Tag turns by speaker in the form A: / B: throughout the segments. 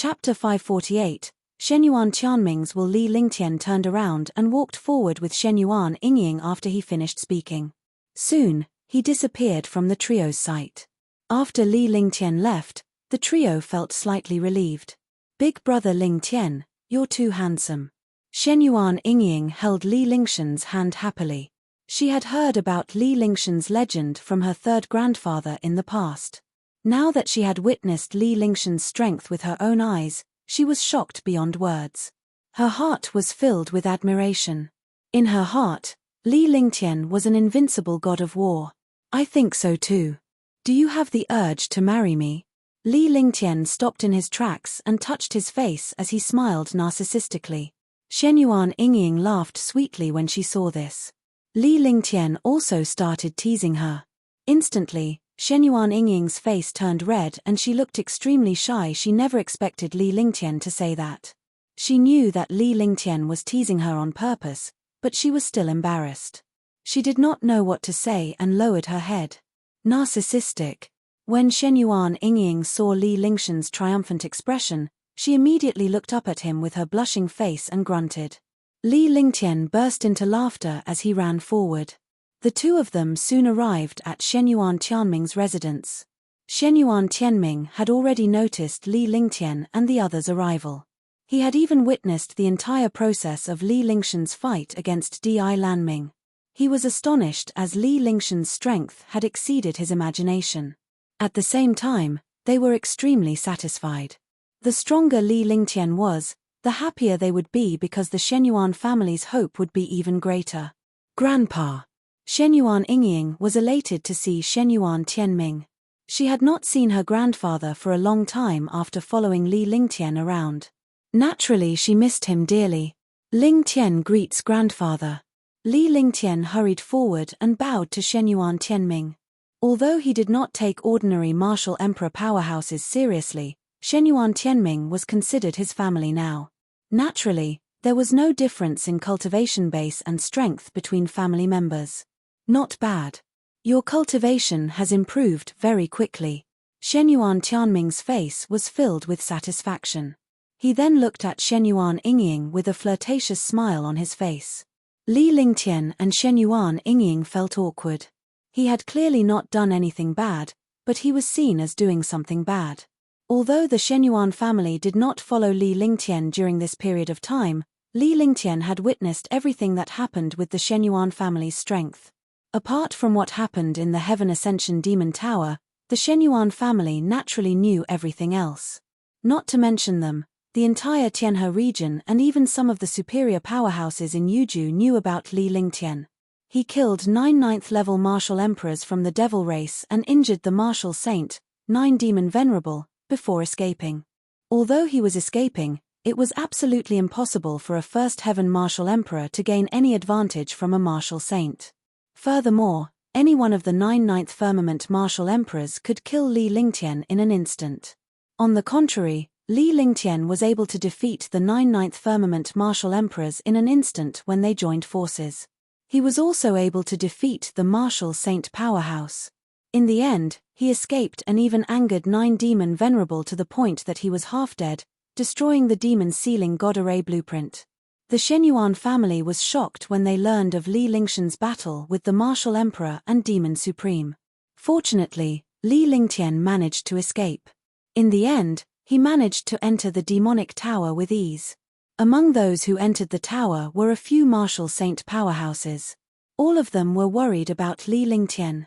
A: Chapter 548, Shenyuan Tianming's Will Li Lingtian turned around and walked forward with Shenyuan Yingying after he finished speaking. Soon, he disappeared from the trio's sight. After Li Lingtian left, the trio felt slightly relieved. Big brother Lingtian, you're too handsome. Shenyuan Yingying held Li Lingshan's hand happily. She had heard about Li Lingshan's legend from her third grandfather in the past. Now that she had witnessed Li Lingshan's strength with her own eyes, she was shocked beyond words. Her heart was filled with admiration. In her heart, Li Lingtian was an invincible god of war. I think so too. Do you have the urge to marry me? Li Lingtian stopped in his tracks and touched his face as he smiled narcissistically. Shenyuan Yingying laughed sweetly when she saw this. Li Lingtian also started teasing her. Instantly, Shenyuan Yingying's face turned red and she looked extremely shy. She never expected Li Lingtian to say that. She knew that Li Lingtian was teasing her on purpose, but she was still embarrassed. She did not know what to say and lowered her head. Narcissistic. When Shenyuan Yingying saw Li Lingshan's triumphant expression, she immediately looked up at him with her blushing face and grunted. Li Lingtian burst into laughter as he ran forward. The two of them soon arrived at Shenyuan Tianming's residence. Shenyuan Tianming had already noticed Li Lingtian and the others' arrival. He had even witnessed the entire process of Li Lingshan's fight against Di Lanming. He was astonished as Li Lingshan's strength had exceeded his imagination. At the same time, they were extremely satisfied. The stronger Li Lingtian was, the happier they would be because the Shenyuan family's hope would be even greater. Grandpa. Shenyuan Yingying was elated to see Shenyuan Tianming. She had not seen her grandfather for a long time after following Li Lingtian around. Naturally, she missed him dearly. Lingtian greets grandfather. Li Lingtian hurried forward and bowed to Shenyuan Tianming. Although he did not take ordinary martial emperor powerhouses seriously, Shenyuan Tianming was considered his family now. Naturally, there was no difference in cultivation base and strength between family members. Not bad. Your cultivation has improved very quickly. Shenyuan Tianming's face was filled with satisfaction. He then looked at Shenyuan Yingying with a flirtatious smile on his face. Li Lingtian and Shenyuan Yingying felt awkward. He had clearly not done anything bad, but he was seen as doing something bad. Although the Shenyuan family did not follow Li Lingtian during this period of time, Li Lingtian had witnessed everything that happened with the Shenyuan family's strength. Apart from what happened in the Heaven Ascension Demon Tower, the Shenyuan family naturally knew everything else. Not to mention them, the entire Tianhe region and even some of the superior powerhouses in Yuju knew about Li Lingtian. He killed 9 9th-level martial emperors from the devil race and injured the martial saint, 9 demon venerable, before escaping. Although he was escaping, it was absolutely impossible for a first heaven martial emperor to gain any advantage from a martial saint. Furthermore, any one of the 9 9th firmament martial emperors could kill Li Lingtian in an instant. On the contrary, Li Lingtian was able to defeat the 9 9th firmament martial emperors in an instant when they joined forces. He was also able to defeat the martial saint powerhouse. In the end, he escaped and even angered 9 demon venerable to the point that he was half dead, destroying the demon sealing god array blueprint. The Shenyuan family was shocked when they learned of Li Lingshan's battle with the martial emperor and demon supreme. Fortunately, Li Lingtian managed to escape. In the end, he managed to enter the demonic tower with ease. Among those who entered the tower were a few martial saint powerhouses. All of them were worried about Li Lingtian.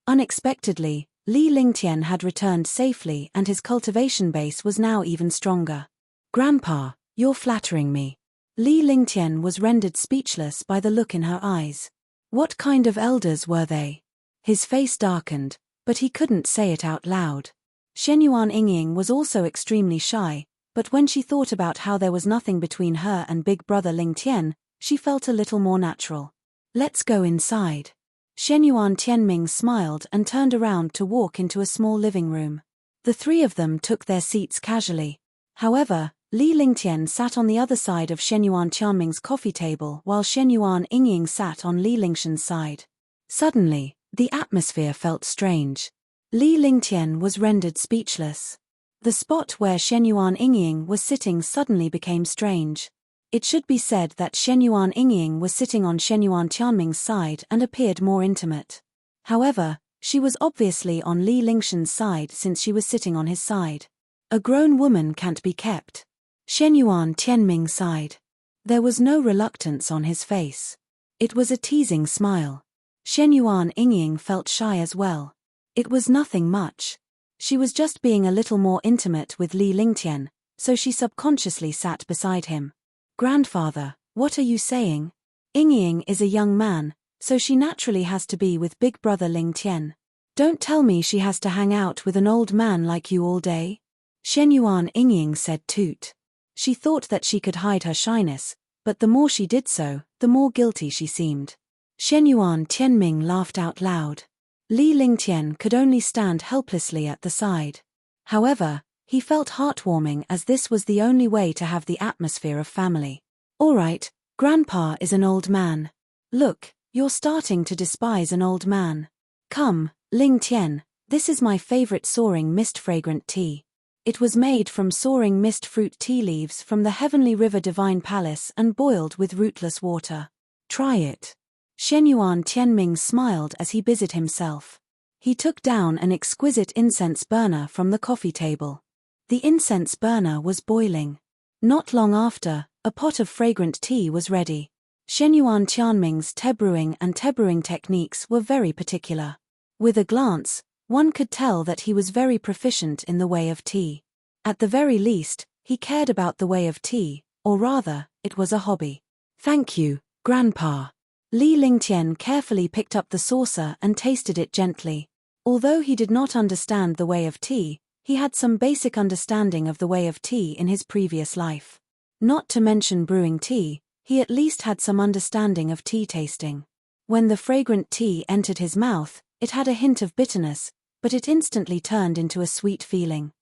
A: Unexpectedly, Li Lingtian had returned safely and his cultivation base was now even stronger. Grandpa, you're flattering me. Li Lingtian was rendered speechless by the look in her eyes. What kind of elders were they? His face darkened, but he couldn't say it out loud. Shenyuan Yingying was also extremely shy, but when she thought about how there was nothing between her and big brother Lingtian, she felt a little more natural. Let's go inside. Shenyuan Tianming smiled and turned around to walk into a small living room. The three of them took their seats casually. However, Li Lingtian sat on the other side of Shenyuan Tianming's coffee table while Shenyuan Yingying sat on Li Lingshan's side. Suddenly, the atmosphere felt strange. Li Lingtian was rendered speechless. The spot where Shenyuan Yingying was sitting suddenly became strange. It should be said that Shenyuan Yingying was sitting on Shenyuan Tianming's side and appeared more intimate. However, she was obviously on Li Lingshan's side since she was sitting on his side. A grown woman can't be kept. Shenyuan Tianming sighed. There was no reluctance on his face. It was a teasing smile. Shenyuan Yingying felt shy as well. It was nothing much. She was just being a little more intimate with Li Lingtian, so she subconsciously sat beside him. Grandfather, what are you saying? Yingying is a young man, so she naturally has to be with big brother Lingtian. Don't tell me she has to hang out with an old man like you all day. Shenyuan Yingying said toot. She thought that she could hide her shyness, but the more she did so, the more guilty she seemed. Shenyuan Tianming laughed out loud. Li Lingtian could only stand helplessly at the side. However, he felt heartwarming as this was the only way to have the atmosphere of family. All right, Grandpa is an old man. Look, you're starting to despise an old man. Come, Lingtian, this is my favorite soaring mist fragrant tea. It was made from soaring mist fruit tea leaves from the Heavenly River Divine Palace and boiled with rootless water. Try it. Shenyuan Tianming smiled as he busied himself. He took down an exquisite incense burner from the coffee table. The incense burner was boiling. Not long after, a pot of fragrant tea was ready. Shenyuan Tianming's tebrewing techniques were very particular. With a glance, one could tell that he was very proficient in the way of tea. At the very least, he cared about the way of tea, or rather, it was a hobby. Thank you, Grandpa. Li Lingtian carefully picked up the saucer and tasted it gently. Although he did not understand the way of tea, he had some basic understanding of the way of tea in his previous life. Not to mention brewing tea, he at least had some understanding of tea tasting. When the fragrant tea entered his mouth, it had a hint of bitterness, but it instantly turned into a sweet feeling.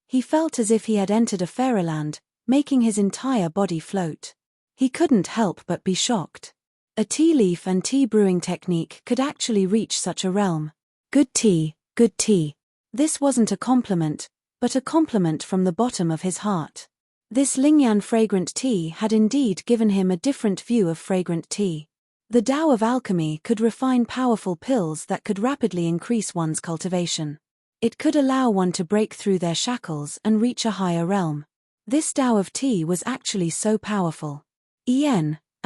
A: He felt as if he had entered a fairyland, making his entire body float. He couldn't help but be shocked. A tea leaf and tea brewing technique could actually reach such a realm. Good tea, good tea. This wasn't a compliment, but a compliment from the bottom of his heart. This Lingyan fragrant tea had indeed given him a different view of fragrant tea. The Tao of alchemy could refine powerful pills that could rapidly increase one's cultivation. It could allow one to break through their shackles and reach a higher realm. This Tao of tea was actually so powerful.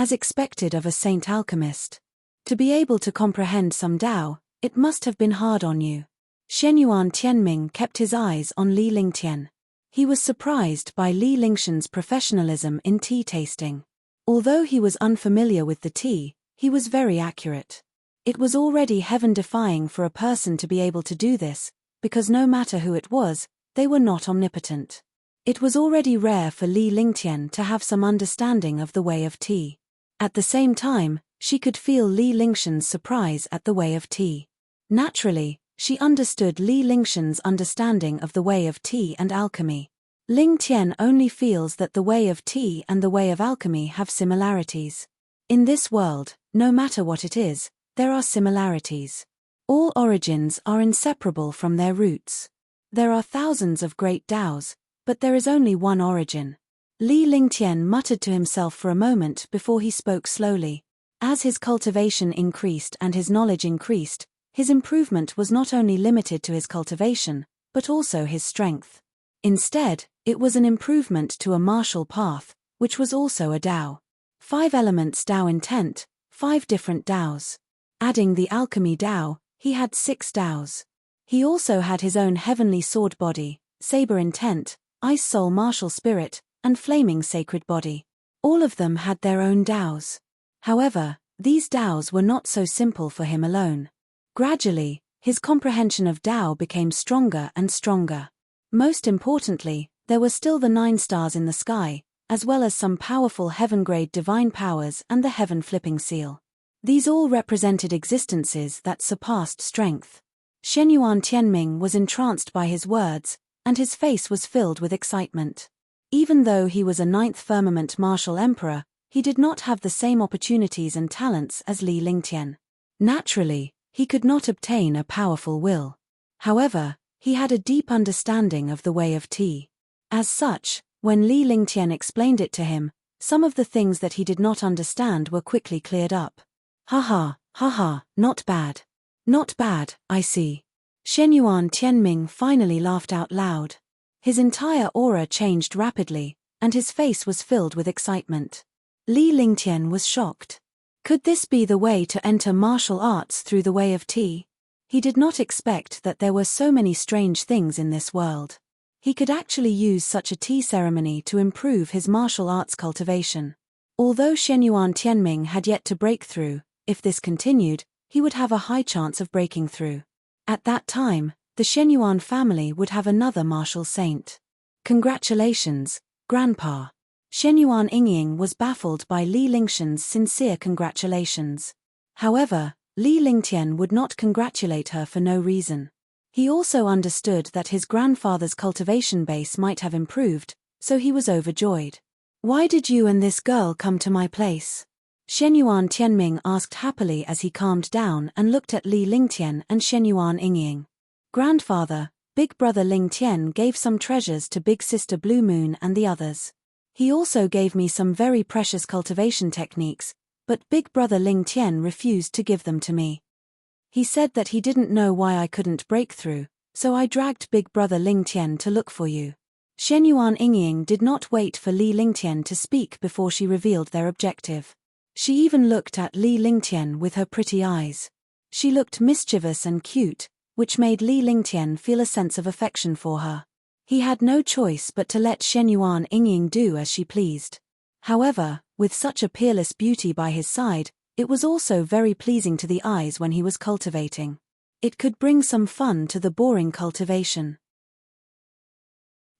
A: As expected of a saint alchemist. To be able to comprehend some Tao, it must have been hard on you. Shenyuan Tianming kept his eyes on Li Lingtian. He was surprised by Li Lingshan's professionalism in tea tasting. Although he was unfamiliar with the tea, he was very accurate. It was already heaven-defying for a person to be able to do this, because no matter who it was, they were not omnipotent. It was already rare for Li Lingtian to have some understanding of the way of tea. At the same time, she could feel Li Lingshan's surprise at the way of tea. Naturally, she understood Li Lingshan's understanding of the way of tea and alchemy. Lingtian only feels that the way of tea and the way of alchemy have similarities. In this world, no matter what it is, there are similarities. All origins are inseparable from their roots. There are thousands of great Taos, but there is only one origin. Li Lingtian muttered to himself for a moment before he spoke slowly. As his cultivation increased and his knowledge increased, his improvement was not only limited to his cultivation, but also his strength. Instead, it was an improvement to a martial path, which was also a Tao. 5 elements Tao intent, 5 different Taos. Adding the alchemy Tao, he had 6 Taos. He also had his own heavenly sword body, saber intent, ice soul martial spirit, and flaming sacred body. All of them had their own Taos. However, these Taos were not so simple for him alone. Gradually, his comprehension of Tao became stronger and stronger. Most importantly, there were still the 9 stars in the sky, as well as some powerful heaven-grade divine powers and the heaven flipping seal. These all represented existences that surpassed strength. Shenyuan Tianming was entranced by his words, and his face was filled with excitement. Even though he was a 9th firmament martial emperor, he did not have the same opportunities and talents as Li Lingtian. Naturally, he could not obtain a powerful will. However, He had a deep understanding of the way of tea. As such, when Li Lingtian explained it to him, some of the things that he did not understand were quickly cleared up. Ha ha, not bad. Not bad, I see. Shenyuan Tianming finally laughed out loud. His entire aura changed rapidly, and his face was filled with excitement. Li Lingtian was shocked. Could this be the way to enter martial arts through the way of tea? He did not expect that there were so many strange things in this world. He could actually use such a tea ceremony to improve his martial arts cultivation. Although Shenyuan Tianming had yet to break through, if this continued, he would have a high chance of breaking through. At that time, the Shenyuan family would have another martial saint. Congratulations, Grandpa. Shenyuan Yingying was baffled by Li Lingtian's sincere congratulations. However, Li Lingtian would not congratulate her for no reason. He also understood that his grandfather's cultivation base might have improved, so he was overjoyed. Why did you and this girl come to my place? Shenyuan Tianming asked happily as he calmed down and looked at Li Lingtian and Shenyuan Yingying. Grandfather, big brother Lingtian gave some treasures to big sister Blue Moon and the others. He also gave me some very precious cultivation techniques, but big brother Lingtian refused to give them to me. He said that he didn't know why I couldn't break through, so I dragged big brother Lingtian to look for you. Shenyuan Yingying did not wait for Li Lingtian to speak before she revealed their objective. She even looked at Li Lingtian with her pretty eyes. She looked mischievous and cute, which made Li Lingtian feel a sense of affection for her. He had no choice but to let Shenyuan Yingying do as she pleased. However, with such a peerless beauty by his side, it was also very pleasing to the eyes when he was cultivating. It could bring some fun to the boring cultivation.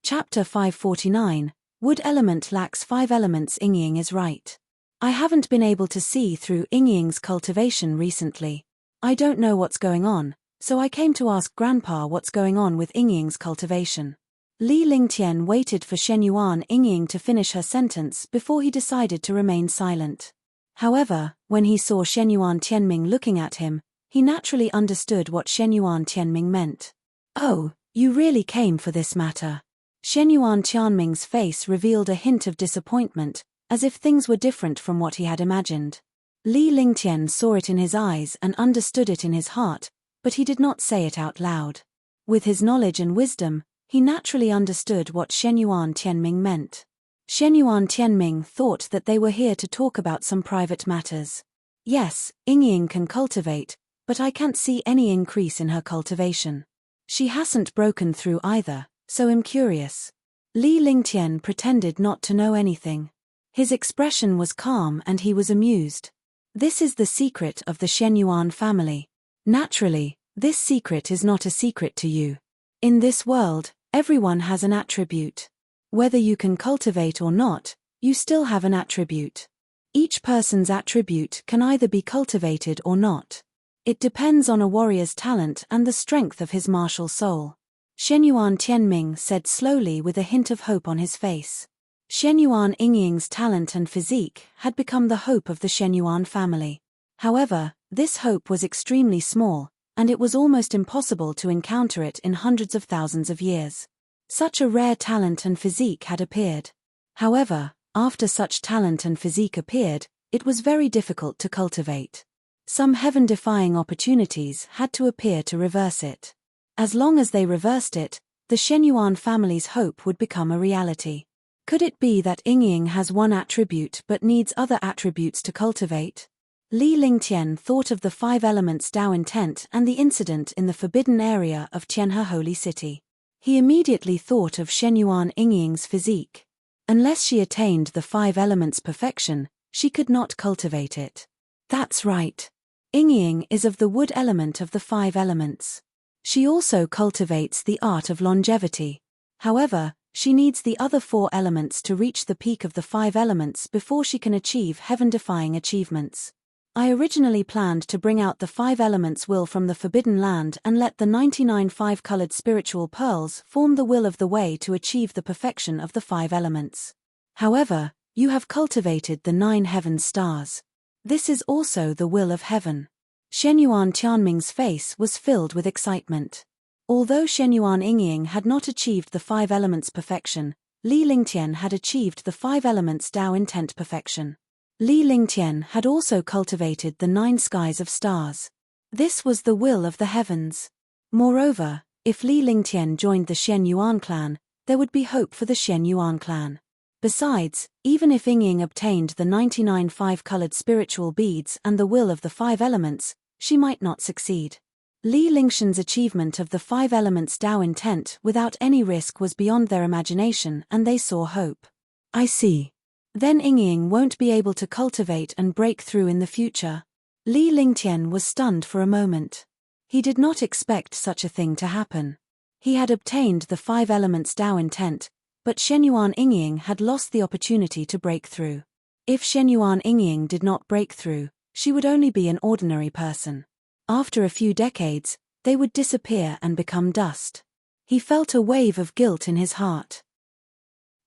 A: Chapter 549, Wood Element Lacks 5 Elements. Yingying is right. I haven't been able to see through Yingying's cultivation recently. I don't know what's going on, so I came to ask Grandpa what's going on with Yingying's cultivation. Li Lingtian waited for Shenyuan Yingying to finish her sentence before he decided to remain silent. However, when he saw Shenyuan Tianming looking at him, he naturally understood what Shenyuan Tianming meant. Oh, you really came for this matter. Shenyuan Tianming's face revealed a hint of disappointment, as if things were different from what he had imagined. Li Lingtian saw it in his eyes and understood it in his heart, but he did not say it out loud. With his knowledge and wisdom, he naturally understood what Shenyuan Tianming meant. Shenyuan Tianming thought that they were here to talk about some private matters. Yes, Yingying can cultivate, but I can't see any increase in her cultivation. She hasn't broken through either, so I'm curious. Li Lingtian pretended not to know anything. His expression was calm and he was amused. This is the secret of the Shenyuan family. Naturally, this secret is not a secret to you. In this world, everyone has an attribute. Whether you can cultivate or not, you still have an attribute. Each person's attribute can either be cultivated or not. It depends on a warrior's talent and the strength of his martial soul. Shenyuan Tianming said slowly with a hint of hope on his face. Shenyuan Yingying's talent and physique had become the hope of the Shenyuan family. However, this hope was extremely small, and it was almost impossible to encounter it in hundreds of thousands of years. Such a rare talent and physique had appeared. However, after such talent and physique appeared, it was very difficult to cultivate. Some heaven-defying opportunities had to appear to reverse it. As long as they reversed it, the Shenyuan family's hope would become a reality. Could it be that Yingying has one attribute but needs other attributes to cultivate? Li Lingtian thought of the 5 elements Dao intent and the incident in the forbidden area of Tianhe Holy City. He immediately thought of Shenyuan Yingying's physique. Unless she attained the 5 elements perfection, she could not cultivate it. That's right. Yingying is of the wood element of the 5 elements. She also cultivates the art of longevity. However, she needs the other 4 elements to reach the peak of the 5 elements before she can achieve heaven-defying achievements. I originally planned to bring out the 5 elements will from the Forbidden Land and let the 99 5-colored spiritual pearls form the will of the way to achieve the perfection of the 5 elements. However, you have cultivated the 9 heaven stars. This is also the will of heaven. Shenyuan Tianming's face was filled with excitement. Although Shenyuan Yingying had not achieved the 5 elements perfection, Li Lingtian had achieved the 5 elements Tao intent perfection. Li Lingtian had also cultivated the 9 skies of stars. This was the will of the heavens. Moreover, if Li Lingtian joined the Shen Yuan clan, there would be hope for the Shen Yuan clan. Besides, even if Yingying obtained the 99 5-colored spiritual beads and the will of the 5 elements, she might not succeed. Li Lingshan's achievement of the 5 elements Tao intent without any risk was beyond their imagination, and they saw hope. I see. Then Yingying won't be able to cultivate and break through in the future. Li Lingtian was stunned for a moment. He did not expect such a thing to happen. He had obtained the 5 elements Tao intent, but Shenyuan Yingying had lost the opportunity to break through. If Shenyuan Yingying did not break through, she would only be an ordinary person. After a few decades, they would disappear and become dust. He felt a wave of guilt in his heart.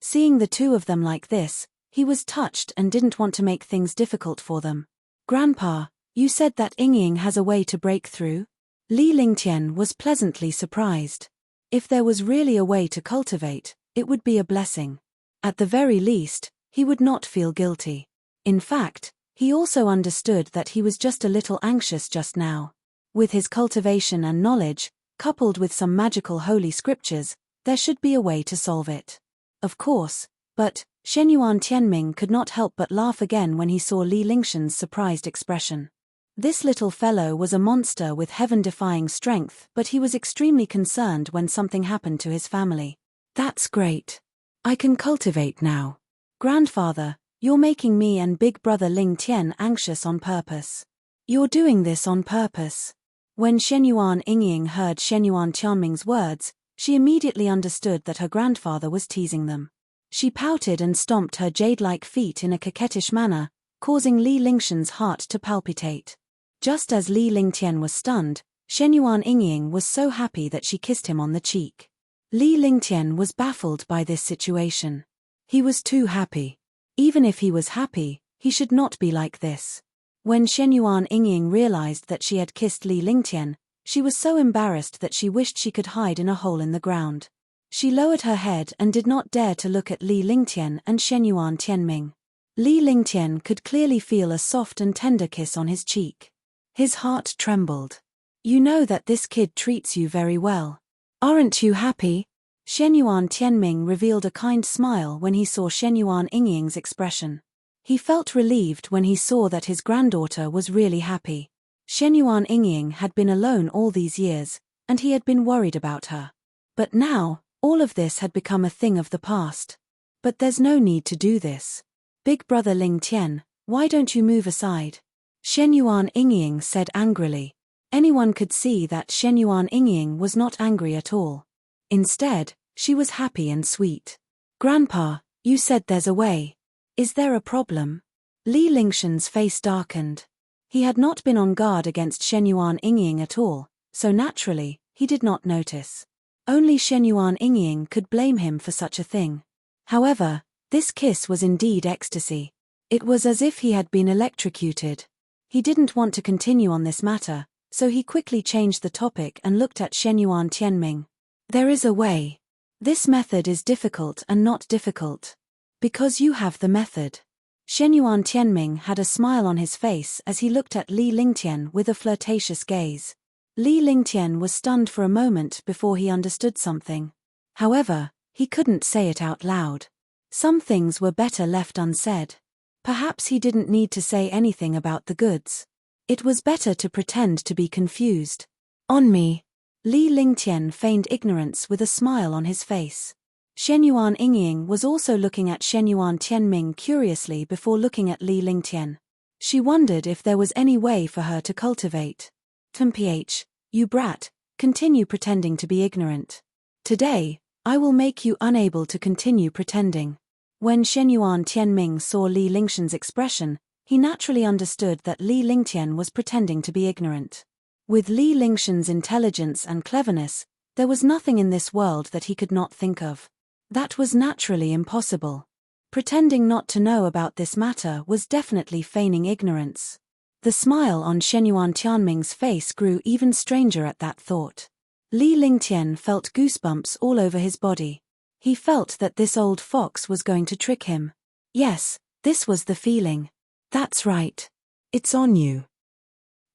A: Seeing the two of them like this, he was touched and didn't want to make things difficult for them. Grandpa, you said that Yingying has a way to break through? Li Lingtian was pleasantly surprised. If there was really a way to cultivate, it would be a blessing. At the very least, he would not feel guilty. In fact, he also understood that he was just a little anxious just now. With his cultivation and knowledge, coupled with some magical holy scriptures, there should be a way to solve it. Of course, but Shenyuan Tianming could not help but laugh again when he saw Li Lingshan's surprised expression. This little fellow was a monster with heaven-defying strength, but he was extremely concerned when something happened to his family. That's great. I can cultivate now. Grandfather, you're making me and big brother Ling Tian anxious on purpose. You're doing this on purpose. When Shenyuan Yingying heard Shenyuan Tianming's words, she immediately understood that her grandfather was teasing them. She pouted and stomped her jade-like feet in a coquettish manner, causing Li Lingshan's heart to palpitate. Just as Li Lingtian was stunned, Shenyuan Yingying was so happy that she kissed him on the cheek. Li Lingtian was baffled by this situation. He was too happy. Even if he was happy, he should not be like this. When Shenyuan Yingying realized that she had kissed Li Lingtian, she was so embarrassed that she wished she could hide in a hole in the ground. She lowered her head and did not dare to look at Li Lingtian and Shenyuan Tianming. Li Lingtian could clearly feel a soft and tender kiss on his cheek. His heart trembled. You know that this kid treats you very well. Aren't you happy? Shenyuan Tianming revealed a kind smile when he saw Shenyuan Yingying's expression. He felt relieved when he saw that his granddaughter was really happy. Shenyuan Yingying had been alone all these years, and he had been worried about her. But now, all of this had become a thing of the past. But there's no need to do this. Big brother Ling Tian, why don't you move aside? Shenyuan Yingying said angrily. Anyone could see that Shenyuan Yingying was not angry at all. Instead, she was happy and sweet. Grandpa, you said there's a way. Is there a problem? Li Lingshan's face darkened. He had not been on guard against Shenyuan Yingying at all, so naturally, he did not notice. Only Shenyuan Yingying could blame him for such a thing. However, this kiss was indeed ecstasy. It was as if he had been electrocuted. He didn't want to continue on this matter, so he quickly changed the topic and looked at Shenyuan Tianming. There is a way. This method is difficult and not difficult. Because you have the method. Shenyuan Tianming had a smile on his face as he looked at Li Lingtian with a flirtatious gaze. Li Lingtian was stunned for a moment before he understood something. However, he couldn't say it out loud. Some things were better left unsaid. Perhaps he didn't need to say anything about the goods. It was better to pretend to be confused. On me. Li Lingtian feigned ignorance with a smile on his face. Shenyuan Yingying was also looking at Shenyuan Tianming curiously before looking at Li Lingtian. She wondered if there was any way for her to cultivate. Mph, you brat, continue pretending to be ignorant. Today, I will make you unable to continue pretending. When Shenyuan Tianming saw Li Lingshan's expression, he naturally understood that Li Lingtian was pretending to be ignorant. With Li Lingshan's intelligence and cleverness, there was nothing in this world that he could not think of. That was naturally impossible. Pretending not to know about this matter was definitely feigning ignorance. The smile on Shenyuan Tianming's face grew even stranger at that thought. Li Lingtian felt goosebumps all over his body. He felt that this old fox was going to trick him. Yes, this was the feeling. That's right. It's on you.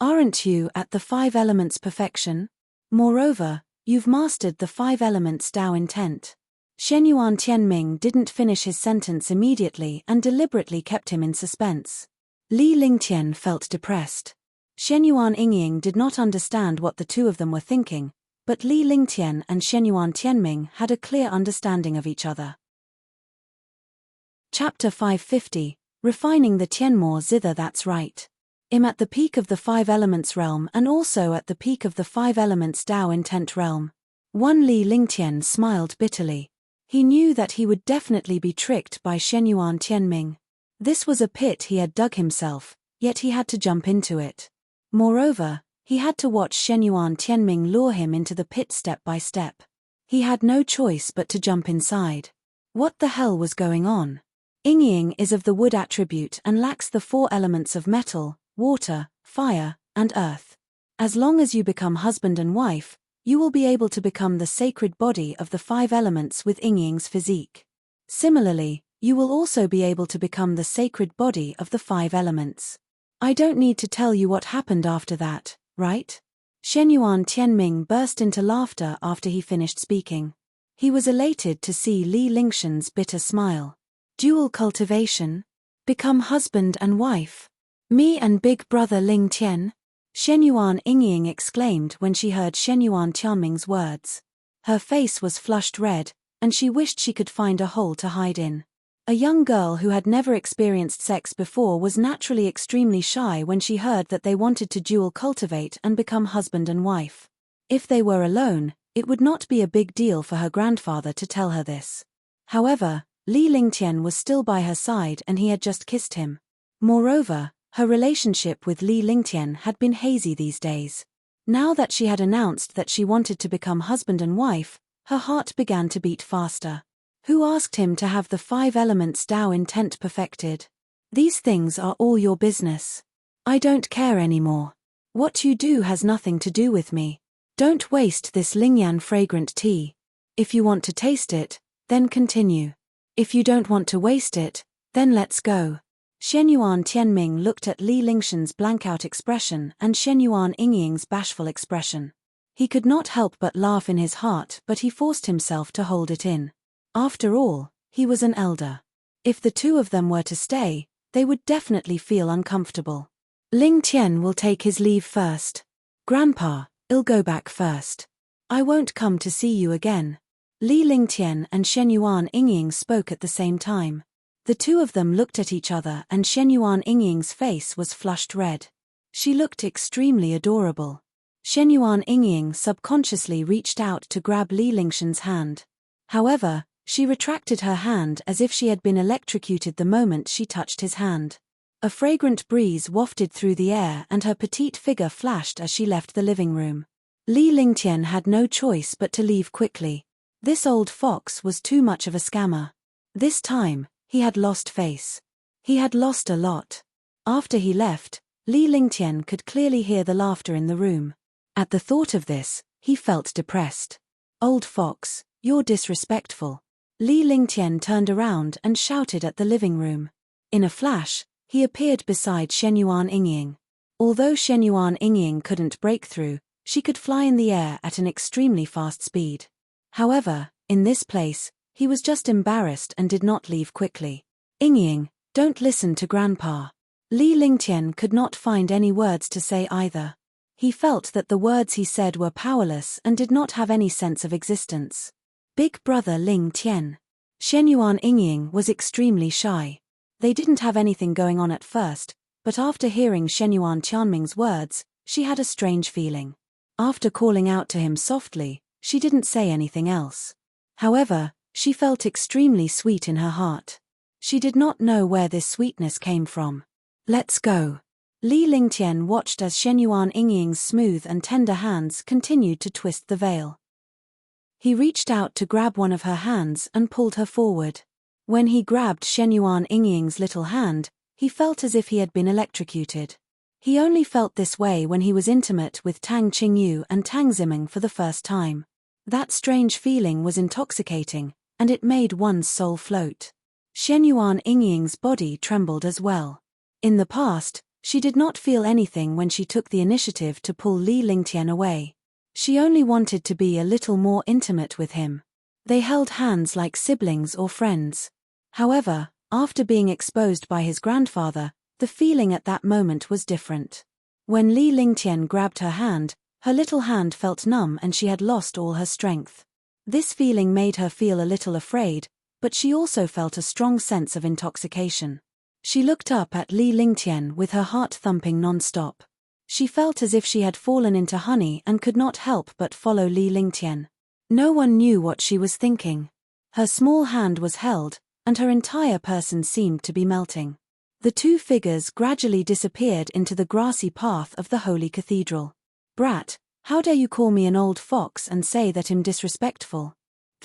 A: Aren't you at the 5 elements perfection? Moreover, you've mastered the 5 elements Tao intent. Shenyuan Tianming didn't finish his sentence immediately and deliberately kept him in suspense. Li Lingtian felt depressed. Shenyuan Yingying did not understand what the two of them were thinking, but Li Lingtian and Shenyuan Tianming had a clear understanding of each other. Chapter 550, Refining the Tianmo Zither. That's right. I'm at the peak of the 5 elements realm and also at the peak of the 5 elements Tao intent realm. One Li Lingtian smiled bitterly. He knew that he would definitely be tricked by Shenyuan Tianming. This was a pit he had dug himself, yet he had to jump into it. Moreover, he had to watch Shenyuan Tianming lure him into the pit step by step. He had no choice but to jump inside. What the hell was going on? Yingying is of the wood attribute and lacks the 4 elements of metal, water, fire, and earth. As long as you become husband and wife, you will be able to become the sacred body of the 5 elements with Yingying's physique. Similarly, you will also be able to become the sacred body of the 5 elements. I don't need to tell you what happened after that, right? Shenyuan Tianming burst into laughter after he finished speaking. He was elated to see Li Lingtian's bitter smile. Dual cultivation? Become husband and wife? Me and big brother Ling Tian? Shenyuan Yingying exclaimed when she heard Shenyuan Tianming's words. Her face was flushed red, and she wished she could find a hole to hide in. A young girl who had never experienced sex before was naturally extremely shy when she heard that they wanted to dual cultivate and become husband and wife. If they were alone, it would not be a big deal for her grandfather to tell her this. However, Li Lingtian was still by her side and he had just kissed him. Moreover, her relationship with Li Lingtian had been hazy these days. Now that she had announced that she wanted to become husband and wife, her heart began to beat faster. Who asked him to have the 5 elements Tao intent perfected? These things are all your business. I don't care anymore. What you do has nothing to do with me. Don't waste this Lingyan fragrant tea. If you want to taste it, then continue. If you don't want to waste it, then let's go. Shenyuan Tianming looked at Li Lingtian's blank-out expression and Shenyuan Yingying's bashful expression. He could not help but laugh in his heart, but he forced himself to hold it in. After all, he was an elder. If the two of them were to stay, they would definitely feel uncomfortable. Ling Tian will take his leave first. Grandpa, I'll go back first. I won't come to see you again. Li Lingtian and Shenyuan Yingying spoke at the same time. The two of them looked at each other and Shenyuan Yingying's face was flushed red. She looked extremely adorable. Shenyuan Yingying subconsciously reached out to grab Li Lingtian's hand. However, she retracted her hand as if she had been electrocuted the moment she touched his hand. A fragrant breeze wafted through the air and her petite figure flashed as she left the living room. Li Lingtian had no choice but to leave quickly. This old fox was too much of a scammer. This time, he had lost face. He had lost a lot. After he left, Li Lingtian could clearly hear the laughter in the room. At the thought of this, he felt depressed. Old fox, you're disrespectful. Li Lingtian turned around and shouted at the living room. In a flash, he appeared beside Shenyuan Yingying. Although Shenyuan Yingying couldn't break through, she could fly in the air at an extremely fast speed. However, in this place, he was just embarrassed and did not leave quickly. Yingying, don't listen to Grandpa. Li Lingtian could not find any words to say either. He felt that the words he said were powerless and did not have any sense of existence. Big brother Ling Tian. Shenyuan Yingying was extremely shy. They didn't have anything going on at first, but after hearing Shenyuan Tianming's words, she had a strange feeling. After calling out to him softly, she didn't say anything else. However, she felt extremely sweet in her heart. She did not know where this sweetness came from. Let's go. Li Lingtian watched as Shenyuan Yingying's smooth and tender hands continued to twist the veil. He reached out to grab one of her hands and pulled her forward. When he grabbed Shenyuan Yingying's little hand, he felt as if he had been electrocuted. He only felt this way when he was intimate with Tang Qingyu and Tang Ziming for the first time. That strange feeling was intoxicating, and it made one's soul float. Shenyuan Yingying's body trembled as well. In the past, she did not feel anything when she took the initiative to pull Li Lingtian away. She only wanted to be a little more intimate with him. They held hands like siblings or friends. However, after being exposed by his grandfather, the feeling at that moment was different. When Li Lingtian grabbed her little hand felt numb and she had lost all her strength. This feeling made her feel a little afraid, but she also felt a strong sense of intoxication. She looked up at Li Lingtian with her heart thumping non-stop. She felt as if she had fallen into honey and could not help but follow Li Lingtian. No one knew what she was thinking. Her small hand was held, and her entire person seemed to be melting. The two figures gradually disappeared into the grassy path of the holy cathedral. "Brat, how dare you call me an old fox and say that I'm disrespectful?"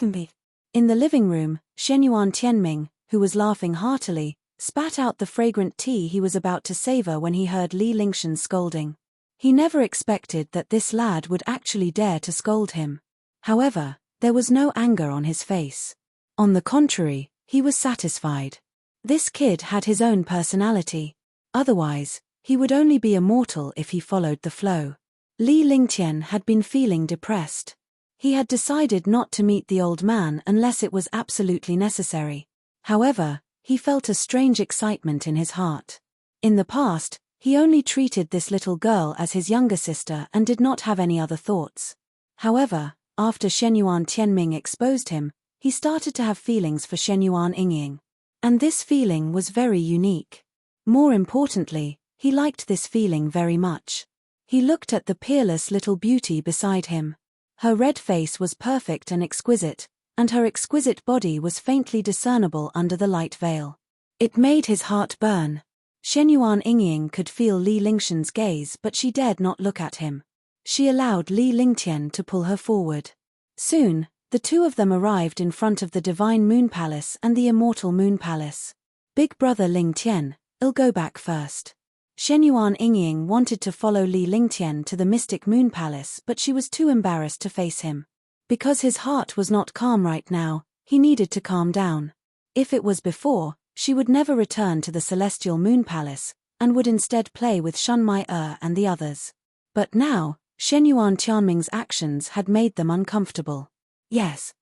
A: In the living room, Shenyuan Tianming, who was laughing heartily, spat out the fragrant tea he was about to savor when he heard Li Lingshan's scolding. He never expected that this lad would actually dare to scold him. However, there was no anger on his face. On the contrary, he was satisfied. This kid had his own personality. Otherwise, he would only be a mortal if he followed the flow. Li Lingtian had been feeling depressed. He had decided not to meet the old man unless it was absolutely necessary. However, he felt a strange excitement in his heart. In the past, he only treated this little girl as his younger sister and did not have any other thoughts. However, after Shenyuan Tianming exposed him, he started to have feelings for Shenyuan Yingying. And this feeling was very unique. More importantly, he liked this feeling very much. He looked at the peerless little beauty beside him. Her red face was perfect and exquisite, and her exquisite body was faintly discernible under the light veil. It made his heart burn. Shenyuan Yingying could feel Li Lingshan's gaze, but she dared not look at him. She allowed Li Lingtian to pull her forward. Soon, the two of them arrived in front of the Divine Moon Palace and the Immortal Moon Palace. "Big brother Lingtian, I'll go back first." Shenyuan Yingying wanted to follow Li Lingtian to the Mystic Moon Palace, but she was too embarrassed to face him. Because his heart was not calm right now, he needed to calm down. If it was before, she would never return to the Celestial Moon Palace, and would instead play with Shunmai and the others. But now, Shenyuan Tianming's actions had made them uncomfortable. "Yes."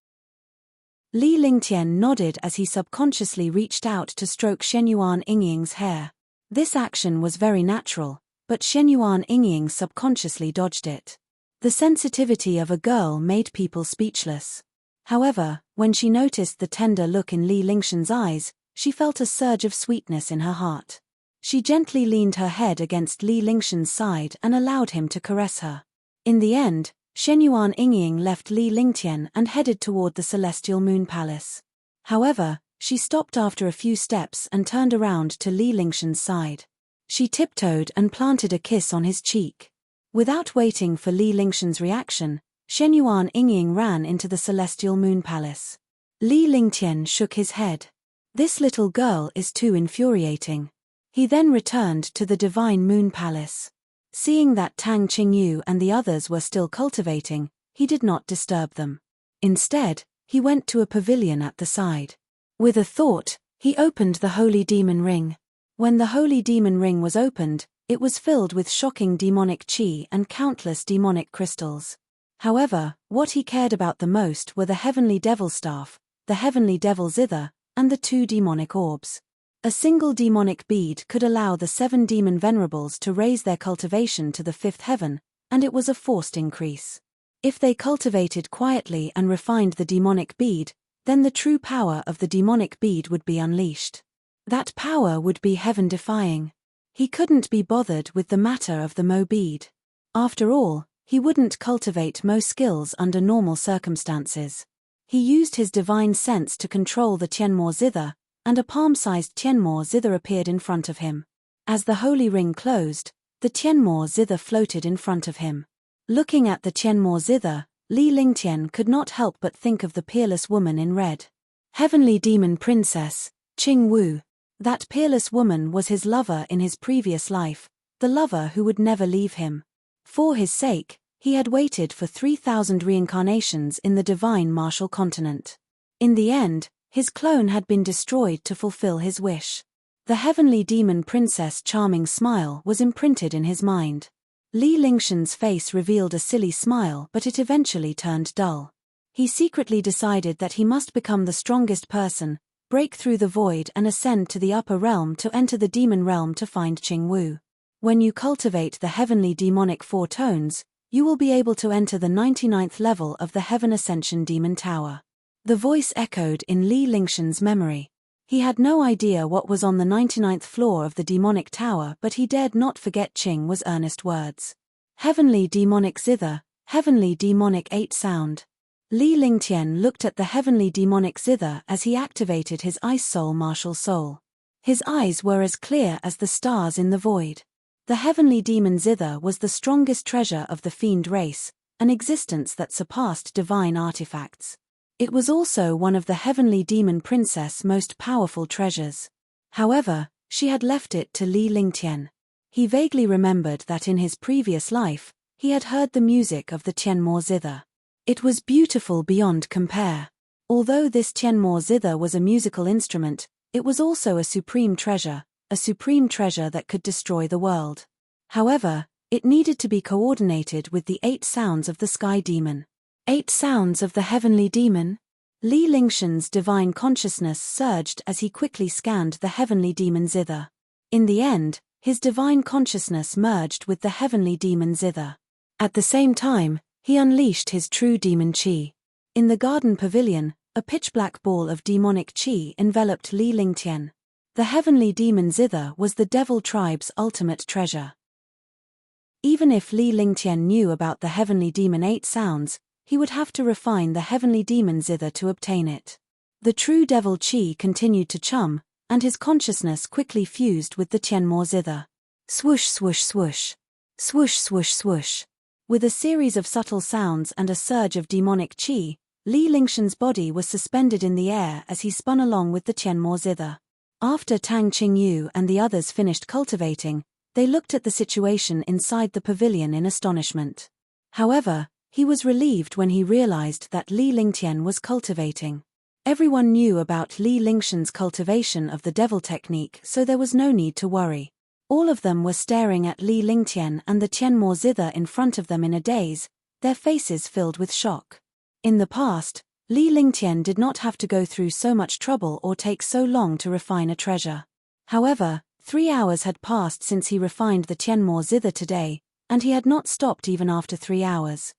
A: Li Lingtian nodded as he subconsciously reached out to stroke Shenyuan Yingying's hair. This action was very natural, but Shenyuan Yingying subconsciously dodged it. The sensitivity of a girl made people speechless. However, when she noticed the tender look in Li Lingshan's eyes, she felt a surge of sweetness in her heart. She gently leaned her head against Li Lingshan's side and allowed him to caress her. In the end, Shenyuan Yingying left Li Lingtian and headed toward the Celestial Moon Palace. However, she stopped after a few steps and turned around to Li Lingshan's side. She tiptoed and planted a kiss on his cheek. Without waiting for Li Lingshan's reaction, Shenyuan Yingying ran into the Celestial Moon Palace. Li Lingtian shook his head. "This little girl is too infuriating." He then returned to the Divine Moon Palace. Seeing that Tang Qingyu and the others were still cultivating, he did not disturb them. Instead, he went to a pavilion at the side. With a thought, he opened the Holy Demon Ring. When the Holy Demon Ring was opened, it was filled with shocking demonic chi and countless demonic crystals. However, what he cared about the most were the Heavenly Devil Staff, the Heavenly Devil Zither, and the two demonic orbs. A single demonic bead could allow the 7 demon venerables to raise their cultivation to the 5th heaven, and it was a forced increase. If they cultivated quietly and refined the demonic bead, then the true power of the demonic bead would be unleashed. That power would be heaven-defying. He couldn't be bothered with the matter of the Mo bead. After all, he wouldn't cultivate Mo skills under normal circumstances. He used his divine sense to control the Tianmo Zither, and a palm-sized Tianmo Zither appeared in front of him. As the holy ring closed, the Tianmo Zither floated in front of him. Looking at the Tianmo Zither, Li Lingtian could not help but think of the peerless woman in red. Heavenly Demon Princess, Qing Wu. That peerless woman was his lover in his previous life, the lover who would never leave him. For his sake, he had waited for 3,000 reincarnations in the divine martial continent. In the end, his clone had been destroyed to fulfill his wish. The heavenly demon princess' charming smile was imprinted in his mind. Li Lingshan's face revealed a silly smile, but it eventually turned dull. He secretly decided that he must become the strongest person, break through the void and ascend to the upper realm to enter the demon realm to find Qing Wu. When you cultivate the heavenly demonic 4 tones, you will be able to enter the 99th level of the Heaven Ascension Demon Tower. The voice echoed in Li Lingshan's memory. He had no idea what was on the 99th floor of the demonic tower, but he dared not forget Qing Wu's earnest words. Heavenly demonic zither, heavenly demonic 8 sound. Li Lingtian looked at the heavenly demonic zither as he activated his ice soul martial soul. His eyes were as clear as the stars in the void. The heavenly demon zither was the strongest treasure of the fiend race, an existence that surpassed divine artifacts. It was also one of the heavenly demon princess' most powerful treasures. However, she had left it to Li Lingtian. He vaguely remembered that in his previous life, he had heard the music of the Tianmo zither. It was beautiful beyond compare. Although this Tianmo zither was a musical instrument, it was also a supreme treasure that could destroy the world. However, it needed to be coordinated with the 8 sounds of the sky demon. 8 sounds of the heavenly demon? Li Lingshan's divine consciousness surged as he quickly scanned the heavenly demon zither. In the end, his divine consciousness merged with the heavenly demon zither. At the same time, he unleashed his true demon qi. In the garden pavilion, a pitch-black ball of demonic qi enveloped Li Lingtian. The heavenly demon zither was the devil tribe's ultimate treasure. Even if Li Lingtian knew about the heavenly demon 8 sounds, he would have to refine the heavenly demon zither to obtain it. The true devil qi continued to chum, and his consciousness quickly fused with the Tianmo zither. Swoosh swoosh swoosh. Swoosh swoosh swoosh. With a series of subtle sounds and a surge of demonic qi, Li Lingshan's body was suspended in the air as he spun along with the Tianmo zither. After Tang Qingyu and the others finished cultivating, they looked at the situation inside the pavilion in astonishment. However, he was relieved when he realized that Li Lingtian was cultivating. Everyone knew about Li Lingshan's cultivation of the devil technique, so there was no need to worry. All of them were staring at Li Lingtian and the Tianmo zither in front of them in a daze, their faces filled with shock. In the past, Li Lingtian did not have to go through so much trouble or take so long to refine a treasure. However, 3 hours had passed since he refined the Tianmo zither today, and he had not stopped even after 3 hours.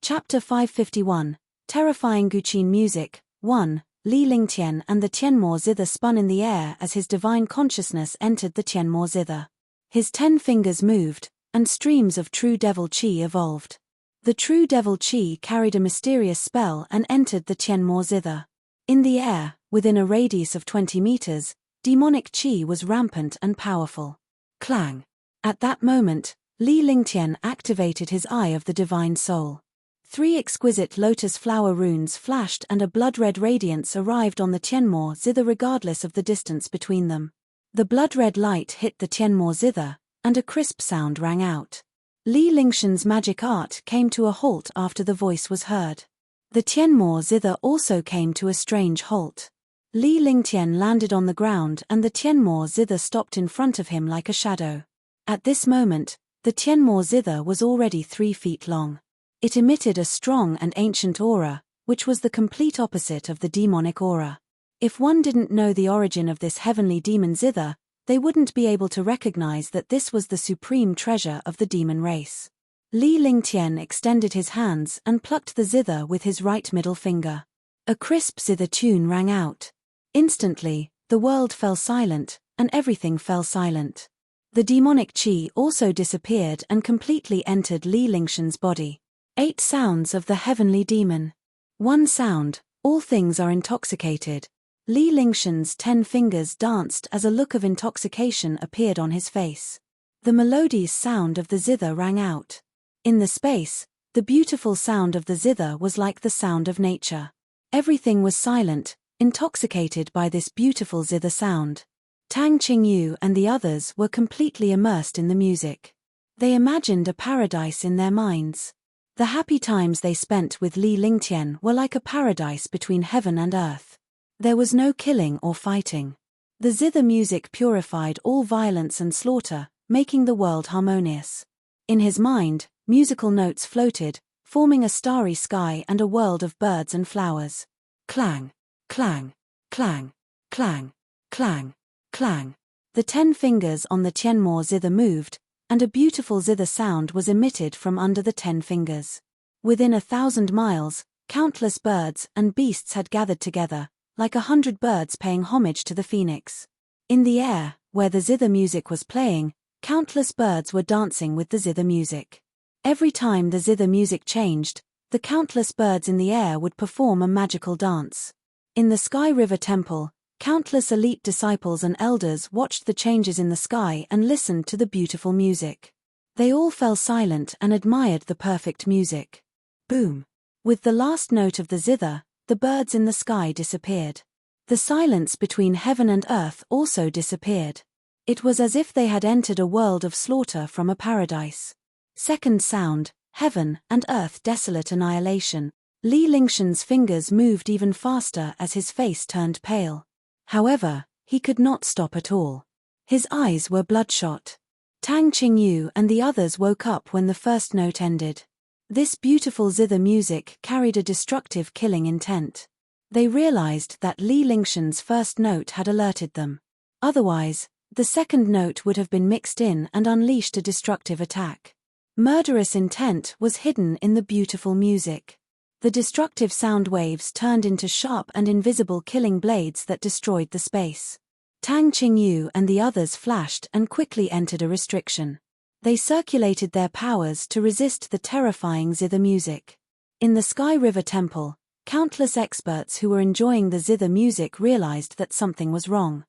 A: Chapter 551, Terrifying Guqin Music, 1. Li Lingtian and the Tianmo zither spun in the air as his divine consciousness entered the Tianmo zither. His 10 fingers moved, and streams of true devil qi evolved. The true devil qi carried a mysterious spell and entered the Tianmo zither. In the air, within a radius of 20 meters, demonic qi was rampant and powerful. Clang! At that moment, Li Lingtian activated his Eye of the Divine Soul. 3 exquisite lotus flower runes flashed and a blood-red radiance arrived on the Tianmo zither regardless of the distance between them. The blood-red light hit the Tianmo zither, and a crisp sound rang out. Li Lingshan's magic art came to a halt after the voice was heard. The Tianmo zither also came to a strange halt. Li Lingtian landed on the ground and the Tianmo zither stopped in front of him like a shadow. At this moment, the Tianmo zither was already 3 feet long. It emitted a strong and ancient aura, which was the complete opposite of the demonic aura. If one didn't know the origin of this heavenly demon zither, they wouldn't be able to recognize that this was the supreme treasure of the demon race. Li Lingtian extended his hands and plucked the zither with his right middle finger. A crisp zither tune rang out. Instantly, the world fell silent, and everything fell silent. The demonic qi also disappeared and completely entered Li Lingshan's body. 8 sounds of the heavenly demon. 1 sound, all things are intoxicated. Li Lingshan's 10 fingers danced as a look of intoxication appeared on his face. The melodious sound of the zither rang out. In the space, the beautiful sound of the zither was like the sound of nature. Everything was silent, intoxicated by this beautiful zither sound. Tang Qingyu and the others were completely immersed in the music. They imagined a paradise in their minds. The happy times they spent with Li Lingtian were like a paradise between heaven and earth. There was no killing or fighting. The zither music purified all violence and slaughter, making the world harmonious. In his mind, musical notes floated, forming a starry sky and a world of birds and flowers. Clang, clang, clang, clang, clang, clang. The 10 fingers on the Tianmo zither moved, and a beautiful zither sound was emitted from under the 10 fingers. Within 1,000 miles, countless birds and beasts had gathered together, like 100 birds paying homage to the phoenix. In the air, where the zither music was playing, countless birds were dancing with the zither music. Every time the zither music changed, the countless birds in the air would perform a magical dance. In the Sky River Temple, countless elite disciples and elders watched the changes in the sky and listened to the beautiful music. They all fell silent and admired the perfect music. Boom! With the last note of the zither, the birds in the sky disappeared. The silence between heaven and earth also disappeared. It was as if they had entered a world of slaughter from a paradise. Second sound, heaven and earth desolate annihilation. Li Lingtian's fingers moved even faster as his face turned pale. However, he could not stop at all. His eyes were bloodshot. Tang Qingyu and the others woke up when the first note ended. This beautiful zither music carried a destructive killing intent. They realized that Li Lingtian's first note had alerted them. Otherwise, the second note would have been mixed in and unleashed a destructive attack. Murderous intent was hidden in the beautiful music. The destructive sound waves turned into sharp and invisible killing blades that destroyed the space. Tang Qingyu and the others flashed and quickly entered a restriction. They circulated their powers to resist the terrifying zither music. In the Sky River Temple, countless experts who were enjoying the zither music realized that something was wrong.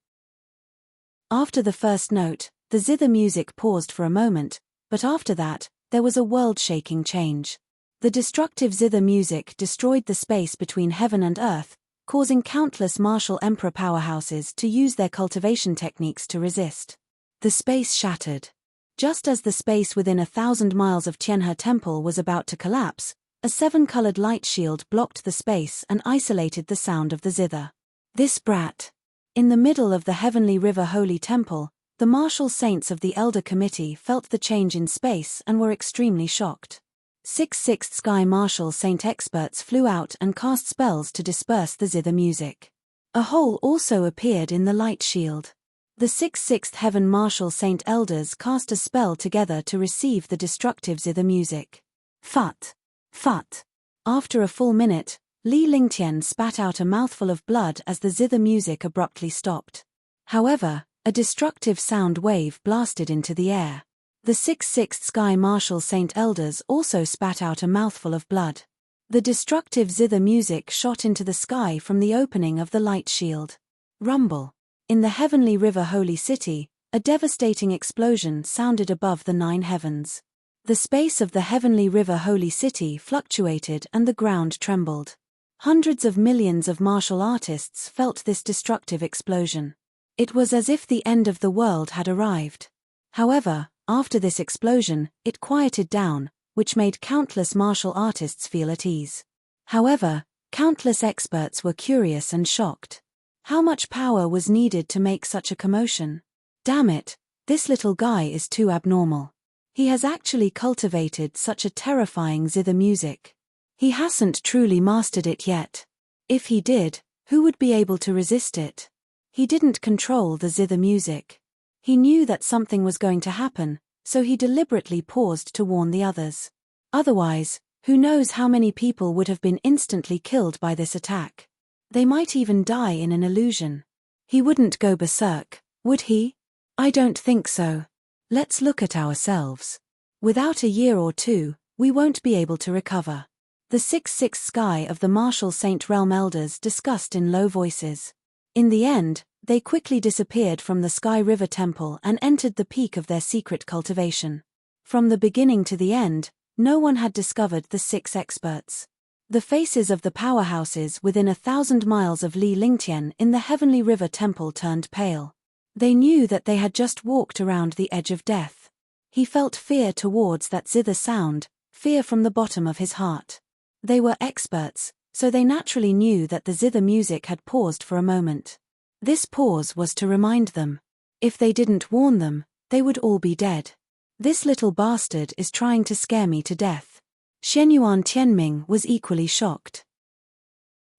A: After the first note, the zither music paused for a moment, but after that, there was a world-shaking change. The destructive zither music destroyed the space between heaven and earth, causing countless martial emperor powerhouses to use their cultivation techniques to resist. The space shattered. Just as the space within 1,000 miles of Tianhe Temple was about to collapse, a 7-colored light shield blocked the space and isolated the sound of the zither. This brat! In the middle of the Heavenly River Holy Temple, the martial saints of the Elder Committee felt the change in space and were extremely shocked. 6th Sky Martial Saint experts flew out and cast spells to disperse the zither music. A hole also appeared in the light shield. The 6th Heaven Martial Saint elders cast a spell together to receive the destructive zither music. Phut! Phut! After a full minute, Li Lingtian spat out a mouthful of blood as the zither music abruptly stopped. However, a destructive sound wave blasted into the air. The 6th Sky Martial Saint elders also spat out a mouthful of blood. The destructive zither music shot into the sky from the opening of the light shield. Rumble. In the Heavenly River Holy City, a devastating explosion sounded above the 9 heavens. The space of the Heavenly River Holy City fluctuated and the ground trembled. Hundreds of millions of martial artists felt this destructive explosion. It was as if the end of the world had arrived. However, after this explosion, it quieted down, which made countless martial artists feel at ease. However, countless experts were curious and shocked. How much power was needed to make such a commotion? Damn it, this little guy is too abnormal. He has actually cultivated such a terrifying zither music. He hasn't truly mastered it yet. If he did, who would be able to resist it? He didn't control the zither music. He knew that something was going to happen, so he deliberately paused to warn the others. Otherwise, who knows how many people would have been instantly killed by this attack. They might even die in an illusion. He wouldn't go berserk, would he? I don't think so. Let's look at ourselves. Without a year or two, we won't be able to recover. The 6th Sky of the Martial Saint Realm elders discussed in low voices. In the end, they quickly disappeared from the Sky River Temple and entered the peak of their secret cultivation. From the beginning to the end, no one had discovered the 6 experts. The faces of the powerhouses within 1,000 miles of Li Lingtian in the Heavenly River Temple turned pale. They knew that they had just walked around the edge of death. He felt fear towards that zither sound, fear from the bottom of his heart. They were experts, so they naturally knew that the zither music had paused for a moment. This pause was to remind them. If they didn't warn them, they would all be dead. This little bastard is trying to scare me to death. Shenyuan Tianming was equally shocked.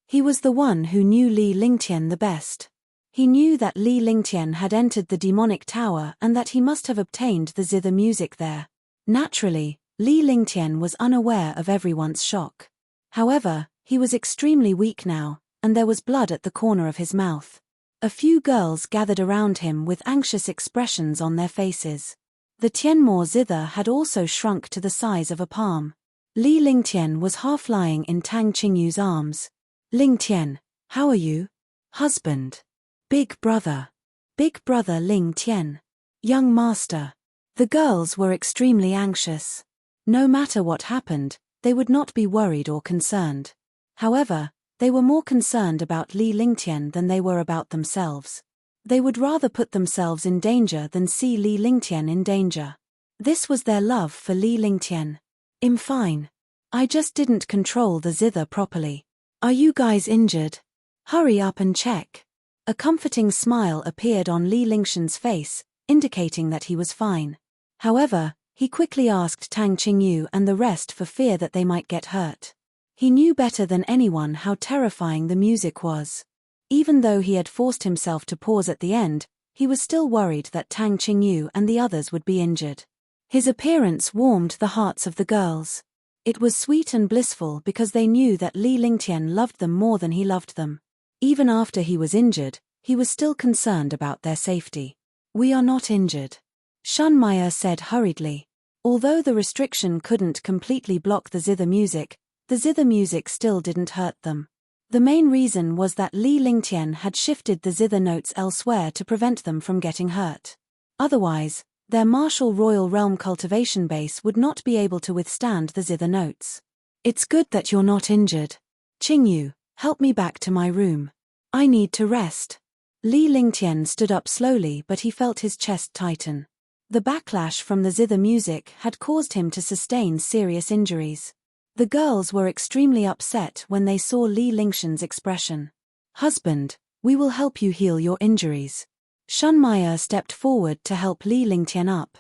A: He was the one who knew Li Lingtian the best. He knew that Li Lingtian had entered the demonic tower and that he must have obtained the zither music there. Naturally, Li Lingtian was unaware of everyone's shock. However, he was extremely weak now, and there was blood at the corner of his mouth. A few girls gathered around him with anxious expressions on their faces. The Tianmo zither had also shrunk to the size of a palm. Li Lingtian was half lying in Tang Qingyu's arms. Lingtian, how are you? Husband. Big brother. Big brother Lingtian. Young master. The girls were extremely anxious. No matter what happened, they would not be worried or concerned. However, they were more concerned about Li Lingtian than they were about themselves. They would rather put themselves in danger than see Li Lingtian in danger. This was their love for Li Lingtian. I'm fine. I just didn't control the zither properly. Are you guys injured? Hurry up and check. A comforting smile appeared on Li Lingtian's face, indicating that he was fine. However, he quickly asked Tang Qingyu and the rest for fear that they might get hurt. He knew better than anyone how terrifying the music was. Even though he had forced himself to pause at the end, he was still worried that Tang Qingyu and the others would be injured. His appearance warmed the hearts of the girls. It was sweet and blissful because they knew that Li Lingtian loved them more than he loved them. Even after he was injured, he was still concerned about their safety. We are not injured. Shunmaya said hurriedly. Although the restriction couldn't completely block the zither music still didn't hurt them. The main reason was that Li Lingtian had shifted the zither notes elsewhere to prevent them from getting hurt. Otherwise, their martial royal realm cultivation base would not be able to withstand the zither notes. It's good that you're not injured. Qingyu, help me back to my room. I need to rest. Li Lingtian stood up slowly, but he felt his chest tighten. The backlash from the zither music had caused him to sustain serious injuries. The girls were extremely upset when they saw Li Lingtian's expression. Husband, we will help you heal your injuries. Shunmaya stepped forward to help Li Lingtian up.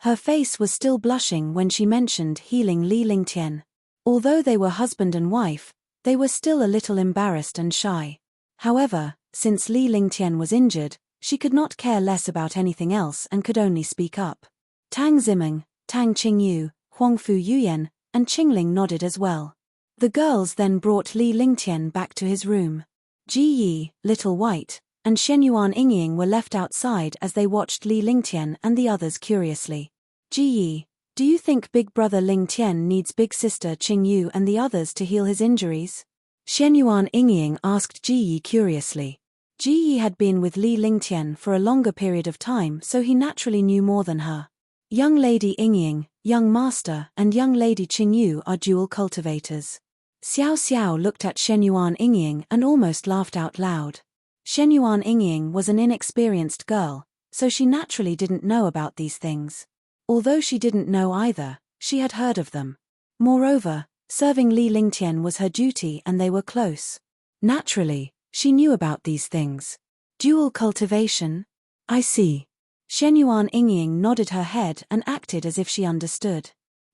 A: Her face was still blushing when she mentioned healing Li Lingtian. Although they were husband and wife, they were still a little embarrassed and shy. However, since Li Lingtian was injured, she could not care less about anything else and could only speak up. Tang Zimeng, Tang Qingyu, Huangfu Yuyan, and Qingling nodded as well. The girls then brought Li Lingtian back to his room. Ji Yi, Little White, and Shenyuan Yingying were left outside as they watched Li Lingtian and the others curiously. Ji Yi, do you think big brother Lingtian needs big sister Qingyu and the others to heal his injuries? Shenyuan Yingying asked Ji Yi curiously. Ji Yi had been with Li Lingtian for a longer period of time, so he naturally knew more than her. Young Lady Yingying, Young Master, and Young Lady Qingyu are dual cultivators. Xiao Xiao looked at Shenyuan Yingying and almost laughed out loud. Shenyuan Yingying was an inexperienced girl, so she naturally didn't know about these things. Although she didn't know either, she had heard of them. Moreover, serving Li Lingtian was her duty and they were close. Naturally, she knew about these things. Dual cultivation? I see. Shenyuan Yingying nodded her head and acted as if she understood.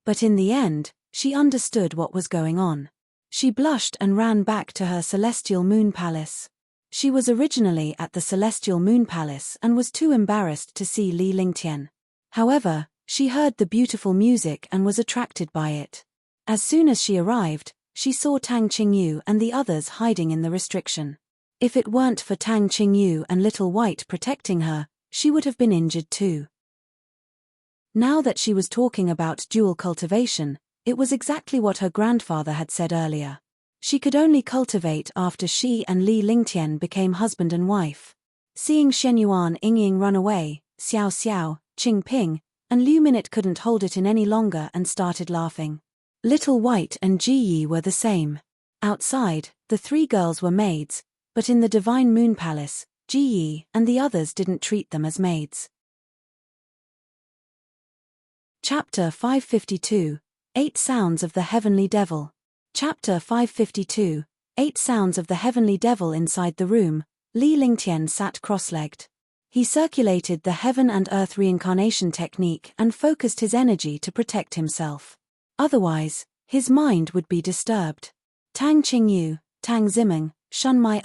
A: But in the end, she understood what was going on. She blushed and ran back to her Celestial Moon Palace. She was originally at the Celestial Moon Palace and was too embarrassed to see Li Lingtian. However, she heard the beautiful music and was attracted by it. As soon as she arrived, she saw Tang Qingyu and the others hiding in the restriction. If it weren't for Tang Qingyu and Little White protecting her, she would have been injured too. Now that she was talking about dual cultivation, it was exactly what her grandfather had said earlier. She could only cultivate after she and Li Lingtian became husband and wife. Seeing Shenyuan Yingying run away, Xiao Xiao, Qing Ping, and Liu Minute couldn't hold it in any longer and started laughing. Little White and Ji Yi were the same. Outside, the three girls were maids, but in the Divine Moon Palace, Ji, and the others didn't treat them as maids. Chapter 552, 8 Sounds of the Heavenly Devil. Chapter 552, 8 Sounds of the Heavenly Devil. Inside the room, Li Lingtian sat cross-legged. He circulated the heaven and earth reincarnation technique and focused his energy to protect himself. Otherwise, his mind would be disturbed. Tang Qingyu, Tang Zimeng, Shun Mai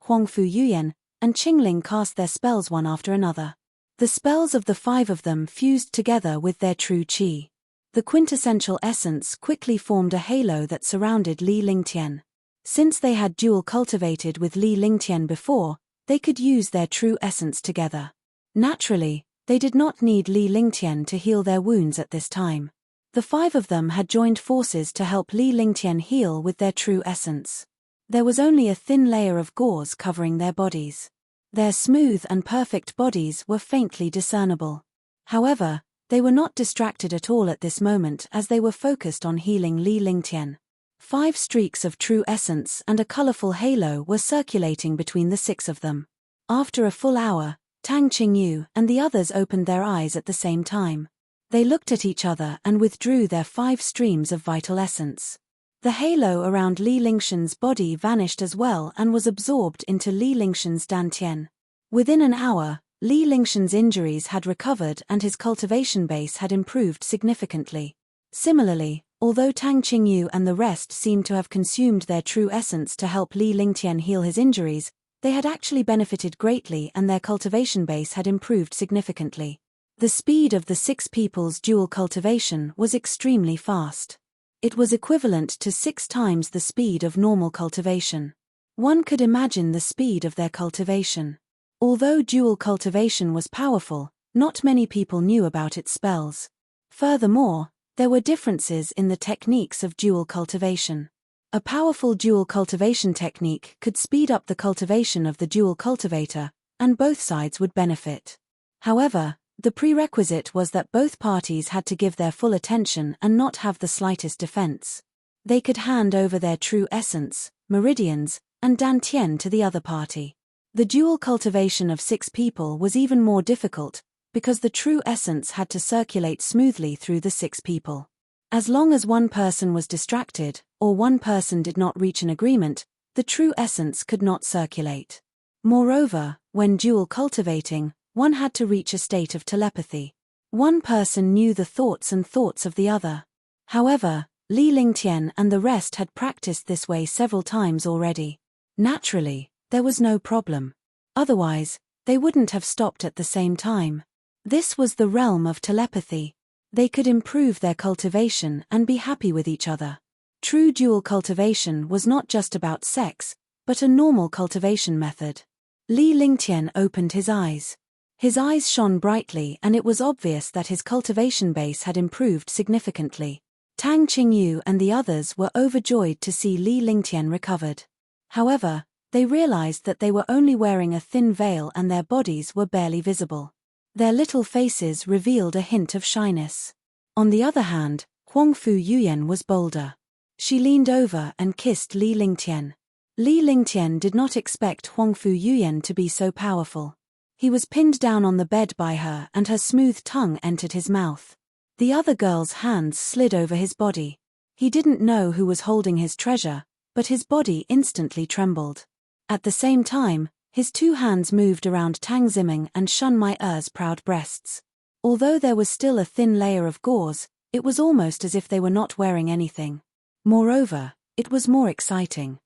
A: Huangfu Yuyan, and Qingling cast their spells one after another. The spells of the 5 of them fused together with their true qi. The quintessential essence quickly formed a halo that surrounded Li Lingtian. Since they had dual cultivated with Li Lingtian before, they could use their true essence together. Naturally, they did not need Li Lingtian to heal their wounds at this time. The 5 of them had joined forces to help Li Lingtian heal with their true essence. There was only a thin layer of gauze covering their bodies. Their smooth and perfect bodies were faintly discernible. However, they were not distracted at all at this moment as they were focused on healing Li Lingtian. 5 streaks of true essence and a colorful halo were circulating between the 6 of them. After a full hour, Tang Qingyu and the others opened their eyes at the same time. They looked at each other and withdrew their 5 streams of vital essence. The halo around Li Lingtian's body vanished as well and was absorbed into Li Lingtian's dantian. Within an hour, Li Lingtian's injuries had recovered and his cultivation base had improved significantly. Similarly, although Tang Qingyu and the rest seemed to have consumed their true essence to help Li Lingtian heal his injuries, they had actually benefited greatly and their cultivation base had improved significantly. The speed of the 6 people's dual cultivation was extremely fast. It was equivalent to 6 times the speed of normal cultivation. One could imagine the speed of their cultivation. Although dual cultivation was powerful, not many people knew about its spells. Furthermore, there were differences in the techniques of dual cultivation. A powerful dual cultivation technique could speed up the cultivation of the dual cultivator, and both sides would benefit. However, the prerequisite was that both parties had to give their full attention and not have the slightest defense. They could hand over their true essence, meridians, and dantian to the other party. The dual cultivation of 6 people was even more difficult, because the true essence had to circulate smoothly through the 6 people. As long as one person was distracted, or one person did not reach an agreement, the true essence could not circulate. Moreover, when dual cultivating, one had to reach a state of telepathy. One person knew the thoughts of the other. However, Li Lingtian and the rest had practiced this way several times already. Naturally, there was no problem. Otherwise, they wouldn't have stopped at the same time. This was the realm of telepathy. They could improve their cultivation and be happy with each other. True dual cultivation was not just about sex, but a normal cultivation method. Li Lingtian opened his eyes. His eyes shone brightly and it was obvious that his cultivation base had improved significantly. Tang Qingyu and the others were overjoyed to see Li Lingtian recovered. However, they realized that they were only wearing a thin veil and their bodies were barely visible. Their little faces revealed a hint of shyness. On the other hand, Huangfu Yuyan was bolder. She leaned over and kissed Li Lingtian. Li Lingtian did not expect Huangfu Yuyan to be so powerful. He was pinned down on the bed by her and her smooth tongue entered his mouth. The other girl's hands slid over his body. He didn't know who was holding his treasure, but his body instantly trembled. At the same time, his 2 hands moved around Tang Zimeng and Shun Mai Er's proud breasts. Although there was still a thin layer of gauze, it was almost as if they were not wearing anything. Moreover, it was more exciting.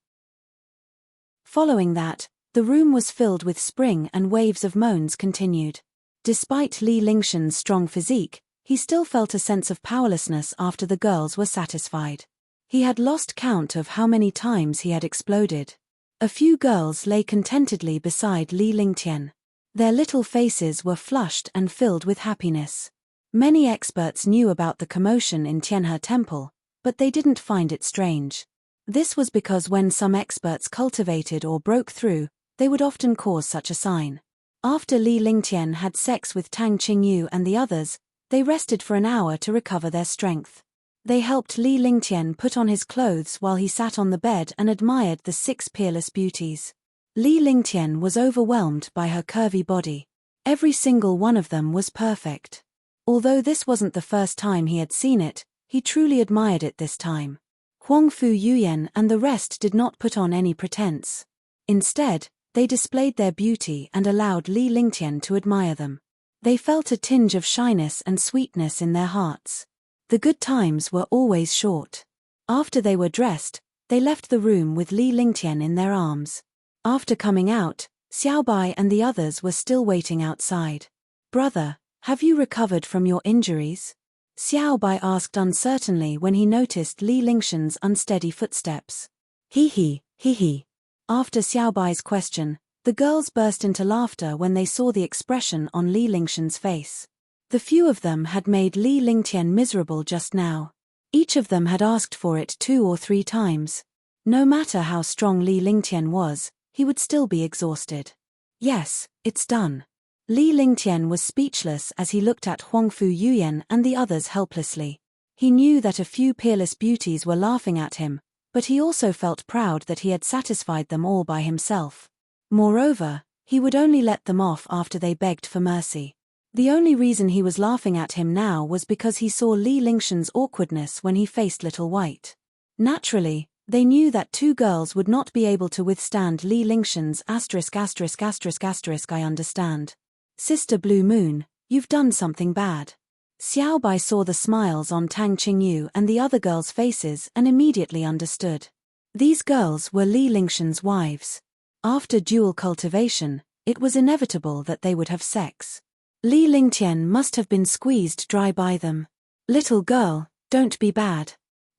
A: Following that, the room was filled with spring and waves of moans continued. Despite Li Lingtian's strong physique, he still felt a sense of powerlessness after the girls were satisfied. He had lost count of how many times he had exploded. A few girls lay contentedly beside Li Lingtian. Their little faces were flushed and filled with happiness. Many experts knew about the commotion in Tianhe Temple, but they didn't find it strange. This was because when some experts cultivated or broke through, they would often cause such a sign. After Li Lingtian had sex with Tang Qingyu and the others, they rested for an hour to recover their strength. They helped Li Lingtian put on his clothes while he sat on the bed and admired the 6 peerless beauties. Li Lingtian was overwhelmed by her curvy body. Every single one of them was perfect. Although this wasn't the first time he had seen it, he truly admired it this time. Huangfu Yuyan and the rest did not put on any pretense. Instead, they displayed their beauty and allowed Li Lingtian to admire them. They felt a tinge of shyness and sweetness in their hearts. The good times were always short. After they were dressed, they left the room with Li Lingtian in their arms. After coming out, Xiaobai and the others were still waiting outside. "Brother, have you recovered from your injuries?" Xiaobai asked uncertainly when he noticed Li Lingtian's unsteady footsteps. Hee hee. After Xiaobai's question, the girls burst into laughter when they saw the expression on Li Lingtian's face. The few of them had made Li Lingtian miserable just now. Each of them had asked for it 2 or 3 times. No matter how strong Li Lingtian was, he would still be exhausted. "Yes, it's done." Li Lingtian was speechless as he looked at Huangfu Yuyan and the others helplessly. He knew that a few peerless beauties were laughing at him, but he also felt proud that he had satisfied them all by himself. Moreover, he would only let them off after they begged for mercy. The only reason he was laughing at him now was because he saw Li Lingtian's awkwardness when he faced Little White. Naturally, they knew that 2 girls would not be able to withstand Li Lingtian's *******. I understand. "Sister Blue Moon, you've done something bad." Xiaobai saw the smiles on Tang Qingyu and the other girls' faces and immediately understood. These girls were Li Lingtian's wives. After dual cultivation, it was inevitable that they would have sex. Li Lingtian must have been squeezed dry by them. "Little girl, don't be bad,"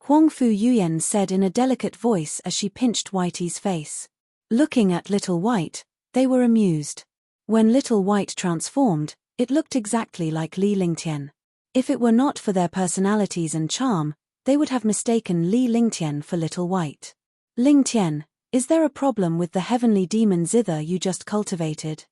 A: Huangfu Yuyan said in a delicate voice as she pinched Whitey's face. Looking at Little White, they were amused. When Little White transformed, it looked exactly like Li Lingtian. If it were not for their personalities and charm, they would have mistaken Li Lingtian for Little White. "Lingtian, is there a problem with the heavenly demon zither you just cultivated?"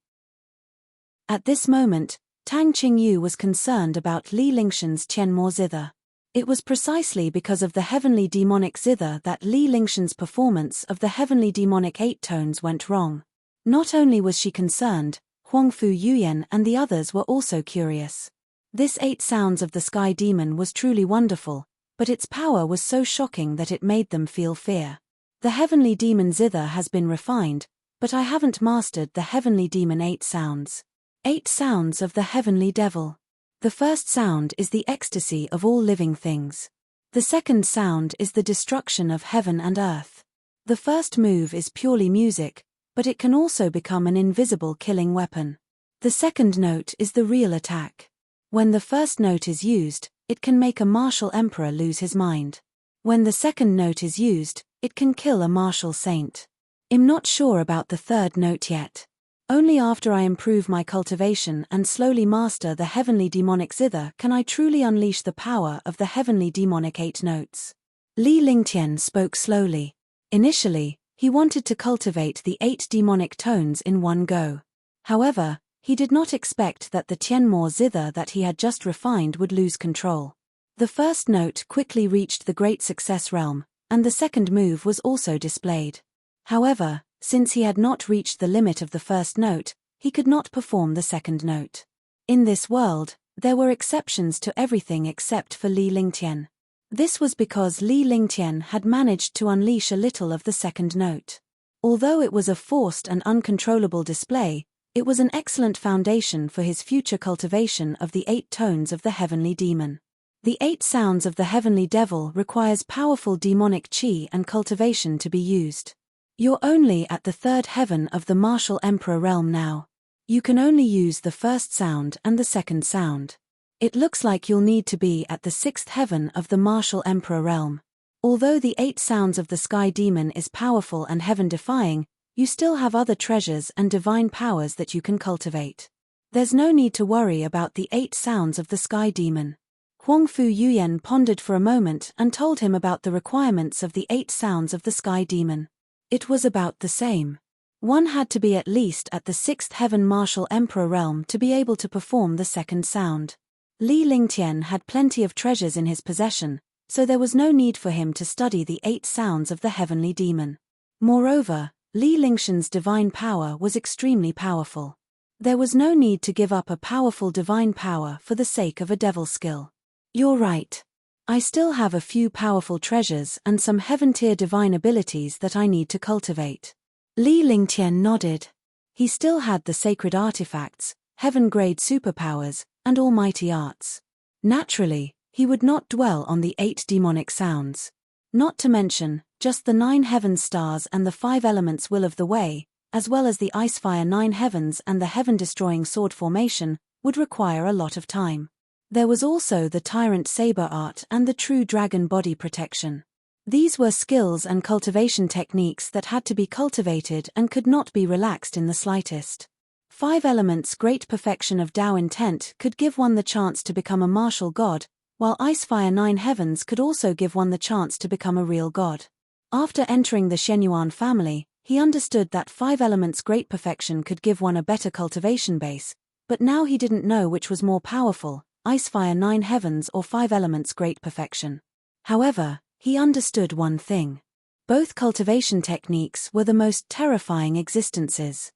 A: At this moment, Tang Qingyu was concerned about Li Lingtian's Tianmo zither. It was precisely because of the heavenly demonic zither that Li Lingtian's performance of the heavenly demonic 8 tones went wrong. Not only was she concerned, Huangfu Yuyan and the others were also curious. This 8 sounds of the sky demon was truly wonderful, but its power was so shocking that it made them feel fear. The heavenly demon zither has been refined, but I haven't mastered the heavenly demon 8 sounds. 8 sounds of the heavenly devil. The first sound is the ecstasy of all living things. The second sound is the destruction of heaven and earth. The first move is purely music, but it can also become an invisible killing weapon. The second note is the real attack. When the first note is used, it can make a martial emperor lose his mind. When the second note is used, it can kill a martial saint. I'm not sure about the third note yet. Only after I improve my cultivation and slowly master the heavenly demonic zither can I truly unleash the power of the heavenly demonic 8 notes. Li Lingtian spoke slowly. Initially, he wanted to cultivate the 8 demonic tones in one go. However, he did not expect that the Tianmo zither that he had just refined would lose control. The first note quickly reached the great success realm, and the second move was also displayed. However, since he had not reached the limit of the first note, he could not perform the second note. In this world, there were exceptions to everything except for Li Lingtian. This was because Li Lingtian had managed to unleash a little of the second note. Although it was a forced and uncontrollable display, it was an excellent foundation for his future cultivation of the 8 tones of the heavenly demon. The 8 sounds of the heavenly devil requires powerful demonic qi and cultivation to be used. You're only at the 3rd heaven of the martial emperor realm now. You can only use the first sound and the second sound. It looks like you'll need to be at the 6th heaven of the martial emperor realm. Although the 8 sounds of the sky demon is powerful and heaven-defying, you still have other treasures and divine powers that you can cultivate. There's no need to worry about the 8 sounds of the sky demon. Huangfu Yuyan pondered for a moment and told him about the requirements of the 8 sounds of the sky demon. It was about the same. One had to be at least at the 6th heaven martial emperor realm to be able to perform the second sound. Li Lingtian had plenty of treasures in his possession, so there was no need for him to study the 8 sounds of the heavenly demon. Moreover, Li Lingtian's divine power was extremely powerful. There was no need to give up a powerful divine power for the sake of a devil skill. You're right. I still have a few powerful treasures and some heaven-tier divine abilities that I need to cultivate. Li Lingtian nodded. He still had the sacred artifacts, heaven-grade superpowers, and almighty arts. Naturally, he would not dwell on the 8 demonic sounds. Not to mention, just the 9 heaven stars and the 5 elements will of the way, as well as the ice-fire 9 heavens and the heaven-destroying sword formation, would require a lot of time. There was also the tyrant saber art and the true dragon body protection. These were skills and cultivation techniques that had to be cultivated and could not be relaxed in the slightest. 5 elements great perfection of Tao intent could give one the chance to become a martial god, while Icefire 9 heavens could also give one the chance to become a real god. After entering the Shenyuan family, he understood that 5 elements great perfection could give one a better cultivation base, but now he didn't know which was more powerful, Icefire 9 heavens or 5 elements great perfection. However, he understood one thing. Both cultivation techniques were the most terrifying existences.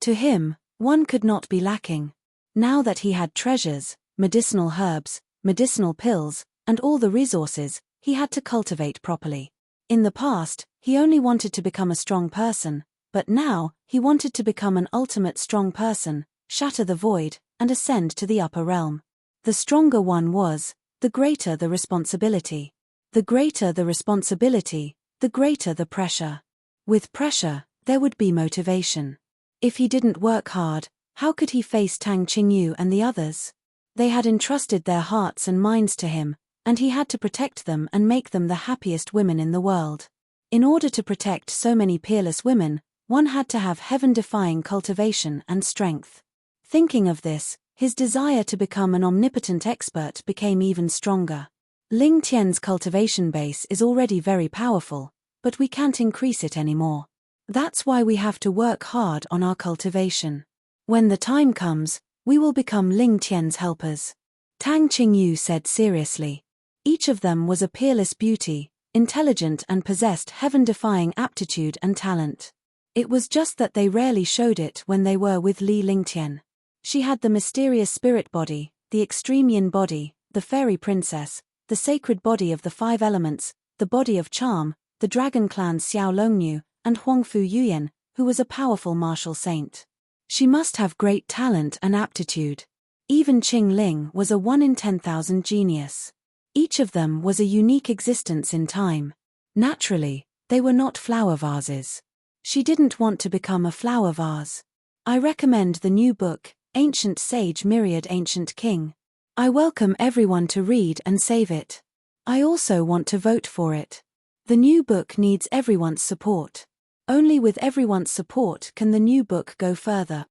A: To him, one could not be lacking. Now that he had treasures, medicinal herbs, medicinal pills, and all the resources, he had to cultivate properly. In the past, he only wanted to become a strong person, but now, he wanted to become an ultimate strong person, shatter the void, and ascend to the upper realm. The stronger one was, the greater the responsibility. The greater the responsibility, the greater the pressure. With pressure, there would be motivation. If he didn't work hard, how could he face Tang Qingyu and the others? They had entrusted their hearts and minds to him, and he had to protect them and make them the happiest women in the world. In order to protect so many peerless women, one had to have heaven-defying cultivation and strength. Thinking of this, his desire to become an omnipotent expert became even stronger. Ling Tian's cultivation base is already very powerful, but we can't increase it anymore. That's why we have to work hard on our cultivation. When the time comes, we will become Ling Tian's helpers. Tang Qingyu said seriously. Each of them was a peerless beauty, intelligent and possessed heaven-defying aptitude and talent. It was just that they rarely showed it when they were with Li Lingtian. She had the mysterious spirit body, the extreme yin body, the fairy princess, the sacred body of the 5 elements, the body of charm, the dragon clan Xiao Longnu, and Huangfu Yuyan, who was a powerful martial saint. She must have great talent and aptitude. Even Qing Ling was a 1 in 10,000 genius. Each of them was a unique existence in time. Naturally, they were not flower vases. She didn't want to become a flower vase. I recommend the new book, Ancient Sage Myriad Ancient King. I welcome everyone to read and save it. I also want to vote for it. The new book needs everyone's support. Only with everyone's support can the new book go further.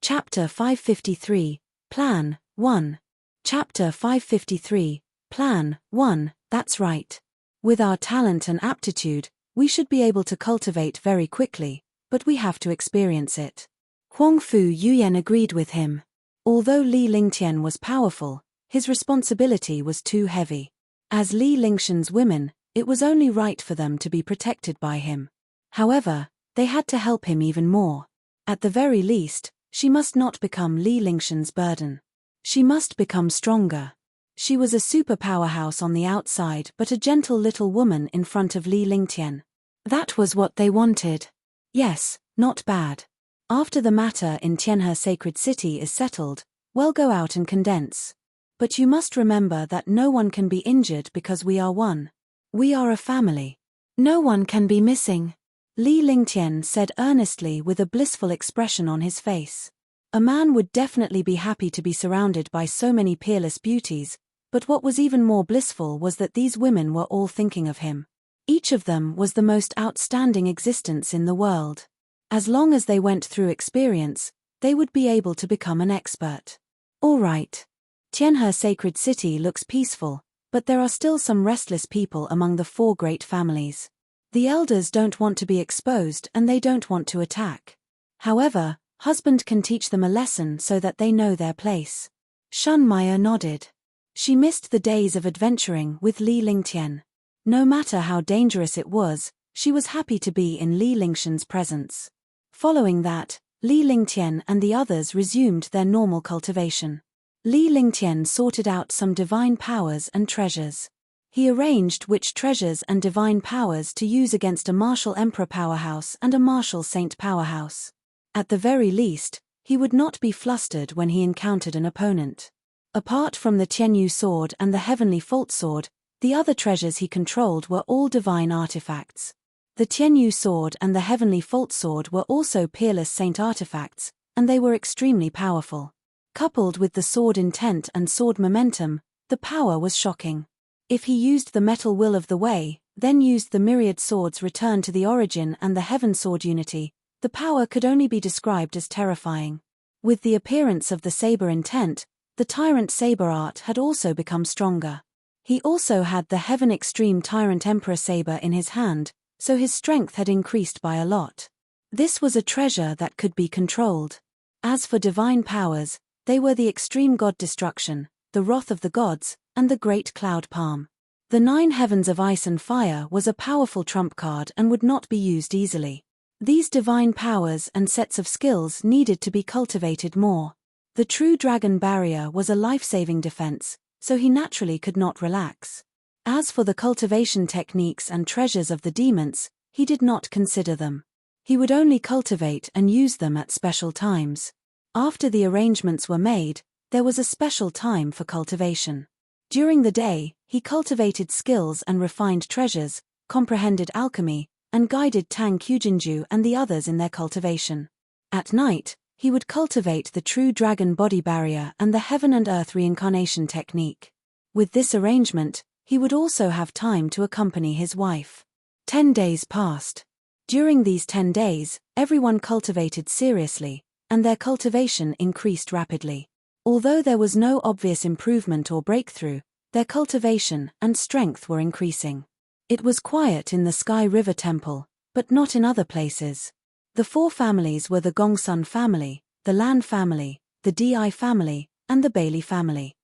A: Chapter 553, Plan 1. Chapter 553, Plan 1, that's right. With our talent and aptitude, we should be able to cultivate very quickly, but we have to experience it. Huangfu Yuyan agreed with him. Although Li Lingtian was powerful, his responsibility was too heavy. As Li Lingtian's women, it was only right for them to be protected by him. However, they had to help him even more. At the very least, she must not become Li Lingtian's burden. She must become stronger. She was a super powerhouse on the outside but a gentle little woman in front of Li Lingtian. That was what they wanted. Yes, not bad. After the matter in Tianhe Sacred City is settled, we'll go out and condense. But you must remember that no one can be injured because we are one. We are a family. No one can be missing. Li Lingtian said earnestly with a blissful expression on his face. A man would definitely be happy to be surrounded by so many peerless beauties, but what was even more blissful was that these women were all thinking of him. Each of them was the most outstanding existence in the world. As long as they went through experience, they would be able to become an expert. All right. Tianhe Sacred City looks peaceful, but there are still some restless people among the 4 great families. The elders don't want to be exposed and they don't want to attack. However, husband can teach them a lesson so that they know their place. Shunmaya nodded. She missed the days of adventuring with Li Lingtian. No matter how dangerous it was, she was happy to be in Li Lingtian's presence. Following that, Li Lingtian and the others resumed their normal cultivation. Li Lingtian sorted out some divine powers and treasures. He arranged which treasures and divine powers to use against a martial emperor powerhouse and a martial saint powerhouse. At the very least, he would not be flustered when he encountered an opponent. Apart from the Tianyu sword and the heavenly fault sword, the other treasures he controlled were all divine artifacts. The Tianyu sword and the heavenly fault sword were also peerless saint artifacts, and they were extremely powerful. Coupled with the sword intent and sword momentum, the power was shocking. If he used the metal will of the way, then used the myriad swords return to the origin and the heaven sword unity, the power could only be described as terrifying. With the appearance of the saber intent, the tyrant saber art had also become stronger. He also had the heaven extreme tyrant emperor saber in his hand, so his strength had increased by a lot. This was a treasure that could be controlled. As for divine powers, they were the extreme god destruction, the wrath of the gods, and the great cloud palm. The 9 heavens of ice and fire was a powerful trump card and would not be used easily. These divine powers and sets of skills needed to be cultivated more. The true dragon barrier was a life-saving defense, so he naturally could not relax. As for the cultivation techniques and treasures of the demons, he did not consider them. He would only cultivate and use them at special times. After the arrangements were made, there was a special time for cultivation. During the day, he cultivated skills and refined treasures, comprehended alchemy, and guided Tang Qujinju and the others in their cultivation. At night, he would cultivate the true dragon body barrier and the heaven and earth reincarnation technique. With this arrangement, he would also have time to accompany his wife. 10 days passed. During these 10 days, everyone cultivated seriously, and their cultivation increased rapidly. Although there was no obvious improvement or breakthrough, their cultivation and strength were increasing. It was quiet in the Sky River Temple, but not in other places. The 4 families were the Gongsun family, the Lan family, the Di family, and the Bailey family.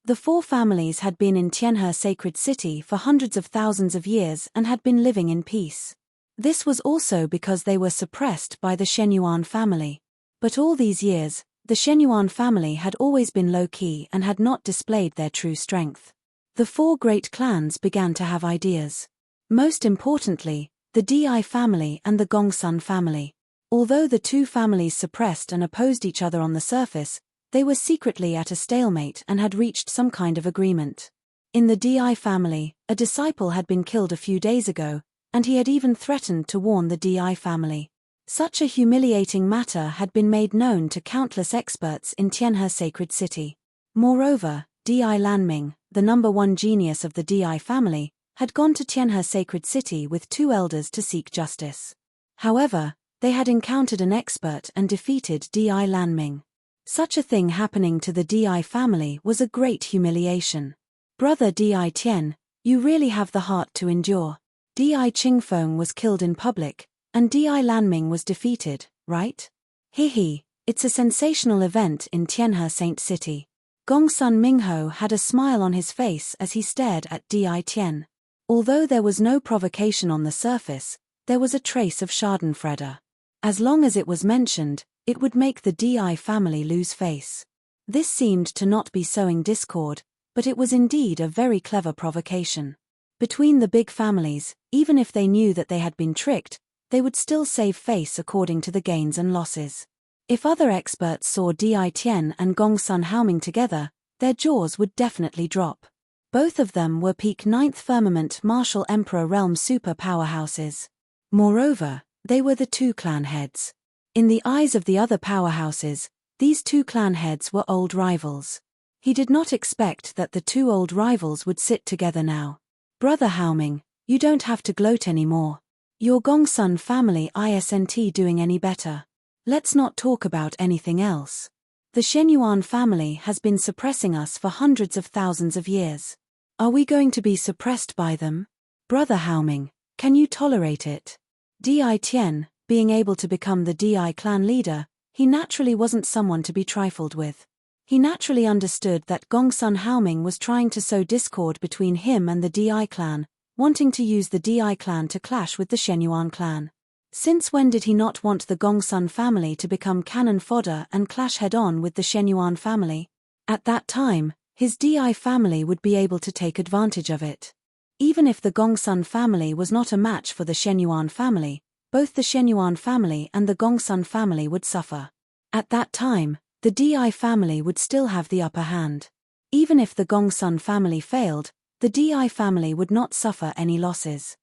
A: The 4 families had been in Tianhe Sacred City for hundreds of thousands of years and had been living in peace. This was also because they were suppressed by the Shenyuan family. But all these years, the Shenyuan family had always been low-key and had not displayed their true strength. The 4 great clans began to have ideas. Most importantly, the Di family and the Gongsun family. Although the 2 families suppressed and opposed each other on the surface, they were secretly at a stalemate and had reached some kind of agreement. In the Di family, a disciple had been killed a few days ago, and he had even threatened to warn the Di family. Such a humiliating matter had been made known to countless experts in Tianhe Sacred City. Moreover, Di Lanming, the number 1 genius of the Di family, had gone to Tianhe Sacred City with 2 elders to seek justice. However, they had encountered an expert and defeated Di Lanming. Such a thing happening to the Di family was a great humiliation. Brother Di Tian, you really have the heart to endure. Di Qingfeng was killed in public, and Di Lanming was defeated, right? Hehe, it's a sensational event in Tianhe Saint City. Gongsun Mingho had a smile on his face as he stared at Di Tian. Although there was no provocation on the surface, there was a trace of schadenfreude. As long as it was mentioned, it would make the Di family lose face. This seemed to not be sowing discord, but it was indeed a very clever provocation. Between the big families, even if they knew that they had been tricked, they would still save face according to the gains and losses. If other experts saw Di Tian and Gongsun Haoming together, their jaws would definitely drop. Both of them were peak 9th firmament martial emperor realm super powerhouses. Moreover, they were the 2 clan heads. In the eyes of the other powerhouses, these 2 clan heads were old rivals. He did not expect that the 2 old rivals would sit together now. Brother Haoming, you don't have to gloat anymore. Your Gongsun family isn't doing any better. Let's not talk about anything else. The Shenyuan family has been suppressing us for hundreds of thousands of years. Are we going to be suppressed by them? Brother Haoming, can you tolerate it? Di Tian, being able to become the Di clan leader, he naturally wasn't someone to be trifled with. He naturally understood that Gongsun Haoming was trying to sow discord between him and the Di clan, wanting to use the Di clan to clash with the Shenyuan clan. Since when did he not want the Gongsun family to become cannon fodder and clash head-on with the Shenyuan family? At that time, his Di family would be able to take advantage of it. Even if the Gongsun family was not a match for the Shenyuan family, both the Shenyuan family and the Gongsun family would suffer. At that time, the Di family would still have the upper hand. Even if the Gongsun family failed, the Di family would not suffer any losses.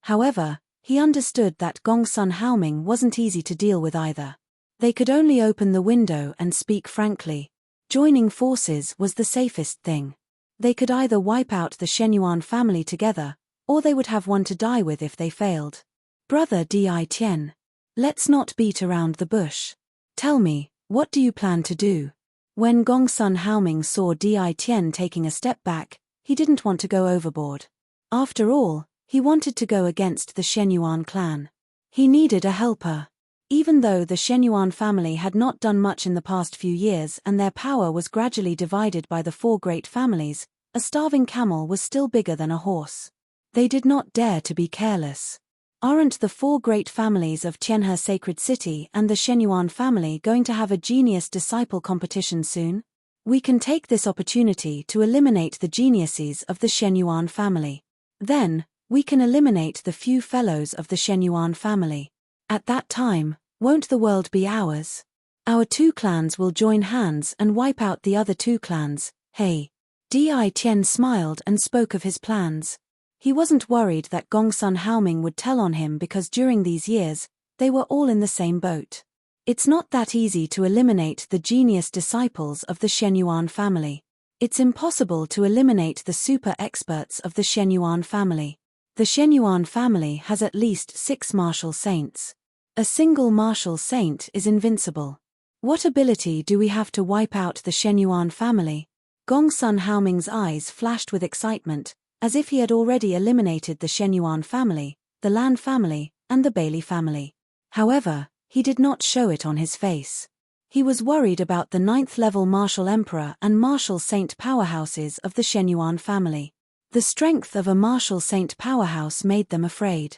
A: However, he understood that Gongsun Haoming wasn't easy to deal with either. They could only open the window and speak frankly. Joining forces was the safest thing. They could either wipe out the Shenyuan family together, or they would have one to die with if they failed. Brother Di Tian. Let's not beat around the bush. Tell me, what do you plan to do? When Gongsun Haoming saw Di Tian taking a step back, he didn't want to go overboard. After all, he wanted to go against the Shenyuan clan. He needed a helper. Even though the Shenyuan family had not done much in the past few years and their power was gradually divided by the four great families, a starving camel was still bigger than a horse. They did not dare to be careless. Aren't the four great families of Tianhe Sacred City and the Shenyuan family going to have a genius disciple competition soon? We can take this opportunity to eliminate the geniuses of the Shenyuan family. Then, we can eliminate the few fellows of the Shenyuan family. At that time, won't the world be ours? Our two clans will join hands and wipe out the other two clans. Hey. Di Tian smiled and spoke of his plans. He wasn't worried that Gongsun Haoming would tell on him because during these years, they were all in the same boat. It's not that easy to eliminate the genius disciples of the Shenyuan family. It's impossible to eliminate the super experts of the Shenyuan family. The Shenyuan family has at least 6 martial saints. A single martial saint is invincible. What ability do we have to wipe out the Shenyuan family? Gongsun Haoming's eyes flashed with excitement, as if he had already eliminated the Shenyuan family, the Lan family, and the Bailey family. However, he did not show it on his face. He was worried about the 9th-level martial emperor and martial saint powerhouses of the Shenyuan family. The strength of a martial saint powerhouse made them afraid.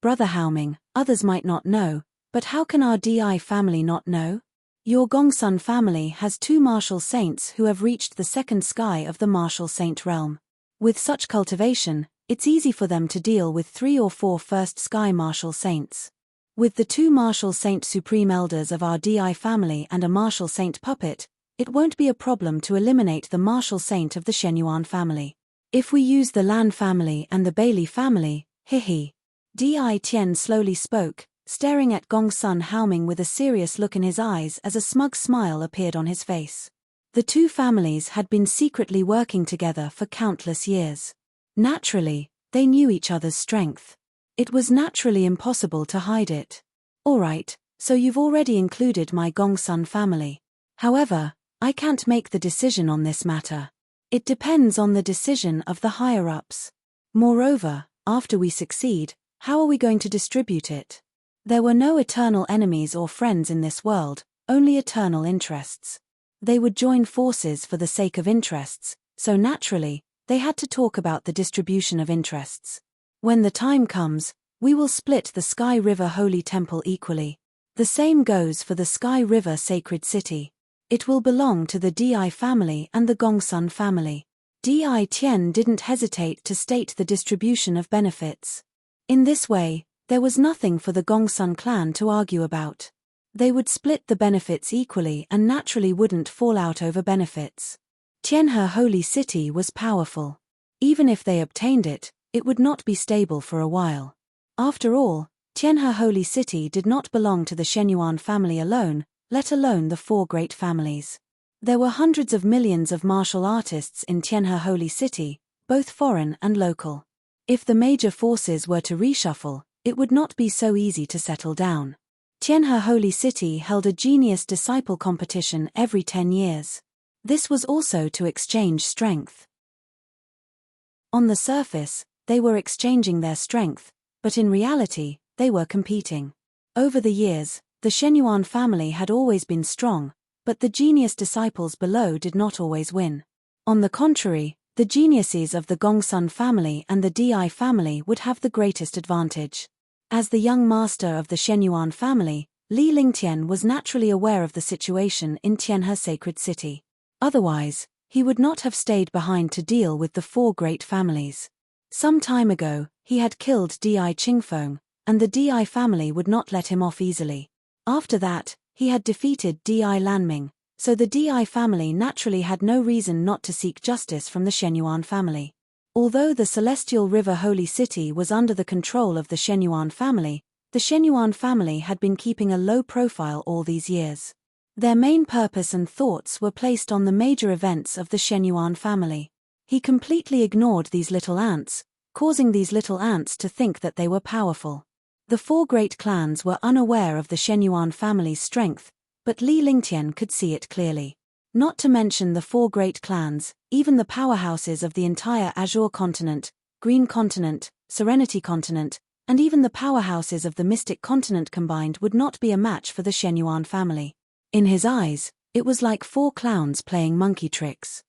A: Brother Haoming, others might not know, but how can our Di family not know? Your Gongsun family has 2 martial saints who have reached the 2nd sky of the martial saint realm. With such cultivation, it's easy for them to deal with 3 or 4 first sky martial saints. With the 2 martial saint supreme elders of our Di family and a martial saint puppet, it won't be a problem to eliminate the martial saint of the Shenyuan family. If we use the Lan family and the Bailey family, Di Tian slowly spoke, staring at Gongsun Haoming with a serious look in his eyes as a smug smile appeared on his face. The 2 families had been secretly working together for countless years. Naturally, they knew each other's strength. It was naturally impossible to hide it. Alright, so you've already included my Gongsun family. However, I can't make the decision on this matter. It depends on the decision of the higher-ups. Moreover, after we succeed, how are we going to distribute it? There were no eternal enemies or friends in this world, only eternal interests. They would join forces for the sake of interests, so naturally, they had to talk about the distribution of interests. When the time comes, we will split the Sky River Holy Temple equally. The same goes for the Sky River Sacred City. It will belong to the Di family and the Gongsun family. Di Tian didn't hesitate to state the distribution of benefits. In this way, there was nothing for the Gongsun clan to argue about. They would split the benefits equally and naturally wouldn't fall out over benefits. Tianhe Holy City was powerful. Even if they obtained it, it would not be stable for a while. After all, Tianhe Holy City did not belong to the Shenyuan family alone, let alone the 4 great families. There were hundreds of millions of martial artists in Tianhe Holy City, both foreign and local. If the major forces were to reshuffle, it would not be so easy to settle down. Tianhe Holy City held a genius disciple competition every 10 years. This was also to exchange strength. On the surface, they were exchanging their strength, but in reality, they were competing. Over the years, the Shenyuan family had always been strong, But the genius disciples below did not always win. On the contrary, the geniuses of the Gongsun family and the Di family would have the greatest advantage. As the young master of the Shenyuan family, Li Lingtian was naturally aware of the situation in Tianhe sacred city. Otherwise, he would not have stayed behind to deal with the four great families. Some time ago, he had killed Di Qingfeng, and the Di family would not let him off easily. After that, he had defeated Di Lanming, so the Di family naturally had no reason not to seek justice from the Shenyuan family. Although the Celestial River Holy City was under the control of the Shenyuan family, the Shenyuan family had been keeping a low profile all these years. Their main purpose and thoughts were placed on the major events of the Shenyuan family. He completely ignored these little ants, causing these little ants to think that they were powerful. The four great clans were unaware of the Shenyuan family's strength, but Li Lingtian could see it clearly. Not to mention the four great clans, even the powerhouses of the entire Azure continent, Green continent, Serenity continent, and even the powerhouses of the Mystic continent combined would not be a match for the Shenyuan family. In his eyes, it was like four clowns playing monkey tricks.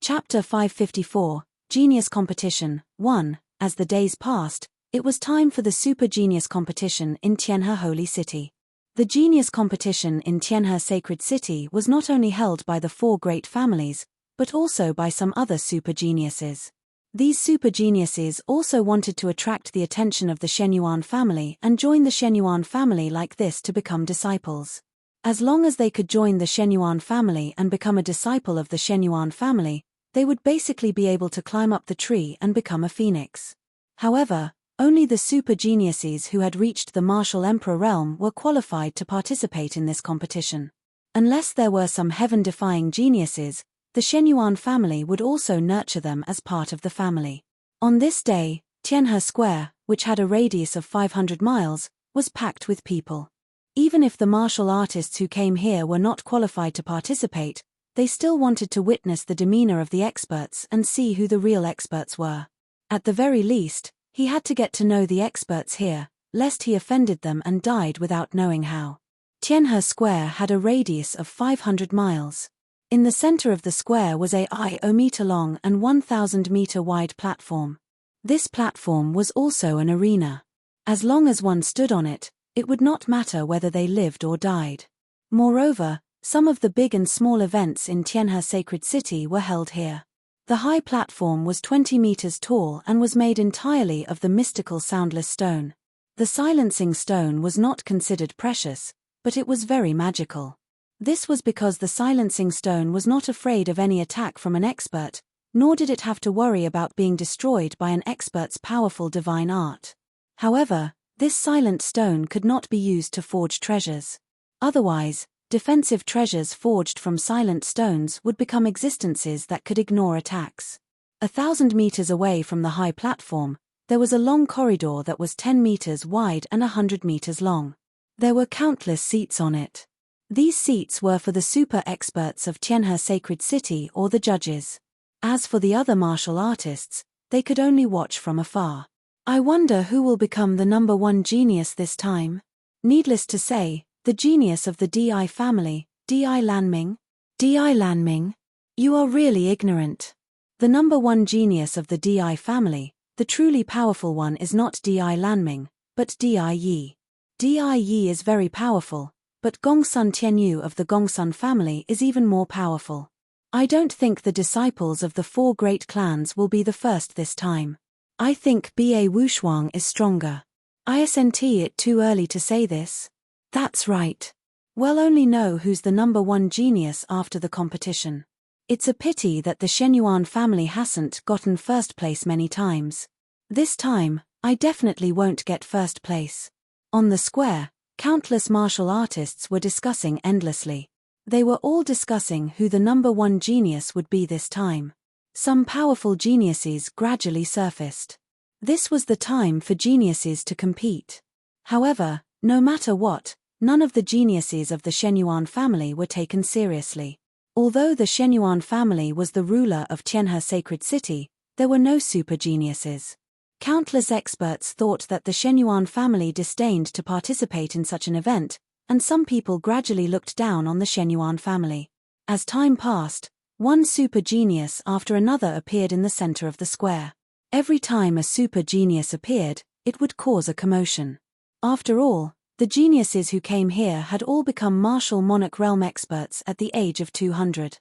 A: Chapter 554, Genius Competition 1. As the days passed, it was time for the Super Genius Competition in Tianhe Holy City. The Genius Competition in Tianhe Sacred City was not only held by the four great families, but also by some other super geniuses. These super geniuses also wanted to attract the attention of the Shenyuan family and join the Shenyuan family like this to become disciples. As long as they could join the Shenyuan family and become a disciple of the Shenyuan family, they would basically be able to climb up the tree and become a phoenix. However, only the super geniuses who had reached the martial emperor realm were qualified to participate in this competition. Unless there were some heaven-defying geniuses, the Shenyuan family would also nurture them as part of the family. On this day, Tianhe Square, which had a radius of 500 miles, was packed with people. Even if the martial artists who came here were not qualified to participate, they still wanted to witness the demeanor of the experts and see who the real experts were. At the very least, he had to get to know the experts here, lest he offended them and died without knowing how. Tianhe Square had a radius of 500 miles. In the center of the square was a 1,000-meter-long and 1,000-meter-wide platform. This platform was also an arena. As long as one stood on it, it would not matter whether they lived or died. Moreover, some of the big and small events in Tianhe Sacred City were held here. The high platform was 20 meters tall and was made entirely of the mystical soundless stone. The silencing stone was not considered precious, but it was very magical. This was because the silencing stone was not afraid of any attack from an expert, nor did it have to worry about being destroyed by an expert's powerful divine art. However, this silent stone could not be used to forge treasures. Otherwise, defensive treasures forged from silent stones would become existences that could ignore attacks. 1,000 meters away from the high platform, there was a long corridor that was 10 meters wide and 100 meters long. There were countless seats on it. These seats were for the super experts of Tianhe Sacred City or the judges. As for the other martial artists, they could only watch from afar. I wonder who will become the #1 genius this time. Needless to say, the genius of the Di family, Di Lanming. Di Lanming? You are really ignorant. The #1 genius of the Di family, the truly powerful one, is not Di Lanming, but Di Yi. Di Yi is very powerful, but Gongsun Tianyu of the Gongsun family is even more powerful. I don't think the disciples of the four great clans will be the first this time. I think Ba Wushuang is stronger. Isn't it too early to say this? That's right. We'll only know who's the #1 genius after the competition. It's a pity that the Shenyuan family hasn't gotten first place many times. This time, I definitely won't get first place. On the square, countless martial artists were discussing endlessly. They were all discussing who the #1 genius would be this time. Some powerful geniuses gradually surfaced. This was the time for geniuses to compete. However, no matter what, none of the geniuses of the Shenyuan family were taken seriously. Although the Shenyuan family was the ruler of Tianhe Sacred City, there were no super geniuses. Countless experts thought that the Shenyuan family disdained to participate in such an event, and some people gradually looked down on the Shenyuan family. As time passed, one super genius after another appeared in the center of the square. Every time a super genius appeared, it would cause a commotion. After all, the geniuses who came here had all become martial monarch realm experts at the age of 200.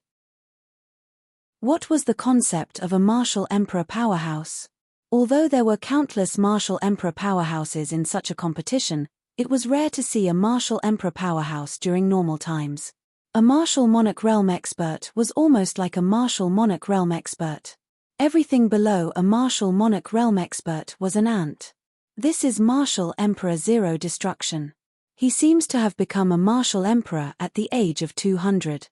A: What was the concept of a martial emperor powerhouse? Although there were countless martial emperor powerhouses in such a competition, it was rare to see a martial emperor powerhouse during normal times. A martial monarch realm expert was almost like a martial monarch realm expert. Everything below a martial monarch realm expert was an ant. This is martial emperor Zero Destruction. He seems to have become a martial emperor at the age of 200.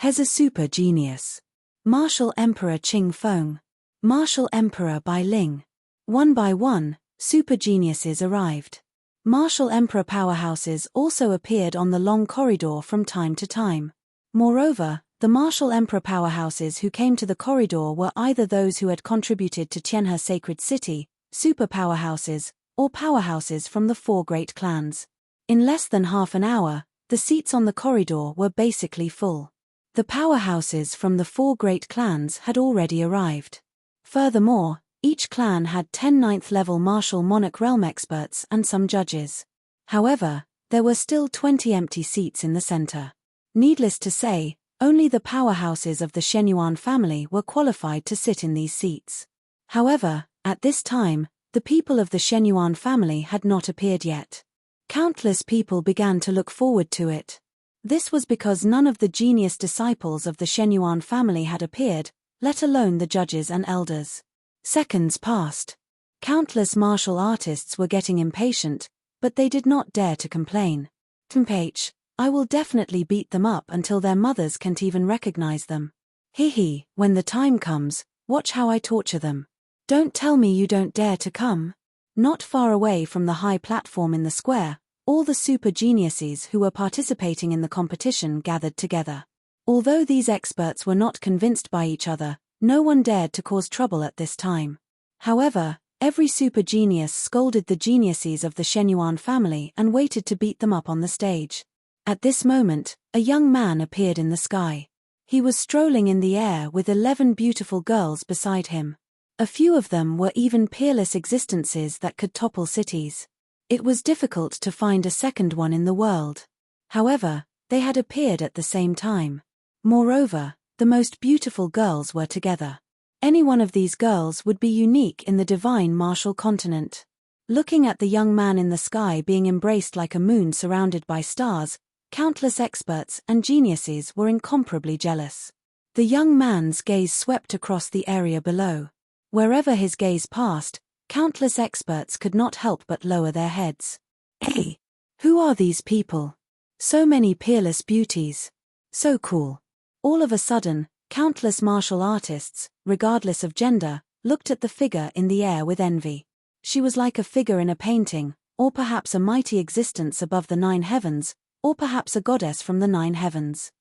A: He's a super genius. Martial emperor Qing Feng. Martial emperor Bai Ling. One by one, super geniuses arrived. Martial emperor powerhouses also appeared on the long corridor from time to time. Moreover, the martial emperor powerhouses who came to the corridor were either those who had contributed to Tianhe Sacred City, super powerhouses, or powerhouses from the 4 great clans. In less than half an hour, the seats on the corridor were basically full. The powerhouses from the 4 great clans had already arrived. Furthermore, each clan had 10 9th-level martial monarch realm experts and some judges. However, there were still 20 empty seats in the center. Needless to say, only the powerhouses of the Shenyuan family were qualified to sit in these seats. However, at this time, the people of the Shenyuan family had not appeared yet. Countless people began to look forward to it. This was because none of the genius disciples of the Shenyuan family had appeared, let alone the judges and elders. Seconds passed. Countless martial artists were getting impatient, but they did not dare to complain. "H, I will definitely beat them up until their mothers can't even recognize them. Hee, when the time comes, watch how I torture them. Don't tell me you don't dare to come." Not far away from the high platform in the square, all the super geniuses who were participating in the competition gathered together. Although these experts were not convinced by each other, no one dared to cause trouble at this time. However, every super genius scolded the geniuses of the Shenyuan family and waited to beat them up on the stage. At this moment, a young man appeared in the sky. He was strolling in the air with 11 beautiful girls beside him. A few of them were even peerless existences that could topple cities. It was difficult to find a second one in the world. However, they had appeared at the same time. Moreover, the most beautiful girls were together. Any one of these girls would be unique in the divine martial continent. Looking at the young man in the sky being embraced like a moon surrounded by stars, countless experts and geniuses were incomparably jealous. The young man's gaze swept across the area below. Wherever his gaze passed, countless experts could not help but lower their heads. Hey, who are these people? So many peerless beauties. So cool. All of a sudden, countless martial artists, regardless of gender, looked at the figure in the air with envy. She was like a figure in a painting, or perhaps a mighty existence above the 9 heavens, or perhaps a goddess from the 9 heavens.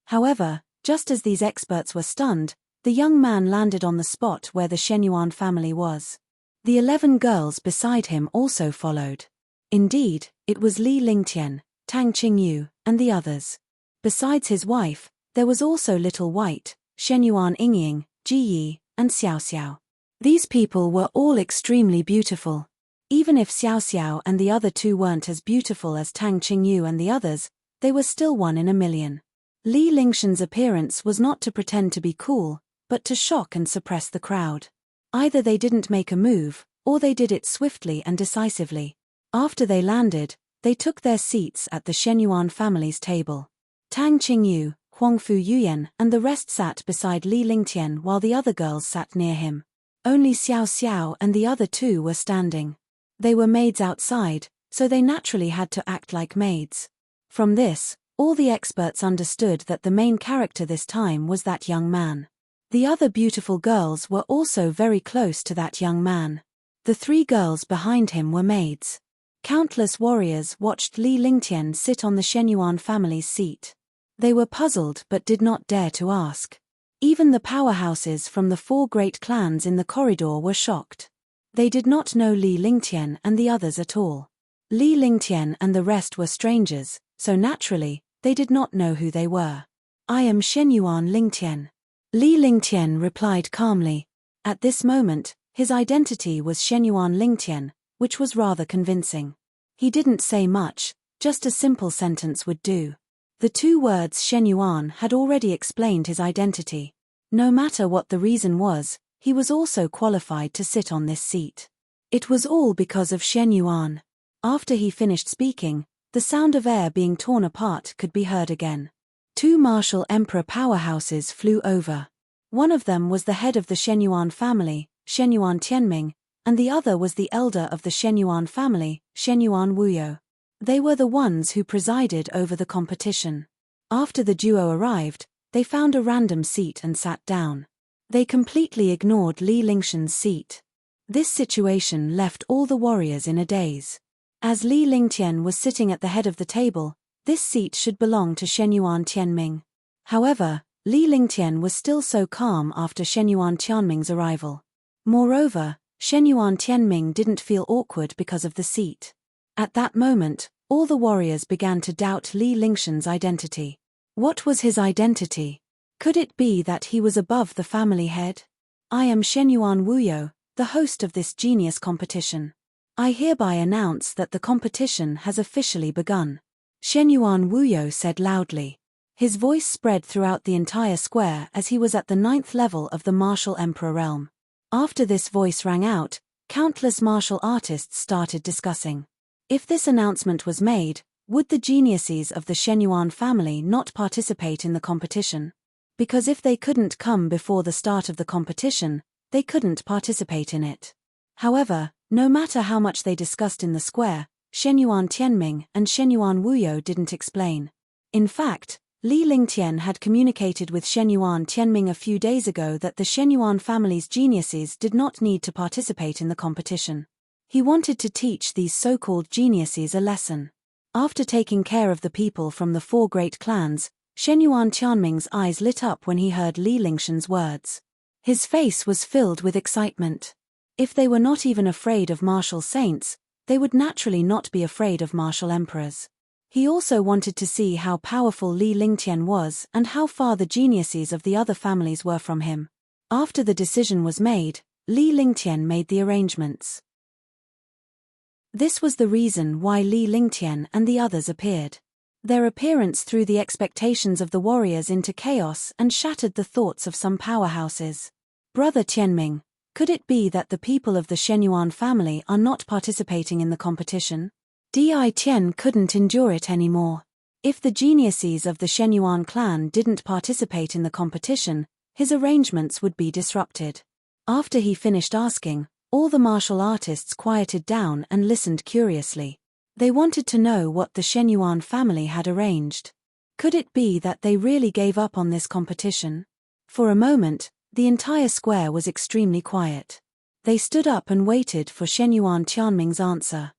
A: However, just as these experts were stunned, the young man landed on the spot where the Shenyuan family was. The 11 girls beside him also followed. Indeed, it was Li Lingtian, Tang Qingyu, and the others. Besides his wife, there was also Little White, Shenyuan Yingying, Ji Yi, and Xiao Xiao. These people were all extremely beautiful. Even if Xiao Xiao and the other 2 weren't as beautiful as Tang Qingyu and the others, they were still 1 in a million. Li Lingtian's appearance was not to pretend to be cool, but to shock and suppress the crowd. Either they didn't make a move, or they did it swiftly and decisively. After they landed, they took their seats at the Shenyuan family's table. Tang Qingyu, Huangfu Yuyan and the rest sat beside Li Lingtian while the other girls sat near him. Only Xiao Xiao and the other 2 were standing. They were maids outside, so they naturally had to act like maids. From this, all the experts understood that the main character this time was that young man. The other beautiful girls were also very close to that young man. The 3 girls behind him were maids. Countless warriors watched Li Lingtian sit on the Shenyuan family's seat. They were puzzled but did not dare to ask. Even the powerhouses from the 4 great clans in the corridor were shocked. They did not know Li Lingtian and the others at all. Li Lingtian and the rest were strangers, so naturally, they did not know who they were. I am Shenyuan Lingtian. Li Lingtian replied calmly. At this moment, his identity was Shenyuan Lingtian, which was rather convincing. He didn't say much, just a simple sentence would do. The 2 words Shenyuan had already explained his identity. No matter what the reason was, he was also qualified to sit on this seat. It was all because of Shenyuan. After he finished speaking, the sound of air being torn apart could be heard again. 2 martial emperor powerhouses flew over. One of them was the head of the Shenyuan family, Shenyuan Tianming, and the other was the elder of the Shenyuan family, Shenyuan Wuyo. They were the ones who presided over the competition. After the duo arrived, they found a random seat and sat down. They completely ignored Li Lingtian's seat. This situation left all the warriors in a daze. As Li Lingtian was sitting at the head of the table, this seat should belong to Shenyuan Tianming. However, Li Lingtian was still so calm after Shenyuan Tianming's arrival. Moreover, Shenyuan Tianming didn't feel awkward because of the seat. At that moment, all the warriors began to doubt Li Lingtian's identity. What was his identity? Could it be that he was above the family head? I am Shenyuan Wuyo, the host of this genius competition. I hereby announce that the competition has officially begun. Shenyuan Wuyo said loudly. His voice spread throughout the entire square as he was at the 9th level of the martial emperor realm. After this voice rang out, countless martial artists started discussing. If this announcement was made, would the geniuses of the Shenyuan family not participate in the competition? Because if they couldn't come before the start of the competition, they couldn't participate in it. However, no matter how much they discussed in the square, Shenyuan Tianming and Shenyuan Wuyo didn't explain. In fact, Li Lingtian had communicated with Shenyuan Tianming a few days ago that the Shenyuan family's geniuses did not need to participate in the competition. He wanted to teach these so-called geniuses a lesson. After taking care of the people from the 4 great clans, Shenyuan Tianming's eyes lit up when he heard Li Lingtian's words. His face was filled with excitement. If they were not even afraid of martial saints, they would naturally not be afraid of martial emperors. He also wanted to see how powerful Li Lingtian was and how far the geniuses of the other families were from him. After the decision was made, Li Lingtian made the arrangements. This was the reason why Li Lingtian and the others appeared. Their appearance threw the expectations of the warriors into chaos and shattered the thoughts of some powerhouses. Brother Tianming, could it be that the people of the Shenyuan family are not participating in the competition? Di Tian couldn't endure it anymore. If the geniuses of the Shenyuan clan didn't participate in the competition, his arrangements would be disrupted. After he finished asking, all the martial artists quieted down and listened curiously. They wanted to know what the Shenyuan family had arranged. Could it be that they really gave up on this competition? For a moment, the entire square was extremely quiet. They stood up and waited for Shenyuan Tianming's answer.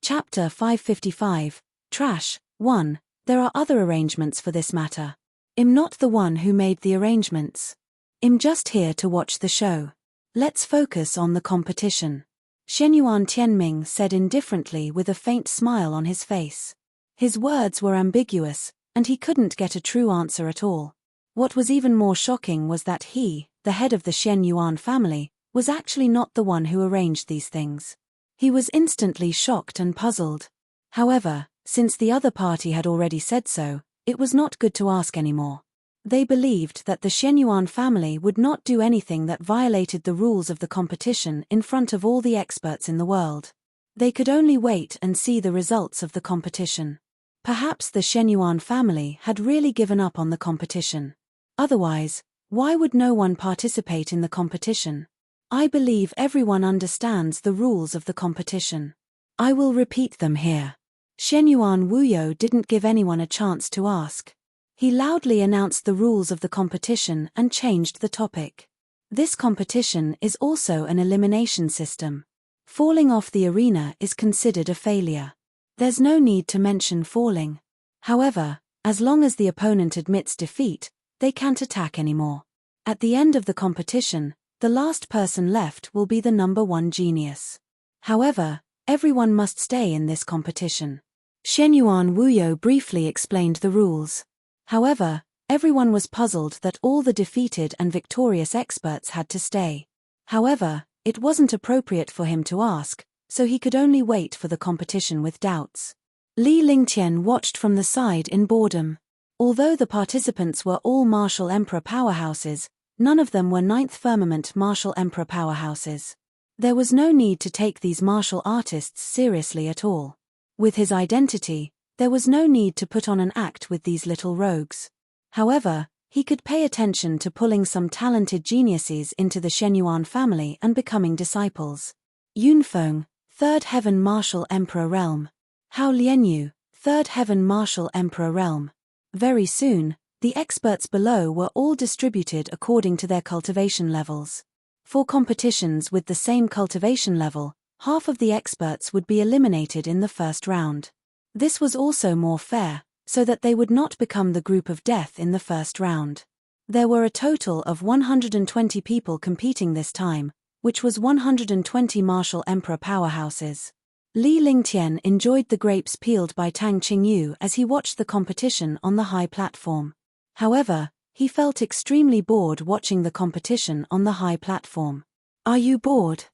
A: Chapter 555, Trash, 1. There are other arrangements for this matter. I'm not the one who made the arrangements. I'm just here to watch the show. Let's focus on the competition. Shenyuan Tianming said indifferently with a faint smile on his face. His words were ambiguous, and he couldn't get a true answer at all. What was even more shocking was that he, the head of the Shenyuan family, was actually not the one who arranged these things. He was instantly shocked and puzzled. However, since the other party had already said so, it was not good to ask anymore. They believed that the Shenyuan family would not do anything that violated the rules of the competition in front of all the experts in the world. They could only wait and see the results of the competition. Perhaps the Shenyuan family had really given up on the competition. Otherwise, why would no one participate in the competition? I believe everyone understands the rules of the competition. I will repeat them here. Shenyuan Wuyo didn't give anyone a chance to ask. He loudly announced the rules of the competition and changed the topic. This competition is also an elimination system. Falling off the arena is considered a failure. There's no need to mention falling. However, As long as the opponent admits defeat, they can't attack anymore. At the end of the competition, the last person left will be the number 1 genius. However, everyone must stay in this competition. Shenyuan Wuyo briefly explained the rules. However, everyone was puzzled that all the defeated and victorious experts had to stay. However, it wasn't appropriate for him to ask, so he could only wait for the competition with doubts. Li Lingtian watched from the side in boredom. Although the participants were all martial emperor powerhouses, none of them were 9th firmament martial emperor powerhouses. There was no need to take these martial artists seriously at all. With his identity, there was no need to put on an act with these little rogues. However, he could pay attention to pulling some talented geniuses into the Shenyuan family and becoming disciples. Yunfeng, 3rd Heaven Martial Emperor Realm. Hao Lianyu, 3rd Heaven Martial Emperor Realm. Very soon, the experts below were all distributed according to their cultivation levels. For competitions with the same cultivation level, half of the experts would be eliminated in the first round. This was also more fair, so that they would not become the group of death in the first round. There were a total of 120 people competing this time, which was 120 martial emperor powerhouses. Li Lingtian enjoyed the grapes peeled by Tang Qingyu as he watched the competition on the high platform. However, he felt extremely bored watching the competition on the high platform. "Are you bored?"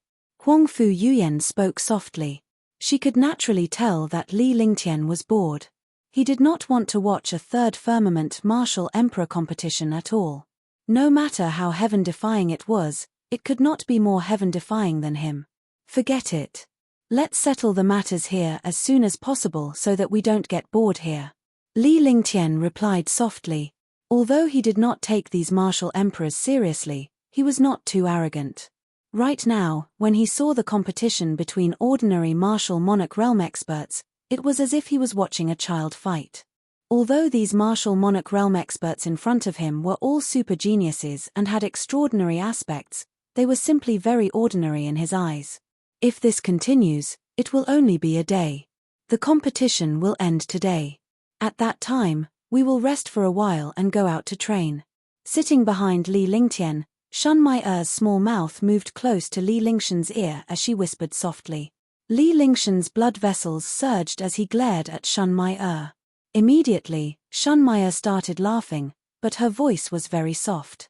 A: Huangfu Yuyan spoke softly. She could naturally tell that Li Lingtian was bored. He did not want to watch a 3rd firmament martial emperor competition at all. No matter how heaven-defying it was, it could not be more heaven-defying than him. "Forget it. Let's settle the matters here as soon as possible so that we don't get bored here." Li Lingtian replied softly. Although he did not take these martial emperors seriously, he was not too arrogant. Right now, when he saw the competition between ordinary martial monarch realm experts, it was as if he was watching a child fight. Although these martial monarch realm experts in front of him were all super geniuses and had extraordinary aspects, they were simply very ordinary in his eyes. If this continues, it will only be a day. The competition will end today. At that time, we will rest for a while and go out to train. Sitting behind Li Lingtian, Shun Mai-er's small mouth moved close to Li Lingshan's ear as she whispered softly. Li Lingshan's blood vessels surged as he glared at Shun Mai-er. Immediately, Shun Mai-er started laughing, but her voice was very soft.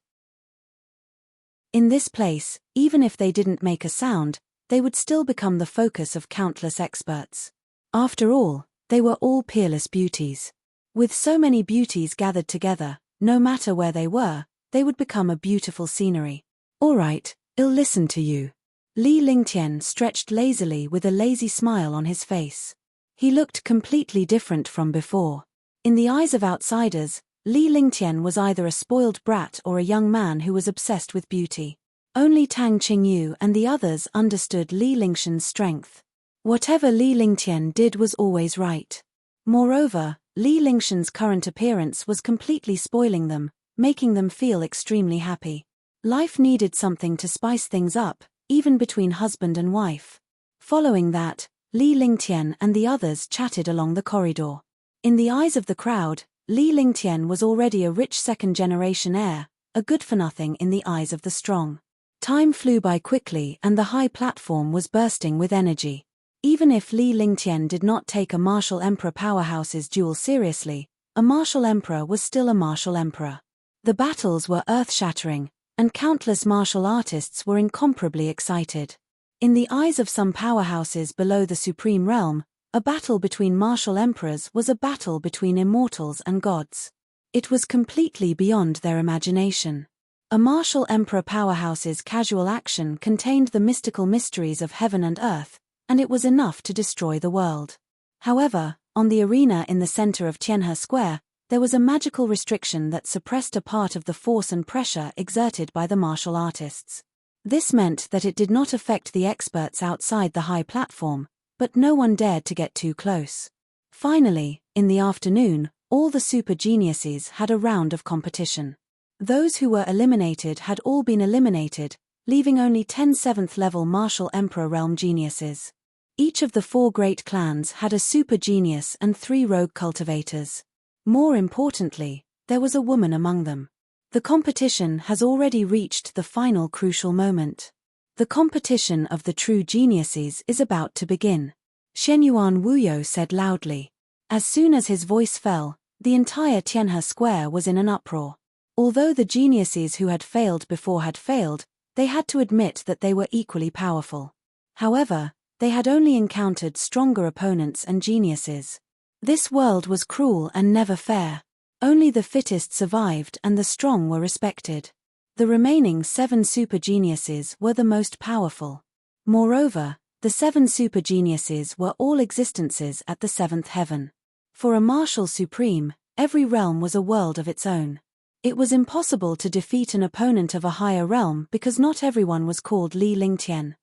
A: In this place, even if they didn't make a sound, they would still become the focus of countless experts. After all, they were all peerless beauties. With so many beauties gathered together, no matter where they were, they would become a beautiful scenery. "All right, I'll listen to you." Li Lingtian stretched lazily with a lazy smile on his face. He looked completely different from before. In the eyes of outsiders, Li Lingtian was either a spoiled brat or a young man who was obsessed with beauty. Only Tang Qingyu and the others understood Li Lingshan's strength. Whatever Li Lingtian did was always right. Moreover, Li Lingshan's current appearance was completely spoiling them, making them feel extremely happy. Life needed something to spice things up, even between husband and wife. Following that, Li Lingtian and the others chatted along the corridor. In the eyes of the crowd, Li Lingtian was already a rich second-generation heir, a good-for-nothing in the eyes of the strong. Time flew by quickly and the high platform was bursting with energy. Even if Li Lingtian did not take a martial emperor powerhouse's duel seriously, a martial emperor was still a martial emperor. The battles were earth-shattering, and countless martial artists were incomparably excited. In the eyes of some powerhouses below the supreme realm, a battle between martial emperors was a battle between immortals and gods. It was completely beyond their imagination. A martial emperor powerhouse's casual action contained the mystical mysteries of heaven and earth, and it was enough to destroy the world. However, on the arena in the center of Tianhe Square, there was a magical restriction that suppressed a part of the force and pressure exerted by the martial artists. This meant that it did not affect the experts outside the high platform, but no one dared to get too close. Finally, in the afternoon, all the super geniuses had a round of competition. Those who were eliminated had all been eliminated, leaving only 10 7th-level martial emperor realm geniuses. Each of the 4 great clans had a super genius and 3 rogue cultivators. More importantly, there was a woman among them. The competition has already reached the final crucial moment. The competition of the true geniuses is about to begin. Shenyuan Wuyo said loudly. As soon as his voice fell, the entire Tianhe Square was in an uproar. Although the geniuses who had failed before had failed, they had to admit that they were equally powerful. However, they had only encountered stronger opponents and geniuses. This world was cruel and never fair. Only the fittest survived and the strong were respected. The remaining 7 super geniuses were the most powerful. Moreover, the 7 super geniuses were all existences at the 7th heaven. For a martial supreme, every realm was a world of its own. It was impossible to defeat an opponent of a higher realm because not everyone was called Li Lingtian.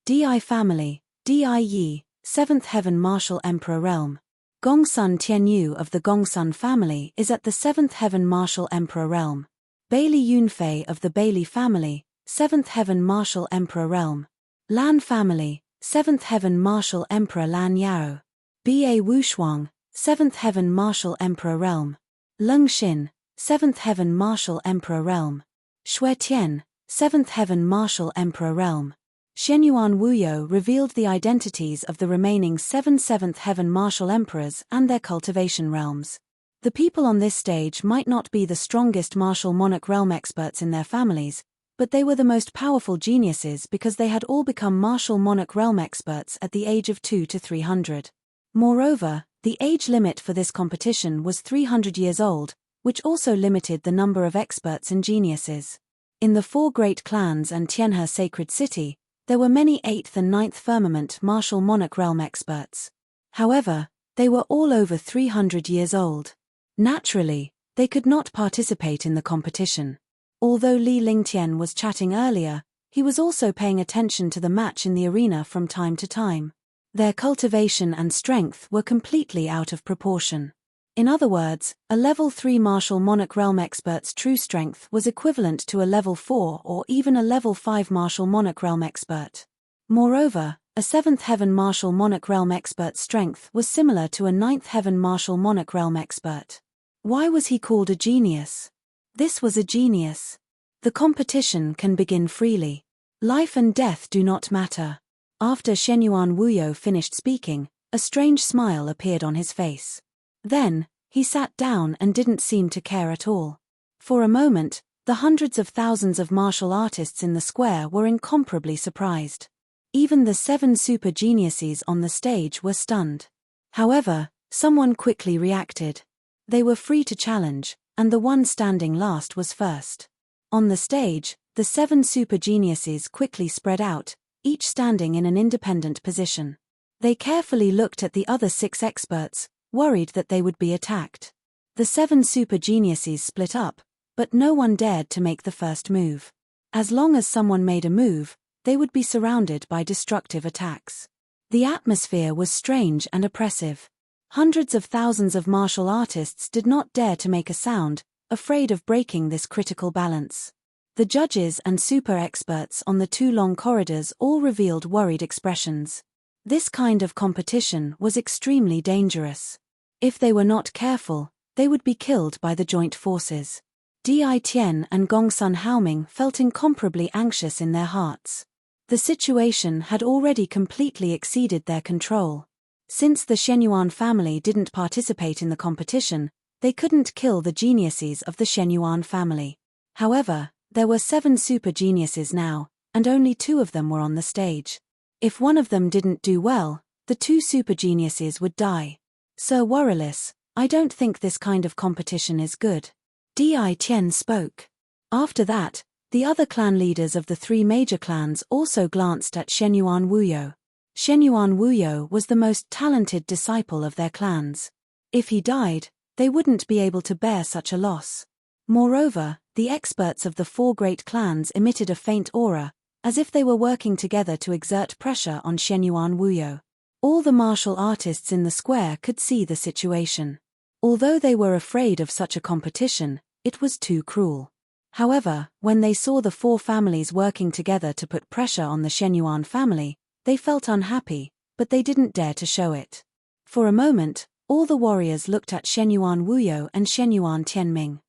A: Di family, Di Yi, 7th heaven martial emperor realm. Gongsun Tianyu of the Gongsun family is at the 7th heaven martial emperor realm. Bailey Yunfei of the Bailey family, 7th heaven martial emperor realm. Lan family, 7th heaven martial emperor Lan Yao. Ba Wushuang, 7th heaven martial emperor realm. Leng Xin, 7th heaven martial emperor realm. Shui Tian, 7th heaven martial emperor realm. Shenyuan Wuyo revealed the identities of the remaining 7 7th heaven martial emperors and their cultivation realms. The people on this stage might not be the strongest martial monarch realm experts in their families, but they were the most powerful geniuses because they had all become martial monarch realm experts at the age of 2 to 300. Moreover, the age limit for this competition was 300 years old, which also limited the number of experts and geniuses. In the 4 great clans and Tianhe sacred city, there were many 8th and 9th firmament martial monarch realm experts. However, they were all over 300 years old. Naturally, they could not participate in the competition. Although Li Lingtian was chatting earlier, he was also paying attention to the match in the arena from time to time. Their cultivation and strength were completely out of proportion. In other words, a level 3 martial monarch realm expert's true strength was equivalent to a level 4 or even a level 5 martial monarch realm expert. Moreover, a 7th heaven martial monarch realm expert's strength was similar to a 9th heaven martial monarch realm expert. Why was he called a genius? This was a genius. The competition can begin freely. Life and death do not matter. After Shenyuan Wuyo finished speaking, a strange smile appeared on his face. Then, he sat down and didn't seem to care at all. For a moment, the hundreds of thousands of martial artists in the square were incomparably surprised. Even the 7 super geniuses on the stage were stunned. However, someone quickly reacted. They were free to challenge, and the one standing last was first. On the stage, the 7 super geniuses quickly spread out, each standing in an independent position. They carefully looked at the other 6 experts, worried that they would be attacked. The 7 super geniuses split up, but no one dared to make the first move. As long as someone made a move, they would be surrounded by destructive attacks. The atmosphere was strange and oppressive. Hundreds of thousands of martial artists did not dare to make a sound, afraid of breaking this critical balance. The judges and super experts on the 2 long corridors all revealed worried expressions. This kind of competition was extremely dangerous. If they were not careful, they would be killed by the joint forces. Di Tian and Gongsun Haoming felt incomparably anxious in their hearts. The situation had already completely exceeded their control. Since the Shenyuan family didn't participate in the competition, they couldn't kill the geniuses of the Shenyuan family. However, there were 7 super geniuses now, and only 2 of them were on the stage. If one of them didn't do well, the 2 super geniuses would die. Sir Warrelis, I don't think this kind of competition is good. Di Tian spoke. After that, the other clan leaders of the 3 major clans also glanced at Shenyuan Wuyo. Shenyuan Wuyo was the most talented disciple of their clans. If he died, they wouldn't be able to bear such a loss. Moreover, the experts of the 4 great clans emitted a faint aura, as if they were working together to exert pressure on Shenyuan Wuyo. All the martial artists in the square could see the situation. Although they were afraid of such a competition, it was too cruel. However, when they saw the 4 families working together to put pressure on the Shenyuan family, they felt unhappy, but they didn't dare to show it. For a moment, All the warriors looked at Shenyuan Wuyo and Shenyuan Tianming.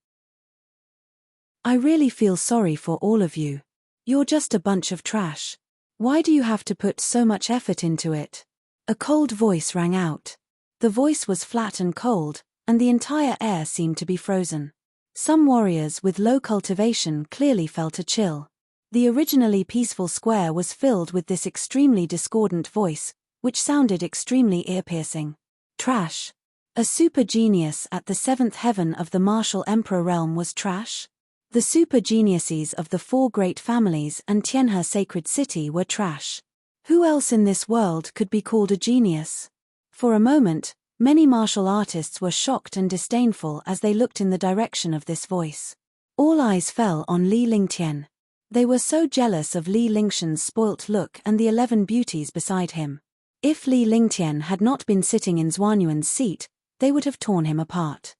A: I really feel sorry for all of you. You're just a bunch of trash. Why do you have to put so much effort into it? A cold voice rang out. The voice was flat and cold, and the entire air seemed to be frozen. Some warriors with low cultivation clearly felt a chill. The originally peaceful square was filled with this extremely discordant voice, which sounded extremely ear-piercing. Trash. A super genius at the seventh heaven of the martial emperor realm was trash? The super geniuses of the four great families and Tianhe sacred city were trash. Who else in this world could be called a genius? For a moment, many martial artists were shocked and disdainful as they looked in the direction of this voice. All eyes fell on Li Lingtian. They were so jealous of Li Lingshan's spoilt look and the 11 beauties beside him. If Li Lingtian had not been sitting in Zhuanyuan's seat, they would have torn him apart.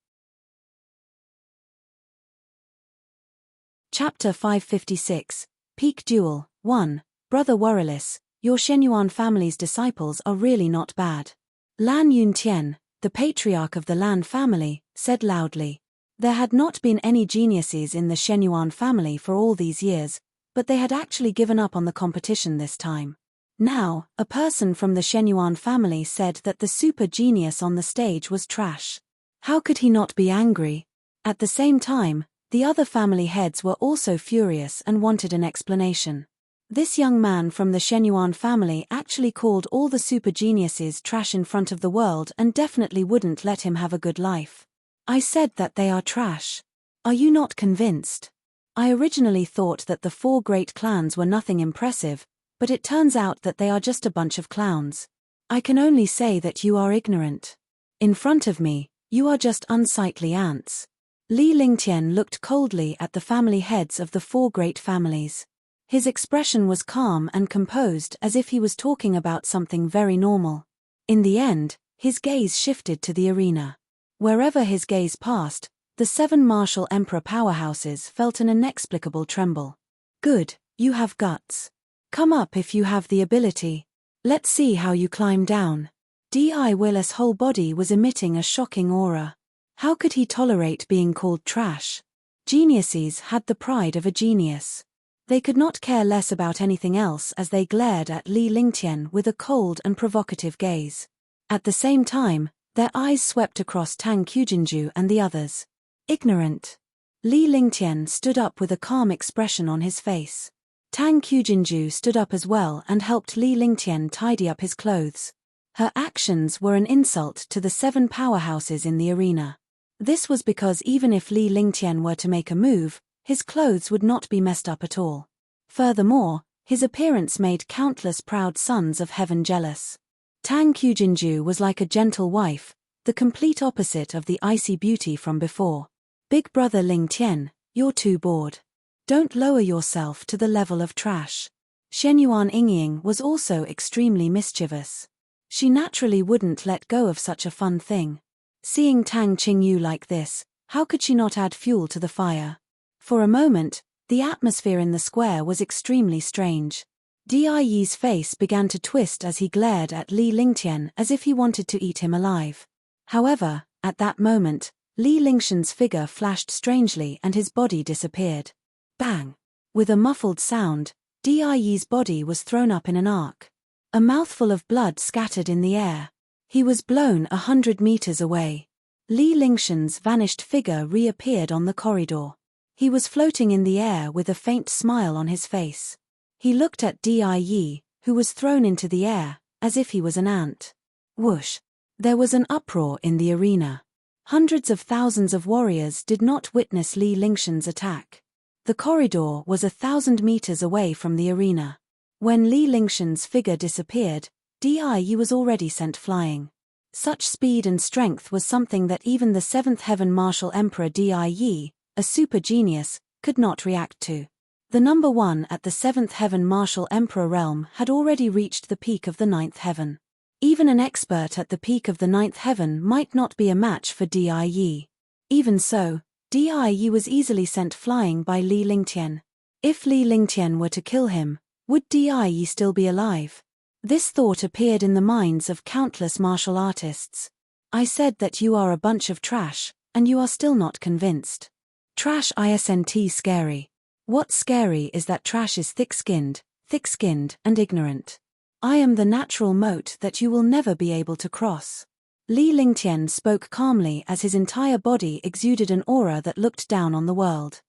A: Chapter 556, Peak Duel. 1. Brother Warrelis, your Shenyuan family's disciples are really not bad. Lan Yuntian, the patriarch of the Lan family, said loudly. There had not been any geniuses in the Shenyuan family for all these years, but they had actually given up on the competition this time. Now, a person from the Shenyuan family said that the super genius on the stage was trash. How could he not be angry? At the same time, the other family heads were also furious and wanted an explanation. This young man from the Shenyuan family actually called all the super geniuses trash in front of the world and definitely wouldn't let him have a good life. I said that they are trash. Are you not convinced? I originally thought that the four great clans were nothing impressive, but it turns out that they are just a bunch of clowns. I can only say that you are ignorant. In front of me, you are just unsightly ants. Li Lingtian looked coldly at the family heads of the four great families. His expression was calm and composed as if he was talking about something very normal. In the end, his gaze shifted to the arena. Wherever his gaze passed, the 7 martial emperor powerhouses felt an inexplicable tremble. Good, you have guts. Come up if you have the ability. Let's see how you climb down. Di Willis' whole body was emitting a shocking aura. How could he tolerate being called trash? Geniuses had the pride of a genius. They could not care less about anything else as they glared at Li Lingtian with a cold and provocative gaze. At the same time, their eyes swept across Tang Qujinju and the others. Ignorant. Li Lingtian stood up with a calm expression on his face. Tang Qujinju stood up as well and helped Li Lingtian tidy up his clothes. Her actions were an insult to the 7 powerhouses in the arena. This was because even if Li Lingtian were to make a move, his clothes would not be messed up at all. Furthermore, his appearance made countless proud sons of heaven jealous. Tang Qujinju was like a gentle wife, the complete opposite of the icy beauty from before. Big brother Lingtian, you're too bored. Don't lower yourself to the level of trash. Shenyuan Yingying was also extremely mischievous. She naturally wouldn't let go of such a fun thing. Seeing Tang Qingyu like this, how could she not add fuel to the fire? For a moment, the atmosphere in the square was extremely strange. Di's face began to twist as he glared at Li Lingtian as if he wanted to eat him alive. However, at that moment, Li Lingshan's figure flashed strangely and his body disappeared. Bang! With a muffled sound, Di's body was thrown up in an arc. A mouthful of blood scattered in the air. He was blown 100 meters away. Li Lingshan's vanished figure reappeared on the corridor. He was floating in the air with a faint smile on his face. He looked at Di, who was thrown into the air, as if he was an ant. Whoosh! There was an uproar in the arena. Hundreds of thousands of warriors did not witness Li Lingshan's attack. The corridor was 1,000 meters away from the arena. When Li Lingshan's figure disappeared, Di was already sent flying. Such speed and strength was something that even the 7th Heaven Martial Emperor Di, a super genius, could not react to. The number 1 at the 7th Heaven Martial Emperor realm had already reached the peak of the 9th heaven. Even an expert at the peak of the 9th heaven might not be a match for Di. Even so, Di was easily sent flying by Li Lingtian. If Li Lingtian were to kill him, would Di still be alive? This thought appeared in the minds of countless martial artists. I said that you are a bunch of trash, and you are still not convinced. Trash isn't scary. What's scary is that trash is thick-skinned, and ignorant. I am the natural moat that you will never be able to cross. Li Lingtian spoke calmly as his entire body exuded an aura that looked down on the world.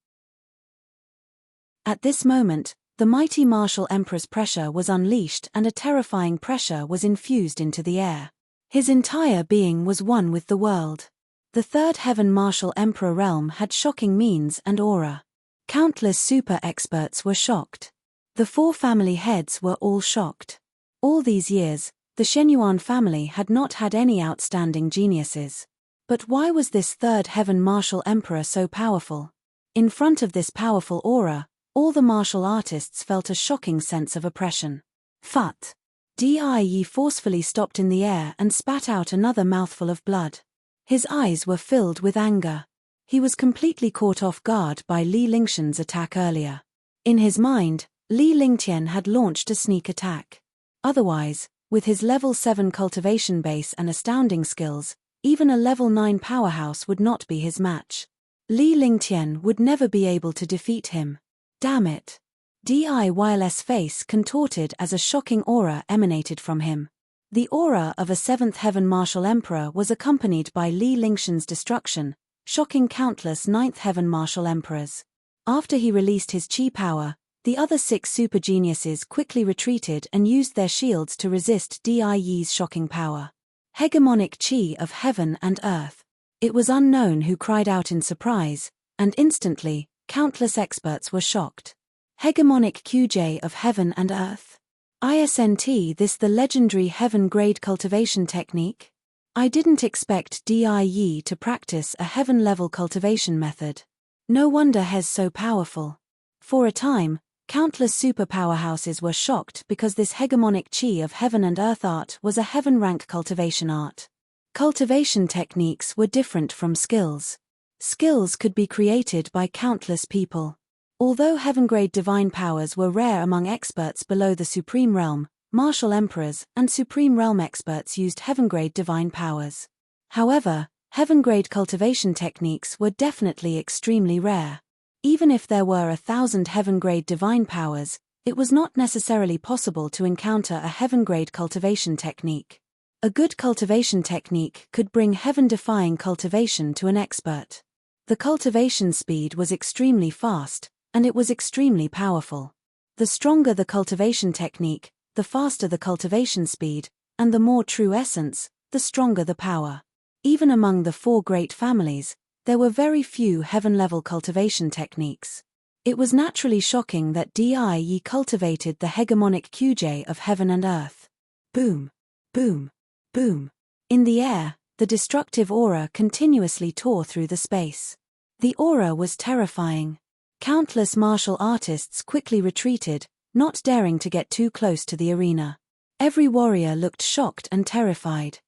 A: At this moment, the mighty martial emperor's pressure was unleashed and a terrifying pressure was infused into the air. His entire being was one with the world. The third heaven martial emperor realm had shocking means and aura. Countless super experts were shocked. The 4 family heads were all shocked. All these years, the Shenyuan family had not had any outstanding geniuses. But why was this third heaven martial emperor so powerful? In front of this powerful aura, all the martial artists felt a shocking sense of oppression. Phut! Die forcefully stopped in the air and spat out another mouthful of blood. His eyes were filled with anger. He was completely caught off guard by Li Lingtian's attack earlier. In his mind, Li Lingtian had launched a sneak attack. Otherwise, with his level 7 cultivation base and astounding skills, even a level 9 powerhouse would not be his match. Li Lingtian would never be able to defeat him. Damn it. Di's face contorted as a shocking aura emanated from him. The aura of a 7th heaven martial emperor was accompanied by Li Lingtian's destruction, shocking countless 9th heaven martial emperors. After he released his chi power, the other 6 super geniuses quickly retreated and used their shields to resist Di's shocking power. Hegemonic chi of heaven and earth. It was unknown who cried out in surprise, and instantly, countless experts were shocked. Hegemonic QJ of heaven and earth. Isn't this the legendary heaven-grade cultivation technique? I didn't expect Die to practice a heaven-level cultivation method. No wonder he's so powerful. For a time, countless super powerhouses were shocked because this hegemonic chi of heaven and earth art was a heaven-rank cultivation art. Cultivation techniques were different from skills. Skills could be created by countless people. Although heaven-grade divine powers were rare among experts below the Supreme Realm, martial emperors and Supreme Realm experts used heaven-grade divine powers. However, heaven-grade cultivation techniques were definitely extremely rare. Even if there were 1,000 heaven-grade divine powers, it was not necessarily possible to encounter a heaven-grade cultivation technique. A good cultivation technique could bring heaven-defying cultivation to an expert. The cultivation speed was extremely fast, and it was extremely powerful. The stronger the cultivation technique, the faster the cultivation speed, and the more true essence, the stronger the power. Even among the 4 great families, there were very few heaven-level cultivation techniques. It was naturally shocking that Die cultivated the hegemonic QJ of heaven and earth. Boom, boom, boom. In the air, the destructive aura continuously tore through the space. The aura was terrifying. Countless martial artists quickly retreated, not daring to get too close to the arena. Every warrior looked shocked and terrified.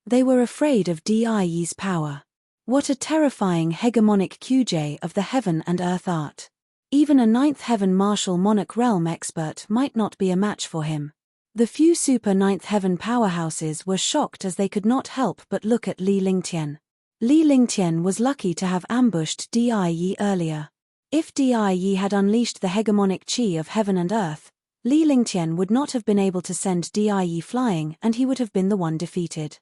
A: They were afraid of Di's power. What a terrifying hegemonic QJ of the heaven and earth art. Even a 9th heaven martial monarch realm expert might not be a match for him. The few super 9th heaven powerhouses were shocked as they could not help but look at Li Lingtian. Li Lingtian was lucky to have ambushed Die earlier. If Die had unleashed the hegemonic chi of heaven and earth, Li Lingtian would not have been able to send Die flying and he would have been the one defeated.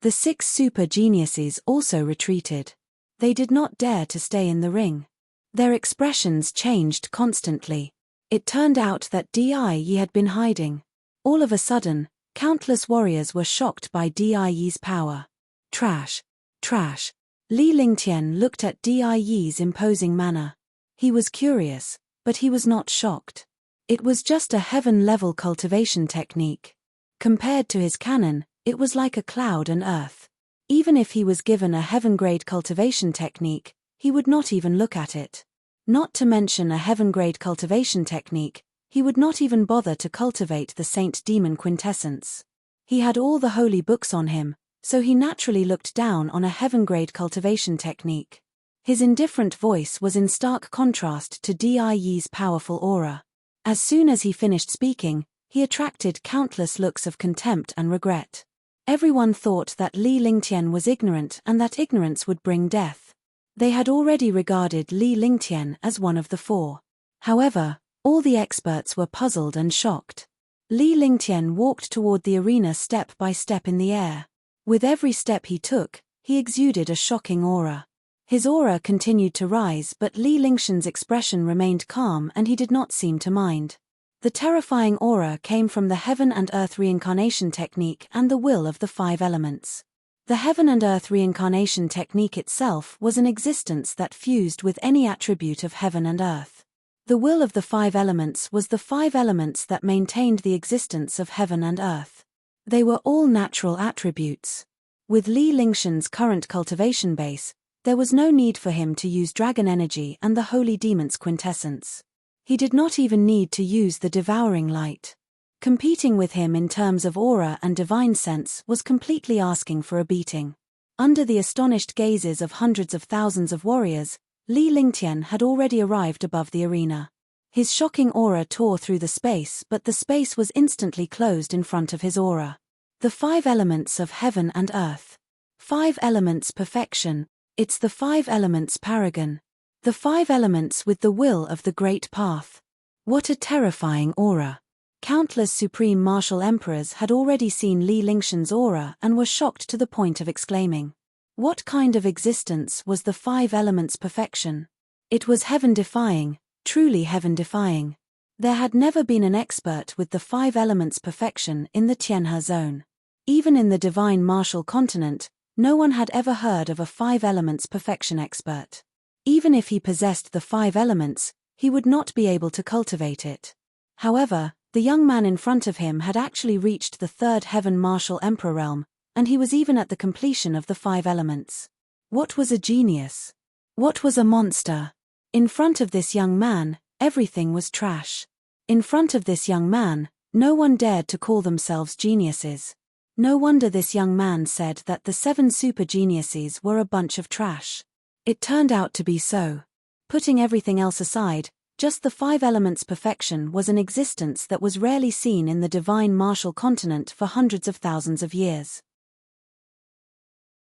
A: The 6 super geniuses also retreated. They did not dare to stay in the ring. Their expressions changed constantly. It turned out that Die had been hiding. All of a sudden, countless warriors were shocked by Die's power. Trash. Trash. Li Lingtian looked at Die's imposing manner. He was curious, but he was not shocked. It was just a heaven-level cultivation technique. Compared to his cannon, it was like a cloud and earth. Even if he was given a heaven-grade cultivation technique, he would not even look at it. Not to mention a heaven-grade cultivation technique, he would not even bother to cultivate the Saint Demon Quintessence. He had all the holy books on him, so he naturally looked down on a heaven-grade cultivation technique. His indifferent voice was in stark contrast to Die's powerful aura. As soon as he finished speaking, he attracted countless looks of contempt and regret. Everyone thought that Li Lingtian was ignorant and that ignorance would bring death. They had already regarded Li Lingtian as one of the four. However, all the experts were puzzled and shocked. Li Lingtian walked toward the arena step by step in the air. With every step he took, he exuded a shocking aura. His aura continued to rise, but Li Lingtian's expression remained calm and he did not seem to mind. The terrifying aura came from the heaven and earth reincarnation technique and the will of the five elements. The heaven and earth reincarnation technique itself was an existence that fused with any attribute of heaven and earth. The will of the five elements was the five elements that maintained the existence of heaven and earth. They were all natural attributes. With Li Lingtian's current cultivation base, there was no need for him to use dragon energy and the holy demon's quintessence. He did not even need to use the devouring light. Competing with him in terms of aura and divine sense was completely asking for a beating. Under the astonished gazes of hundreds of thousands of warriors, Li Lingtian had already arrived above the arena. His shocking aura tore through the space, but the space was instantly closed in front of his aura. The five elements of heaven and earth. Five elements perfection. It's the five elements paragon. The five elements with the will of the great path. What a terrifying aura. Countless supreme martial emperors had already seen Li Lingtian's aura and were shocked to the point of exclaiming. What kind of existence was the five elements perfection? It was heaven-defying, truly heaven-defying. There had never been an expert with the five elements perfection in the Tianhe zone. Even in the divine martial continent, no one had ever heard of a five elements perfection expert. Even if he possessed the five elements, he would not be able to cultivate it. However, the young man in front of him had actually reached the third heaven martial emperor realm, and he was even at the completion of the five elements. What was a genius? What was a monster? In front of this young man, everything was trash. In front of this young man, no one dared to call themselves geniuses. No wonder this young man said that the 7 super geniuses were a bunch of trash. It turned out to be so. Putting everything else aside, just the five elements perfection was an existence that was rarely seen in the divine martial continent for hundreds of thousands of years.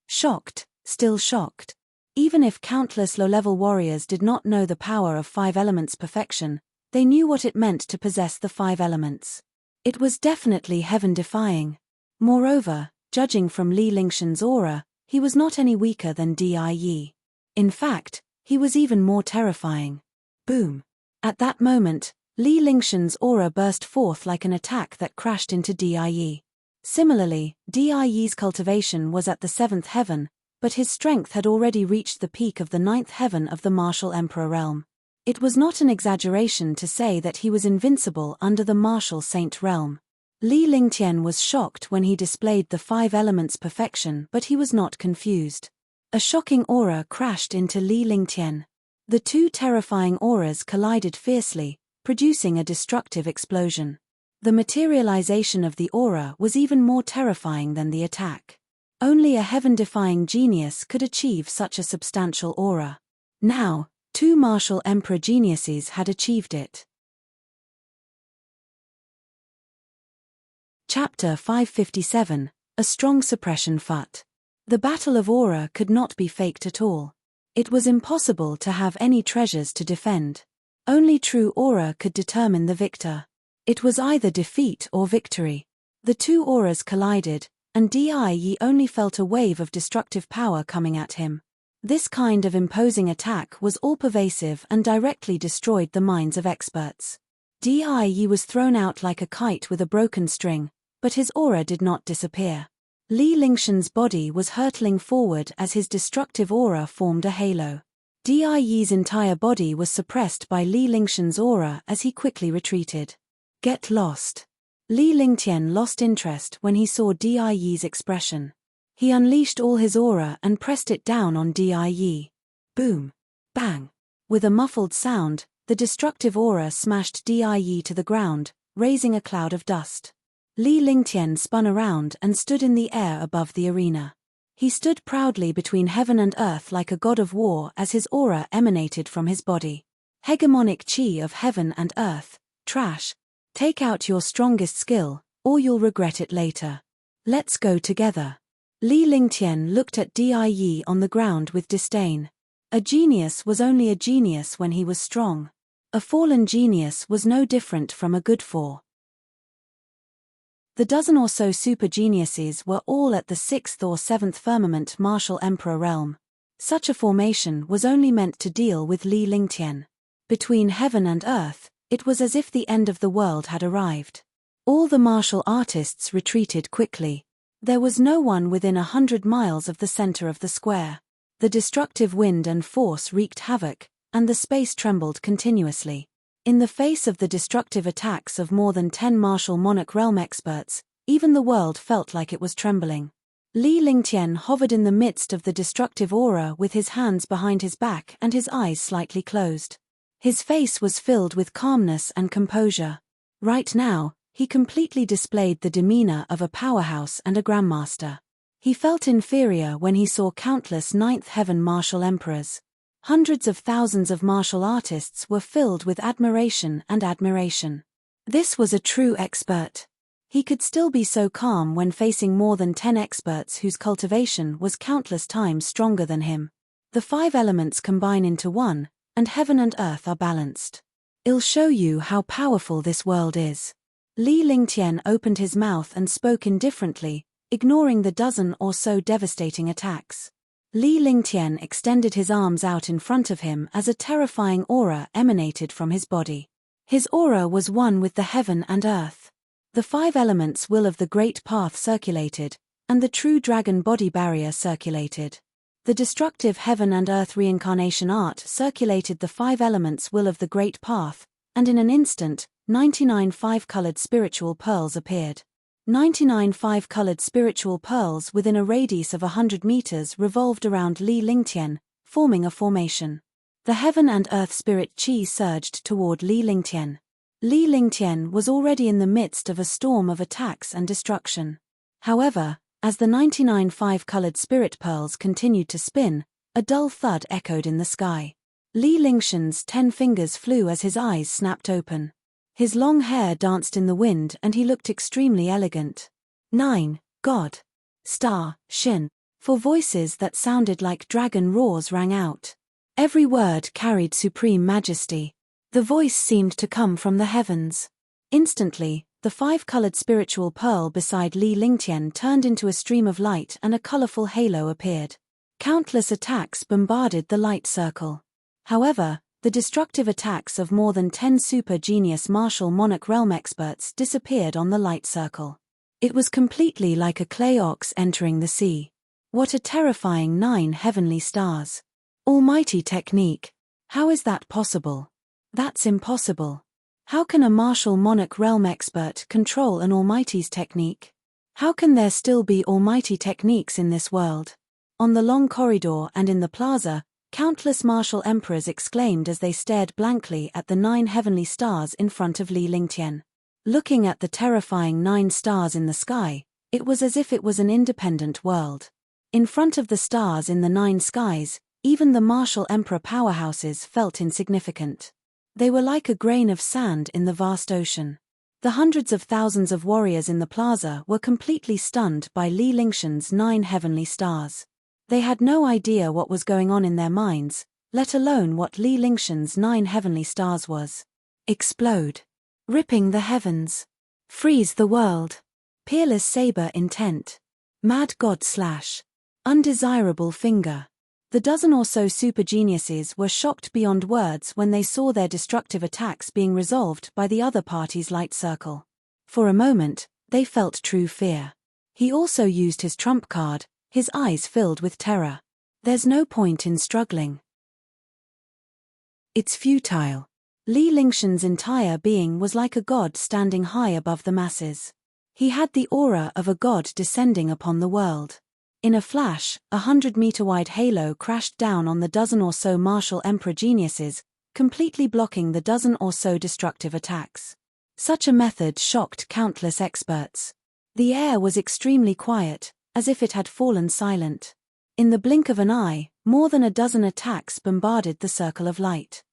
A: Shocked, still shocked. Even if countless low-level warriors did not know the power of five elements perfection, they knew what it meant to possess the five elements. It was definitely heaven-defying. Moreover, judging from Li Lingtian's aura, he was not any weaker than Die. In fact, he was even more terrifying. Boom. At that moment, Li Lingtian's aura burst forth like an attack that crashed into Die. Similarly, Die's cultivation was at the 7th heaven, but his strength had already reached the peak of the 9th heaven of the martial emperor realm. It was not an exaggeration to say that he was invincible under the martial saint realm. Li Lingtian was shocked when he displayed the five elements perfection, but he was not confused. A shocking aura crashed into Li Lingtian. The two terrifying auras collided fiercely, producing a destructive explosion. The materialization of the aura was even more terrifying than the attack. Only a heaven-defying genius could achieve such a substantial aura. Now, 2 martial emperor geniuses had achieved it. Chapter 557, A Strong Suppression Fut. The Battle of Aura could not be faked at all. It was impossible to have any treasures to defend. Only true aura could determine the victor. It was either defeat or victory. The two auras collided, and Die only felt a wave of destructive power coming at him. This kind of imposing attack was all-pervasive and directly destroyed the minds of experts. Die was thrown out like a kite with a broken string, but his aura did not disappear. Li Lingtian's body was hurtling forward as his destructive aura formed a halo. Die's entire body was suppressed by Li Lingtian's aura as he quickly retreated. Get lost. Li Lingtian lost interest when he saw Die's expression. He unleashed all his aura and pressed it down on Die. Boom. Bang. With a muffled sound, the destructive aura smashed Die to the ground, raising a cloud of dust. Li Lingtian spun around and stood in the air above the arena. He stood proudly between heaven and earth like a god of war as his aura emanated from his body. Hegemonic chi of heaven and earth. Trash. Take out your strongest skill, or you'll regret it later. Let's go together. Li Lingtian looked at Die on the ground with disdain. A genius was only a genius when he was strong. A fallen genius was no different from a good four. The dozen or so super geniuses were all at the 6th or 7th firmament martial emperor realm. Such a formation was only meant to deal with Li Lingtian. Between heaven and earth, it was as if the end of the world had arrived. All the martial artists retreated quickly. There was no one within 100 miles of the center of the square. The destructive wind and force wreaked havoc, and the space trembled continuously. In the face of the destructive attacks of more than 10 martial monarch realm experts, even the world felt like it was trembling. Li Lingtian hovered in the midst of the destructive aura with his hands behind his back and his eyes slightly closed. His face was filled with calmness and composure. Right now, he completely displayed the demeanor of a powerhouse and a grandmaster. He felt inferior when he saw countless ninth heaven martial emperors. Hundreds of thousands of martial artists were filled with admiration and admiration. This was a true expert. He could still be so calm when facing more than 10 experts whose cultivation was countless times stronger than him. The 5 elements combine into one, and heaven and earth are balanced. I'll show you how powerful this world is. Li Lingtian opened his mouth and spoke indifferently, ignoring the dozen or so devastating attacks. Li Lingtian extended his arms out in front of him as a terrifying aura emanated from his body. His aura was one with the heaven and earth. The 5 elements will of the great path circulated, and the true dragon body barrier circulated. The destructive heaven and earth reincarnation art circulated the 5 elements will of the great path, and in an instant, 99 5-colored spiritual pearls appeared. 99 5-colored spiritual pearls within a radius of 100 meters revolved around Li Lingtian, forming a formation. The heaven and earth spirit chi surged toward Li Lingtian. Li Lingtian was already in the midst of a storm of attacks and destruction. However, as the 99 5-colored spirit pearls continued to spin, a dull thud echoed in the sky. Li Lingtian's 10 fingers flew as his eyes snapped open. His long hair danced in the wind and he looked extremely elegant. 9. God. Star, Shin. 4 voices that sounded like dragon roars rang out. Every word carried supreme majesty. The voice seemed to come from the heavens. Instantly, the 5-colored spiritual pearl beside Li Lingtian turned into a stream of light and a colorful halo appeared. Countless attacks bombarded the light circle. However, the destructive attacks of more than 10 super genius martial monarch realm experts disappeared on the light circle. It was completely like a clay ox entering the sea. What a terrifying 9 heavenly stars. Almighty technique. How is that possible? That's impossible. How can a martial monarch realm expert control an almighty's technique? How can there still be almighty techniques in this world? On the long corridor and in the plaza, countless martial emperors exclaimed as they stared blankly at the 9 heavenly stars in front of Li Lingtian. Looking at the terrifying 9 stars in the sky, it was as if it was an independent world. In front of the stars in the 9 skies, even the martial emperor powerhouses felt insignificant. They were like a grain of sand in the vast ocean. The hundreds of thousands of warriors in the plaza were completely stunned by Li Lingtian's 9 heavenly stars. They had no idea what was going on in their minds, let alone what Li Lingtian's 9 heavenly stars was. Explode. Ripping the heavens. Freeze the world. Peerless saber intent. Mad god slash. Undesirable finger. The dozen or so super geniuses were shocked beyond words when they saw their destructive attacks being resolved by the other party's light circle. For a moment, they felt true fear. He also used his trump card, his eyes filled with terror. There's no point in struggling. It's futile. Li Lingtian's entire being was like a god standing high above the masses. He had the aura of a god descending upon the world. In a flash, 100-meter-wide halo crashed down on the dozen or so martial emperor geniuses, completely blocking the dozen or so destructive attacks. Such a method shocked countless experts. The air was extremely quiet, as if it had fallen silent. In the blink of an eye, more than a dozen attacks bombarded the circle of light.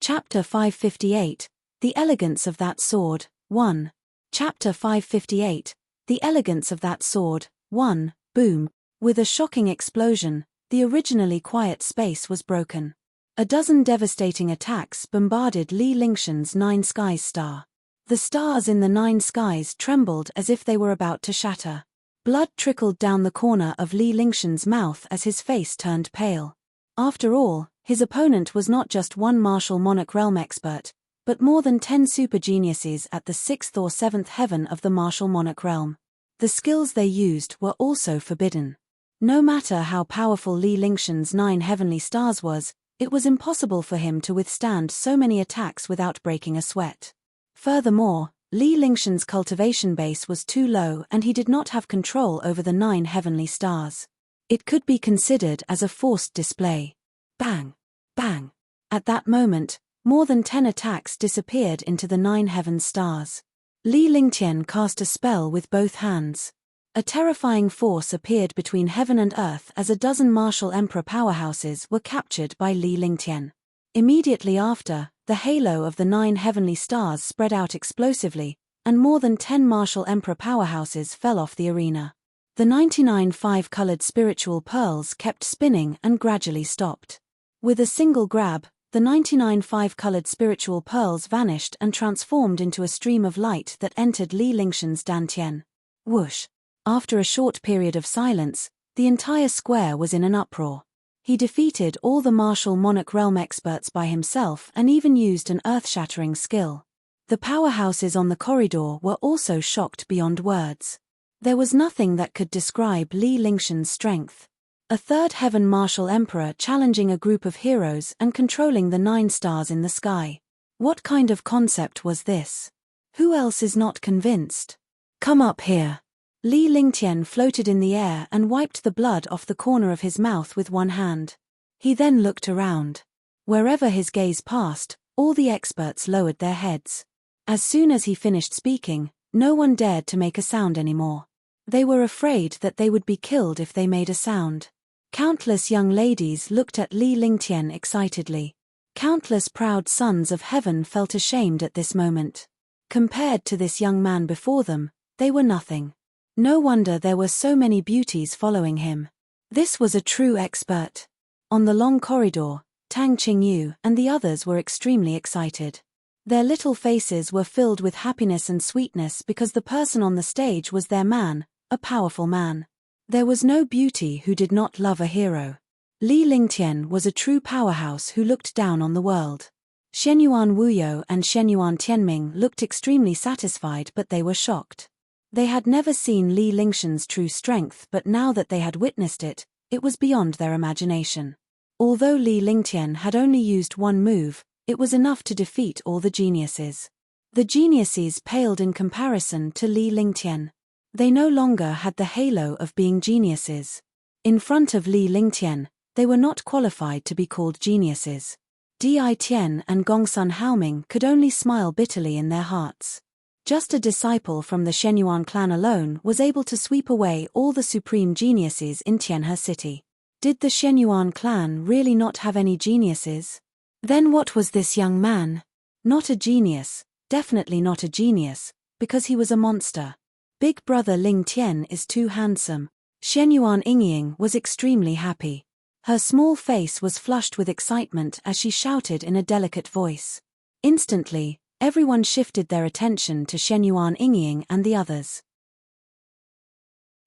A: Chapter 558, The Elegance of That Sword, 1. Chapter 558, The Elegance of That Sword. 1. Boom. With a shocking explosion, the originally quiet space was broken. A dozen devastating attacks bombarded Li Lingshan's Nine Skies star. The stars in the Nine Skies trembled as if they were about to shatter. Blood trickled down the corner of Li Lingshan's mouth as his face turned pale. After all, his opponent was not just one martial monarch realm expert, but more than 10 super geniuses at the 6th or 7th heaven of the martial monarch realm. The skills they used were also forbidden. No matter how powerful Li Lingshan's 9 heavenly stars was, it was impossible for him to withstand so many attacks without breaking a sweat. Furthermore, Li Lingshan's cultivation base was too low and he did not have control over the 9 heavenly stars. It could be considered as a forced display. Bang! Bang! At that moment, more than 10 attacks disappeared into the 9 heaven stars. Li Lingtian cast a spell with both hands. A terrifying force appeared between heaven and earth as a dozen martial emperor powerhouses were captured by Li Lingtian. Immediately after, the halo of the 9 heavenly stars spread out explosively, and more than 10 martial emperor powerhouses fell off the arena. The 99 5-colored spiritual pearls kept spinning and gradually stopped. With a single grab, the 99 5-colored spiritual pearls vanished and transformed into a stream of light that entered Li Lingshan's dantian. Whoosh! After a short period of silence, the entire square was in an uproar. He defeated all the martial monarch realm experts by himself and even used an earth-shattering skill. The powerhouses on the corridor were also shocked beyond words. There was nothing that could describe Li Lingshan's strength. A third heaven martial emperor challenging a group of heroes and controlling the 9 stars in the sky. What kind of concept was this? Who else is not convinced? Come up here. Li Lingtian floated in the air and wiped the blood off the corner of his mouth with one hand. He then looked around. Wherever his gaze passed, all the experts lowered their heads. As soon as he finished speaking, no one dared to make a sound anymore. They were afraid that they would be killed if they made a sound. Countless young ladies looked at Li Lingtian excitedly. Countless proud sons of heaven felt ashamed at this moment. Compared to this young man before them, they were nothing. No wonder there were so many beauties following him. This was a true expert. On the long corridor, Tang Qingyu and the others were extremely excited. Their little faces were filled with happiness and sweetness because the person on the stage was their man, a powerful man. There was no beauty who did not love a hero. Li Lingtian was a true powerhouse who looked down on the world. Shenyuan Wuyou and Shenyuan Tianming looked extremely satisfied, but they were shocked. They had never seen Li Lingshan's true strength, but now that they had witnessed it, it was beyond their imagination. Although Li Lingtian had only used one move, it was enough to defeat all the geniuses. The geniuses paled in comparison to Li Lingtian. They no longer had the halo of being geniuses. In front of Li Lingtian, they were not qualified to be called geniuses. Di Tian and Gongsun Haoming could only smile bitterly in their hearts. Just a disciple from the Shenyuan clan alone was able to sweep away all the supreme geniuses in Tianhe City. Did the Shenyuan clan really not have any geniuses? Then what was this young man? Not a genius, definitely not a genius, because he was a monster. Big brother Ling Tian is too handsome. Shenyuan Yingying was extremely happy. Her small face was flushed with excitement as she shouted in a delicate voice. Instantly, everyone shifted their attention to Shenyuan Yingying and the others.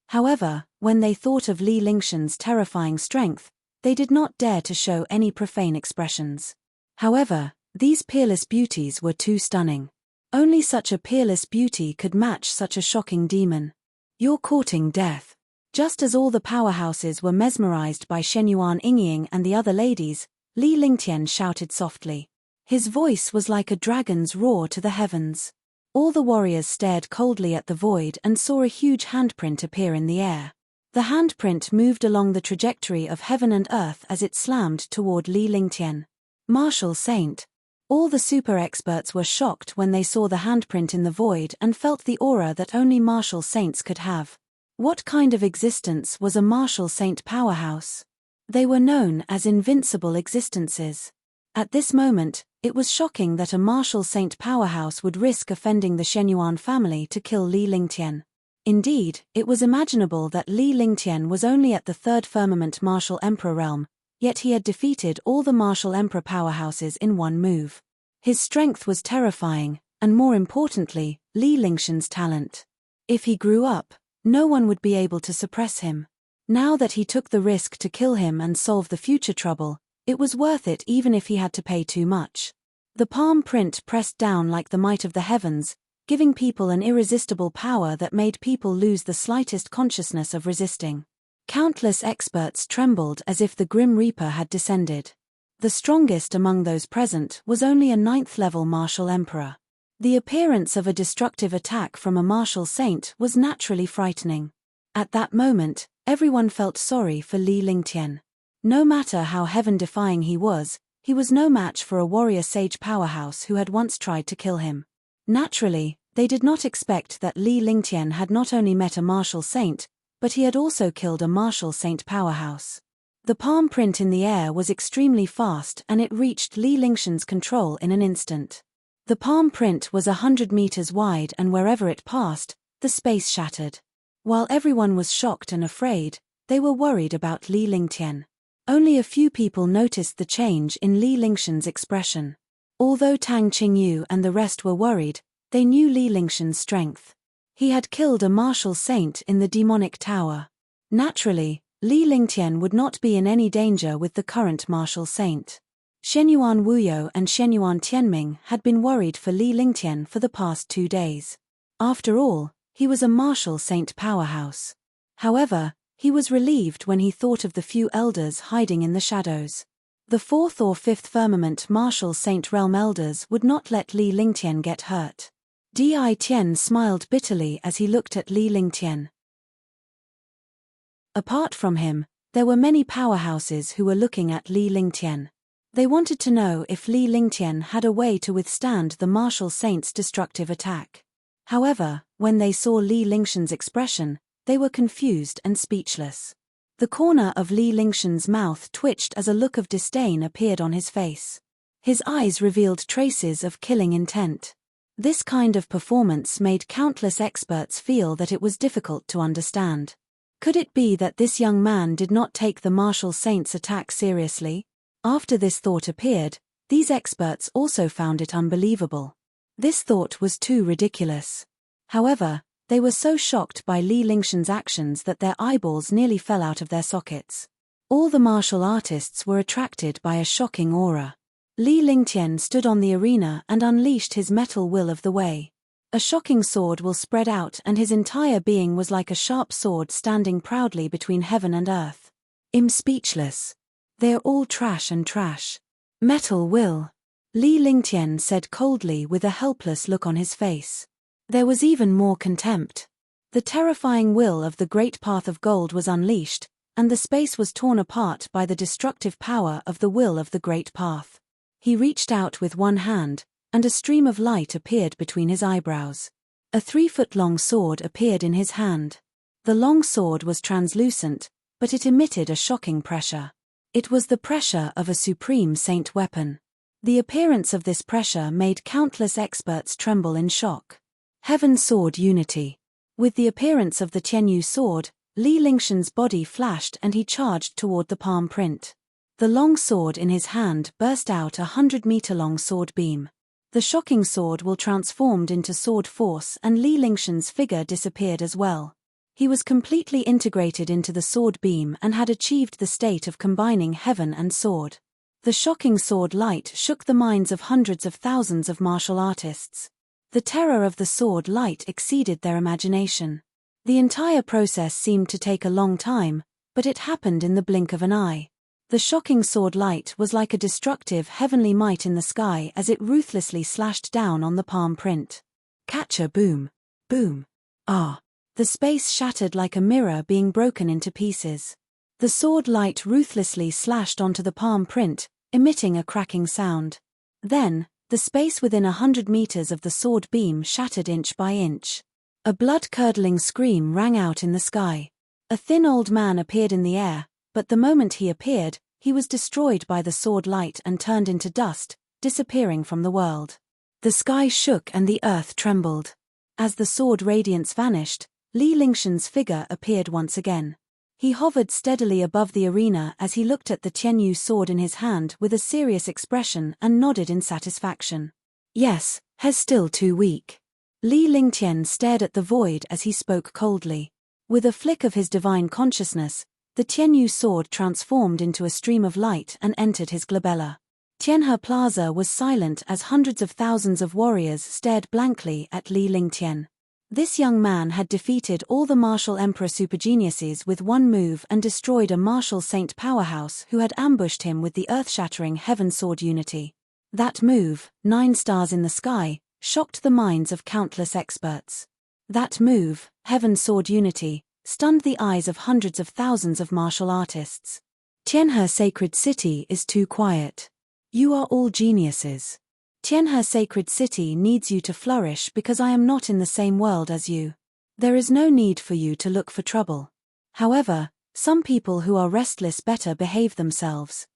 A: However, when they thought of Li Lingshan's terrifying strength, they did not dare to show any profane expressions. However, these peerless beauties were too stunning. Only such a peerless beauty could match such a shocking demon. You're courting death. Just as all the powerhouses were mesmerized by Shenyuan Yingying and the other ladies, Li Lingtian shouted softly. His voice was like a dragon's roar to the heavens. All the warriors stared coldly at the void and saw a huge handprint appear in the air. The handprint moved along the trajectory of heaven and earth as it slammed toward Li Lingtian. Martial Saint. All the super experts were shocked when they saw the handprint in the void and felt the aura that only martial saints could have. What kind of existence was a martial saint powerhouse? They were known as invincible existences. At this moment, It was shocking that a martial saint powerhouse would risk offending the Shenyuan family to kill Li Lingtian. Indeed, it was imaginable that Li Lingtian was only at the third firmament martial emperor realm, yet he had defeated all the martial emperor powerhouses in one move. His strength was terrifying, and more importantly, Li Lingtian's talent. If he grew up, no one would be able to suppress him. Now that he took the risk to kill him and solve the future trouble, it was worth it even if he had to pay too much. The palm print pressed down like the might of the heavens, giving people an irresistible power that made people lose the slightest consciousness of resisting. Countless experts trembled as if the Grim Reaper had descended. The strongest among those present was only a 9th-level martial emperor. The appearance of a destructive attack from a martial saint was naturally frightening. At that moment, everyone felt sorry for Li Lingtian. No matter how heaven-defying he was no match for a warrior sage powerhouse who had once tried to kill him. Naturally, they did not expect that Li Lingtian had not only met a martial saint, but he had also killed a martial saint powerhouse. The palm print in the air was extremely fast and it reached Li Lingtian's control in an instant. The palm print was 100 meters wide and wherever it passed, the space shattered. While everyone was shocked and afraid, they were worried about Li Lingtian. Only a few people noticed the change in Li Lingtian's expression. Although Tang Qingyu and the rest were worried, they knew Li Lingtian's strength. He had killed a martial saint in the demonic tower. Naturally, Li Lingtian would not be in any danger with the current martial saint. Shenyuan Wuyo and Shenyuan Tianming had been worried for Li Lingtian for the past 2 days. After all, he was a martial saint powerhouse. However, he was relieved when he thought of the few elders hiding in the shadows. The 4th or 5th firmament martial saint realm elders would not let Li Lingtian get hurt. Di Tian smiled bitterly as he looked at Li Lingtian. Apart from him, there were many powerhouses who were looking at Li Lingtian. They wanted to know if Li Lingtian had a way to withstand the martial saint's destructive attack. However, when they saw Li Lingtian's expression, they were confused and speechless. The corner of Li Lingtian's mouth twitched as a look of disdain appeared on his face. His eyes revealed traces of killing intent. This kind of performance made countless experts feel that it was difficult to understand. Could it be that this young man did not take the martial saint's attack seriously? After this thought appeared, these experts also found it unbelievable. This thought was too ridiculous. However, they were so shocked by Li Lingtian's actions that their eyeballs nearly fell out of their sockets. All the martial artists were attracted by a shocking aura. Li Lingtian stood on the arena and unleashed his metal will of the way. A shocking sword will spread out and his entire being was like a sharp sword standing proudly between heaven and earth. I'm speechless. They're all trash and trash. Metal will. Li Lingtian said coldly with a helpless look on his face. There was even more contempt. The terrifying will of the great path of gold was unleashed, and the space was torn apart by the destructive power of the will of the great path. He reached out with one hand, and a stream of light appeared between his eyebrows. A 3-foot-long sword appeared in his hand. The long sword was translucent, but it emitted a shocking pressure. It was the pressure of a supreme saint weapon. The appearance of this pressure made countless experts tremble in shock. Heaven Sword Unity. With the appearance of the Tianyu sword, Li Lingtian's body flashed and he charged toward the palm print. The long sword in his hand burst out a 100-meter-long sword beam. The shocking sword will transformed into sword force and Li Lingtian's figure disappeared as well. He was completely integrated into the sword beam and had achieved the state of combining heaven and sword. The shocking sword light shook the minds of hundreds of thousands of martial artists. The terror of the sword light exceeded their imagination. The entire process seemed to take a long time, but it happened in the blink of an eye. The shocking sword light was like a destructive heavenly might in the sky as it ruthlessly slashed down on the palm print. Catcher boom. Boom. Ah. The space shattered like a mirror being broken into pieces. The sword light ruthlessly slashed onto the palm print, emitting a cracking sound. Then, the space within 100 meters of the sword beam shattered inch by inch. A blood-curdling scream rang out in the sky. A thin old man appeared in the air, but the moment he appeared, he was destroyed by the sword light and turned into dust, disappearing from the world. The sky shook and the earth trembled. As the sword radiance vanished, Li Lingxian's figure appeared once again. He hovered steadily above the arena as he looked at the Tianyu sword in his hand with a serious expression and nodded in satisfaction. Yes, he's still too weak. Li Lingtian stared at the void as he spoke coldly. With a flick of his divine consciousness, the Tianyu sword transformed into a stream of light and entered his glabella. Tianhe Plaza was silent as hundreds of thousands of warriors stared blankly at Li Lingtian. This young man had defeated all the martial emperor supergeniuses with one move and destroyed a martial saint powerhouse who had ambushed him with the earth-shattering Heaven Sword Unity. That move, 9 stars in the sky, shocked the minds of countless experts. That move, Heaven Sword Unity, stunned the eyes of hundreds of thousands of martial artists. Tianhe Sacred City is too quiet. You are all geniuses. Tianhe Sacred City needs you to flourish because I am not in the same world as you. There is no need for you to look for trouble. However, some people who are restless better behave themselves.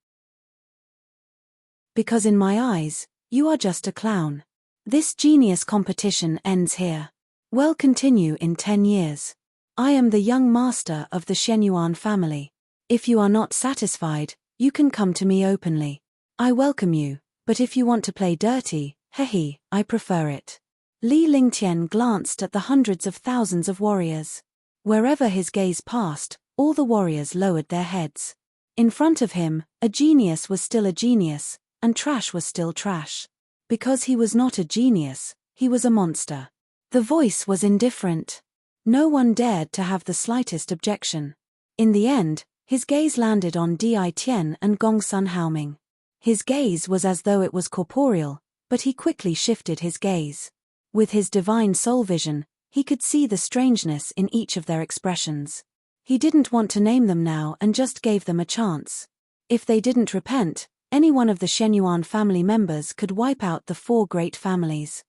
A: Because in my eyes, you are just a clown. This genius competition ends here. Will continue in 10 years. I am the young master of the Shenyuan family. If you are not satisfied, you can come to me openly. I welcome you. But if you want to play dirty, hehe, I prefer it. Li Lingtian glanced at the hundreds of thousands of warriors. Wherever his gaze passed, all the warriors lowered their heads. In front of him, a genius was still a genius, and trash was still trash. Because he was not a genius, he was a monster. The voice was indifferent. No one dared to have the slightest objection. In the end, his gaze landed on Di Tian and Gongsun Haoming. His gaze was as though it was corporeal, but he quickly shifted his gaze. With his divine soul vision, he could see the strangeness in each of their expressions. He didn't want to name them now and just gave them a chance. If they didn't repent, any one of the Shenyuan family members could wipe out the 4 great families.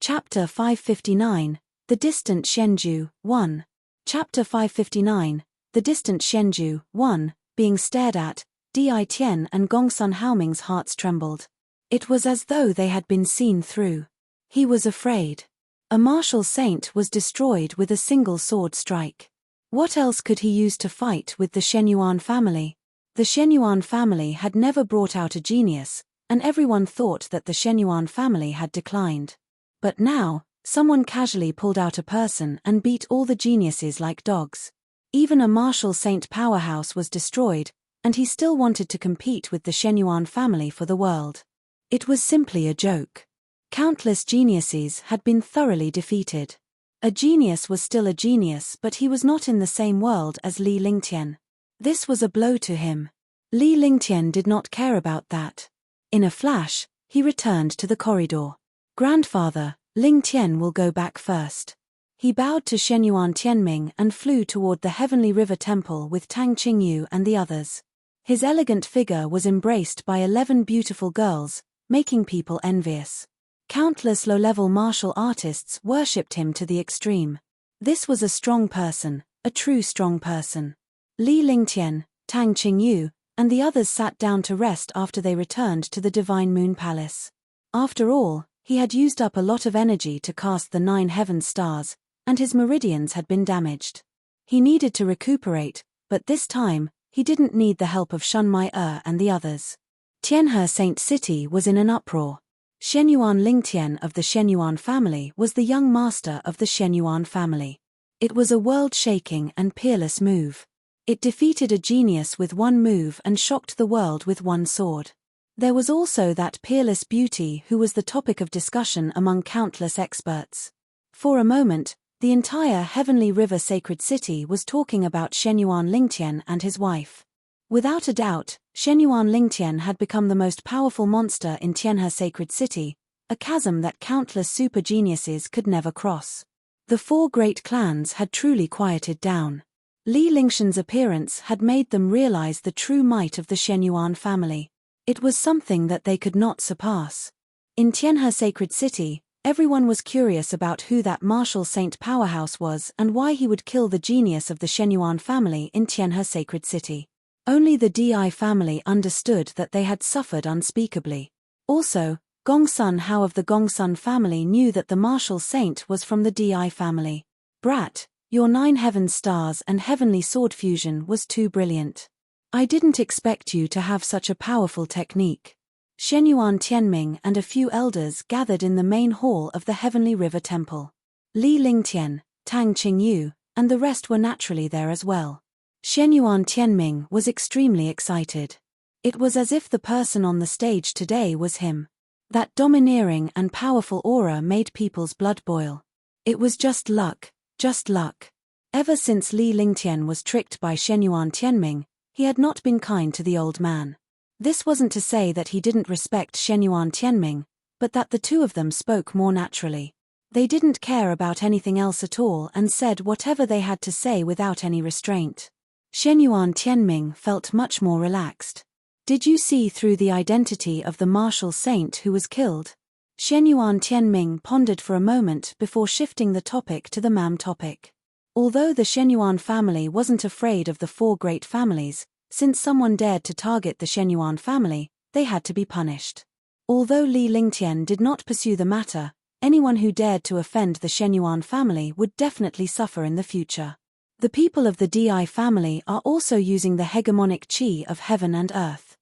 A: Chapter 559, The Distant Shenju, 1. Chapter 559, The Distant Shenju, 1, being stared at, Di Tian and Gongsun Haoming's hearts trembled. It was as though they had been seen through. He was afraid. A martial saint was destroyed with a single sword strike. What else could he use to fight with the Shenyuan family? The Shenyuan family had never brought out a genius, and everyone thought that the Shenyuan family had declined. But now, someone casually pulled out a person and beat all the geniuses like dogs. Even a martial saint powerhouse was destroyed, and he still wanted to compete with the Shenyuan family for the world. It was simply a joke. Countless geniuses had been thoroughly defeated. A genius was still a genius, but he was not in the same world as Li Lingtian. This was a blow to him. Li Lingtian did not care about that. In a flash, he returned to the corridor. Grandfather, Lingtian will go back first. He bowed to Shenyuan Tianming and flew toward the Heavenly River Temple with Tang Qingyu and the others. His elegant figure was embraced by 11 beautiful girls, making people envious. Countless low-level martial artists worshipped him to the extreme. This was a strong person, a true strong person. Li Lingtian, Tang Qingyu, and the others sat down to rest after they returned to the Divine Moon Palace. After all, he had used up a lot of energy to cast the 9 heaven stars, and his meridians had been damaged. He needed to recuperate, but this time, he didn't need the help of Shunmai and the others. Tianhe Saint City was in an uproar. Shenyuan Lingtian of the Shenyuan family was the young master of the Shenyuan family. It was a world-shaking and peerless move. It defeated a genius with one move and shocked the world with one sword. There was also that peerless beauty who was the topic of discussion among countless experts. For a moment, the entire Heavenly River Sacred City was talking about Shenyuan Lingtian and his wife. Without a doubt, Shenyuan Lingtian had become the most powerful monster in Tianhe Sacred City, a chasm that countless super geniuses could never cross. The 4 great clans had truly quieted down. Li Lingxian's appearance had made them realize the true might of the Shenyuan family. It was something that they could not surpass. In Tianhe Sacred City, everyone was curious about who that martial saint powerhouse was and why he would kill the genius of the Shenyuan family in Tianhe Sacred City. Only the Di family understood that they had suffered unspeakably. Also, Gongsun Hao of the Gongsun family knew that the martial saint was from the Di family. Brat, your 9 heaven stars and heavenly sword fusion was too brilliant. I didn't expect you to have such a powerful technique. Shenyuan Tianming and a few elders gathered in the main hall of the Heavenly River Temple. Li Lingtian, Tang Qingyu, and the rest were naturally there as well. Shenyuan Tianming was extremely excited. It was as if the person on the stage today was him. That domineering and powerful aura made people's blood boil. It was just luck, just luck. Ever since Li Lingtian was tricked by Shenyuan Tianming, he had not been kind to the old man. This wasn't to say that he didn't respect Shenyuan Tianming, but that the two of them spoke more naturally. They didn't care about anything else at all and said whatever they had to say without any restraint. Shenyuan Tianming felt much more relaxed. Did you see through the identity of the martial saint who was killed? Shenyuan Tianming pondered for a moment before shifting the topic to the Mam topic. Although the Shenyuan family wasn't afraid of the 4 great families, since someone dared to target the Shenyuan family, they had to be punished. Although Li Lingtian did not pursue the matter, anyone who dared to offend the Shenyuan family would definitely suffer in the future. The people of the Di family are also using the hegemonic qi of heaven and earth.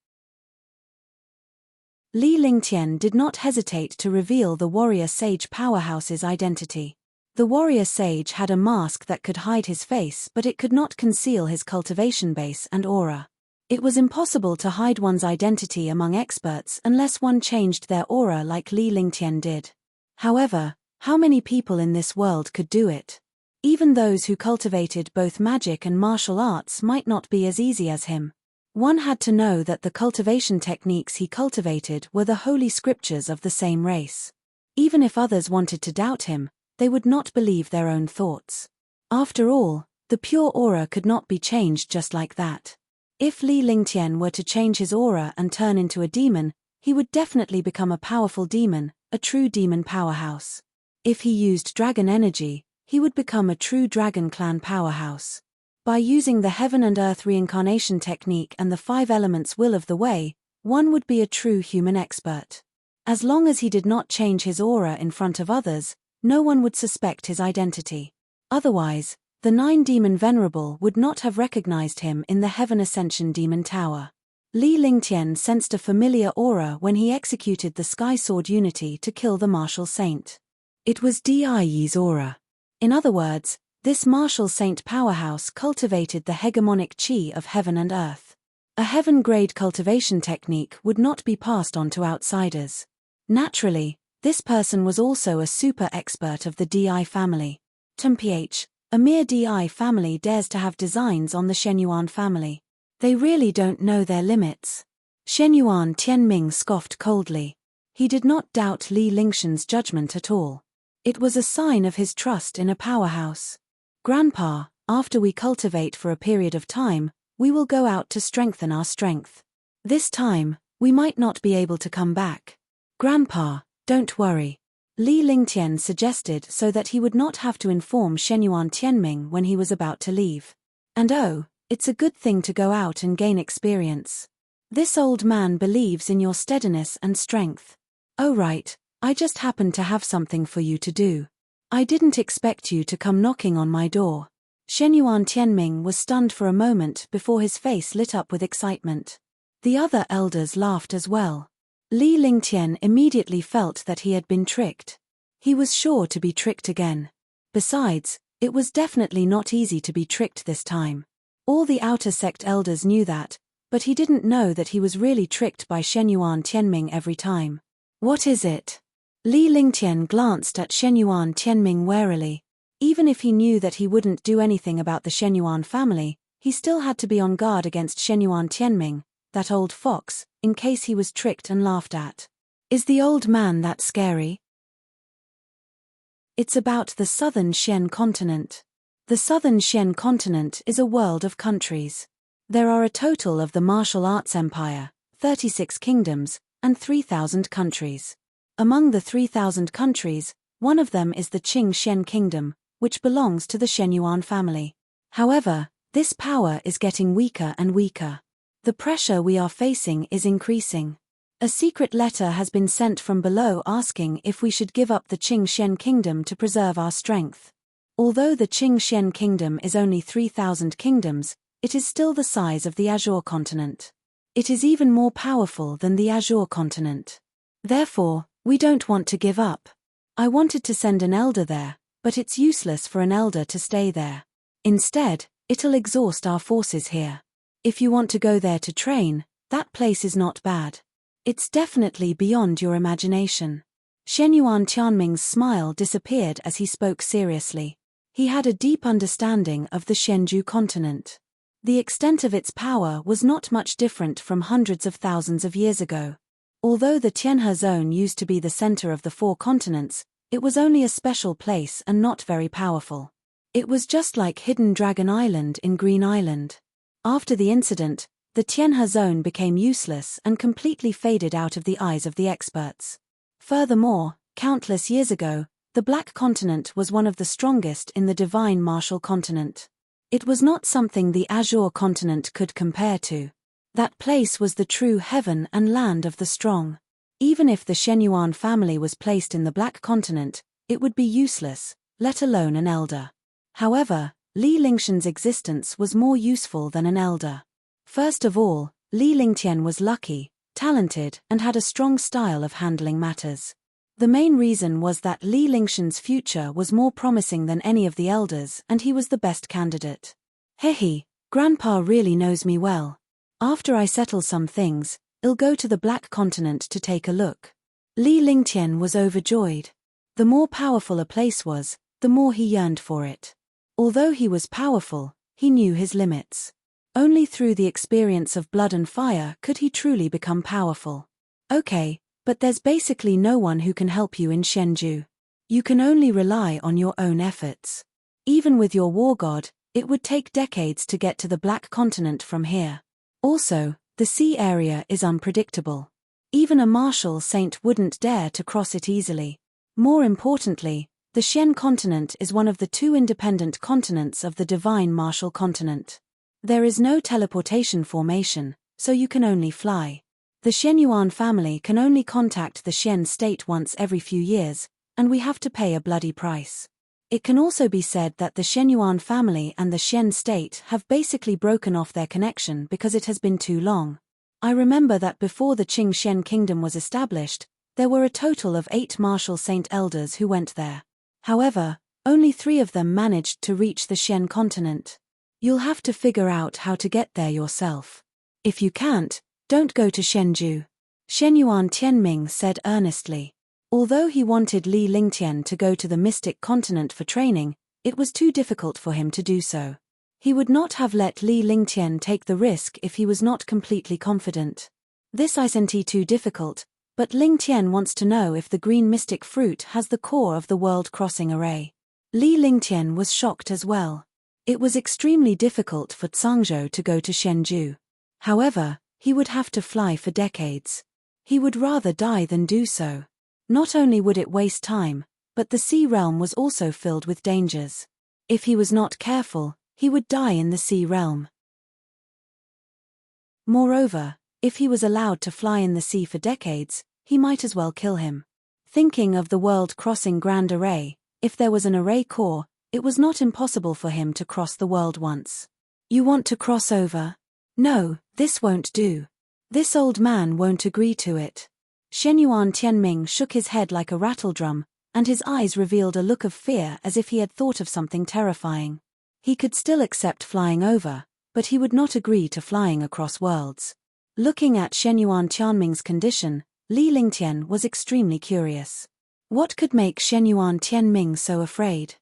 A: Li Lingtian did not hesitate to reveal the warrior sage powerhouse's identity. The warrior sage had a mask that could hide his face, but it could not conceal his cultivation base and aura. It was impossible to hide one's identity among experts unless one changed their aura like Li Lingtian did. However, how many people in this world could do it? Even those who cultivated both magic and martial arts might not be as easy as him. One had to know that the cultivation techniques he cultivated were the holy scriptures of the same race. Even if others wanted to doubt him, they would not believe their own thoughts. After all, the pure aura could not be changed just like that. If Li Lingtian were to change his aura and turn into a demon, he would definitely become a powerful demon, a true demon powerhouse. If he used dragon energy, he would become a true dragon clan powerhouse. By using the heaven and earth reincarnation technique and the 5 elements will of the way, one would be a true human expert. As long as he did not change his aura in front of others, no one would suspect his identity. Otherwise, the 9 demon venerable would not have recognized him in the Heaven Ascension Demon Tower. Li Lingtian sensed a familiar aura when he executed the Sky Sword Unity to kill the martial saint. It was Di's aura. In other words, this martial saint powerhouse cultivated the hegemonic qi of heaven and earth. A heaven-grade cultivation technique would not be passed on to outsiders. Naturally, this person was also a super expert of the Di family. TMPH, a mere Di family dares to have designs on the Shenyuan family. They really don't know their limits. Shenyuan Tianming scoffed coldly. He did not doubt Li Lingtian's judgment at all. It was a sign of his trust in a powerhouse. Grandpa, after we cultivate for a period of time, we will go out to strengthen our strength. This time, we might not be able to come back. Grandpa, don't worry. Li Lingtian suggested so that he would not have to inform Shenyuan Tianming when he was about to leave. And oh, it's a good thing to go out and gain experience. This old man believes in your steadiness and strength. Oh right, I just happened to have something for you to do. I didn't expect you to come knocking on my door. Shenyuan Tianming was stunned for a moment before his face lit up with excitement. The other elders laughed as well. Li Lingtian immediately felt that he had been tricked. He was sure to be tricked again. Besides, it was definitely not easy to be tricked this time. All the outer sect elders knew that, but he didn't know that he was really tricked by Shenyuan Tianming every time. What is it? Li Lingtian glanced at Shenyuan Tianming warily. Even if he knew that he wouldn't do anything about the Shenyuan family, he still had to be on guard against Shenyuan Tianming, that old fox, in case he was tricked and laughed at. Is the old man that scary? It's about the southern Xian continent. The southern Xian continent is a world of countries. There are a total of the martial arts empire, 36 kingdoms, and 3,000 countries. Among the 3,000 countries, one of them is the Qing Xian kingdom, which belongs to the Shenyuan family. However, this power is getting weaker and weaker. The pressure we are facing is increasing. A secret letter has been sent from below asking if we should give up the Qing kingdom to preserve our strength. Although the Qing kingdom is only 3,000 kingdoms, it is still the size of the Azure continent. It is even more powerful than the Azure continent. Therefore, we don't want to give up. I wanted to send an elder there, but it's useless for an elder to stay there. Instead, it'll exhaust our forces here. If you want to go there to train, that place is not bad. It's definitely beyond your imagination. Shenyuan Tianming's smile disappeared as he spoke seriously. He had a deep understanding of the Shenju continent. The extent of its power was not much different from hundreds of thousands of years ago. Although the Tianhe zone used to be the center of the 4 continents, it was only a special place and not very powerful. It was just like Hidden Dragon Island in Green Island. After the incident, the Tianhe zone became useless and completely faded out of the eyes of the experts. Furthermore, countless years ago, the Black Continent was one of the strongest in the divine martial continent. It was not something the Azure continent could compare to. That place was the true heaven and land of the strong. Even if the Shenyuan family was placed in the Black Continent, it would be useless, let alone an elder. However, Li Lingxian's existence was more useful than an elder. First of all, Li Lingtian was lucky, talented, and had a strong style of handling matters. The main reason was that Li Lingxian's future was more promising than any of the elders and he was the best candidate. Hehe, Grandpa really knows me well. After I settle some things, I'll go to the Black Continent to take a look. Li Lingtian was overjoyed. The more powerful a place was, the more he yearned for it. Although he was powerful, he knew his limits. Only through the experience of blood and fire could he truly become powerful. Okay, but there's basically no one who can help you in Shenju. You can only rely on your own efforts. Even with your war god, it would take decades to get to the Black Continent from here. Also, the sea area is unpredictable. Even a martial saint wouldn't dare to cross it easily. More importantly, the Shen continent is one of the 2 independent continents of the divine martial continent. There is no teleportation formation, so you can only fly. The Shenyuan family can only contact the Shen state once every few years, and we have to pay a bloody price. It can also be said that the Shenyuan family and the Shen state have basically broken off their connection because it has been too long. I remember that before the Qing Shen kingdom was established, there were a total of 8 martial saint elders who went there. However, only 3 of them managed to reach the Shen continent. You'll have to figure out how to get there yourself. If you can't, don't go to Shenju. Shenyuan Tianming said earnestly. Although he wanted Li Lingtian to go to the Mystic Continent for training, it was too difficult for him to do so. He would not have let Li Lingtian take the risk if he was not completely confident. This isn't too difficult, but Lingtian wants to know if the green mystic fruit has the core of the world crossing array. Li Lingtian was shocked as well. It was extremely difficult for Zhangzhou to go to Shenju. However, he would have to fly for decades. He would rather die than do so. Not only would it waste time, but the sea realm was also filled with dangers. If he was not careful, he would die in the sea realm. Moreover, if he was allowed to fly in the sea for decades, he might as well kill him. Thinking of the world-crossing Grand Array, if there was an array core, it was not impossible for him to cross the world once. You want to cross over? No, this won't do. This old man won't agree to it. Shenyuan Tianming shook his head like a rattledrum, and his eyes revealed a look of fear as if he had thought of something terrifying. He could still accept flying over, but he would not agree to flying across worlds. Looking at Shenyuan Tianming's condition, Li Lingtian was extremely curious. What could make Shenyuan Tianming so afraid?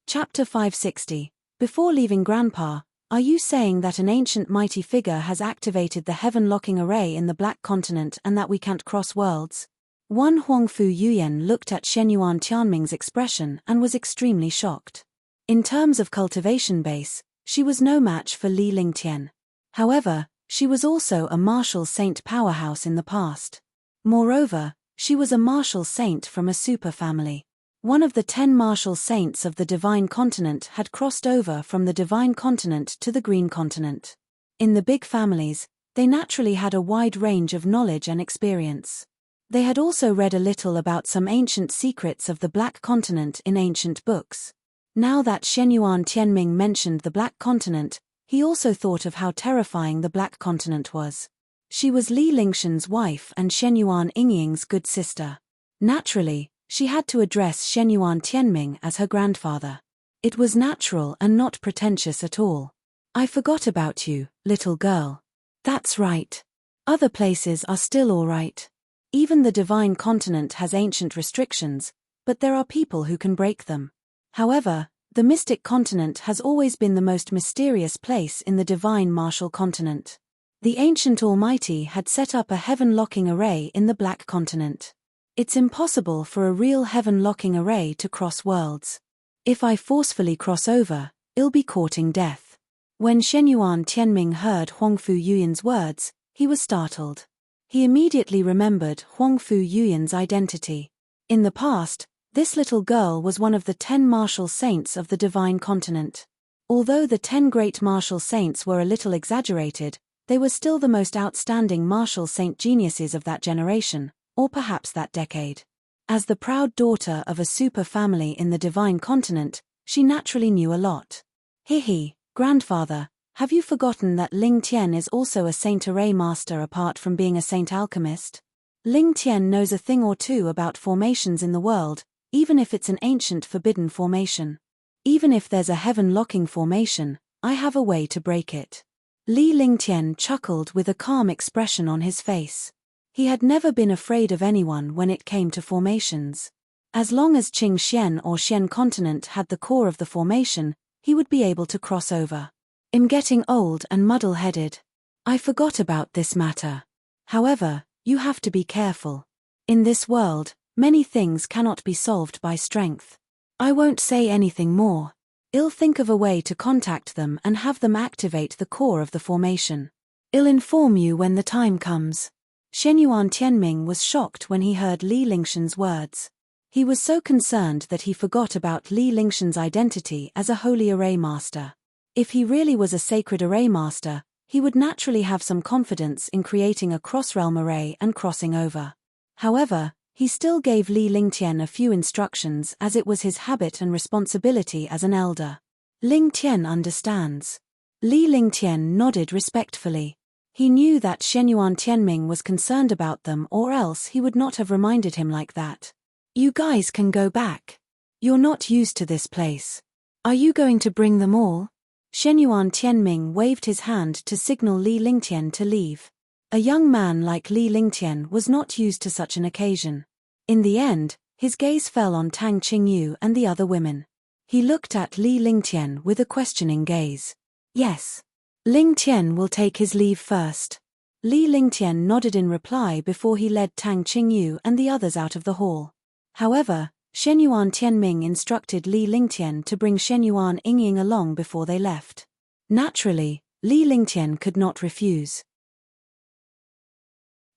A: Chapter 560. Before leaving Grandpa, are you saying that an ancient mighty figure has activated the heaven-locking array in the Black Continent and that we can't cross worlds? One Huangfu Yuyan looked at Shenyuan Tianming's expression and was extremely shocked. In terms of cultivation base, she was no match for Li Lingtian. However, she was also a martial saint powerhouse in the past. Moreover, she was a martial saint from a super family. One of the 10 martial saints of the Divine Continent had crossed over from the Divine Continent to the Green Continent. In the big families, they naturally had a wide range of knowledge and experience. They had also read a little about some ancient secrets of the Black Continent in ancient books. Now that Shen Yuan Tianming mentioned the Black Continent, he also thought of how terrifying the Black Continent was. She was Li Lingshan's wife and Shen Yuan Yingying's good sister. Naturally, she had to address Shen Yuan Tianming as her grandfather. It was natural and not pretentious at all. I forgot about you, little girl. That's right. Other places are still all right. Even the Divine Continent has ancient restrictions, but there are people who can break them. However, the Mystic Continent has always been the most mysterious place in the Divine Martial Continent. The ancient Almighty had set up a heaven-locking array in the Black Continent. It's impossible for a real heaven-locking array to cross worlds. If I forcefully cross over, I'll be courting death. When Shen Yuan Tianming heard Huangfu Yuyan's words, he was startled. He immediately remembered Huangfu Yuyan's identity. In the past, this little girl was one of the 10 martial saints of the Divine Continent. Although the 10 great martial saints were a little exaggerated, they were still the most outstanding martial saint geniuses of that generation, or perhaps that decade. As the proud daughter of a super family in the Divine Continent, she naturally knew a lot. Hihi, grandfather, have you forgotten that Ling Tian is also a saint array master apart from being a saint alchemist? Ling Tian knows a thing or two about formations in the world, even if it's an ancient forbidden formation. Even if there's a heaven-locking formation, I have a way to break it. Li Lingtian chuckled with a calm expression on his face. He had never been afraid of anyone when it came to formations. As long as Qing Xian or Xian Continent had the core of the formation, he would be able to cross over. I'm getting old and muddle-headed. I forgot about this matter. However, you have to be careful. In this world, many things cannot be solved by strength. I won't say anything more. I'll think of a way to contact them and have them activate the core of the formation. I'll inform you when the time comes. Shen Yuan Tianming was shocked when he heard Li Lingshan's words. He was so concerned that he forgot about Li Lingshan's identity as a holy array master. If he really was a sacred array master, he would naturally have some confidence in creating a cross-realm array and crossing over. However, he still gave Li Lingtian a few instructions as it was his habit and responsibility as an elder. Lingtian understands. Li Lingtian nodded respectfully. He knew that Shen Yuan Tianming was concerned about them, or else he would not have reminded him like that. You guys can go back. You're not used to this place. Are you going to bring them all? Shen Yuan Tianming waved his hand to signal Li Lingtian to leave. A young man like Li Lingtian was not used to such an occasion. In the end, his gaze fell on Tang Qingyu and the other women. He looked at Li Lingtian with a questioning gaze. Yes. Lingtian will take his leave first. Li Lingtian nodded in reply before he led Tang Qingyu and the others out of the hall. However, Shen Yuan Tianming instructed Li Lingtian to bring Shen Yuan Yingying along before they left. Naturally, Li Lingtian could not refuse.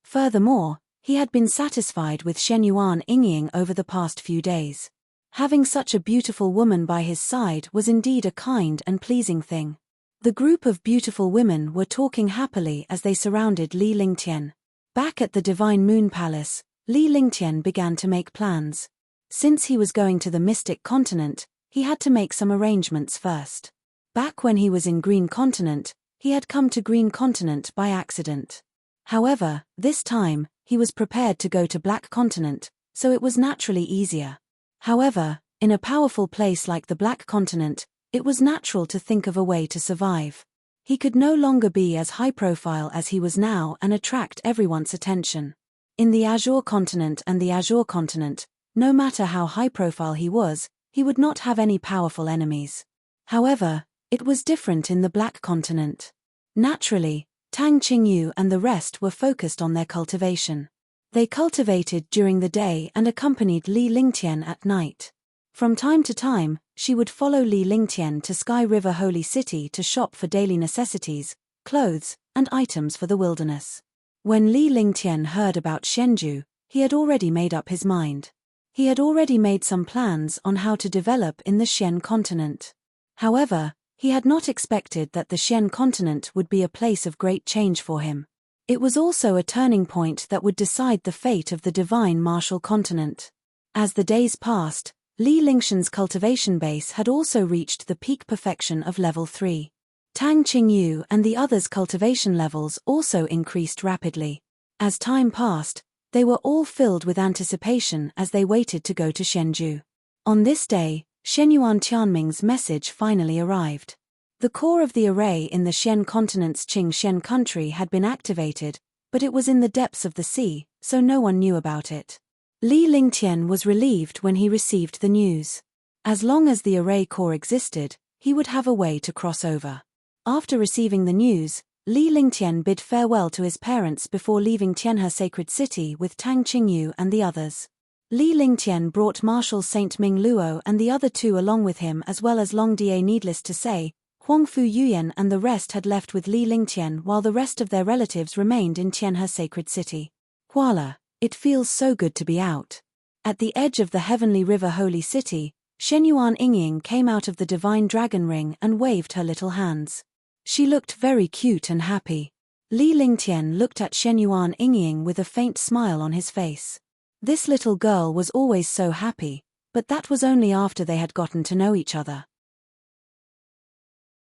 A: Furthermore, he had been satisfied with Shen Yuan Yingying over the past few days. Having such a beautiful woman by his side was indeed a kind and pleasing thing. The group of beautiful women were talking happily as they surrounded Li Lingtian. Back at the Divine Moon Palace, Li Lingtian began to make plans. Since he was going to the Mystic Continent, he had to make some arrangements first. Back when he was in Green Continent, he had come to Green Continent by accident. However, this time, he was prepared to go to Black Continent, so it was naturally easier. However, in a powerful place like the Black Continent, it was natural to think of a way to survive. He could no longer be as high-profile as he was now and attract everyone's attention. In the Azure Continent and the Azure Continent, no matter how high-profile he would not have any powerful enemies. However, it was different in the Black Continent. Naturally, Tang Qingyu and the rest were focused on their cultivation. They cultivated during the day and accompanied Li Lingtian at night. From time to time, she would follow Li Lingtian to Sky River Holy City to shop for daily necessities, clothes, and items for the wilderness. When Li Lingtian heard about Shenju, he had already made up his mind. He had already made some plans on how to develop in the Xian continent. However, he had not expected that the Xian continent would be a place of great change for him. It was also a turning point that would decide the fate of the divine martial continent. As the days passed, Li Lingxian's cultivation base had also reached the peak perfection of level 3. Tang Qingyu and the others' cultivation levels also increased rapidly. As time passed, they were all filled with anticipation as they waited to go to Shenzhou. On this day, Shenyuan Tianming's message finally arrived. The core of the array in the Xian continent's Qingxian country had been activated, but it was in the depths of the sea, so no one knew about it. Li Lingtian was relieved when he received the news. As long as the array core existed, he would have a way to cross over. After receiving the news, Li Lingtian bid farewell to his parents before leaving Tianhe Sacred City with Tang Qingyu and the others. Li Lingtian brought Marshal Saint Ming Luo and the other two along with him, as well as Long Die. Needless to say, Huangfu Yuyan and the rest had left with Li Lingtian, while the rest of their relatives remained in Tianhe Sacred City. Voila, it feels so good to be out. At the edge of the Heavenly River Holy City, Shenyuan Yingying came out of the Divine Dragon Ring and waved her little hands. She looked very cute and happy. Li Lingtian looked at Shenyuan Yingying with a faint smile on his face. This little girl was always so happy, but that was only after they had gotten to know each other.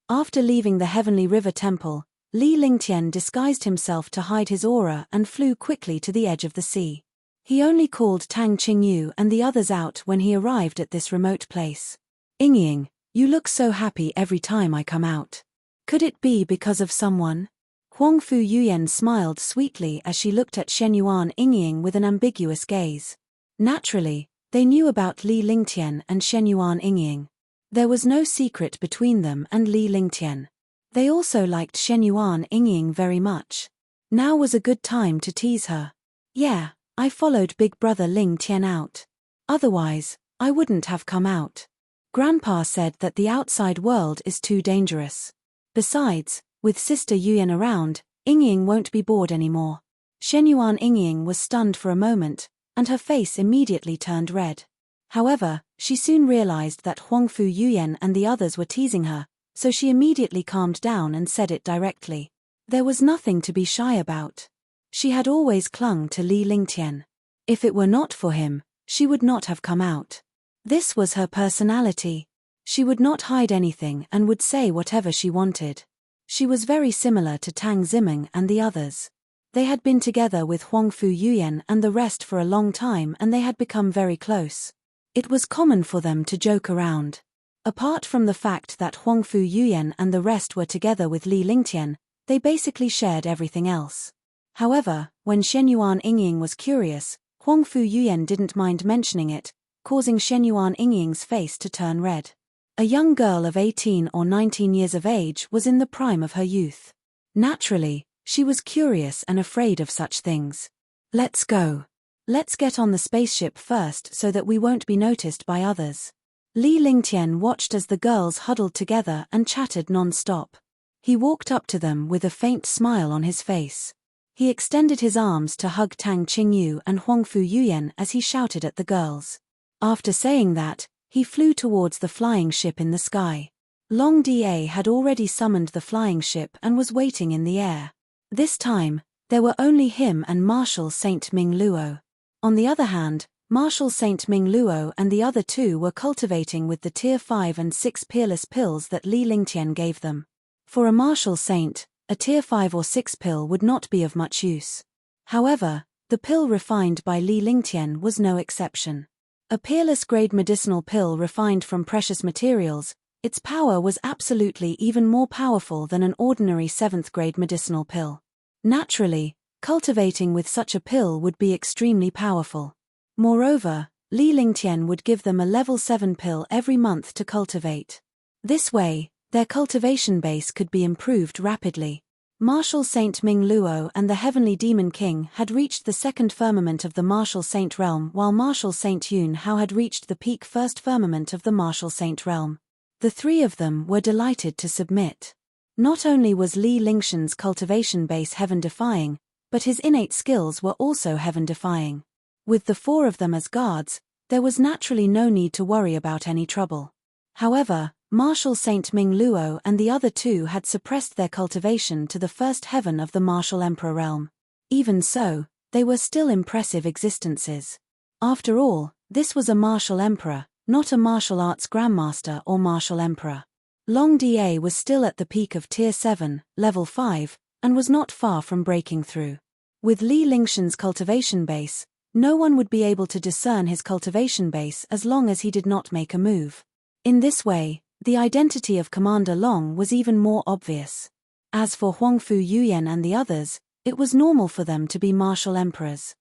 A: After leaving the Heavenly River Temple, Li Lingtian disguised himself to hide his aura and flew quickly to the edge of the sea. He only called Tang Qingyu and the others out when he arrived at this remote place. Yingying, you look so happy every time I come out. Could it be because of someone? Huangfu Yuyan smiled sweetly as she looked at Shenyuan Yingying with an ambiguous gaze. Naturally, they knew about Li Lingtian and Shenyuan Yingying. There was no secret between them and Li Lingtian. They also liked Shenyuan Yingying very much. Now was a good time to tease her. Yeah, I followed big brother Ling Tian out. Otherwise, I wouldn't have come out. Grandpa said that the outside world is too dangerous. Besides, with Sister Yuyan around, Yingying won't be bored anymore. Shenyuan Yingying was stunned for a moment, and her face immediately turned red. However, she soon realized that Huangfu Yuyan and the others were teasing her, so she immediately calmed down and said it directly. There was nothing to be shy about. She had always clung to Li Lingtian. If it were not for him, she would not have come out. This was her personality. She would not hide anything and would say whatever she wanted. She was very similar to Tang Zimeng and the others. They had been together with Huangfu Yuyan and the rest for a long time, and they had become very close. It was common for them to joke around. Apart from the fact that Huangfu Yuyan and the rest were together with Li Lingtian, they basically shared everything else. However, when Shenyuan Yingying was curious, Huangfu Yuyan didn't mind mentioning it, causing Shenyuan Yingying's face to turn red. A young girl of 18 or 19 years of age was in the prime of her youth. Naturally, she was curious and afraid of such things. Let's go. Let's get on the spaceship first so that we won't be noticed by others. Li Lingtian watched as the girls huddled together and chatted non-stop. He walked up to them with a faint smile on his face. He extended his arms to hug Tang Qingyu and Huangfu Yuyan as he shouted at the girls. After saying that, he flew towards the flying ship in the sky. Long Da had already summoned the flying ship and was waiting in the air. This time, there were only him and Marshal Saint Ming Luo. On the other hand, Marshal Saint Ming Luo and the other two were cultivating with the Tier 5 and 6 peerless pills that Li Lingtian gave them. For a Marshal Saint, a Tier 5 or 6 pill would not be of much use. However, the pill refined by Li Lingtian was no exception. A peerless-grade medicinal pill refined from precious materials, its power was absolutely even more powerful than an ordinary 7th-grade medicinal pill. Naturally, cultivating with such a pill would be extremely powerful. Moreover, Li Lingtian would give them a level 7 pill every month to cultivate. This way, their cultivation base could be improved rapidly. Marshal Saint Ming Luo and the Heavenly Demon King had reached the 2nd firmament of the Marshal Saint realm, while Marshal Saint Yun Hao had reached the peak 1st firmament of the Marshal Saint realm. The three of them were delighted to submit. Not only was Li Lingxian's cultivation base heaven-defying, but his innate skills were also heaven-defying. With the 4 of them as guards, There was naturally no need to worry about any trouble. However, Martial Saint Ming Luo and the other two had suppressed their cultivation to the first heaven of the Martial Emperor realm. Even so, they were still impressive existences. After all, this was a martial emperor, not a martial arts grandmaster or martial emperor. Long Da was still at the peak of Tier 7, Level 5, and was not far from breaking through. With Li Lingshan's cultivation base, no one would be able to discern his cultivation base as long as he did not make a move. In this way, the identity of Commander Long was even more obvious. As for Huangfu Yuyan and the others, it was normal for them to be martial emperors.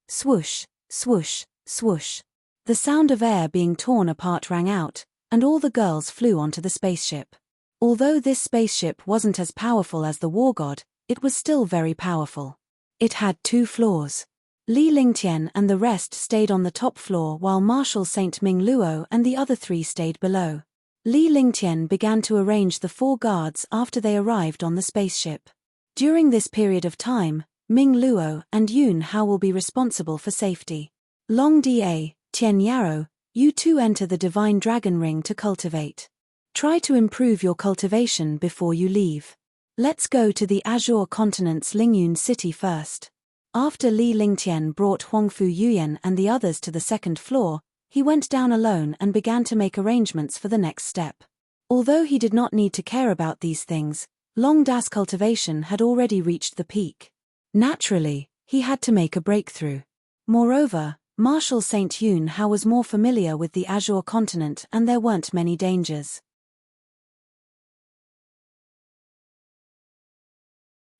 A: Swoosh, swoosh, swoosh. The sound of air being torn apart rang out, and all the girls flew onto the spaceship. Although this spaceship wasn't as powerful as the war god, it was still very powerful. It had 2 floors. Li Lingtian and the rest stayed on the top floor while Martial Saint Ming Luo and the other 3 stayed below. Li Lingtian began to arrange the 4 guards after they arrived on the spaceship. During this period of time, Ming Luo and Yun Hao will be responsible for safety. Long Da, Tian Yarrow, you 2 enter the Divine Dragon Ring to cultivate. Try to improve your cultivation before you leave. Let's go to the Azure Continent's Lingyun city first. After Li Lingtian brought Huangfu Yuyan and the others to the 2nd floor, he went down alone and began to make arrangements for the next step. Although he did not need to care about these things, Long Da's cultivation had already reached the peak. Naturally, he had to make a breakthrough. Moreover, Martial Saint Yun Hao was more familiar with the Azure Continent and there weren't many dangers.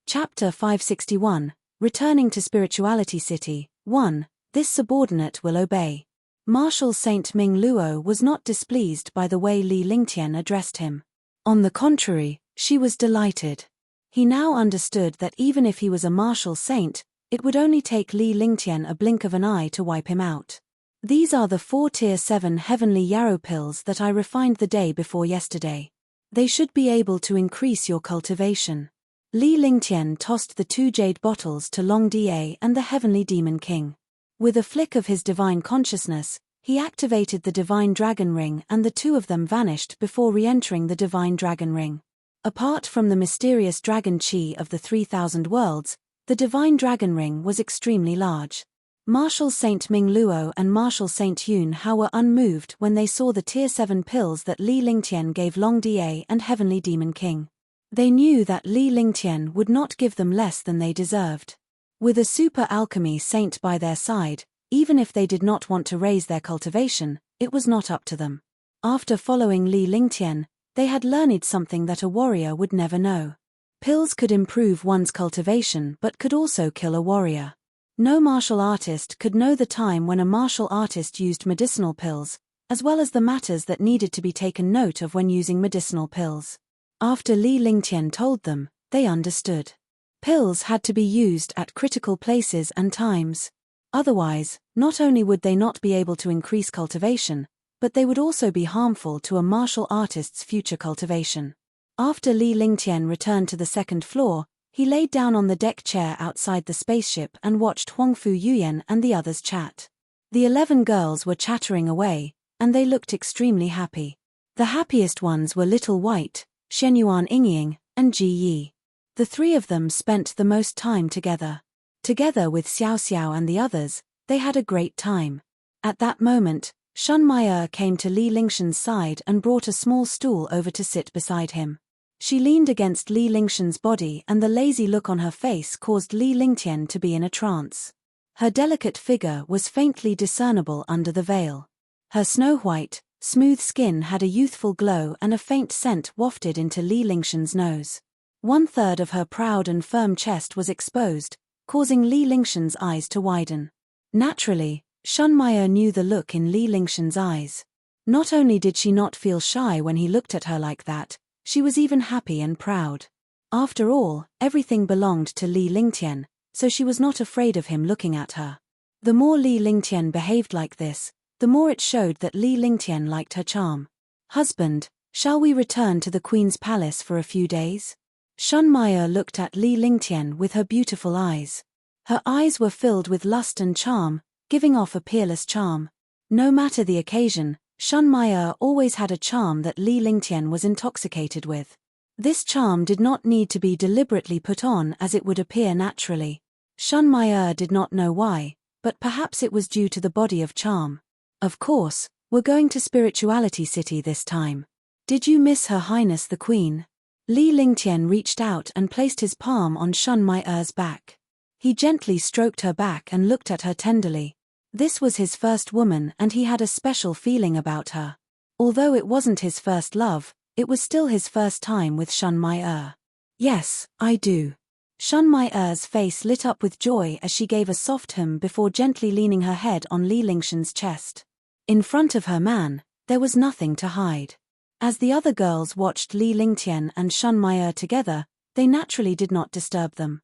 A: Chapter 561, Returning to Spirituality City. 1. This subordinate will obey. Martial Saint Ming Luo was not displeased by the way Li Lingtian addressed him. On the contrary, she was delighted. He now understood that even if he was a martial saint, it would only take Li Lingtian a blink of an eye to wipe him out. These are the 4 Tier 7 Heavenly Yarrow pills that I refined the day before yesterday. They should be able to increase your cultivation. Li Lingtian tossed the 2 jade bottles to Long Da and the Heavenly Demon King. With a flick of his divine consciousness, he activated the Divine Dragon Ring and the 2 of them vanished before re-entering the Divine Dragon Ring. Apart from the mysterious dragon chi of the 3,000 worlds, the Divine Dragon Ring was extremely large. Martial Saint Ming Luo and Martial Saint Yun Hao were unmoved when they saw the Tier 7 pills that Li Lingtian gave Long Da and Heavenly Demon King. They knew that Li Lingtian would not give them less than they deserved. With a super alchemy saint by their side, even if they did not want to raise their cultivation, it was not up to them. After following Li Lingtian, they had learned something that a warrior would never know. Pills could improve one's cultivation but could also kill a warrior. No martial artist could know the time when a martial artist used medicinal pills, as well as the matters that needed to be taken note of when using medicinal pills. After Li Lingtian told them, they understood. Pills had to be used at critical places and times. Otherwise, not only would they not be able to increase cultivation, but they would also be harmful to a martial artist's future cultivation. After Li Lingtian returned to the 2nd floor, he laid down on the deck chair outside the spaceship and watched Huangfu Yuyan and the others chat. The 11 girls were chattering away, and they looked extremely happy. The happiest ones were Little White, Shenyuan Yingying, and Ji Yi. The 3 of them spent the most time together. Together with Xiao Xiao and the others, they had a great time. At that moment, Shun Maier came to Li Lingshan's side and brought a small stool over to sit beside him. She leaned against Li Lingshan's body and the lazy look on her face caused Li Lingtian to be in a trance. Her delicate figure was faintly discernible under the veil. Her snow-white, smooth skin had a youthful glow and a faint scent wafted into Li Lingshan's nose. 1/3 of her proud and firm chest was exposed, causing Li Lingshan's eyes to widen. Naturally, Shun Maier knew the look in Li Lingshan's eyes. Not only did she not feel shy when he looked at her like that, she was even happy and proud. After all, everything belonged to Li Lingtian, so she was not afraid of him looking at her. The more Li Lingtian behaved like this, the more it showed that Li Lingtian liked her charm. "Husband, shall we return to the Queen's palace for a few days?" Shun Maier looked at Li Lingtian with her beautiful eyes. Her eyes were filled with lust and charm, giving off a peerless charm. No matter the occasion, Shun Mai always had a charm that Li Lingtian was intoxicated with. This charm did not need to be deliberately put on, as it would appear naturally. Shun Mai did not know why, but perhaps it was due to the body of charm. Of course, we're going to Spirituality City this time. Did you miss Her Highness the Queen? Li Lingtian reached out and placed his palm on Shun Mai's back. He gently stroked her back and looked at her tenderly. This was his first woman and he had a special feeling about her. Although it wasn't his first love, it was still his first time with Shun Mai. Yes, I do. Shun Mai's face lit up with joy as she gave a soft hum before gently leaning her head on Li Lingtian's chest. In front of her man, there was nothing to hide. As the other girls watched Li Lingtian and Shun Mai together, they naturally did not disturb them.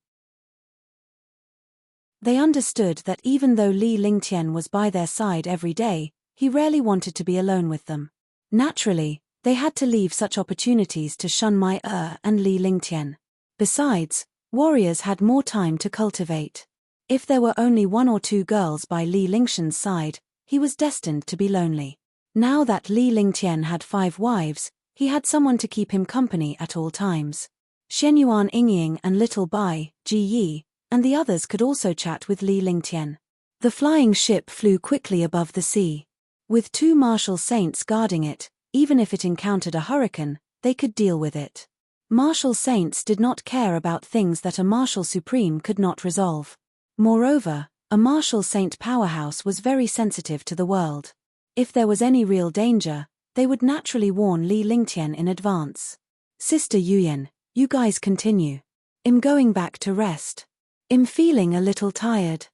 A: They understood that even though Li Lingtian was by their side every day, he rarely wanted to be alone with them. Naturally, they had to leave such opportunities to Shun Mai and Li Lingtian. Besides, warriors had more time to cultivate. If there were only 1 or 2 girls by Li Lingtian's side, he was destined to be lonely. Now that Li Lingtian had 5 wives, he had someone to keep him company at all times. Shenyuan Yingying and Little Bai, Ji Yi, and the others could also chat with Li Lingtian. The flying ship flew quickly above the sea. With 2 martial saints guarding it, even if it encountered a hurricane, they could deal with it. Martial saints did not care about things that a martial supreme could not resolve. Moreover, a martial saint powerhouse was very sensitive to the world. If there was any real danger, they would naturally warn Li Lingtian in advance. Sister Yuyan, you guys continue. I'm going back to rest. I'm feeling a little tired.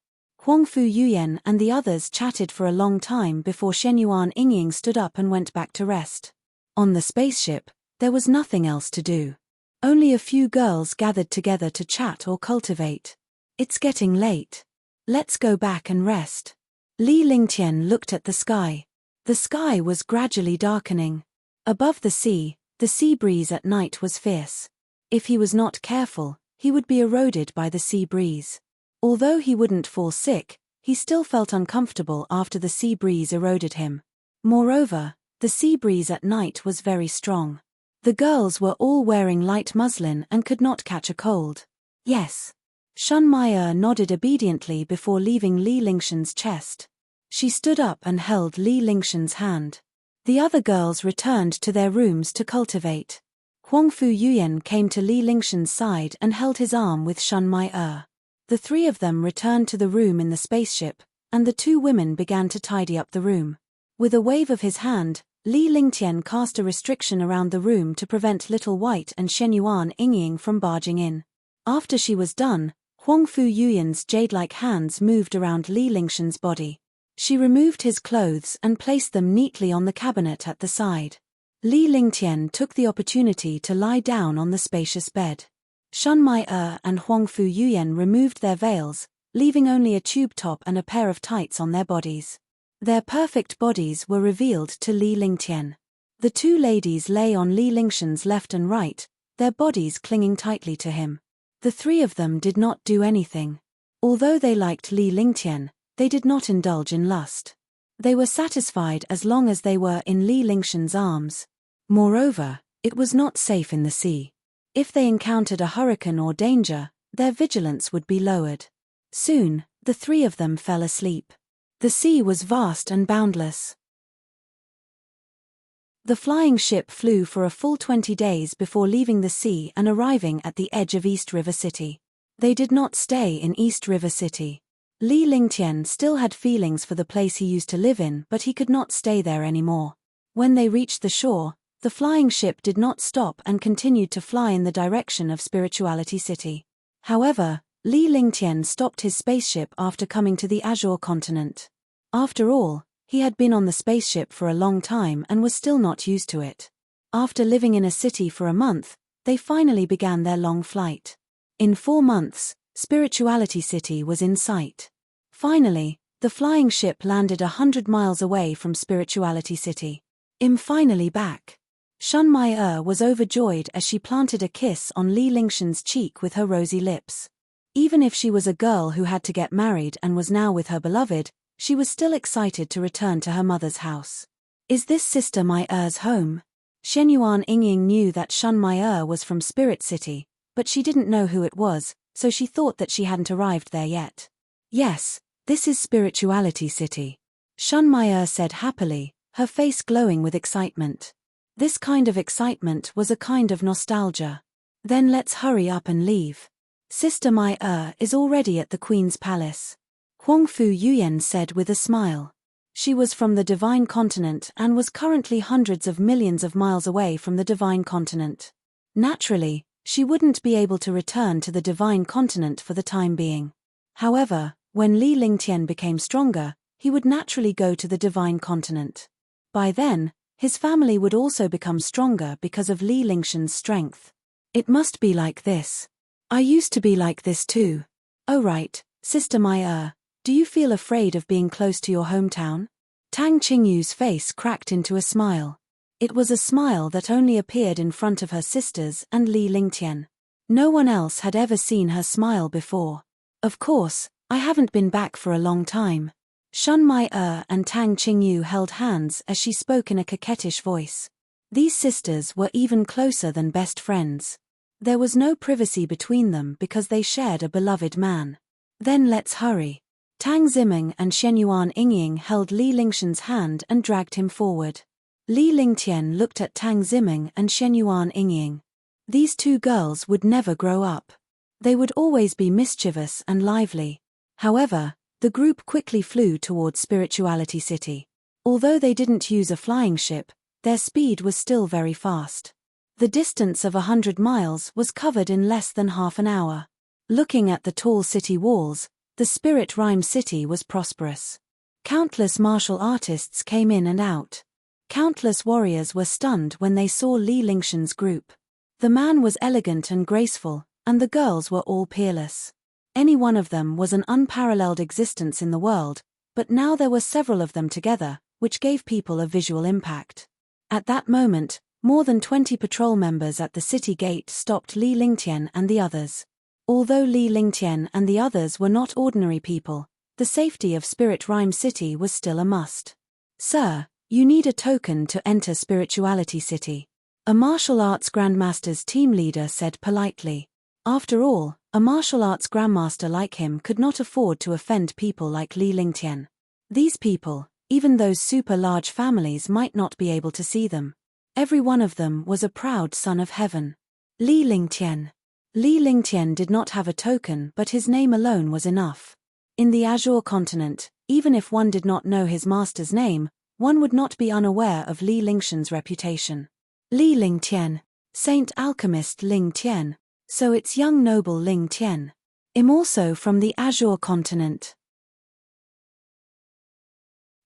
A: Huangfu Yuyan and the others chatted for a long time before Shenyuan Yingying stood up and went back to rest. On the spaceship, there was nothing else to do. Only a few girls gathered together to chat or cultivate. It's getting late. Let's go back and rest. Li Lingtian looked at the sky. The sky was gradually darkening. Above the sea breeze at night was fierce. If he was not careful, he would be eroded by the sea breeze. Although he wouldn't fall sick, he still felt uncomfortable after the sea breeze eroded him. Moreover, the sea breeze at night was very strong. The girls were all wearing light muslin and could not catch a cold. Yes. Shun Mai nodded obediently before leaving Li Lingtian's chest. She stood up and held Li Lingtian's hand. The other girls returned to their rooms to cultivate. Huangfu Yuyan came to Li Lingtian's side and held his arm with Shun Mai. The 3 of them returned to the room in the spaceship, and the 2 women began to tidy up the room. With a wave of his hand, Li Lingtian cast a restriction around the room to prevent Little White and Shenyuan Yingying from barging in. After she was done, Huangfu Yuyan's jade-like hands moved around Li Lingtian's body. She removed his clothes and placed them neatly on the cabinet at the side. Li Lingtian took the opportunity to lie down on the spacious bed. Shun Mai and Huangfu Yuyan removed their veils, leaving only a tube top and a pair of tights on their bodies. Their perfect bodies were revealed to Li Lingtian. The 2 ladies lay on Li Lingtian's left and right, their bodies clinging tightly to him. The 3 of them did not do anything. Although they liked Li Lingtian, they did not indulge in lust. They were satisfied as long as they were in Li Lingtian's arms. Moreover, it was not safe in the sea. If they encountered a hurricane or danger, their vigilance would be lowered. Soon, the 3 of them fell asleep. The sea was vast and boundless. The flying ship flew for a full 20 days before leaving the sea and arriving at the edge of East River City. They did not stay in East River City. Li Lingtian still had feelings for the place he used to live in, but he could not stay there anymore. When they reached the shore, the flying ship did not stop and continued to fly in the direction of Spirituality City. However, Li Lingtian stopped his spaceship after coming to the Azure continent. After all, he had been on the spaceship for a long time and was still not used to it. After living in a city for a month, they finally began their long flight. In 4 months, Spirituality City was in sight. Finally, the flying ship landed 100 miles away from Spirituality City. I'm finally back. Shun Mai was overjoyed as she planted a kiss on Li Lingtian's cheek with her rosy lips. Even if she was a girl who had to get married and was now with her beloved, she was still excited to return to her mother's house. Is this Sister Mai Er's home? Shenyuan Yingying knew that Shun Mai Er was from Spirit City, but she didn't know who it was, so she thought that she hadn't arrived there yet. Yes, this is Spirituality City. Shun Mai Er said happily, her face glowing with excitement. This kind of excitement was a kind of nostalgia. Then let's hurry up and leave. Sister Mai Er is already at the Queen's palace. Huangfu Yuyan said with a smile. She was from the Divine Continent and was currently hundreds of millions of miles away from the Divine Continent. Naturally, she wouldn't be able to return to the Divine Continent for the time being. However, when Li Lingtian became stronger, he would naturally go to the Divine Continent. By then, his family would also become stronger because of Li Lingshan's strength. It must be like this. I used to be like this too. Oh right, Sister Mai Er, do you feel afraid of being close to your hometown? Tang Qingyu's face cracked into a smile. It was a smile that only appeared in front of her sisters and Li Lingtian. No one else had ever seen her smile before. Of course, I haven't been back for a long time. Shun Mai Er and Tang Qingyu held hands as she spoke in a coquettish voice. These sisters were even closer than best friends. There was no privacy between them because they shared a beloved man. Then let's hurry. Tang Zimeng and Shenyuan Yingying held Li Lingshan's hand and dragged him forward. Li Lingtian looked at Tang Zimeng and Shenyuan Yingying. These two girls would never grow up. They would always be mischievous and lively. However, the group quickly flew towards Spirituality City. Although they didn't use a flying ship, their speed was still very fast. The distance of 100 miles was covered in less than half an hour. Looking at the tall city walls, the Spirit Rhyme City was prosperous. Countless martial artists came in and out. Countless warriors were stunned when they saw Li Lingshan's group. The man was elegant and graceful, and the girls were all peerless. Any one of them was an unparalleled existence in the world, but now there were several of them together, which gave people a visual impact. At that moment, more than 20 patrol members at the city gate stopped Li Lingtian and the others. Although Li Lingtian and the others were not ordinary people, the safety of Spirit Rhyme City was still a must. Sir, you need a token to enter Spirituality City. A martial arts grandmaster's team leader said politely. After all, a martial arts grandmaster like him could not afford to offend people like Li Lingtian. These people, even those super large families, might not be able to see them. Every one of them was a proud son of heaven. Li Lingtian. Li Lingtian did not have a token, but his name alone was enough. In the Azure continent, even if one did not know his master's name, one would not be unaware of Li Lingshan's reputation. Li Lingtian. Saint Alchemist Ling Tian. So it's young noble Ling Tian. I'm also from the Azure continent.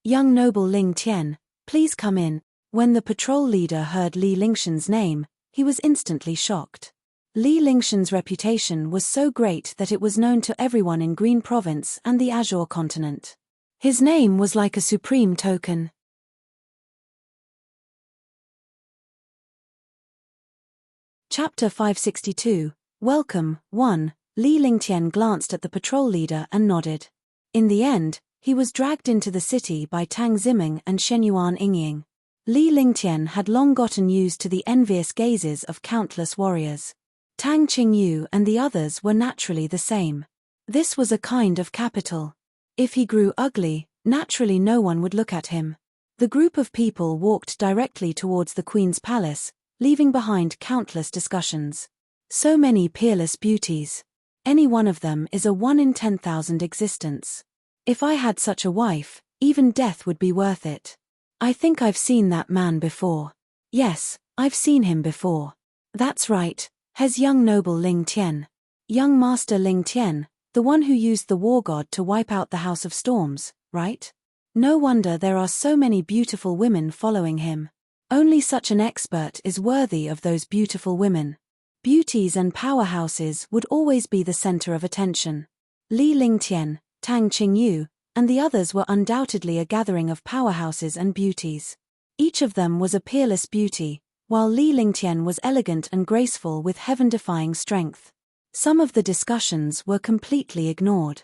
A: Young noble Ling Tian, please come in. When the patrol leader heard Li Lingshan's name, he was instantly shocked. Li Lingshan's reputation was so great that it was known to everyone in Green Province and the Azure continent. His name was like a supreme token. Chapter 562, Welcome, 1. Li Lingtian glanced at the patrol leader and nodded. In the end, he was dragged into the city by Tang Zimeng and Shenyuan Yingying. Li Lingtian had long gotten used to the envious gazes of countless warriors. Tang Qingyu and the others were naturally the same. This was a kind of capital. If he grew ugly, naturally no one would look at him. The group of people walked directly towards the Queen's palace, leaving behind countless discussions. So many peerless beauties. Any one of them is a 1 in 10,000 existence. If I had such a wife, even death would be worth it. I think I've seen that man before. Yes, I've seen him before. That's right, has young noble Ling Tian. Young master Ling Tian, the one who used the war god to wipe out the House of Storms, right? No wonder there are so many beautiful women following him. Only such an expert is worthy of those beautiful women. Beauties and powerhouses would always be the center of attention. Li Lingtian, Tang Qingyu, and the others were undoubtedly a gathering of powerhouses and beauties. Each of them was a peerless beauty, while Li Lingtian was elegant and graceful with heaven-defying strength. Some of the discussions were completely ignored.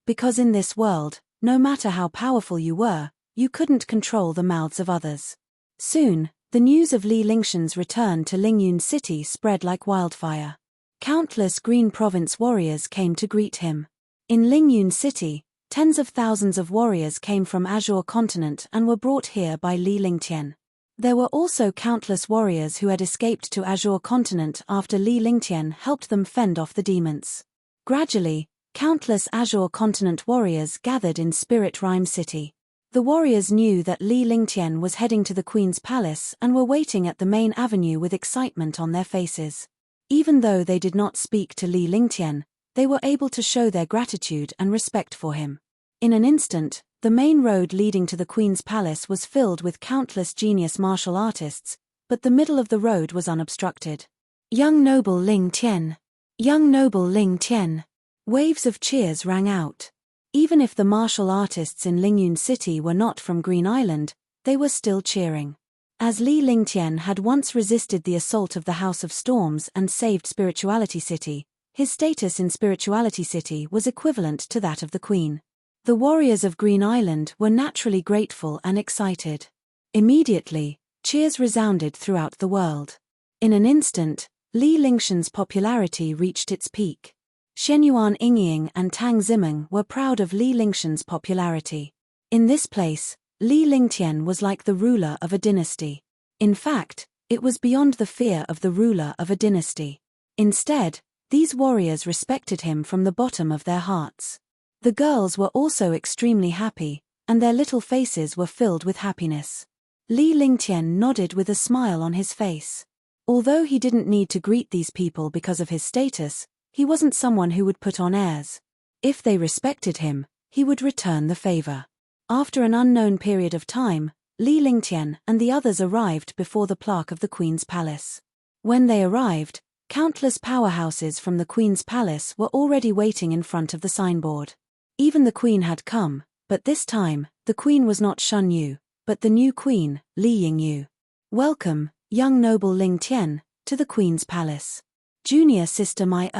A: Because in this world, No matter how powerful you were, you couldn't control the mouths of others. Soon, the news of Li Lingshan's return to Lingyun City spread like wildfire. Countless Green Province warriors came to greet him. In Lingyun City, tens of thousands of warriors came from Azure Continent and were brought here by Li Lingtian. There were also countless warriors who had escaped to Azure Continent after Li Lingtian helped them fend off the demons. Gradually, countless Azure Continent warriors gathered in Spirit Rime City. The warriors knew that Li Lingtian was heading to the Queen's Palace and were waiting at the main avenue with excitement on their faces. Even though they did not speak to Li Lingtian, they were able to show their gratitude and respect for him. In an instant, the main road leading to the Queen's Palace was filled with countless genius martial artists, but the middle of the road was unobstructed. Young noble Ling Tian! Young noble Ling Tian! Waves of cheers rang out. Even if the martial artists in Lingyun City were not from Green Island, they were still cheering. As Li Lingtian had once resisted the assault of the House of Storms and saved Spirituality City, his status in Spirituality City was equivalent to that of the Queen. The warriors of Green Island were naturally grateful and excited. Immediately, cheers resounded throughout the world. In an instant, Li Lingshan's popularity reached its peak. Shenyuan Yingying and Tang Zimeng were proud of Li Lingshan's popularity. In this place, Li Lingtian was like the ruler of a dynasty. In fact, it was beyond the fear of the ruler of a dynasty. Instead, these warriors respected him from the bottom of their hearts. The girls were also extremely happy, and their little faces were filled with happiness. Li Lingtian nodded with a smile on his face. Although he didn't need to greet these people because of his status, he wasn't someone who would put on airs. If they respected him, he would return the favor. After an unknown period of time, Li Lingtian and the others arrived before the plaque of the Queen's Palace. When they arrived, countless powerhouses from the Queen's Palace were already waiting in front of the signboard. Even the Queen had come, but this time, the Queen was not Shun Yu, but the new Queen, Li Yingyu. Welcome, young noble Ling Tian, to the Queen's Palace. Junior sister Mai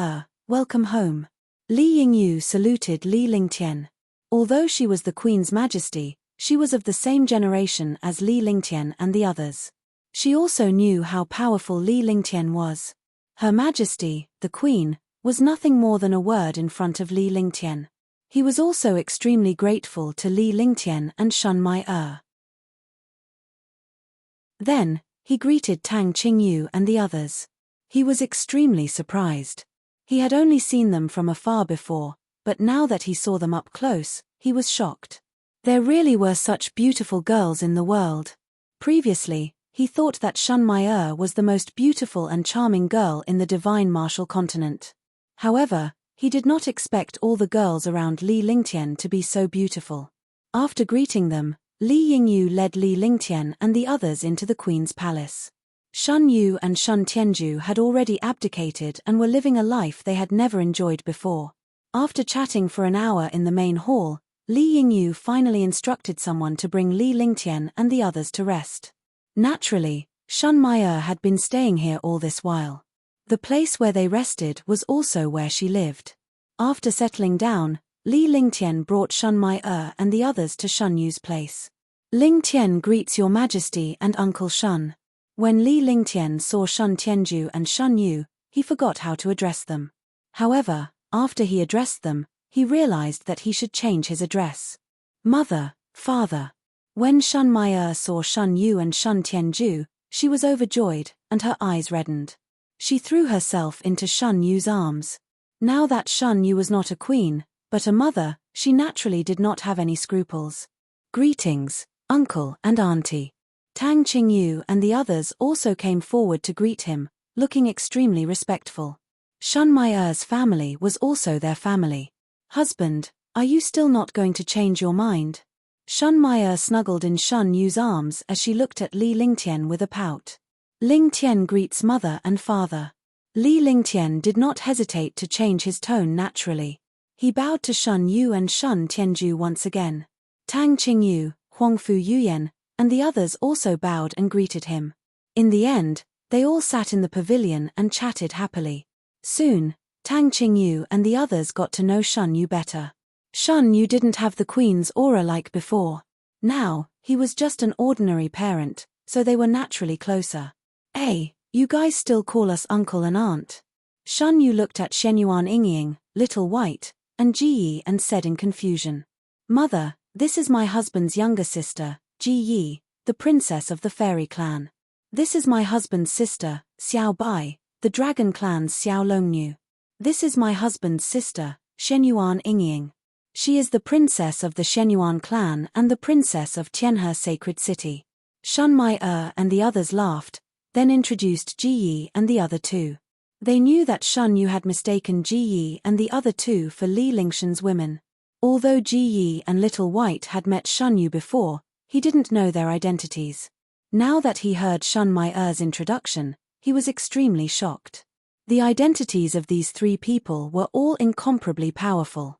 A: welcome home. Li Yingyu saluted Li Lingtian. Although she was the Queen's Majesty, she was of the same generation as Li Lingtian and the others. She also knew how powerful Li Lingtian was. Her Majesty, the Queen, was nothing more than a word in front of Li Lingtian. He was also extremely grateful to Li Lingtian and Shun Mai. Then, he greeted Tang Qingyu and the others. He was extremely surprised. He had only seen them from afar before, but now that he saw them up close, he was shocked. There really were such beautiful girls in the world. Previously, he thought that Shun Mai was the most beautiful and charming girl in the divine martial continent. However, he did not expect all the girls around Li Lingtian to be so beautiful. After greeting them, Li Yingyu led Li Lingtian and the others into the Queen's Palace. Shun Yu and Shun Tianju had already abdicated and were living a life they had never enjoyed before. After chatting for an hour in the main hall, Li Yingyu finally instructed someone to bring Li Lingtian and the others to rest. Naturally, Shun Mai had been staying here all this while. The place where they rested was also where she lived. After settling down, Li Lingtian brought Shun Mai and the others to Shun Yu's place. Lingtian greets your Majesty and Uncle Shun. When Li Lingtian saw Shun Tianju and Shun Yu, he forgot how to address them. However, after he addressed them, he realized that he should change his address. Mother, father. When Shun Mai saw Shun Yu and Shun Tianju, she was overjoyed, and her eyes reddened. She threw herself into Shun Yu's arms. Now that Shun Yu was not a queen, but a mother, she naturally did not have any scruples. Greetings, uncle and auntie. Tang Qingyu and the others also came forward to greet him, looking extremely respectful. Shun Mai's family was also their family. Husband, are you still not going to change your mind? Shun Mai snuggled in Shun Yu's arms as she looked at Li Lingtian with a pout. Lingtian greets mother and father. Li Lingtian did not hesitate to change his tone naturally. He bowed to Shun Yu and Shun Tianju once again. Tang Qingyu, Huangfu Yuyan, and the others also bowed and greeted him. In the end, they all sat in the pavilion and chatted happily. Soon, Tang Qingyu and the others got to know Shun Yu better. Shun Yu didn't have the queen's aura like before. Now, he was just an ordinary parent, so they were naturally closer. Hey, you guys still call us uncle and aunt? Shun Yu looked at Shenyuan Yingying, Little White, and Ji Yi and said in confusion. Mother, this is my husband's younger sister, Ji Yi, the princess of the fairy clan. This is my husband's sister, Xiao Bai, the dragon clan's Xiao Longnu. This is my husband's sister, Shenyuan Yingying. She is the princess of the Shenyuan clan and the princess of Tianhe Sacred City. Shun Mai and the others laughed, then introduced Ji Yi and the other two. They knew that Shun Yu had mistaken Ji Yi and the other two for Li Lingshan's women. Although Ji Yi and Little White had met Shun Yu before, he didn't know their identities. Now that he heard Shun Mai-er's introduction, he was extremely shocked. The identities of these three people were all incomparably powerful.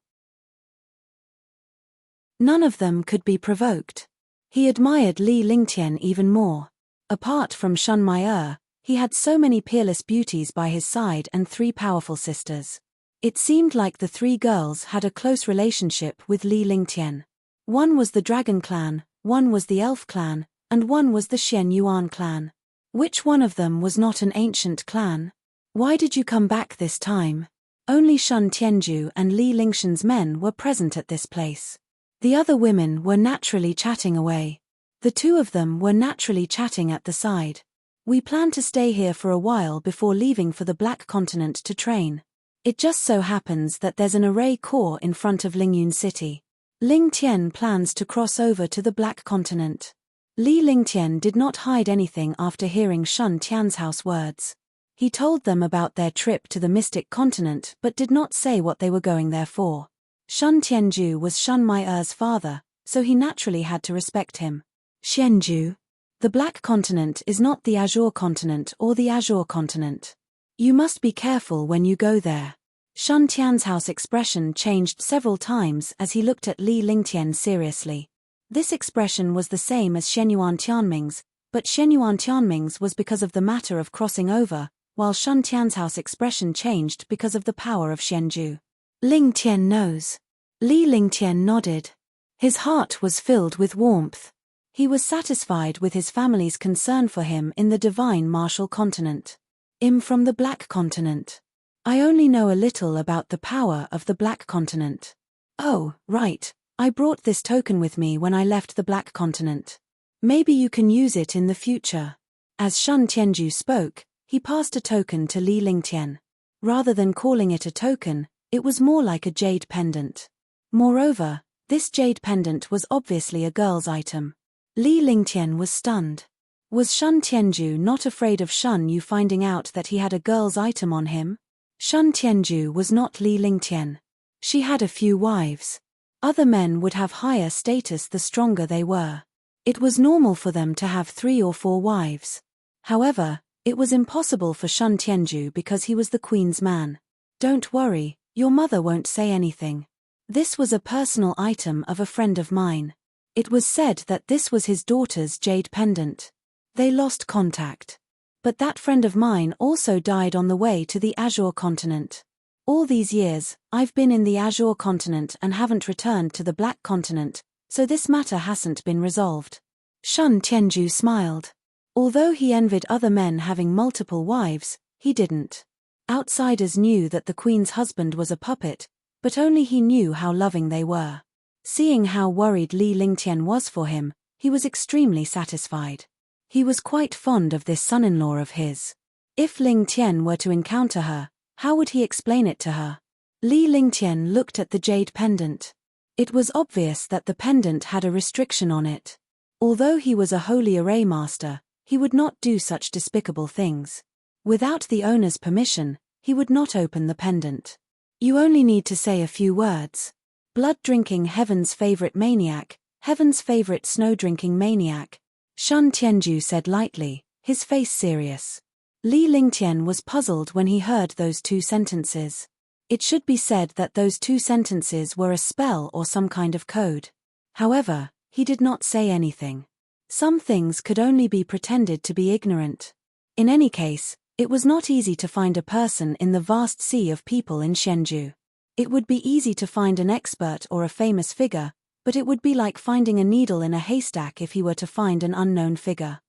A: None of them could be provoked. He admired Li Lingtian even more. Apart from Shun Mai-er, he had so many peerless beauties by his side and three powerful sisters. It seemed like the three girls had a close relationship with Li Lingtian. One was the Dragon Clan, one was the Elf Clan, and one was the Shen Yuan Clan. Which one of them was not an ancient clan? Why did you come back this time? Only Shun Tianju and Li Lingshan's men were present at this place. The other women were naturally chatting away. The two of them were naturally chatting at the side. We plan to stay here for a while before leaving for the Black Continent to train. It just so happens that there's an array corps in front of Lingyun City. Ling Tian plans to cross over to the Black Continent. Li Lingtian did not hide anything after hearing Shun Tian's house words. He told them about their trip to the Mystic Continent but did not say what they were going there for. Shun Tianju was Shun Mai-er's father, so he naturally had to respect him. Xianju. The Black Continent is not the Azure Continent or the Azure Continent. You must be careful when you go there. Shun Tian's house expression changed several times as he looked at Li Lingtian seriously. This expression was the same as Shenyuan Tianming's, but Shenyuan Tianming's was because of the matter of crossing over, while Shun Tian's house expression changed because of the power of Xianju. Ling Tian knows. Li Lingtian nodded. His heart was filled with warmth. He was satisfied with his family's concern for him in the divine martial continent. I'm from the Black Continent. I only know a little about the power of the Black Continent. Oh, right. I brought this token with me when I left the Black Continent. Maybe you can use it in the future. As Shun Tianju spoke, he passed a token to Li Lingtian. Rather than calling it a token, it was more like a jade pendant. Moreover, this jade pendant was obviously a girl's item. Li Lingtian was stunned. Was Shun Tianju not afraid of Shun Yu finding out that he had a girl's item on him? Shun Tianju was not Li Lingtian. She had a few wives. Other men would have higher status the stronger they were. It was normal for them to have 3 or 4 wives. However, it was impossible for Shun Tianju because he was the queen's man. Don't worry, your mother won't say anything. This was a personal item of a friend of mine. It was said that this was his daughter's jade pendant. They lost contact. But that friend of mine also died on the way to the Azure Continent. All these years, I've been in the Azure Continent and haven't returned to the Black Continent, so this matter hasn't been resolved. Shun Tianju smiled. Although he envied other men having multiple wives, he didn't. Outsiders knew that the queen's husband was a puppet, but only he knew how loving they were. Seeing how worried Li Lingtian was for him, he was extremely satisfied. He was quite fond of this son-in-law of his. If Ling Tian were to encounter her, how would he explain it to her? Li Lingtian looked at the jade pendant. It was obvious that the pendant had a restriction on it. Although he was a holy array master, he would not do such despicable things. Without the owner's permission, he would not open the pendant. You only need to say a few words. Blood-drinking heaven's favorite maniac, heaven's favorite snow-drinking maniac. Shun Tianju said lightly, his face serious. Li Lingtian was puzzled when he heard those 2 sentences. It should be said that those 2 sentences were a spell or some kind of code. However, he did not say anything. Some things could only be pretended to be ignorant. In any case, it was not easy to find a person in the vast sea of people in Shenzhou. It would be easy to find an expert or a famous figure, but it would be like finding a needle in a haystack if he were to find an unknown figure.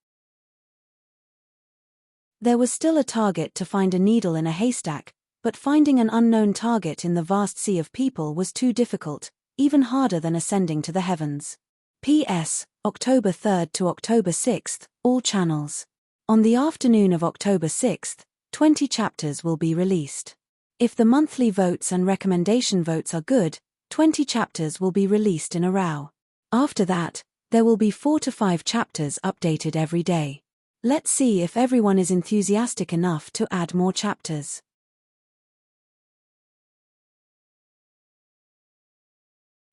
A: There was still a target to find a needle in a haystack, but finding an unknown target in the vast sea of people was too difficult, even harder than ascending to the heavens. P.S. October 3rd to October 6th, all channels. On the afternoon of October 6th, 20 chapters will be released. If the monthly votes and recommendation votes are good, 20 chapters will be released in a row. After that, there will be 4 to 5 chapters updated every day. Let's see if everyone is enthusiastic enough to add more chapters.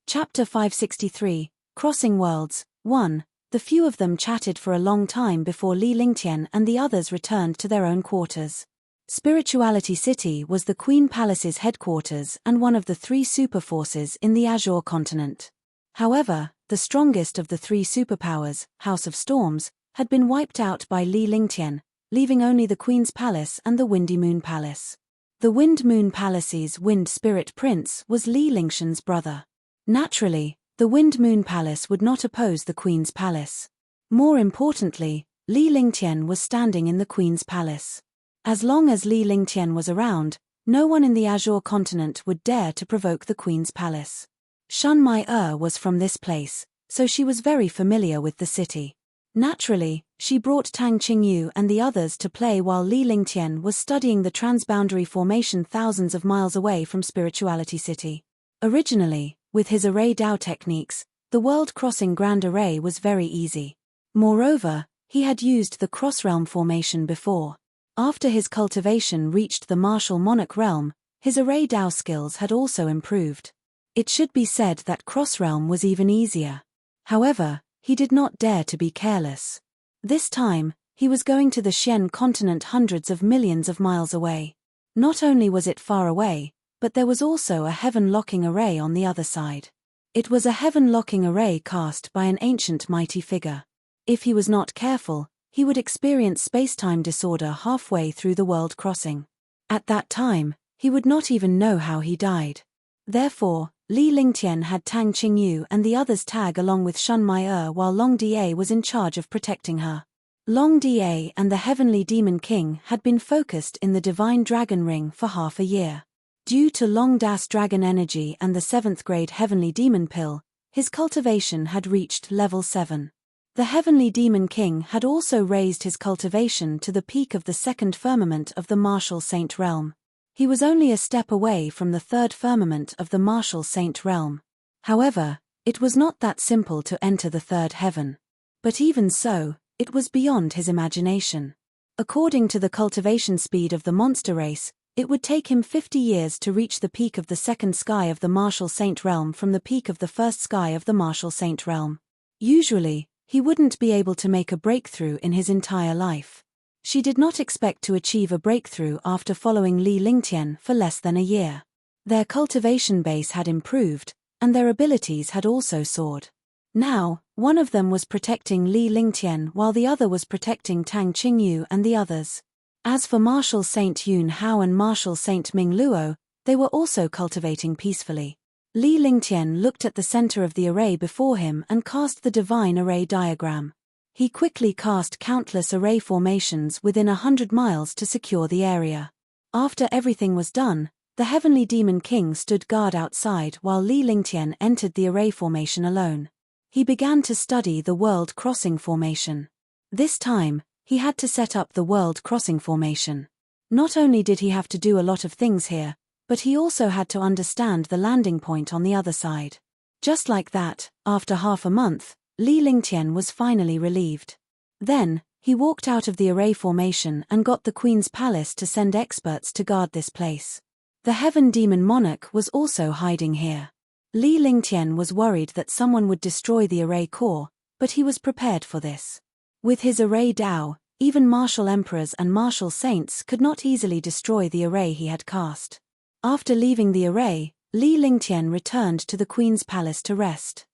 A: Chapter 563, Crossing Worlds. 1. The few of them chatted for a long time before Li Lingtian and the others returned to their own quarters. Spirituality City was the Queen Palace's headquarters and one of the 3 superforces in the Azure continent. However, the strongest of the 3 superpowers, House of Storms, had been wiped out by Li Lingtian, leaving only the Queen's Palace and the Windy Moon Palace. The Wind Moon Palace's Wind Spirit Prince was Li Lingtian's brother. Naturally, the Wind Moon Palace would not oppose the Queen's Palace. More importantly, Li Lingtian was standing in the Queen's Palace. As long as Li Lingtian was around, no one in the Azure continent would dare to provoke the Queen's Palace. Shun Mai was from this place, so she was very familiar with the city. Naturally, she brought Tang Qingyu and the others to play while Li Lingtian was studying the transboundary formation thousands of miles away from Spirituality City. Originally, with his array Dao techniques, the world-crossing Grand Array was very easy. Moreover, he had used the cross-realm formation before. After his cultivation reached the martial monarch realm, his array Dao skills had also improved. It should be said that cross-realm was even easier. However, he did not dare to be careless. This time, he was going to the Xian continent hundreds of millions of miles away. Not only was it far away, but there was also a heaven-locking array on the other side. It was a heaven-locking array cast by an ancient mighty figure. If he was not careful, he would experience space-time disorder halfway through the world crossing. At that time, he would not even know how he died. Therefore, Li Lingtian had Tang Qingyu and the others tag along with Shun Mai while Long Da was in charge of protecting her. Long Da and the Heavenly Demon King had been focused in the Divine Dragon Ring for half a year. Due to Long Da's dragon energy and the 7th grade Heavenly Demon Pill, his cultivation had reached level 7. The Heavenly Demon King had also raised his cultivation to the peak of the 2nd firmament of the Martial Saint Realm. He was only a step away from the 3rd firmament of the Martial Saint Realm. However, it was not that simple to enter the 3rd heaven. But even so, it was beyond his imagination. According to the cultivation speed of the monster race, it would take him 50 years to reach the peak of the 2nd sky of the Martial Saint Realm from the peak of the 1st sky of the Martial Saint Realm. Usually, he wouldn't be able to make a breakthrough in his entire life. She did not expect to achieve a breakthrough after following Li Lingtian for less than a year. Their cultivation base had improved, and their abilities had also soared. Now, one of them was protecting Li Lingtian while the other was protecting Tang Qingyu and the others. As for Martial Saint Yun Hao and Martial Saint Ming Luo, they were also cultivating peacefully. Li Lingtian looked at the center of the array before him and cast the divine array diagram. He quickly cast countless array formations within 100 miles to secure the area. After everything was done, the Heavenly Demon King stood guard outside while Li Lingtian entered the array formation alone. He began to study the World Crossing formation. This time, he had to set up the World Crossing formation. Not only did he have to do a lot of things here, but he also had to understand the landing point on the other side. Just like that, after half a month, Li Lingtian was finally relieved. Then, he walked out of the array formation and got the Queen's Palace to send experts to guard this place. The Heaven Demon Monarch was also hiding here. Li Lingtian was worried that someone would destroy the array core, but he was prepared for this. With his array Dao, even martial emperors and martial saints could not easily destroy the array he had cast. After leaving the array, Li Lingtian returned to the Queen's Palace to rest.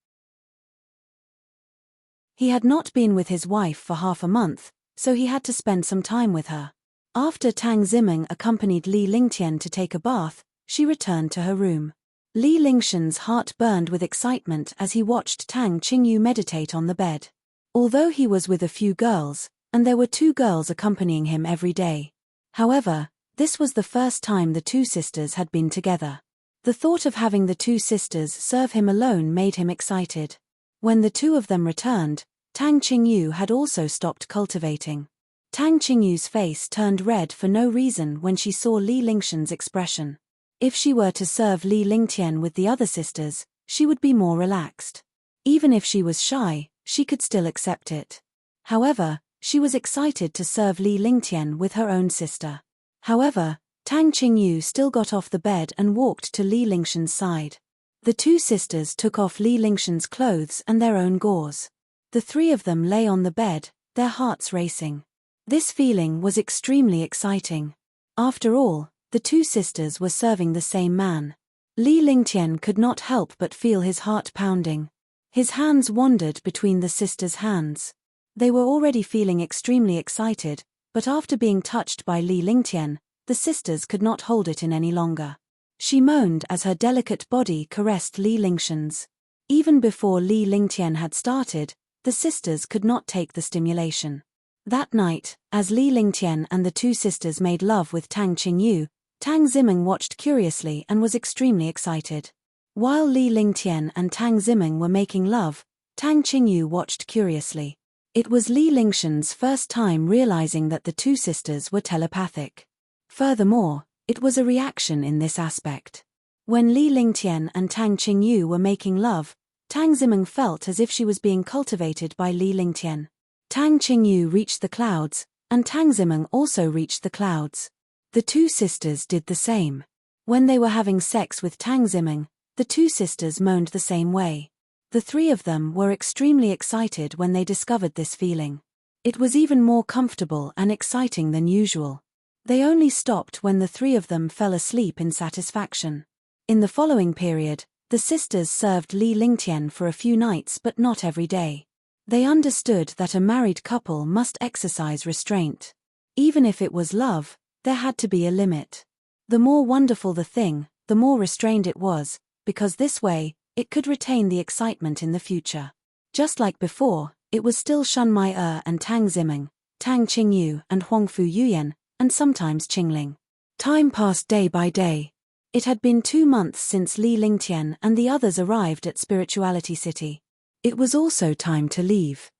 A: He had not been with his wife for half a month, so he had to spend some time with her. After Tang Zimeng accompanied Li Lingtian to take a bath, she returned to her room. Li Lingshan's heart burned with excitement as he watched Tang Qingyu meditate on the bed. Although he was with a few girls, and there were 2 girls accompanying him every day. However, this was the first time the 2 sisters had been together. The thought of having the 2 sisters serve him alone made him excited. When the 2 of them returned, Tang Qingyu had also stopped cultivating. Tang Qingyu's face turned red for no reason when she saw Li Lingshan's expression. If she were to serve Li Lingtian with the other sisters, she would be more relaxed. Even if she was shy, she could still accept it. However, she was excited to serve Li Lingtian with her own sister. However, Tang Qingyu still got off the bed and walked to Li Lingshan's side. The 2 sisters took off Li Lingshan's clothes and their own gauze. The 3 of them lay on the bed, their hearts racing. This feeling was extremely exciting. After all, the 2 sisters were serving the same man. Li Lingtian could not help but feel his heart pounding. His hands wandered between the sisters' hands. They were already feeling extremely excited, but after being touched by Li Lingtian, the sisters could not hold it in any longer. She moaned as her delicate body caressed Li Lingshan's. Even before Li Lingtian had started, the sisters could not take the stimulation. That night, as Li Lingtian and the 2 sisters made love with Tang Qingyu, Tang Zimeng watched curiously and was extremely excited. While Li Lingtian and Tang Zimeng were making love, Tang Qingyu watched curiously. It was Li Lingshan's first time realizing that the 2 sisters were telepathic. Furthermore, it was a reaction in this aspect. When Li Lingtian and Tang Qingyu were making love, Tang Zimeng felt as if she was being cultivated by Li Lingtian. Tang Qingyu reached the clouds, and Tang Zimeng also reached the clouds. The 2 sisters did the same. When they were having sex with Tang Zimeng, the 2 sisters moaned the same way. The 3 of them were extremely excited when they discovered this feeling. It was even more comfortable and exciting than usual. They only stopped when the 3 of them fell asleep in satisfaction. In the following period, the sisters served Li Lingtian for a few nights but not every day. They understood that a married couple must exercise restraint. Even if it was love, there had to be a limit. The more wonderful the thing, the more restrained it was, because this way, it could retain the excitement in the future. Just like before, it was still Shun Mai and Tang Zimeng, Tang Qingyu and Huangfu Yuyan, and sometimes Qingling. Time passed day by day. It had been 2 months since Li Lingtian and the others arrived at Spirituality City. It was also time to leave.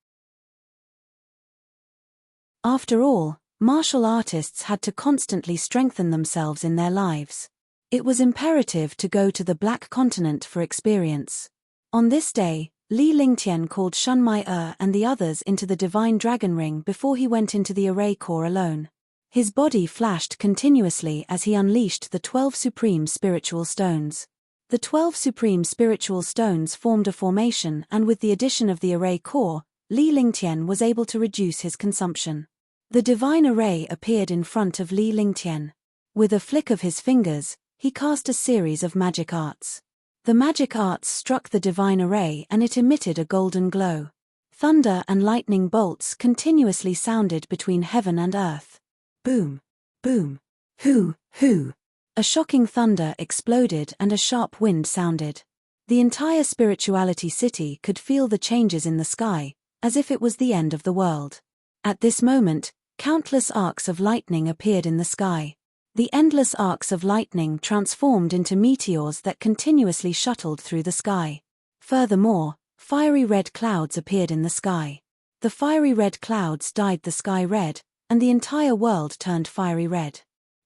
A: After all, martial artists had to constantly strengthen themselves in their lives. It was imperative to go to the Black Continent for experience. On this day, Li Lingtian called Shun Mai and the others into the Divine Dragon Ring before he went into the Array Core alone. His body flashed continuously as he unleashed the 12 Supreme Spiritual Stones. The 12 Supreme Spiritual Stones formed a formation, and with the addition of the Array Core, Li Lingtian was able to reduce his consumption. The Divine Array appeared in front of Li Lingtian. With a flick of his fingers, he cast a series of magic arts. The magic arts struck the Divine Array and it emitted a golden glow. Thunder and lightning bolts continuously sounded between heaven and earth. Boom, boom, hoo, hoo. A shocking thunder exploded and a sharp wind sounded. The entire Spirituality City could feel the changes in the sky, as if it was the end of the world. At this moment, countless arcs of lightning appeared in the sky. The endless arcs of lightning transformed into meteors that continuously shuttled through the sky. Furthermore, fiery red clouds appeared in the sky. The fiery red clouds dyed the sky red, and the entire world turned fiery red.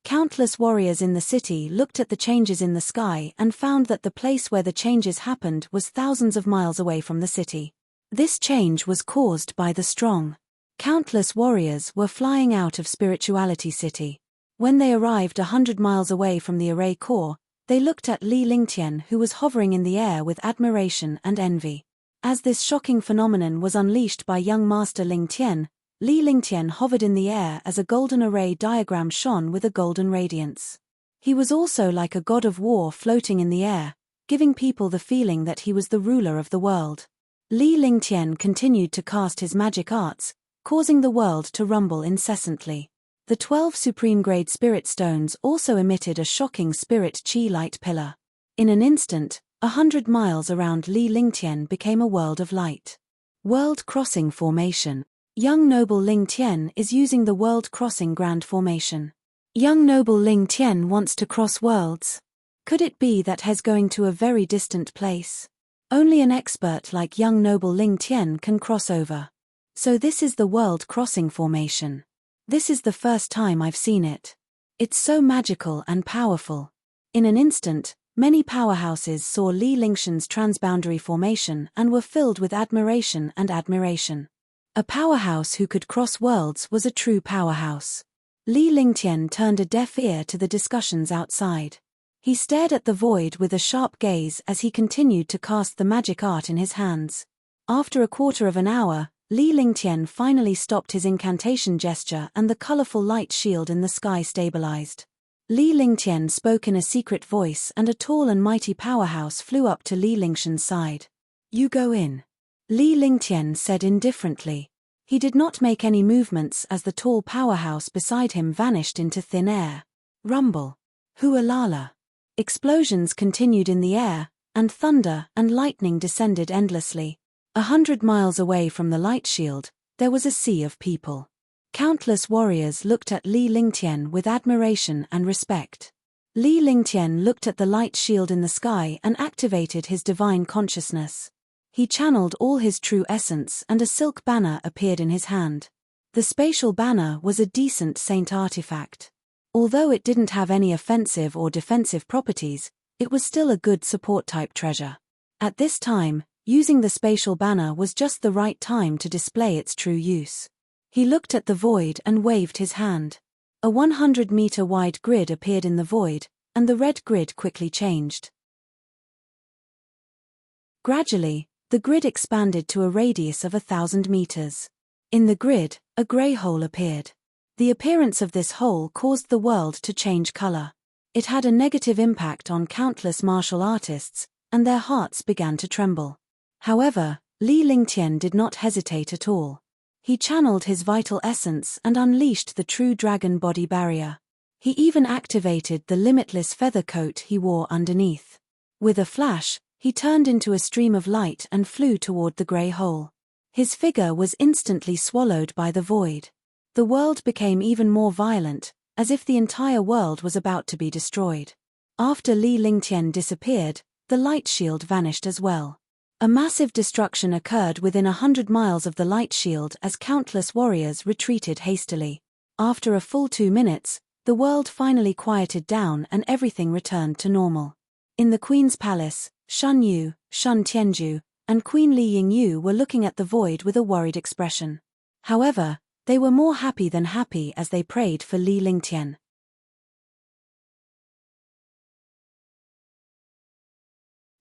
A: Countless warriors in the city looked at the changes in the sky and found that the place where the changes happened was thousands of miles away from the city. This change was caused by the strong. Countless warriors were flying out of Spirituality City. When they arrived 100 miles away from the Array Core, they looked at Li Lingtian, who was hovering in the air with admiration and envy. As this shocking phenomenon was unleashed by young Master Lingtian, Li Lingtian hovered in the air as a golden array diagram shone with a golden radiance. He was also like a god of war floating in the air, giving people the feeling that he was the ruler of the world. Li Lingtian continued to cast his magic arts, causing the world to rumble incessantly. The 12 supreme-grade spirit stones also emitted a shocking spirit chi light pillar. In an instant, 100 miles around Li Lingtian became a world of light. World Crossing Formation. Young Noble Ling Tian is using the World Crossing Grand Formation. Young Noble Ling Tian wants to cross worlds. Could it be that he's going to a very distant place? Only an expert like young Noble Ling Tian can cross over. So this is the World Crossing Formation. This is the first time I've seen it. It's so magical and powerful. In an instant, many powerhouses saw Li Lingtian's transboundary formation and were filled with admiration and admiration. A powerhouse who could cross worlds was a true powerhouse. Li Lingtian turned a deaf ear to the discussions outside. He stared at the void with a sharp gaze as he continued to cast the magic art in his hands. After a quarter of an hour, Li Lingtian finally stopped his incantation gesture and the colorful light shield in the sky stabilized. Li Lingtian spoke in a secret voice and a tall and mighty powerhouse flew up to Li Lingtian's side. "You go in," Li Lingtian said indifferently. He did not make any movements as the tall powerhouse beside him vanished into thin air. Rumble. Hualala. Explosions continued in the air, and thunder and lightning descended endlessly. 100 miles away from the light shield, there was a sea of people. Countless warriors looked at Li Lingtian with admiration and respect. Li Lingtian looked at the light shield in the sky and activated his divine consciousness. He channeled all his true essence and a silk banner appeared in his hand. The spatial banner was a decent saint artifact. Although it didn't have any offensive or defensive properties, it was still a good support-type treasure. At this time, using the spatial banner was just the right time to display its true use. He looked at the void and waved his hand. A 100-meter-wide grid appeared in the void, and the red grid quickly changed. Gradually, the grid expanded to a radius of 1,000 meters. In the grid, a gray hole appeared. The appearance of this hole caused the world to change color. It had a negative impact on countless martial artists, and their hearts began to tremble. However, Li Lingtian did not hesitate at all. He channeled his vital essence and unleashed the true dragon body barrier. He even activated the limitless feather coat he wore underneath. With a flash, he turned into a stream of light and flew toward the gray hole. His figure was instantly swallowed by the void. The world became even more violent, as if the entire world was about to be destroyed. After Li Lingtian disappeared, the light shield vanished as well. A massive destruction occurred within 100 miles of the light shield as countless warriors retreated hastily. After a full 2 minutes, the world finally quieted down and everything returned to normal. In the Queen's palace, Shun Yu, Shun Tianju, and Queen Li Yingyu were looking at the void with a worried expression. However, they were more happy than happy as they prayed for Li Lingtian.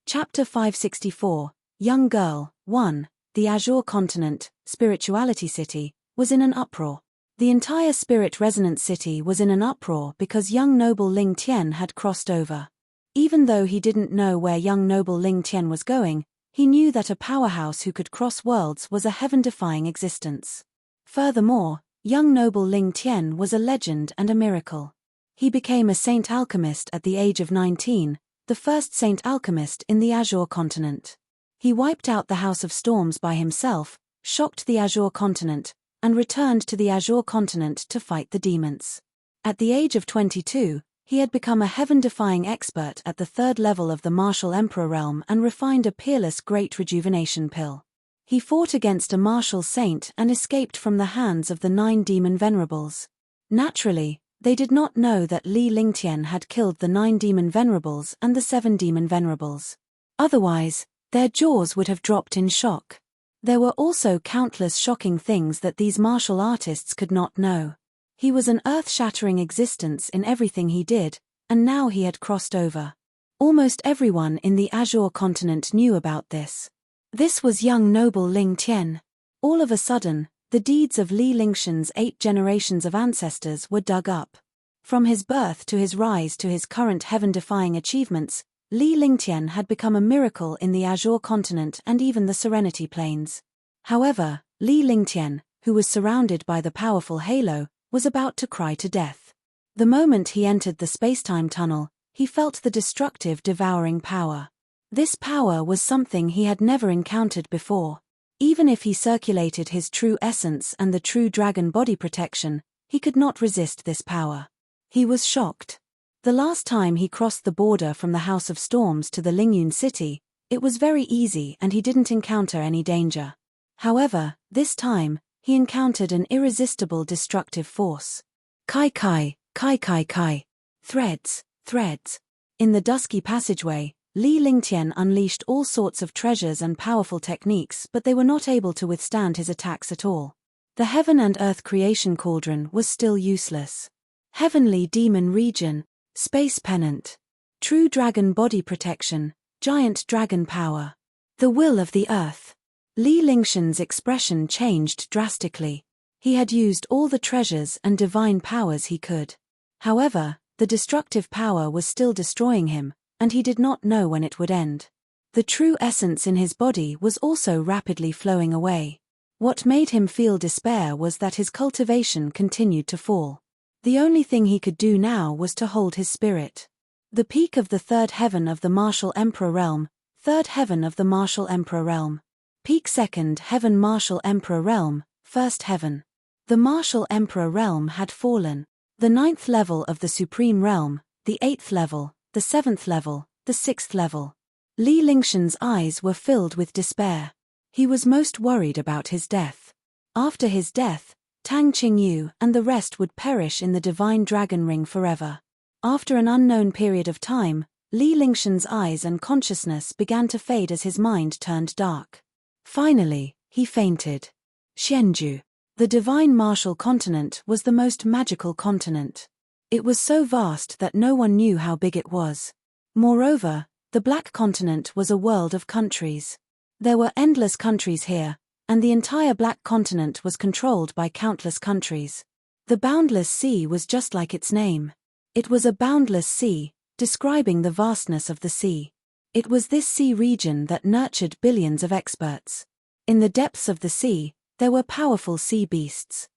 A: Chapter 564, Young Girl, 1. The Azure Continent, Spirituality City, was in an uproar. The entire Spirit Resonance City was in an uproar because young Noble Ling Tian had crossed over. Even though he didn't know where young Noble Ling Tian was going, he knew that a powerhouse who could cross worlds was a heaven-defying existence. Furthermore, young Noble Ling Tian was a legend and a miracle. He became a saint alchemist at the age of 19, the first saint alchemist in the Azure Continent. He wiped out the House of Storms by himself, shocked the Azure Continent, and returned to the Azure Continent to fight the demons. At the age of 22, he had become a heaven-defying expert at the 3rd level of the Martial Emperor realm and refined a peerless great rejuvenation pill. He fought against a martial saint and escaped from the hands of the 9 demon venerables. Naturally, they did not know that Li Lingtian had killed the 9 demon venerables and the 7 demon venerables. Otherwise, their jaws would have dropped in shock. There were also countless shocking things that these martial artists could not know. He was an earth-shattering existence in everything he did, and now he had crossed over. Almost everyone in the Azure Continent knew about this. This was young Noble Ling Tian. All of a sudden, the deeds of Li Lingtian's 8 generations of ancestors were dug up. From his birth to his rise to his current heaven-defying achievements, Li Lingtian had become a miracle in the Azure Continent and even the Serenity Plains. However, Li Lingtian, who was surrounded by the powerful halo, was about to cry to death. The moment he entered the spacetime tunnel, he felt the destructive, devouring power. This power was something he had never encountered before. Even if he circulated his true essence and the true dragon body protection, he could not resist this power. He was shocked. The last time he crossed the border from the House of Storms to the Lingyun city, it was very easy and he didn't encounter any danger. However, this time, he encountered an irresistible destructive force. Kai kai, kai kai kai. Threads, threads. In the dusky passageway, Li Lingtian unleashed all sorts of treasures and powerful techniques, but they were not able to withstand his attacks at all. The Heaven and Earth creation cauldron was still useless. Heavenly demon region, space pennant. True dragon body protection, giant dragon power. The will of the earth. Li Lingshan's expression changed drastically. He had used all the treasures and divine powers he could. However, the destructive power was still destroying him, and he did not know when it would end. The true essence in his body was also rapidly flowing away. What made him feel despair was that his cultivation continued to fall. The only thing he could do now was to hold his spirit. The peak of the third heaven of the Martial Emperor Realm, third heaven of the Martial Emperor Realm. Peak second heaven Martial Emperor Realm, first heaven. The Martial Emperor Realm had fallen. The 9th level of the Supreme Realm, the 8th level, the 7th level, the 6th level. Li Lingshan's eyes were filled with despair. He was most worried about his death. After his death, Tang Qingyu and the rest would perish in the divine dragon ring forever. After an unknown period of time, Li Lingshan's eyes and consciousness began to fade as his mind turned dark. Finally, he fainted. Xianju. The divine martial continent was the most magical continent. It was so vast that no one knew how big it was. Moreover, the Black Continent was a world of countries. There were endless countries here, and the entire Black Continent was controlled by countless countries. The boundless sea was just like its name. It was a boundless sea, describing the vastness of the sea. It was this sea region that nurtured billions of experts. In the depths of the sea, there were powerful sea beasts.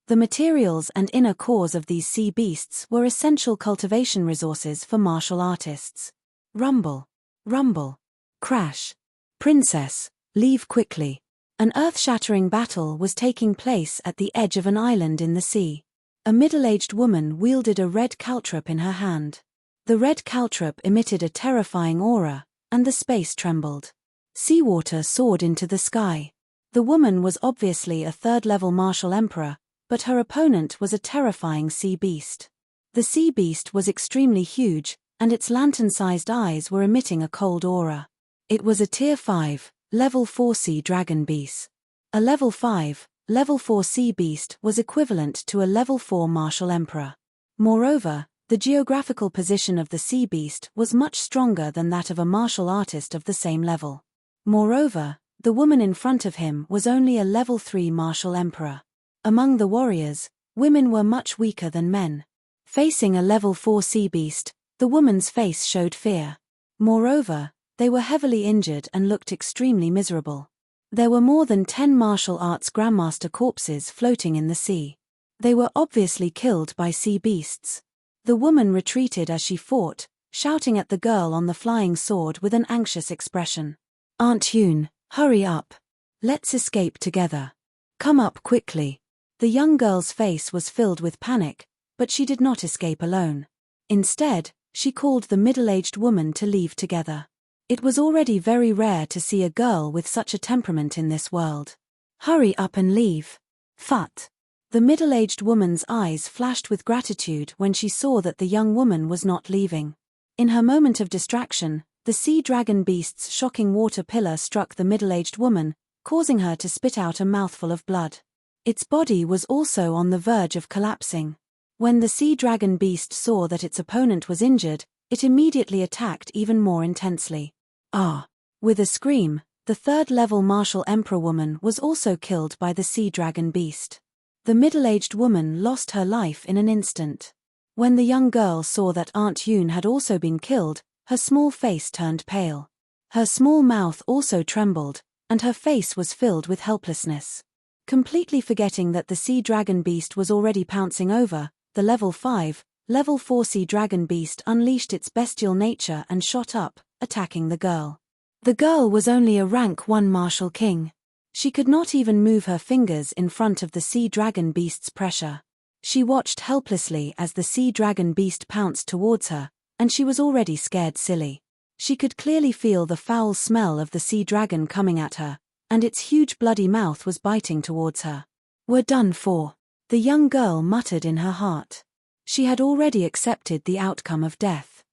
A: The materials and inner cores of these sea beasts were essential cultivation resources for martial artists. Rumble. Rumble. Crash. Princess, leave quickly. An earth-shattering battle was taking place at the edge of an island in the sea. A middle-aged woman wielded a red caltrop in her hand. The red caltrop emitted a terrifying aura, and the space trembled. Seawater soared into the sky. The woman was obviously a third-level martial emperor, but her opponent was a terrifying sea beast. The sea beast was extremely huge, and its lantern-sized eyes were emitting a cold aura. It was a Tier 5, Level 4 sea dragon beast. A Level 5, Level 4 sea beast was equivalent to a Level 4 martial emperor. Moreover, the geographical position of the sea beast was much stronger than that of a martial artist of the same level. Moreover, the woman in front of him was only a Level 3 martial emperor. Among the warriors, women were much weaker than men. Facing a Level 4 sea beast, the woman's face showed fear. Moreover, they were heavily injured and looked extremely miserable. There were more than 10 martial arts grandmaster corpses floating in the sea. They were obviously killed by sea beasts. The woman retreated as she fought, shouting at the girl on the flying sword with an anxious expression. "Aunt Yoon, hurry up. Let's escape together. Come up quickly." The young girl's face was filled with panic, but she did not escape alone. Instead, she called the middle-aged woman to leave together. It was already very rare to see a girl with such a temperament in this world. "Hurry up and leave. Phut." The middle-aged woman's eyes flashed with gratitude when she saw that the young woman was not leaving. In her moment of distraction, the sea dragon beast's shocking water pillar struck the middle-aged woman, causing her to spit out a mouthful of blood. Its body was also on the verge of collapsing. When the sea dragon beast saw that its opponent was injured, it immediately attacked even more intensely. Ah! With a scream, the third-level martial emperor woman was also killed by the sea dragon beast. The middle-aged woman lost her life in an instant. When the young girl saw that Aunt Yoon had also been killed, her small face turned pale. Her small mouth also trembled, and her face was filled with helplessness. Completely forgetting that the sea dragon beast was already pouncing over, the level 4 sea dragon beast unleashed its bestial nature and shot up, attacking the girl. The girl was only a rank 1 martial king. She could not even move her fingers in front of the sea dragon beast's pressure. She watched helplessly as the sea dragon beast pounced towards her, and she was already scared silly. She could clearly feel the foul smell of the sea dragon coming at her, and its huge bloody mouth was biting towards her. "We're done for," the young girl muttered in her heart. She had already accepted the outcome of death.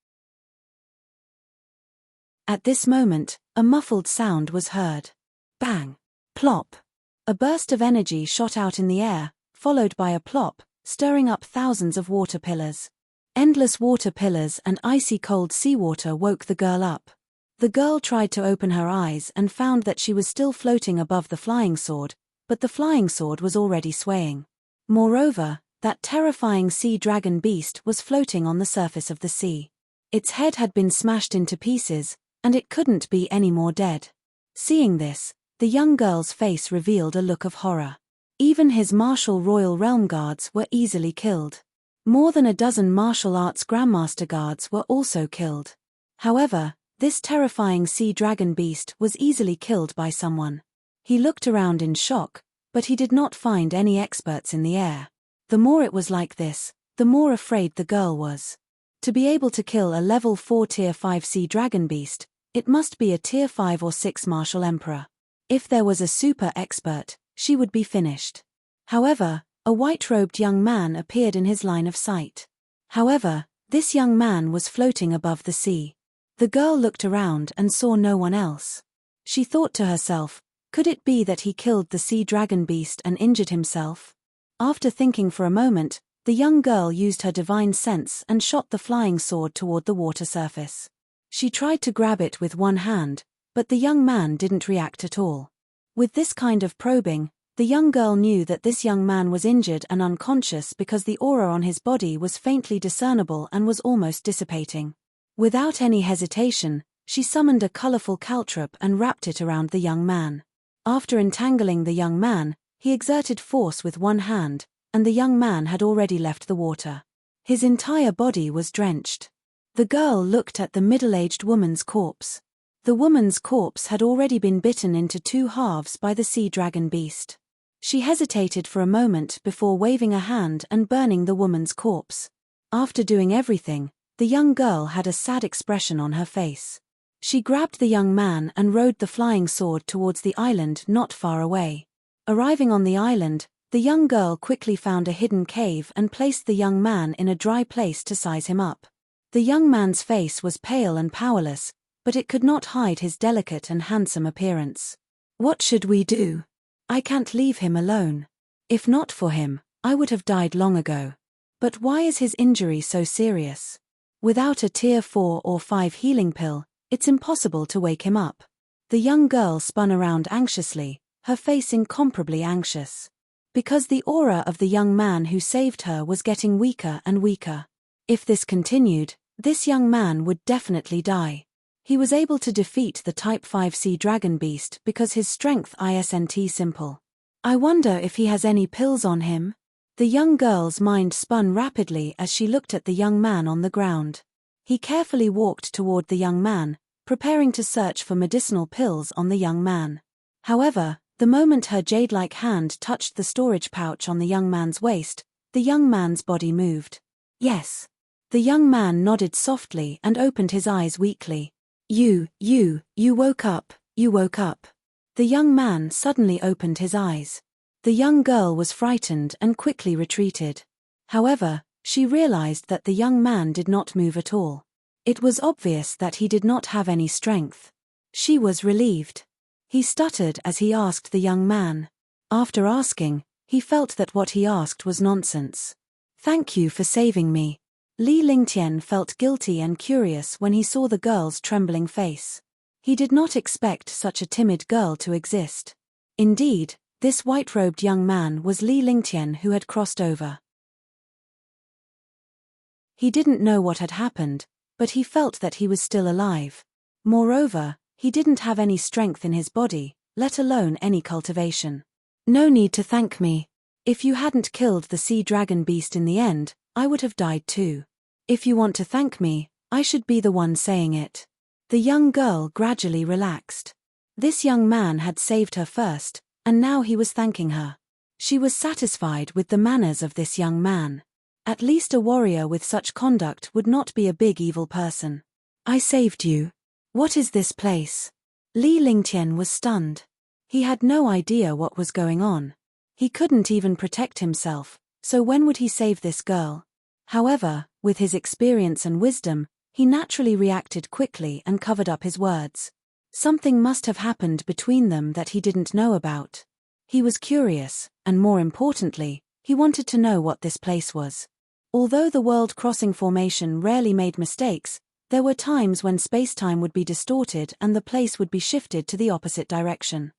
A: At this moment, a muffled sound was heard. Bang! Plop! A burst of energy shot out in the air, followed by a plop, stirring up thousands of water pillars. Endless water pillars and icy cold seawater woke the girl up. The girl tried to open her eyes and found that she was still floating above the flying sword, but the flying sword was already swaying. Moreover, that terrifying sea dragon beast was floating on the surface of the sea. Its head had been smashed into pieces, and it couldn't be any more dead. Seeing this, the young girl's face revealed a look of horror. Even his martial royal realm guards were easily killed. More than a dozen martial arts grandmaster guards were also killed. However, this terrifying sea dragon beast was easily killed by someone. He looked around in shock, but he did not find any experts in the air. The more it was like this, the more afraid the girl was. To be able to kill a level 4 tier 5 sea dragon beast, it must be a tier 5 or 6 martial emperor. If there was a super expert, she would be finished. However, a white-robed young man appeared in his line of sight. However, this young man was floating above the sea. The girl looked around and saw no one else. She thought to herself, could it be that he killed the sea dragon beast and injured himself? After thinking for a moment, the young girl used her divine sense and shot the flying sword toward the water surface. She tried to grab it with one hand, but the young man didn't react at all. With this kind of probing, the young girl knew that this young man was injured and unconscious because the aura on his body was faintly discernible and was almost dissipating. Without any hesitation, she summoned a colorful caltrop and wrapped it around the young man. After entangling the young man, he exerted force with one hand, and the young man had already left the water. His entire body was drenched. The girl looked at the middle-aged woman's corpse. The woman's corpse had already been bitten into 2 halves by the sea dragon beast. She hesitated for a moment before waving a hand and burning the woman's corpse. After doing everything, the young girl had a sad expression on her face. She grabbed the young man and rode the flying sword towards the island not far away. Arriving on the island, the young girl quickly found a hidden cave and placed the young man in a dry place to size him up. The young man's face was pale and powerless, but it could not hide his delicate and handsome appearance. "What should we do? I can't leave him alone. If not for him, I would have died long ago. But why is his injury so serious? Without a tier 4 or 5 healing pill, it's impossible to wake him up." The young girl spun around anxiously, her face incomparably anxious. Because the aura of the young man who saved her was getting weaker and weaker. If this continued, this young man would definitely die. He was able to defeat the Type 5 sea dragon beast because his strength isn't simple. I wonder if he has any pills on him? The young girl's mind spun rapidly as she looked at the young man on the ground. He carefully walked toward the young man, preparing to search for medicinal pills on the young man. However, the moment her jade-like hand touched the storage pouch on the young man's waist, the young man's body moved. Yes. The young man nodded softly and opened his eyes weakly. You woke up, you woke up. The young man suddenly opened his eyes. The young girl was frightened and quickly retreated. However, she realized that the young man did not move at all. It was obvious that he did not have any strength. She was relieved. He stuttered as he asked the young man. After asking, he felt that what he asked was nonsense. "Thank you for saving me." Li Lingtian felt guilty and curious when he saw the girl's trembling face. He did not expect such a timid girl to exist. Indeed, this white-robed young man was Li Lingtian who had crossed over. He didn't know what had happened, but he felt that he was still alive. Moreover, he didn't have any strength in his body, let alone any cultivation. No need to thank me. If you hadn't killed the sea dragon beast in the end, I would have died too. If you want to thank me, I should be the one saying it. The young girl gradually relaxed. This young man had saved her first, and now he was thanking her. She was satisfied with the manners of this young man. At least a warrior with such conduct would not be a big evil person. I saved you. What is this place? Li Lingtian was stunned. He had no idea what was going on. He couldn't even protect himself, so when would he save this girl? However, with his experience and wisdom, he naturally reacted quickly and covered up his words. Something must have happened between them that he didn't know about. He was curious, and more importantly, he wanted to know what this place was. Although the world-crossing formation rarely made mistakes, there were times when space-time would be distorted and the place would be shifted to the opposite direction.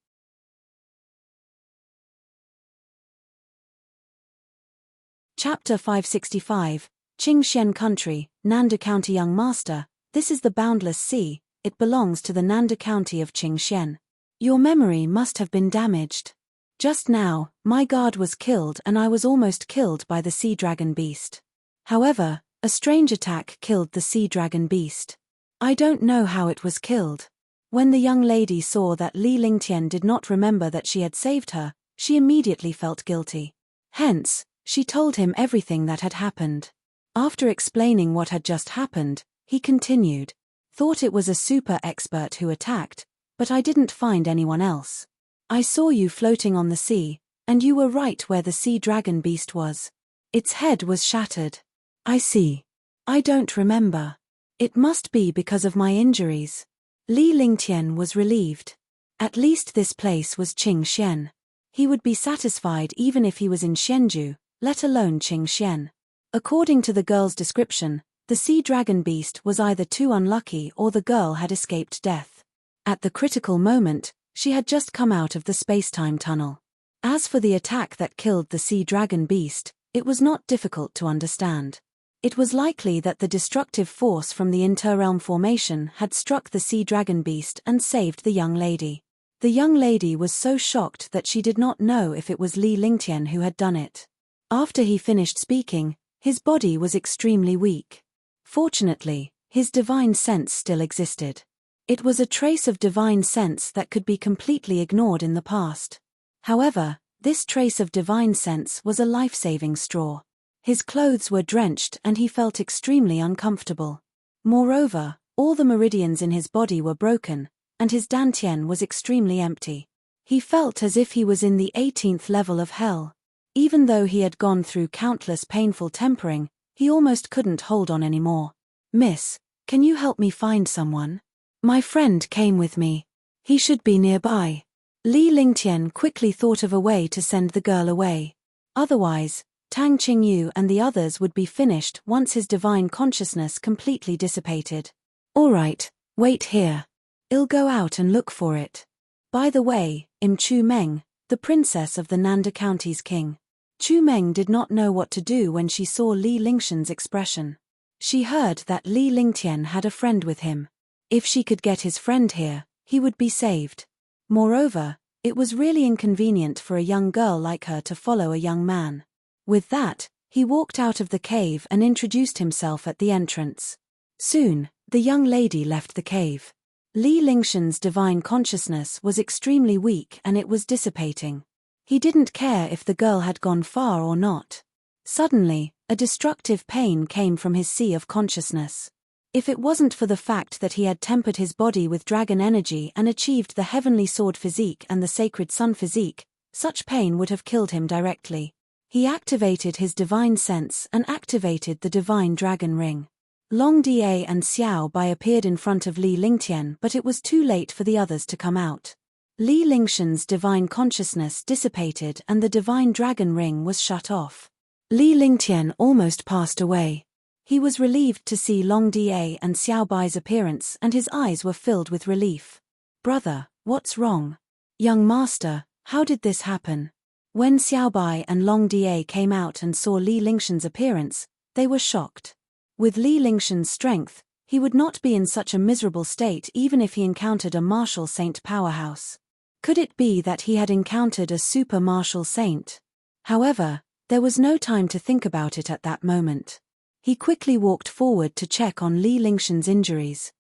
A: Chapter 565, Qingxian Country, Nanda County. Young Master, this is the Boundless Sea, it belongs to the Nanda County of Qingxian. Your memory must have been damaged. Just now, my guard was killed and I was almost killed by the sea dragon beast. However, a strange attack killed the sea dragon beast. I don't know how it was killed. When the young lady saw that Li Lingtian did not remember that she had saved her, she immediately felt guilty. Hence, she told him everything that had happened. After explaining what had just happened, he continued, "Thought it was a super expert who attacked, but I didn't find anyone else. I saw you floating on the sea, and you were right where the sea dragon beast was. Its head was shattered." I see. I don't remember. It must be because of my injuries. Li Lingtian was relieved. At least this place was Qingxian. He would be satisfied even if he was in Xianju, let alone Qingxian. According to the girl's description, the sea dragon beast was either too unlucky or the girl had escaped death. At the critical moment, she had just come out of the space-time tunnel. As for the attack that killed the sea dragon beast, it was not difficult to understand. It was likely that the destructive force from the interrealm formation had struck the sea dragon beast and saved the young lady. The young lady was so shocked that she did not know if it was Li Lingtian who had done it. After he finished speaking, his body was extremely weak. Fortunately, his divine sense still existed. It was a trace of divine sense that could be completely ignored in the past. However, this trace of divine sense was a life-saving straw. His clothes were drenched and he felt extremely uncomfortable. Moreover, all the meridians in his body were broken, and his dantian was extremely empty. He felt as if he was in the 18th level of hell. Even though he had gone through countless painful tempering, he almost couldn't hold on anymore. "Miss, can you help me find someone? My friend came with me. He should be nearby." Li Lingtian quickly thought of a way to send the girl away. Otherwise, Tang Qingyu and the others would be finished once his divine consciousness completely dissipated. "All right, wait here. I'll go out and look for it." By the way, Chu Meng, the princess of the Nanda County's king. Chu Meng did not know what to do when she saw Li Lingtian's expression. She heard that Li Lingtian had a friend with him. If she could get his friend here, he would be saved. Moreover, it was really inconvenient for a young girl like her to follow a young man. With that, he walked out of the cave and introduced himself at the entrance. Soon, the young lady left the cave. Li Lingtian's divine consciousness was extremely weak and it was dissipating. He didn't care if the girl had gone far or not. Suddenly, a destructive pain came from his sea of consciousness. If it wasn't for the fact that he had tempered his body with dragon energy and achieved the heavenly sword physique and the sacred sun physique, such pain would have killed him directly. He activated his divine sense and activated the divine dragon ring. Long Da and Xiao Bai appeared in front of Li Lingtian, but it was too late for the others to come out. Li Lingtian's divine consciousness dissipated and the divine dragon ring was shut off. Li Lingtian almost passed away. He was relieved to see Long Da and Xiao Bai's appearance and his eyes were filled with relief. "Brother, what's wrong? Young master, how did this happen?" When Xiao Bai and Long Da came out and saw Li Lingtian's appearance, they were shocked. With Li Lingtian's strength, he would not be in such a miserable state even if he encountered a martial saint powerhouse. Could it be that he had encountered a super martial saint? However, there was no time to think about it at that moment. He quickly walked forward to check on Li Lingshan's injuries.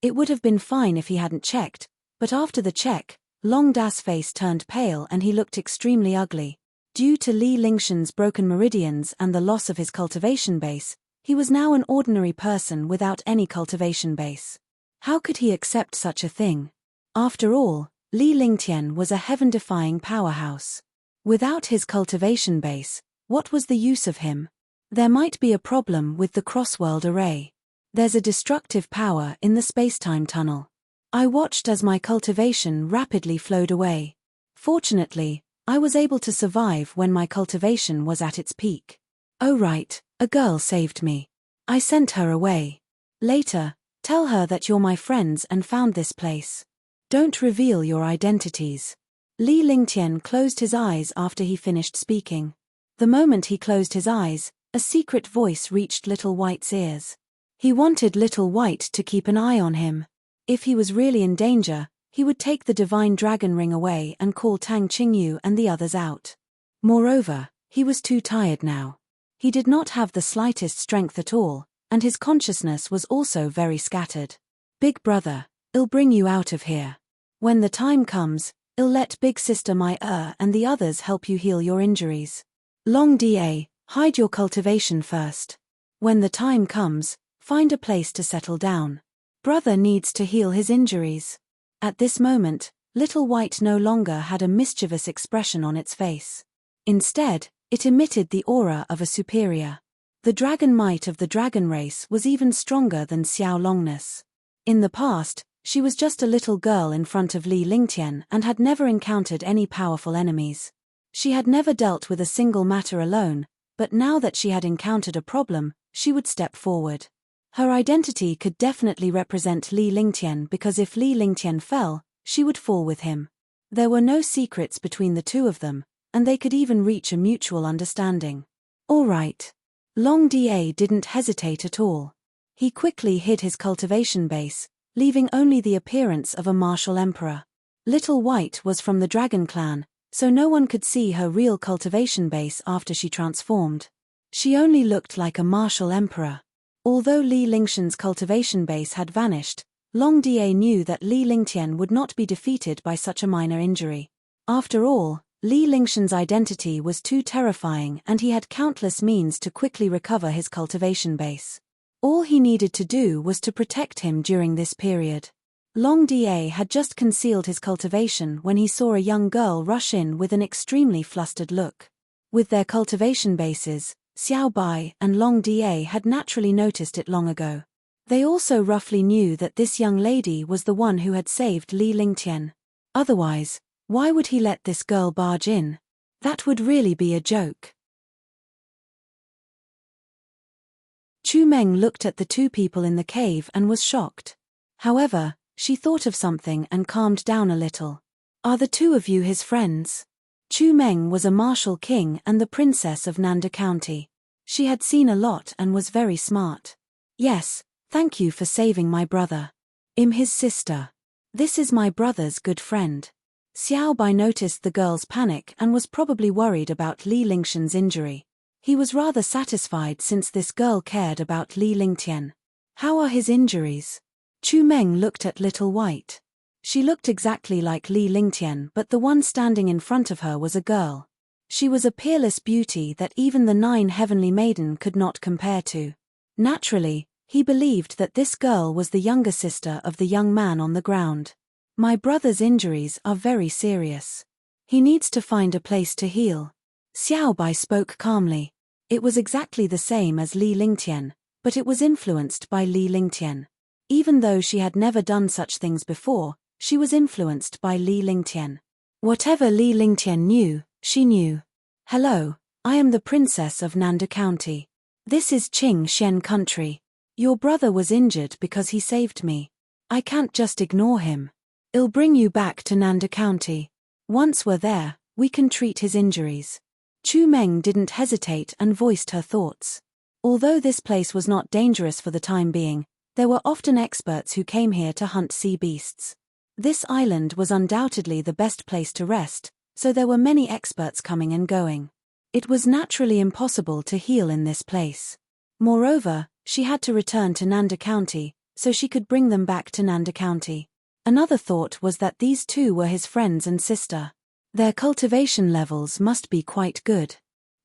A: It would have been fine if he hadn't checked, but after the check, Long Da's face turned pale and he looked extremely ugly. Due to Li Lingshan's broken meridians and the loss of his cultivation base, he was now an ordinary person without any cultivation base. How could he accept such a thing? After all, Li Lingtian was a heaven-defying powerhouse. Without his cultivation base, what was the use of him? There might be a problem with the cross-world array. There's a destructive power in the space-time tunnel. I watched as my cultivation rapidly flowed away. Fortunately, I was able to survive when my cultivation was at its peak. Oh right, a girl saved me. I sent her away. Later, tell her that you're my friends and found this place. Don't reveal your identities. Li Lingtian closed his eyes after he finished speaking. The moment he closed his eyes, a secret voice reached Little White's ears. He wanted Little White to keep an eye on him. If he was really in danger, he would take the divine dragon ring away and call Tang Qingyu and the others out. Moreover, he was too tired now. He did not have the slightest strength at all, and his consciousness was also very scattered. Big brother, I'll bring you out of here. When the time comes, I'll let big sister Mai and the others help you heal your injuries. Long Da, hide your cultivation first. When the time comes, find a place to settle down. Brother needs to heal his injuries. At this moment, Little White no longer had a mischievous expression on its face. Instead, it emitted the aura of a superior. The dragon might of the dragon race was even stronger than Xiao Longness. In the past, she was just a little girl in front of Li Lingtian and had never encountered any powerful enemies. She had never dealt with a single matter alone, but now that she had encountered a problem, she would step forward. Her identity could definitely represent Li Lingtian because if Li Lingtian fell, she would fall with him. There were no secrets between the two of them, and they could even reach a mutual understanding. All right. Long Da didn't hesitate at all. He quickly hid his cultivation base, leaving only the appearance of a martial emperor. Little White was from the Dragon Clan, so no one could see her real cultivation base after she transformed. She only looked like a martial emperor. Although Li Lingshan's cultivation base had vanished, Long Da knew that Li Lingtian would not be defeated by such a minor injury. After all, Li Lingshan's identity was too terrifying and he had countless means to quickly recover his cultivation base. All he needed to do was to protect him during this period. Long Da had just concealed his cultivation when he saw a young girl rush in with an extremely flustered look. With their cultivation bases, Xiao Bai and Long Da had naturally noticed it long ago. They also roughly knew that this young lady was the one who had saved Li Lingtian. Otherwise, why would he let this girl barge in? That would really be a joke. Chu Meng looked at the two people in the cave and was shocked. However, she thought of something and calmed down a little. Are the two of you his friends? Chu Meng was a martial king and the princess of Nanda County. She had seen a lot and was very smart. Yes, thank you for saving my brother. I'm his sister. This is my brother's good friend. Xiao Bai noticed the girl's panic and was probably worried about Li Lingshan's injury. He was rather satisfied since this girl cared about Li Lingtian. How are his injuries? Chu Meng looked at Little White. She looked exactly like Li Lingtian, but the one standing in front of her was a girl. She was a peerless beauty that even the 9 heavenly maiden could not compare to. Naturally, he believed that this girl was the younger sister of the young man on the ground. My brother's injuries are very serious. He needs to find a place to heal. Xiao Bai spoke calmly. It was exactly the same as Li Lingtian, but it was influenced by Li Lingtian. Even though she had never done such things before, she was influenced by Li Lingtian. Whatever Li Lingtian knew, she knew. Hello, I am the princess of Nanda County. This is Qing Shen country. Your brother was injured because he saved me. I can't just ignore him. I'll bring you back to Nanda County. Once we're there, we can treat his injuries. Chu Meng didn't hesitate and voiced her thoughts. Although this place was not dangerous for the time being, there were often experts who came here to hunt sea beasts. This island was undoubtedly the best place to rest, so there were many experts coming and going. It was naturally impossible to heal in this place. Moreover, she had to return to Nanda County, so she could bring them back to Nanda County. Another thought was that these two were his friends and sister. Their cultivation levels must be quite good.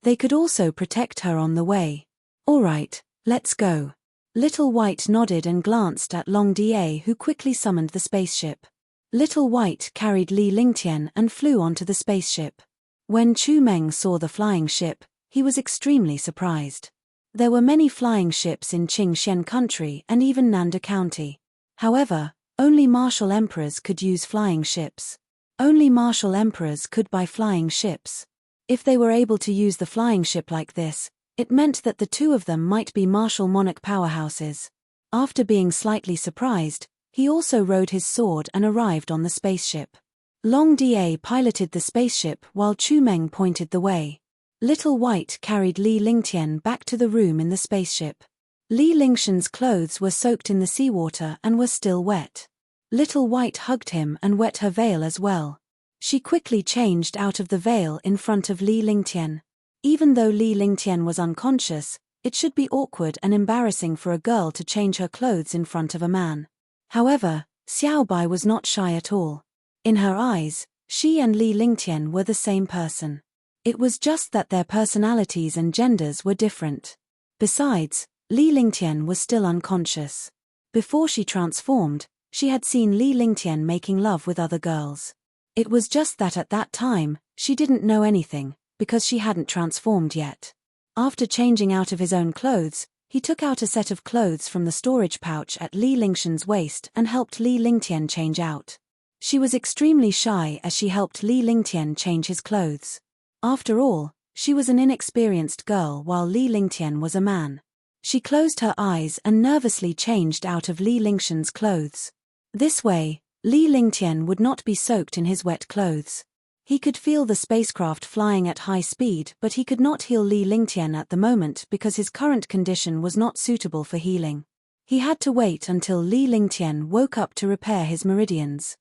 A: They could also protect her on the way. All right, let's go. Little White nodded and glanced at Long Da, who quickly summoned the spaceship. Little White carried Li Lingtian and flew onto the spaceship. When Chu Meng saw the flying ship, he was extremely surprised. There were many flying ships in Qingxian country and even Nanda County. However, only martial emperors could use flying ships. Only martial emperors could buy flying ships. If they were able to use the flying ship like this, it meant that the two of them might be martial monarch powerhouses. After being slightly surprised, he also rode his sword and arrived on the spaceship. Long Da piloted the spaceship while Chu Meng pointed the way. Little White carried Li Lingtian back to the room in the spaceship. Li Lingshan's clothes were soaked in the seawater and were still wet. Little White hugged him and wet her veil as well. She quickly changed out of the veil in front of Li Lingtian. Even though Li Lingtian was unconscious, it should be awkward and embarrassing for a girl to change her clothes in front of a man. However, Xiaobai was not shy at all. In her eyes, she and Li Lingtian were the same person. It was just that their personalities and genders were different. Besides, Li Lingtian was still unconscious. Before she transformed, she had seen Li Lingtian making love with other girls. It was just that at that time, she didn't know anything, because she hadn't transformed yet. After changing out of his own clothes, he took out a set of clothes from the storage pouch at Li Lingshan's waist and helped Li Lingtian change out. She was extremely shy as she helped Li Lingtian change his clothes. After all, she was an inexperienced girl while Li Lingtian was a man. She closed her eyes and nervously changed out of Li Lingshan's clothes. This way, Li Lingtian would not be soaked in his wet clothes. He could feel the spacecraft flying at high speed, but he could not heal Li Lingtian at the moment because his current condition was not suitable for healing. He had to wait until Li Lingtian woke up to repair his meridians.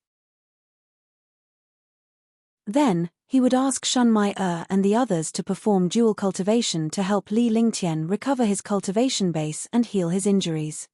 A: Then, he would ask Shun Mai and the others to perform dual cultivation to help Li Lingtian recover his cultivation base and heal his injuries.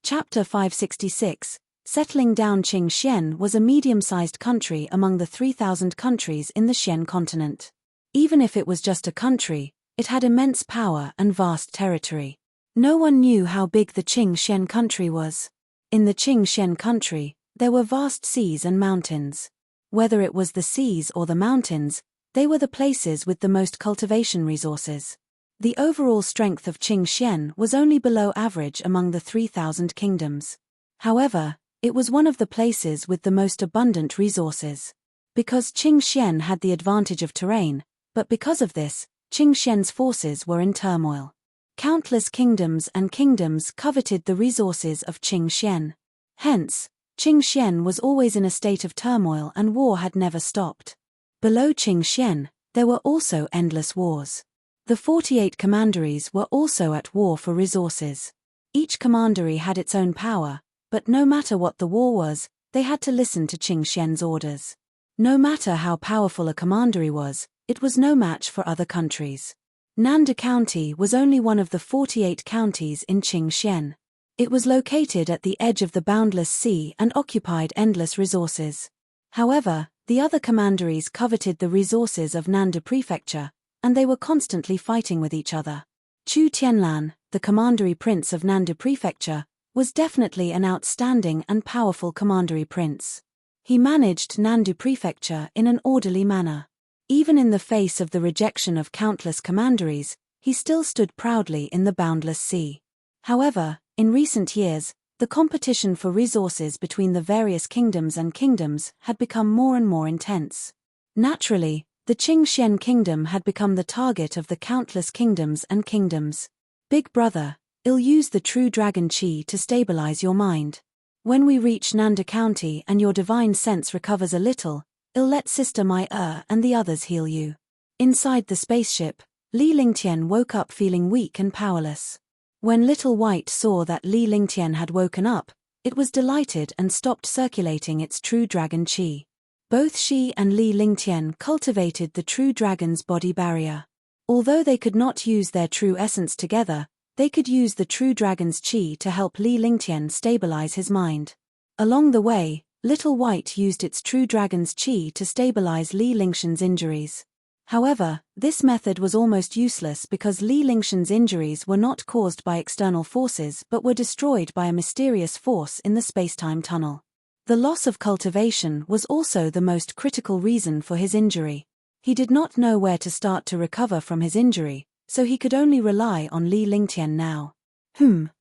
A: Chapter 566. Settling down. Qingxian was a medium-sized country among the 3,000 countries in the Xian continent. Even if it was just a country, it had immense power and vast territory. No one knew how big the Qingxian country was. In the Qingxian country, there were vast seas and mountains. Whether it was the seas or the mountains, they were the places with the most cultivation resources. The overall strength of Qingxian was only below average among the 3,000 kingdoms. However, it was one of the places with the most abundant resources. Because Qingxian had the advantage of terrain, but because of this, Qingxian's forces were in turmoil. Countless kingdoms and kingdoms coveted the resources of Qingxian. Hence, Qingxian was always in a state of turmoil and war had never stopped. Below Qingxian, there were also endless wars. The 48 commanderies were also at war for resources. Each commandery had its own power, but no matter what the war was, they had to listen to Qingxian's orders. No matter how powerful a commandery was, it was no match for other countries. Nanda County was only one of the 48 counties in Qingxian. It was located at the edge of the boundless sea and occupied endless resources. However, the other commanderies coveted the resources of Nanda Prefecture, and they were constantly fighting with each other. Chu Tianlan, the commandery prince of Nanda Prefecture, was definitely an outstanding and powerful commandery prince. He managed Nanda Prefecture in an orderly manner. Even in the face of the rejection of countless commanderies, he still stood proudly in the boundless sea. However, in recent years, the competition for resources between the various kingdoms had become more and more intense. Naturally, the Qingxian kingdom had become the target of the countless kingdoms. Big brother, I'll use the true dragon chi to stabilize your mind. When we reach Nanda County and your divine sense recovers a little, I'll let Sister Mai and the others heal you. Inside the spaceship, Li Lingtian woke up feeling weak and powerless. When Little White saw that Li Lingtian had woken up, it was delighted and stopped circulating its true dragon qi. Both she and Li Lingtian cultivated the true dragon's body barrier. Although they could not use their true essence together, they could use the true dragon's qi to help Li Lingtian stabilize his mind. Along the way, Little White used its true dragon's qi to stabilize Li Lingtian's injuries. However, this method was almost useless because Li Lingtian's injuries were not caused by external forces but were destroyed by a mysterious force in the spacetime tunnel. The loss of cultivation was also the most critical reason for his injury. He did not know where to start to recover from his injury, so he could only rely on Li Lingtian now.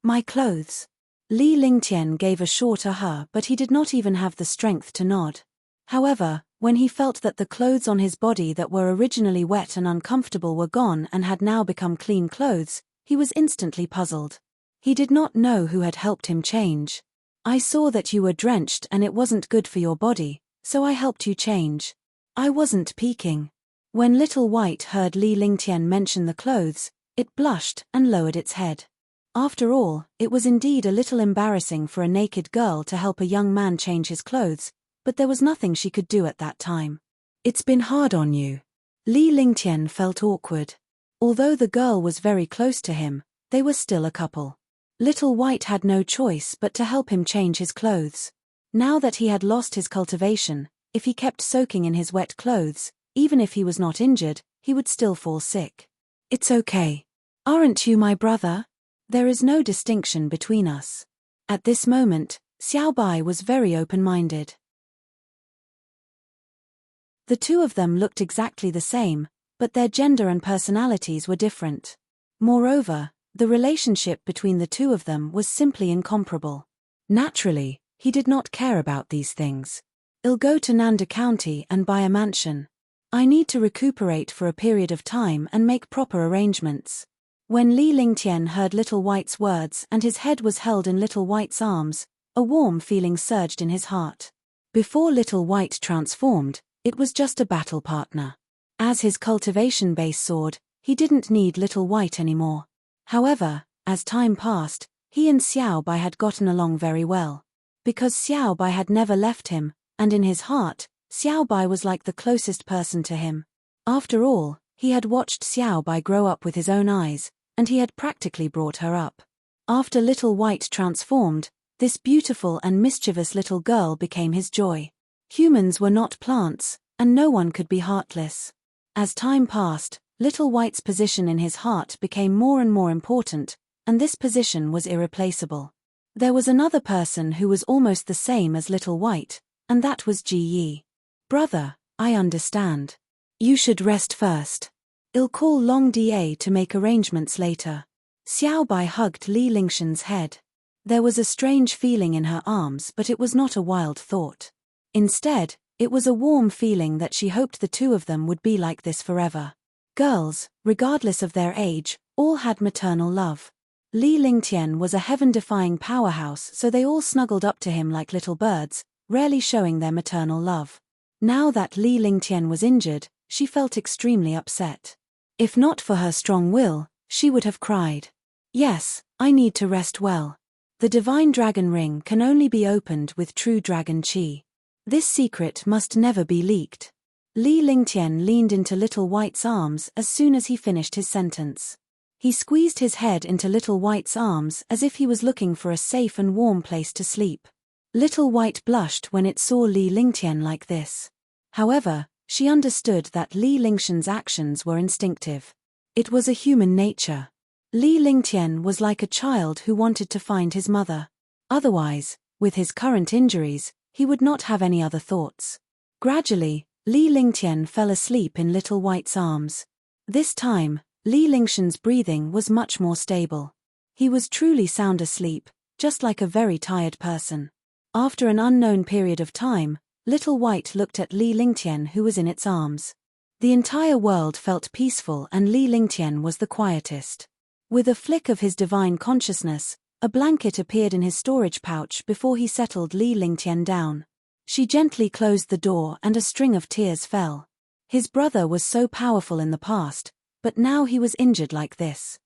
A: My clothes. Li Lingtian gave a short aha, but he did not even have the strength to nod. However, when he felt that the clothes on his body that were originally wet and uncomfortable were gone and had now become clean clothes, he was instantly puzzled. He did not know who had helped him change. I saw that you were drenched and it wasn't good for your body, so I helped you change. I wasn't peeking. When Little White heard Li Lingtian mention the clothes, it blushed and lowered its head. After all, it was indeed a little embarrassing for a naked girl to help a young man change his clothes, but there was nothing she could do at that time. It's been hard on you. Li Lingtian felt awkward. Although the girl was very close to him, they were still a couple. Little White had no choice but to help him change his clothes. Now that he had lost his cultivation, if he kept soaking in his wet clothes, even if he was not injured, he would still fall sick. It's okay. Aren't you my brother? There is no distinction between us. At this moment, Xiao Bai was very open-minded. The two of them looked exactly the same, but their gender and personalities were different. Moreover, the relationship between the two of them was simply incomparable. Naturally, he did not care about these things. I'll go to Nanda County and buy a mansion. I need to recuperate for a period of time and make proper arrangements. When Li Lingtian heard Little White's words and his head was held in Little White's arms, a warm feeling surged in his heart. Before Little White transformed, it was just a battle partner. As his cultivation base soared, he didn't need Little White anymore. However, as time passed, he and Xiao Bai had gotten along very well. Because Xiao Bai had never left him, and in his heart, Xiao Bai was like the closest person to him. After all, he had watched Xiao Bai grow up with his own eyes, and he had practically brought her up. After Little White transformed, this beautiful and mischievous little girl became his joy. Humans were not plants, and no one could be heartless. As time passed, Little White's position in his heart became more and more important, and this position was irreplaceable. There was another person who was almost the same as Little White, and that was Ji Yi. Brother, I understand. You should rest first. I'll call Long Da to make arrangements later. Xiao Bai hugged Li Lingtian's head. There was a strange feeling in her arms, but it was not a wild thought. Instead, it was a warm feeling that she hoped the two of them would be like this forever. Girls, regardless of their age, all had maternal love. Li Lingtian was a heaven-defying powerhouse, so they all snuggled up to him like little birds, rarely showing their maternal love. Now that Li Lingtian was injured, she felt extremely upset. If not for her strong will, she would have cried. Yes, I need to rest well. The divine dragon ring can only be opened with true dragon qi. This secret must never be leaked. Li Lingtian leaned into Little White's arms as soon as he finished his sentence. He squeezed his head into Little White's arms as if he was looking for a safe and warm place to sleep. Little White blushed when it saw Li Lingtian like this. However, she understood that Li Lingtian's actions were instinctive. It was a human nature. Li Lingtian was like a child who wanted to find his mother. Otherwise, with his current injuries, he would not have any other thoughts. Gradually, Li Lingtian fell asleep in Little White's arms. This time, Li Lingtian's breathing was much more stable. He was truly sound asleep, just like a very tired person. After an unknown period of time, Little White looked at Li Lingtian, who was in its arms. The entire world felt peaceful and Li Lingtian was the quietest. With a flick of his divine consciousness, a blanket appeared in his storage pouch before he settled Li Lingtian down. She gently closed the door and a string of tears fell. His brother was so powerful in the past, but now he was injured like this.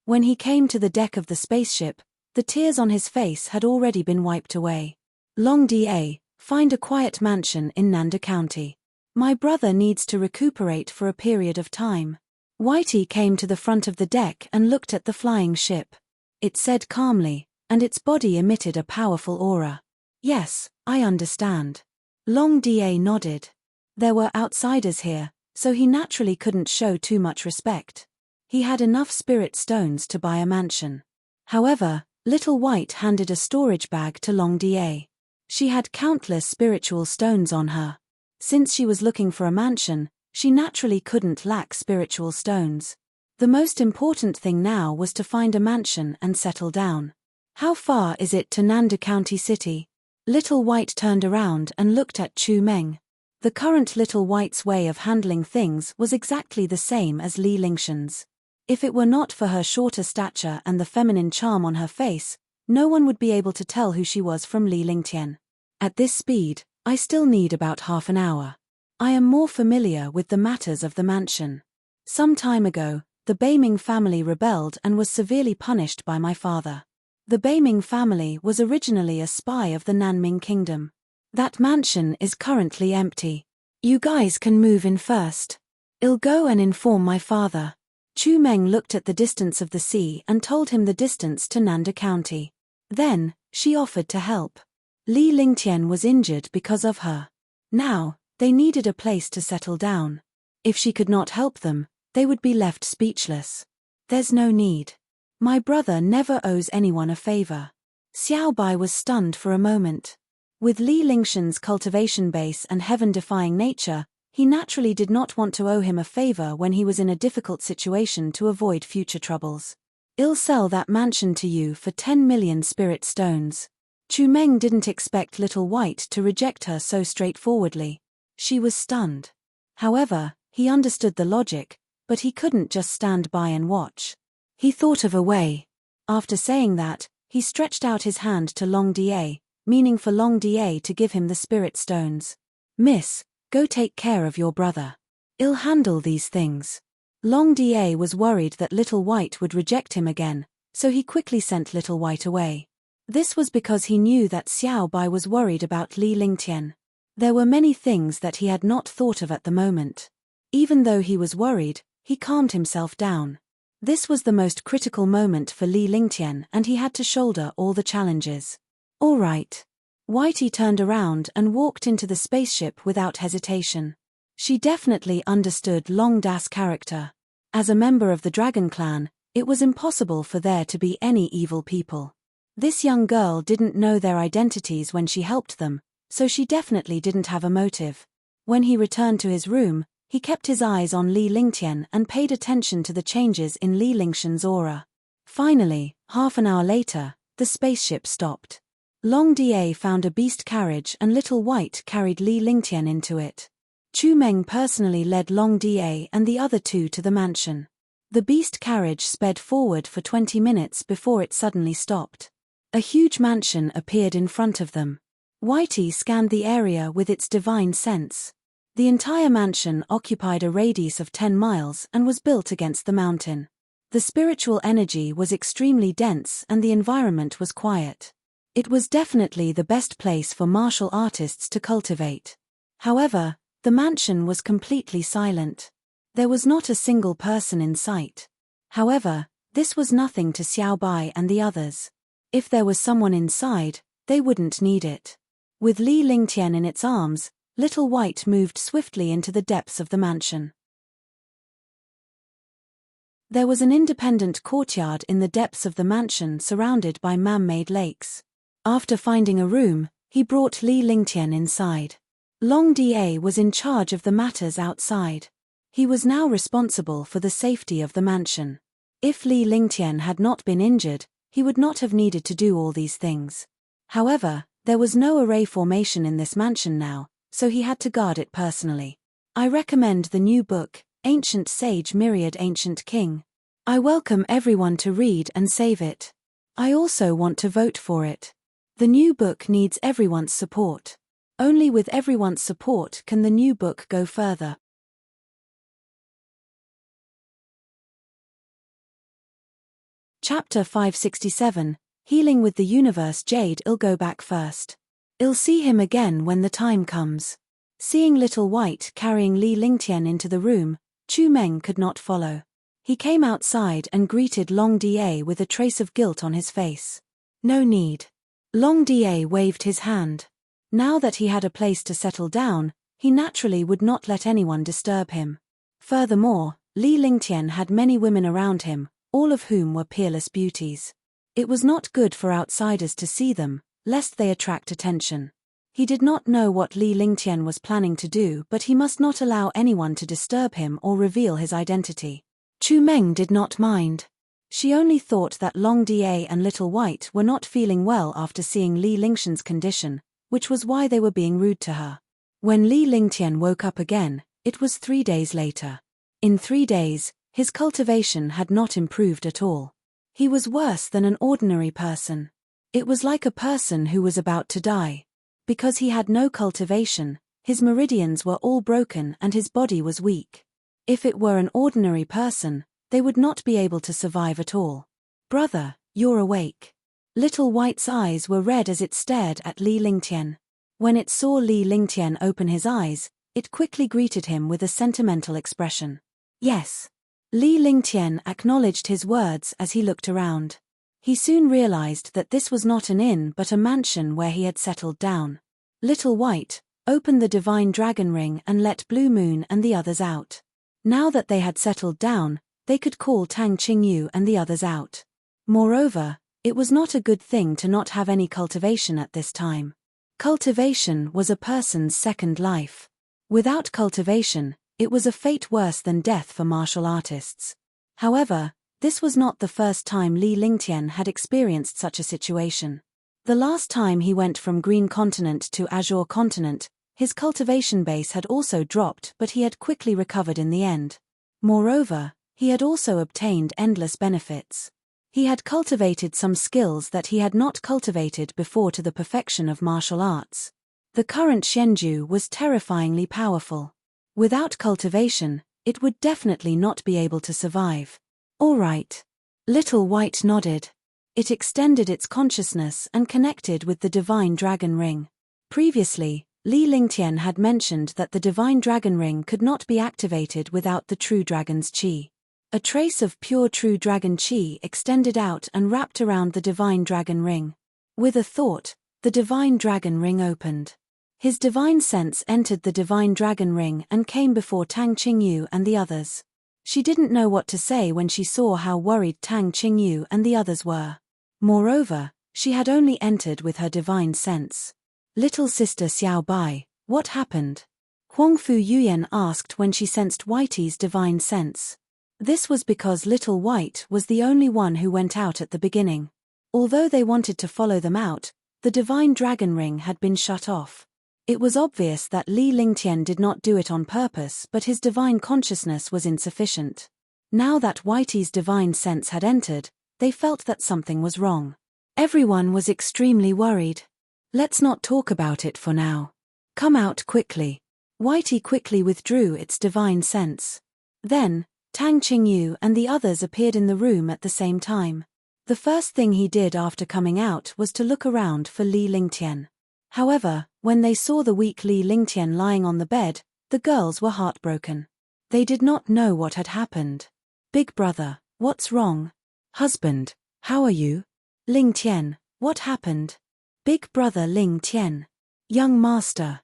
A: When he came to the deck of the spaceship, the tears on his face had already been wiped away. Long Da, find a quiet mansion in Nanda County. My brother needs to recuperate for a period of time. Whitey came to the front of the deck and looked at the flying ship. It said calmly, and its body emitted a powerful aura. Yes, I understand. Long Da nodded. There were outsiders here, so he naturally couldn't show too much respect. He had enough spirit stones to buy a mansion. However, Little White handed a storage bag to Long Da. She had countless spiritual stones on her. Since she was looking for a mansion, she naturally couldn't lack spiritual stones. The most important thing now was to find a mansion and settle down. How far is it to Nanda County City? Little White turned around and looked at Chu Meng. The current Little White's way of handling things was exactly the same as Li Lingshan's. If it were not for her shorter stature and the feminine charm on her face, no one would be able to tell who she was from Li Lingtian. At this speed, I still need about half an hour. I am more familiar with the matters of the mansion. Some time ago, the Beiming family rebelled and was severely punished by my father. The Beiming family was originally a spy of the Nanming Kingdom. That mansion is currently empty. You guys can move in first. I'll go and inform my father. Chu Meng looked at the distance of the sea and told him the distance to Nanda County. Then, she offered to help. Li Lingtian was injured because of her. Now, they needed a place to settle down. If she could not help them, they would be left speechless. There's no need. My brother never owes anyone a favor. Xiao Bai was stunned for a moment. With Li Lingshan's cultivation base and heaven-defying nature, he naturally did not want to owe him a favor when he was in a difficult situation to avoid future troubles. I'll sell that mansion to you for 10 million spirit stones. Chu Meng didn't expect Little White to reject her so straightforwardly. She was stunned. However, he understood the logic, but he couldn't just stand by and watch. He thought of a way. After saying that, he stretched out his hand to Long Da, meaning for Long Da to give him the spirit stones. Miss, go take care of your brother. I'll handle these things. Long Da was worried that Little White would reject him again, so he quickly sent Little White away. This was because he knew that Xiao Bai was worried about Li Lingtian. There were many things that he had not thought of at the moment. Even though he was worried, he calmed himself down. This was the most critical moment for Li Lingtian and he had to shoulder all the challenges. All right. Whitey turned around and walked into the spaceship without hesitation. She definitely understood Long Da's character. As a member of the Dragon Clan, it was impossible for there to be any evil people. This young girl didn't know their identities when she helped them, so she definitely didn't have a motive. When he returned to his room, he kept his eyes on Li Lingtian and paid attention to the changes in Li Lingshan's aura. Finally, half an hour later, the spaceship stopped. Long Da found a beast carriage and Little White carried Li Lingtian into it. Chu Meng personally led Long Da and the other two to the mansion. The beast carriage sped forward for 20 minutes before it suddenly stopped. A huge mansion appeared in front of them. Whitey scanned the area with its divine sense. The entire mansion occupied a radius of 10 miles and was built against the mountain. The spiritual energy was extremely dense and the environment was quiet. It was definitely the best place for martial artists to cultivate. However, the mansion was completely silent. There was not a single person in sight. However, this was nothing to Xiao Bai and the others. If there was someone inside, they wouldn't need it. With Li Lingtian in its arms, Little White moved swiftly into the depths of the mansion. There was an independent courtyard in the depths of the mansion surrounded by man-made lakes. After finding a room, he brought Li Lingtian inside. Long Da was in charge of the matters outside. He was now responsible for the safety of the mansion. If Li Lingtian had not been injured, he would not have needed to do all these things. However, there was no array formation in this mansion now, so he had to guard it personally. I recommend the new book, Ancient Sage Myriad Ancient King. I welcome everyone to read and save it. I also want to vote for it. The new book needs everyone's support. Only with everyone's support can the new book go further. Chapter 567, Healing with the Universe. Jade, I'll go back first. I'll see him again when the time comes. Seeing Little White carrying Li Lingtian into the room, Chu Meng could not follow. He came outside and greeted Long Da with a trace of guilt on his face. No need. Long Da waved his hand. Now that he had a place to settle down, he naturally would not let anyone disturb him. Furthermore, Li Lingtian had many women around him, all of whom were peerless beauties. It was not good for outsiders to see them, lest they attract attention. He did not know what Li Lingtian was planning to do, but he must not allow anyone to disturb him or reveal his identity. Chu Meng did not mind. She only thought that Long Da and Little White were not feeling well after seeing Li Lingtian's condition, which was why they were being rude to her. When Li Lingtian woke up again, it was 3 days later. In 3 days, his cultivation had not improved at all. He was worse than an ordinary person. It was like a person who was about to die. Because he had no cultivation, his meridians were all broken and his body was weak. If it were an ordinary person, they would not be able to survive at all. Brother, you're awake. Little White's eyes were red as it stared at Li Lingtian. When it saw Li Lingtian open his eyes, it quickly greeted him with a sentimental expression. Yes. Li Lingtian acknowledged his words as he looked around. He soon realized that this was not an inn but a mansion where he had settled down. Little White, open the divine dragon ring and let Blue Moon and the others out. Now that they had settled down, they could call Tang Qingyu and the others out. Moreover, it was not a good thing to not have any cultivation at this time. Cultivation was a person's second life. Without cultivation, it was a fate worse than death for martial artists. However, this was not the first time Li Lingtian had experienced such a situation. The last time he went from Green Continent to Azure Continent, his cultivation base had also dropped, but he had quickly recovered in the end. Moreover, he had also obtained endless benefits. He had cultivated some skills that he had not cultivated before to the perfection of martial arts. The current Shenju was terrifyingly powerful. Without cultivation, it would definitely not be able to survive. All right. Little White nodded. It extended its consciousness and connected with the divine dragon ring. Previously, Li Lingtian had mentioned that the divine dragon ring could not be activated without the true dragon's qi. A trace of pure true dragon qi extended out and wrapped around the divine dragon ring. With a thought, the divine dragon ring opened. His divine sense entered the divine dragon ring and came before Tang Qingyu and the others. She didn't know what to say when she saw how worried Tang Qingyu and the others were. Moreover, she had only entered with her divine sense. Little sister Xiao Bai, what happened? Huangfu Yuyan asked when she sensed Whitey's divine sense. This was because Little White was the only one who went out at the beginning. Although they wanted to follow them out, the divine dragon ring had been shut off. It was obvious that Li Lingtian did not do it on purpose, but his divine consciousness was insufficient. Now that Whitey's divine sense had entered, they felt that something was wrong. Everyone was extremely worried. Let's not talk about it for now. Come out quickly. Whitey quickly withdrew its divine sense. Then, Tang Qingyu and the others appeared in the room at the same time. The first thing he did after coming out was to look around for Li Lingtian. However, when they saw the weak Li Lingtian lying on the bed, the girls were heartbroken. They did not know what had happened. Big brother, what's wrong? Husband, how are you? Lingtian, what happened? Big brother Lingtian. Young master.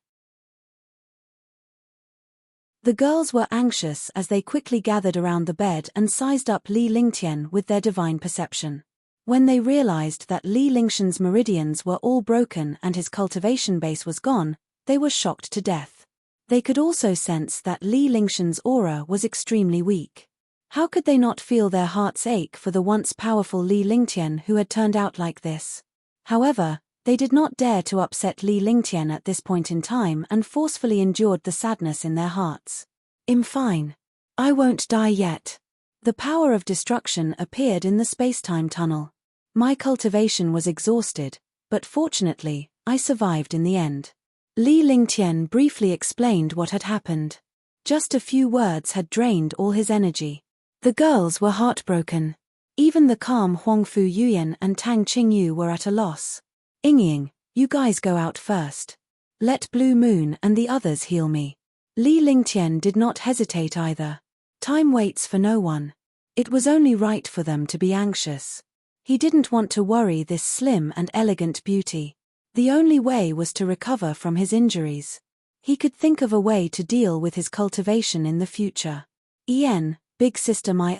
A: The girls were anxious as they quickly gathered around the bed and sized up Li Lingtian with their divine perception. When they realized that Li Lingtian's meridians were all broken and his cultivation base was gone, they were shocked to death. They could also sense that Li Lingtian's aura was extremely weak. How could they not feel their hearts ache for the once powerful Li Lingtian who had turned out like this? However, they did not dare to upset Li Lingtian at this point in time and forcefully endured the sadness in their hearts. I'm fine. I won't die yet. The power of destruction appeared in the space-time tunnel. My cultivation was exhausted, but fortunately, I survived in the end. Li Lingtian briefly explained what had happened. Just a few words had drained all his energy. The girls were heartbroken. Even the calm Huangfu Yuyan and Tang Qingyu were at a loss. Yingying, you guys go out first. Let Blue Moon and the others heal me. Li Lingtian did not hesitate either. Time waits for no one. It was only right for them to be anxious. He didn't want to worry this slim and elegant beauty. The only way was to recover from his injuries. He could think of a way to deal with his cultivation in the future. Ian, big sister Mai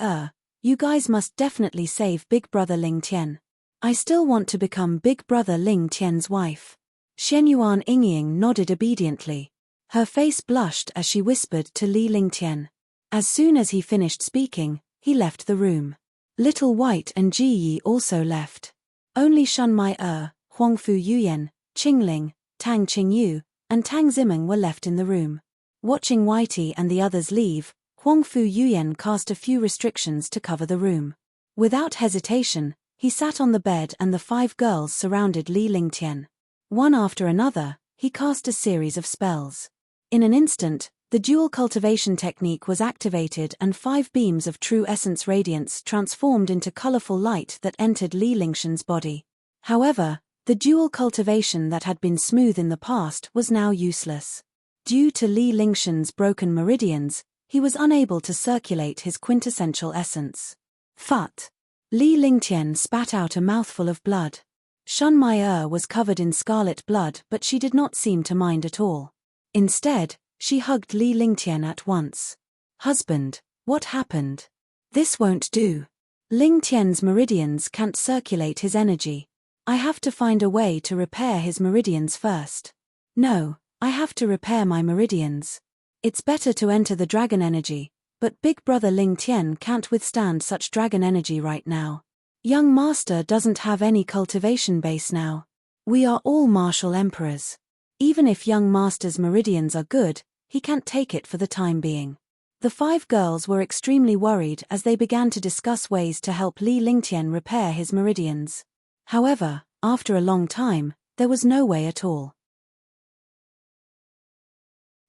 A: you guys must definitely save big brother Ling Tian. I still want to become big brother Ling Tian's wife. Shenyuan Yingying nodded obediently. Her face blushed as she whispered to Li Lingtian. As soon as he finished speaking, he left the room. Little White and Ji Yi also left. Only Shun Mai Huangfu Yuyan, Qingling, Tang Qingyu, and Tang Zimeng were left in the room. Watching Whitey and the others leave, Huangfu Yuyan cast a few restrictions to cover the room. Without hesitation, he sat on the bed and the 5 girls surrounded Li Lingtian. One after another, he cast a series of spells. In an instant, the dual cultivation technique was activated and 5 beams of true essence radiance transformed into colorful light that entered Li Lingshan's body. However, the dual cultivation that had been smooth in the past was now useless. Due to Li Lingshan's broken meridians, he was unable to circulate his quintessential essence. Phut! Li Lingtian spat out a mouthful of blood. Shun Mai was covered in scarlet blood, but she did not seem to mind at all. Instead, she hugged Li Lingtian at once. Husband, what happened? This won't do. Lingtian's meridians can't circulate his energy. I have to find a way to repair his meridians first. No, I have to repair my meridians. It's better to enter the dragon energy, but big brother Ling Tian can't withstand such dragon energy right now. Young master doesn't have any cultivation base now. We are all martial emperors. Even if young master's meridians are good, he can't take it for the time being. The 5 girls were extremely worried as they began to discuss ways to help Li Lingtian repair his meridians. However, after a long time, there was no way at all.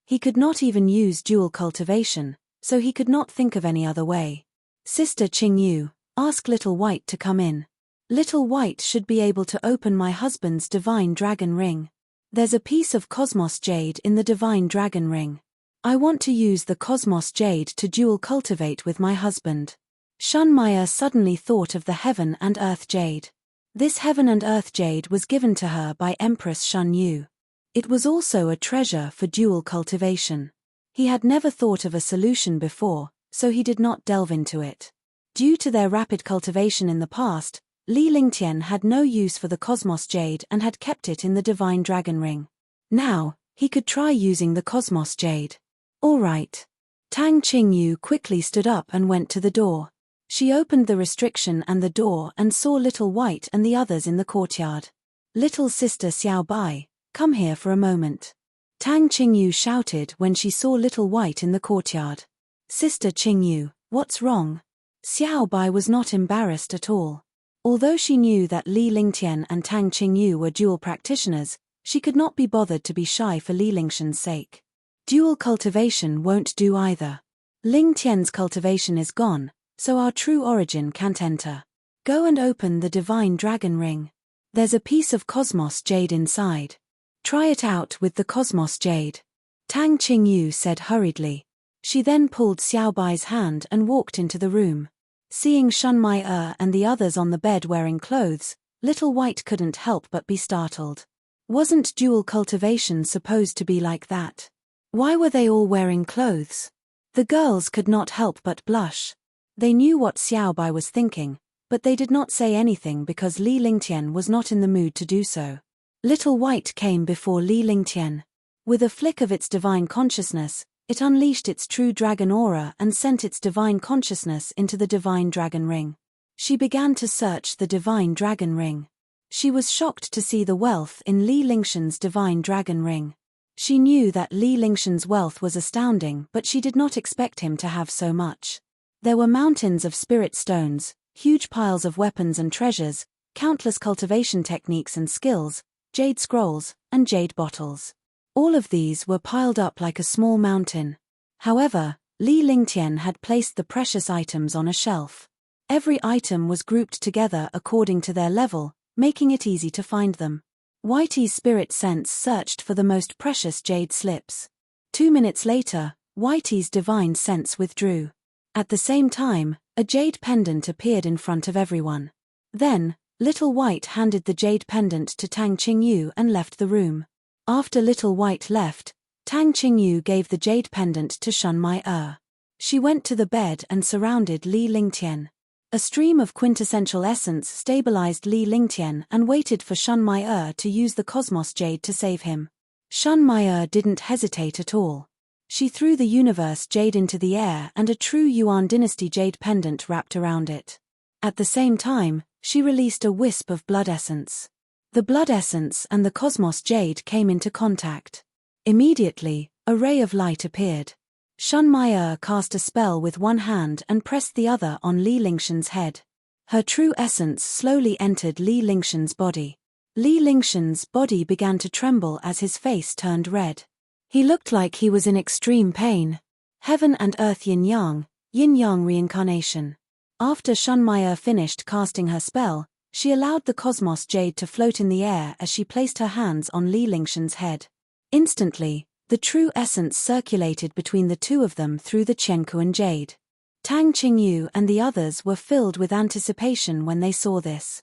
A: He could not even use dual cultivation, so he could not think of any other way. Sister Qingyu, ask Little White to come in. Little White should be able to open my husband's divine dragon ring. There's a piece of cosmos jade in the divine dragon ring. I want to use the cosmos jade to dual cultivate with my husband. Shun Mai suddenly thought of the heaven and earth jade. This heaven and earth jade was given to her by Empress Shun Yu. It was also a treasure for dual cultivation. He had never thought of a solution before, so he did not delve into it. Due to their rapid cultivation in the past, Li Lingtian had no use for the cosmos jade and had kept it in the divine dragon ring. Now, he could try using the cosmos jade. All right. Tang Qingyu quickly stood up and went to the door. She opened the restriction and the door and saw Little White and the others in the courtyard. Little sister Xiao Bai, come here for a moment. Tang Qingyu shouted when she saw Little White in the courtyard. Sister Qingyu, what's wrong? Xiao Bai was not embarrassed at all. Although she knew that Li Lingtian and Tang Qingyu were dual practitioners, she could not be bothered to be shy for Li Lingshan's sake. Dual cultivation won't do either. Ling Tian's cultivation is gone, so our true origin can't enter. Go and open the divine dragon ring. There's a piece of cosmos jade inside. Try it out with the cosmos jade. Tang Qingyu said hurriedly. She then pulled Xiao Bai's hand and walked into the room. Seeing Shun Mai and the others on the bed wearing clothes, Little White couldn't help but be startled. Wasn't dual cultivation supposed to be like that? Why were they all wearing clothes? The girls could not help but blush. They knew what Xiao Bai was thinking, but they did not say anything because Li Lingtian was not in the mood to do so. Little White came before Li Lingtian. With a flick of its divine consciousness, it unleashed its true dragon aura and sent its divine consciousness into the divine dragon ring. She began to search the divine dragon ring. She was shocked to see the wealth in Li Lingshan's divine dragon ring. She knew that Li Lingshan's wealth was astounding, but she did not expect him to have so much. There were mountains of spirit stones, huge piles of weapons and treasures, countless cultivation techniques and skills, jade scrolls, and jade bottles. All of these were piled up like a small mountain. However, Li Lingtian had placed the precious items on a shelf. Every item was grouped together according to their level, making it easy to find them. Whitey's spirit sense searched for the most precious jade slips. 2 minutes later, Whitey's divine sense withdrew. At the same time, a jade pendant appeared in front of everyone. Then, Little White handed the jade pendant to Tang Qingyu and left the room. After Little White left, Tang Qingyu gave the jade pendant to Shun Mai. She went to the bed and surrounded Li Lingtian. A stream of quintessential essence stabilized Li Lingtian and waited for Shun Mai to use the Cosmos Jade to save him. Shun Mai didn't hesitate at all. She threw the Universe Jade into the air and a true Yuan Dynasty Jade pendant wrapped around it. At the same time, she released a wisp of blood essence. The blood essence and the Cosmos Jade came into contact. Immediately, a ray of light appeared. Shun Mai cast a spell with one hand and pressed the other on Li Lingshan's head. Her true essence slowly entered Li Lingshan's body. Li Lingshan's body began to tremble as his face turned red. He looked like he was in extreme pain. Heaven and earth yin-yang reincarnation. After Shun Mai finished casting her spell, she allowed the Cosmos Jade to float in the air as she placed her hands on Li Lingshan's head. Instantly, the true essence circulated between the two of them through the Qianquan Jade. Tang Qingyu and the others were filled with anticipation when they saw this.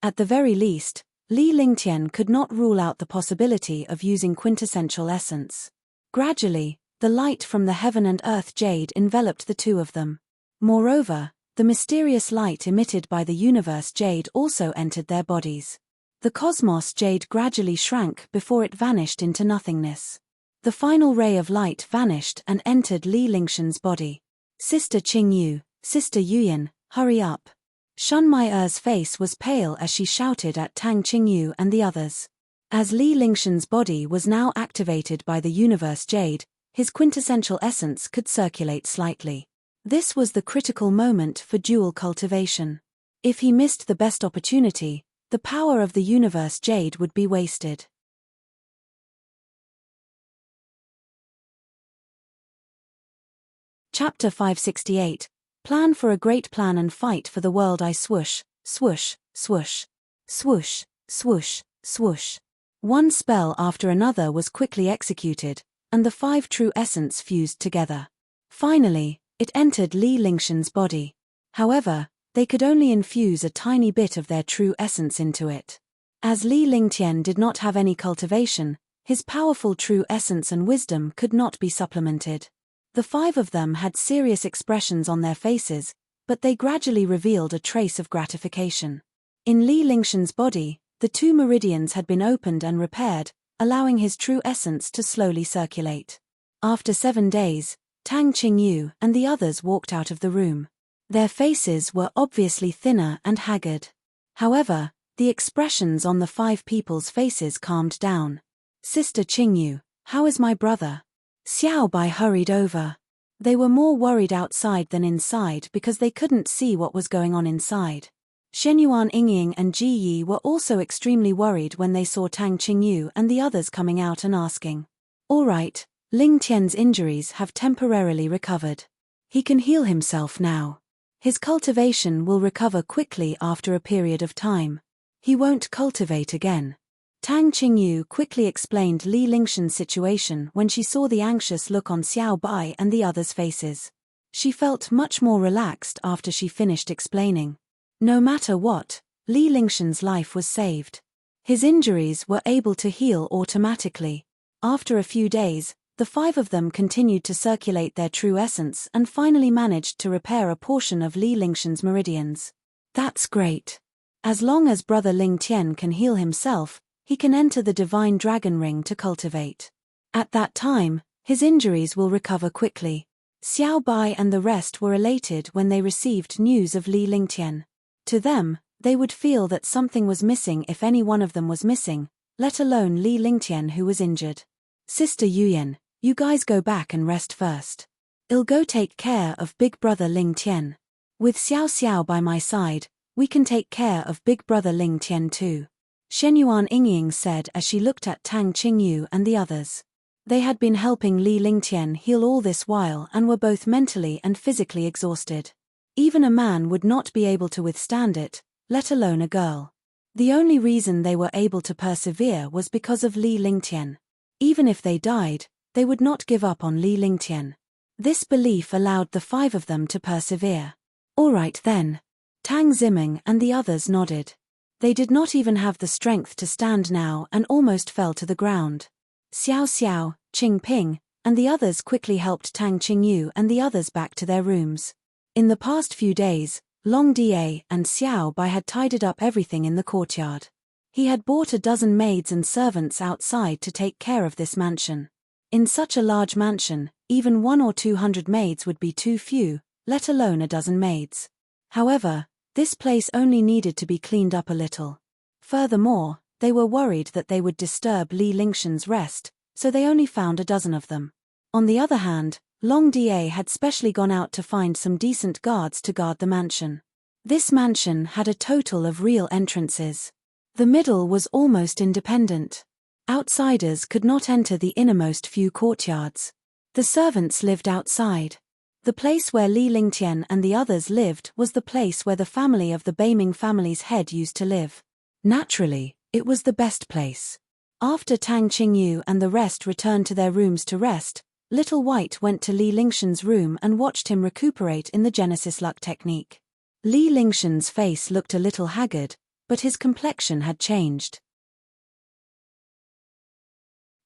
A: At the very least, Li Lingtian could not rule out the possibility of using quintessential essence. Gradually, the light from the Heaven and Earth Jade enveloped the two of them. Moreover, the mysterious light emitted by the Universe Jade also entered their bodies. The Cosmos Jade gradually shrank before it vanished into nothingness. The final ray of light vanished and entered Li Lingshan's body. Sister Qingyu, Sister Yuyan, hurry up. Shun Mai's face was pale as she shouted at Tang Qingyu and the others. As Li Lingshan's body was now activated by the Universe Jade, his quintessential essence could circulate slightly. This was the critical moment for dual cultivation. If he missed the best opportunity, the power of the Universe Jade would be wasted. Chapter 568. Plan for a great plan and fight for the world. I swoosh, swoosh, swoosh. Swoosh, swoosh, swoosh. One spell after another was quickly executed, and the 5 true essence fused together. Finally, it entered Li Lingshan's body. However, they could only infuse a tiny bit of their true essence into it. As Li Lingtian did not have any cultivation, his powerful true essence and wisdom could not be supplemented. The 5 of them had serious expressions on their faces, but they gradually revealed a trace of gratification. In Li Lingshan's body, the 2 meridians had been opened and repaired, allowing his true essence to slowly circulate. After 7 days, Tang Qingyu and the others walked out of the room. Their faces were obviously thinner and haggard. However, the expressions on the 5 people's faces calmed down. Sister Qingyu, how is my brother? Xiao Bai hurried over. They were more worried outside than inside because they couldn't see what was going on inside. Shenyuan Yingying and Ji Yi were also extremely worried when they saw Tang Qingyu and the others coming out and asking. All right, Ling Tian's injuries have temporarily recovered. He can heal himself now. His cultivation will recover quickly after a period of time. He won't cultivate again. Tang Qingyu quickly explained Li Lingshan's situation when she saw the anxious look on Xiao Bai and the others' faces. She felt much more relaxed after she finished explaining. No matter what, Li Lingshan's life was saved. His injuries were able to heal automatically. After a few days, the 5 of them continued to circulate their true essence and finally managed to repair a portion of Li Lingshan's meridians. That's great. As long as Brother Ling Tian can heal himself, he can enter the Divine Dragon Ring to cultivate. At that time, his injuries will recover quickly. Xiao Bai and the rest were elated when they received news of Li Lingtian. To them, they would feel that something was missing if any one of them was missing, let alone Li Lingtian who was injured. Sister Yuyan, you guys go back and rest first. I'll go take care of Big Brother Ling Tian. With Xiao Xiao by my side, we can take care of Big Brother Ling Tian too. Shenyuan Yingying said as she looked at Tang Qingyu and the others. They had been helping Li Lingtian heal all this while and were both mentally and physically exhausted. Even a man would not be able to withstand it, let alone a girl. The only reason they were able to persevere was because of Li Lingtian. Even if they died, they would not give up on Li Lingtian. This belief allowed the 5 of them to persevere. All right then. Tang Ziming and the others nodded. They did not even have the strength to stand now and almost fell to the ground. Xiao Xiao, Qing Ping, and the others quickly helped Tang Qingyu and the others back to their rooms. In the past few days, Long Da and Xiao Bai had tidied up everything in the courtyard. He had bought a dozen maids and servants outside to take care of this mansion. In such a large mansion, even 100 or 200 maids would be too few, let alone a dozen maids. However, this place only needed to be cleaned up a little. Furthermore, they were worried that they would disturb Li Lingtian's rest, so they only found a dozen of them. On the other hand, Long Da had specially gone out to find some decent guards to guard the mansion. This mansion had a total of real entrances. The middle was almost independent. Outsiders could not enter the innermost few courtyards. The servants lived outside. The place where Li Lingtian and the others lived was the place where the family of the Beiming family's head used to live. Naturally, it was the best place. After Tang Qingyu and the rest returned to their rooms to rest, Little White went to Li Lingtian's room and watched him recuperate in the Genesis Luck technique. Li Lingtian's face looked a little haggard, but his complexion had changed.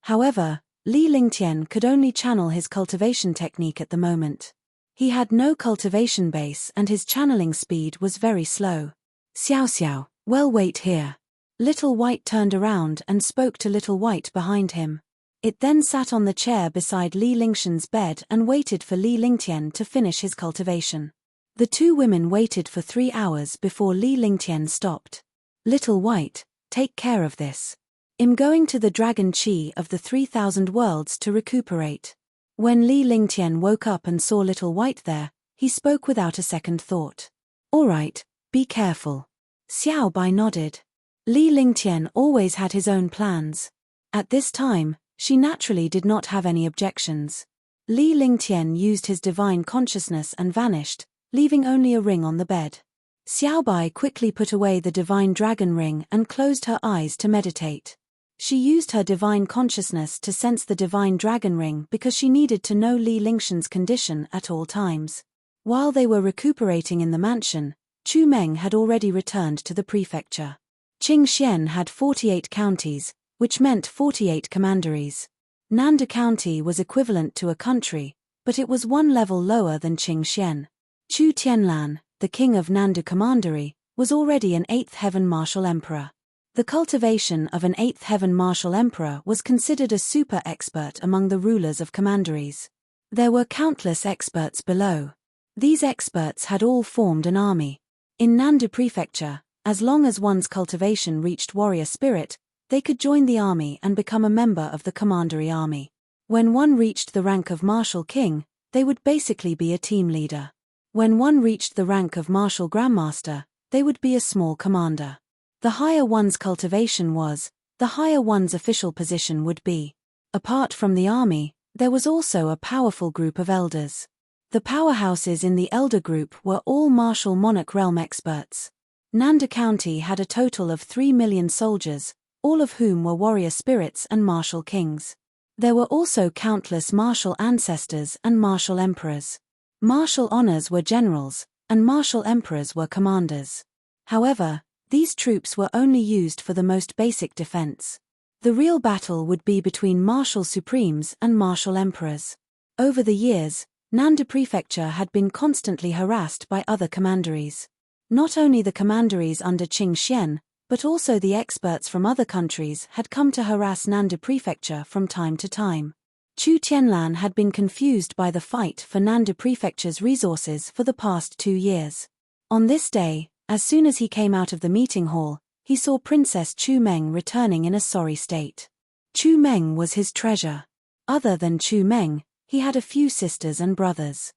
A: However, Li Lingtian could only channel his cultivation technique at the moment. He had no cultivation base and his channeling speed was very slow. Xiao Xiao, well, wait here. Little White turned around and spoke to Little White behind him. It then sat on the chair beside Li Lingtian's bed and waited for Li Lingtian to finish his cultivation. The 2 women waited for 3 hours before Li Lingtian stopped. Little White, take care of this. I'm going to the Dragon Chi of the 3,000 worlds to recuperate. When Li Lingtian woke up and saw Little White there, he spoke without a second thought. All right, be careful. Xiao Bai nodded. Li Lingtian always had his own plans. At this time, she naturally did not have any objections. Li Lingtian used his divine consciousness and vanished, leaving only a ring on the bed. Xiao Bai quickly put away the divine dragon ring and closed her eyes to meditate. She used her divine consciousness to sense the divine dragon ring because she needed to know Li Lingtian's condition at all times. While they were recuperating in the mansion, Chu Meng had already returned to the prefecture. Qing Xian had 48 counties, which meant 48 commanderies. Nanda County was equivalent to a country, but it was 1 level lower than Qing Xian. Chu Tianlan, the king of Nanda Commandery, was already an 8th heaven martial emperor. The cultivation of an 8th heaven martial emperor was considered a super expert among the rulers of commanderies. There were countless experts below. These experts had all formed an army. In Nanda Prefecture, as long as one's cultivation reached warrior spirit, they could join the army and become a member of the commandery army. When one reached the rank of martial king, they would basically be a team leader. When one reached the rank of martial grandmaster, they would be a small commander. The higher one's cultivation was, the higher one's official position would be. Apart from the army, there was also a powerful group of elders. The powerhouses in the elder group were all martial monarch realm experts. Nanda County had a total of 3 million soldiers, all of whom were warrior spirits and martial kings. There were also countless martial ancestors and martial emperors. Martial honors were generals, and martial emperors were commanders. However, these troops were only used for the most basic defense. The real battle would be between martial supremes and martial emperors. Over the years, Nanda Prefecture had been constantly harassed by other commanderies. Not only the commanderies under Qing Xian, but also the experts from other countries had come to harass Nanda Prefecture from time to time. Chu Tianlan had been confused by the fight for Nanda Prefecture's resources for the past 2 years. On this day, as soon as he came out of the meeting hall, he saw Princess Chu Meng returning in a sorry state. Chu Meng was his treasure. Other than Chu Meng, he had a few sisters and brothers.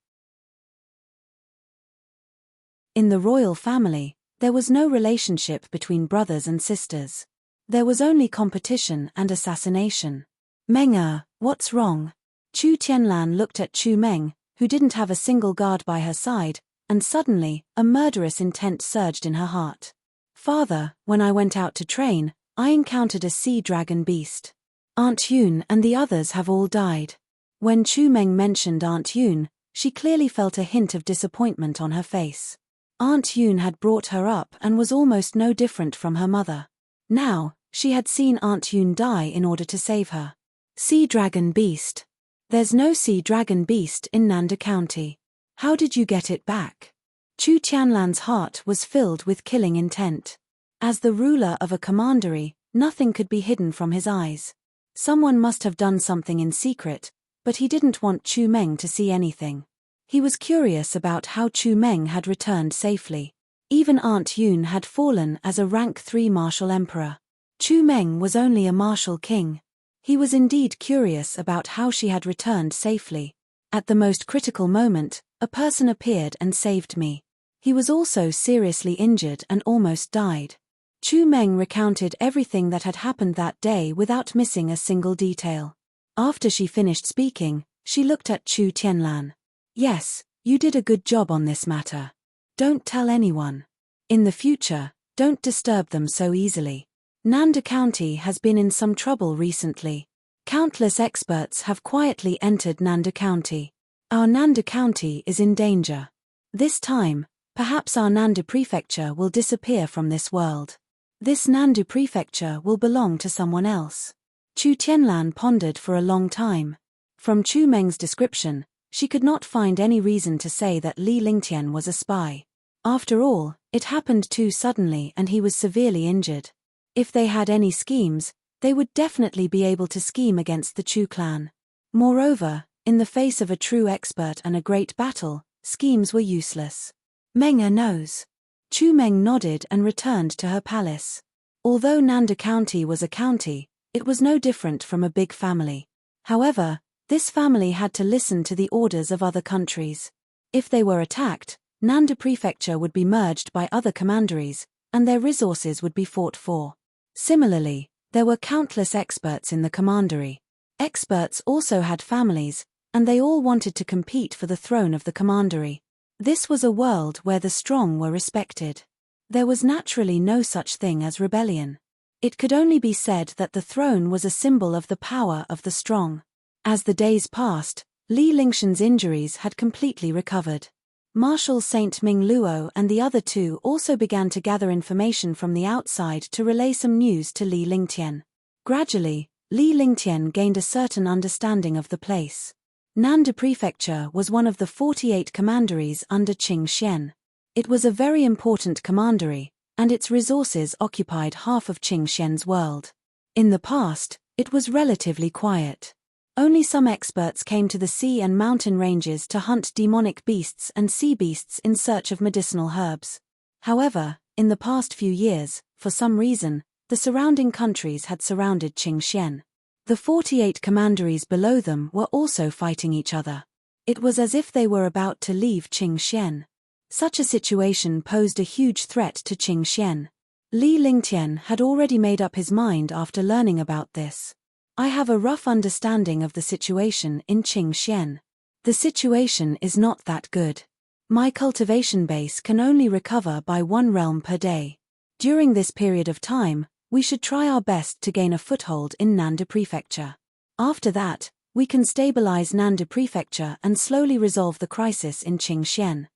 A: In the royal family, there was no relationship between brothers and sisters. There was only competition and assassination. Meng What's wrong? Chu Tianlan looked at Chu Meng, who didn't have a single guard by her side, and suddenly, a murderous intent surged in her heart. Father, when I went out to train, I encountered a sea dragon beast. Aunt Yun and the others have all died. When Chu Meng mentioned Aunt Yun, she clearly felt a hint of disappointment on her face. Aunt Yun had brought her up and was almost no different from her mother. Now, she had seen Aunt Yun die in order to save her. Sea dragon beast. There's no sea dragon beast in Nanda County. How did you get it back? Chu Tianlan's heart was filled with killing intent. As the ruler of a commandery, nothing could be hidden from his eyes. Someone must have done something in secret, but he didn't want Chu Meng to see anything. He was curious about how Chu Meng had returned safely. Even Aunt Yun had fallen as a rank 3 martial emperor. Chu Meng was only a martial king. He was indeed curious about how she had returned safely. At the most critical moment, a person appeared and saved me. He was also seriously injured and almost died. Chu Meng recounted everything that had happened that day without missing a single detail. After she finished speaking, she looked at Chu Tianlan. Yes, you did a good job on this matter. Don't tell anyone. In the future, don't disturb them so easily. Nanda County has been in some trouble recently. Countless experts have quietly entered Nanda County. Our Nanda County is in danger. This time, perhaps our Nanda Prefecture will disappear from this world. This Nanda Prefecture will belong to someone else. Chu Tianlan pondered for a long time. From Chu Meng's description, she could not find any reason to say that Li Lingtian was a spy. After all, it happened too suddenly and he was severely injured. If they had any schemes, they would definitely be able to scheme against the Chu clan. Moreover, in the face of a true expert and a great battle, schemes were useless. Meng knows. Chu Meng nodded and returned to her palace. Although Nanda County was a county, it was no different from a big family. However, this family had to listen to the orders of other countries. If they were attacked, Nanda Prefecture would be merged by other commanderies, and their resources would be fought for. Similarly, there were countless experts in the commandery. Experts also had families, and they all wanted to compete for the throne of the commandery. This was a world where the strong were respected. There was naturally no such thing as rebellion. It could only be said that the throne was a symbol of the power of the strong. As the days passed, Li Lingtian's injuries had completely recovered. Marshal Saint Ming Luo and the other two also began to gather information from the outside to relay some news to Li Lingtian. Gradually, Li Lingtian gained a certain understanding of the place. Nanda Prefecture was one of the 48 commanderies under Qing Xian. It was a very important commandery, and its resources occupied half of Qing Xian's world. In the past, it was relatively quiet. Only some experts came to the sea and mountain ranges to hunt demonic beasts and sea beasts in search of medicinal herbs. However, in the past few years, for some reason, the surrounding countries had surrounded Qing Xian. The 48 commanderies below them were also fighting each other. It was as if they were about to leave Qing Xian. Such a situation posed a huge threat to Qing Xian. Li Lingtian had already made up his mind after learning about this. I have a rough understanding of the situation in Qing Xian. The situation is not that good. My cultivation base can only recover by 1 realm per day. During this period of time, we should try our best to gain a foothold in Nanda Prefecture. After that, we can stabilize Nanda Prefecture and slowly resolve the crisis in Qing Xian.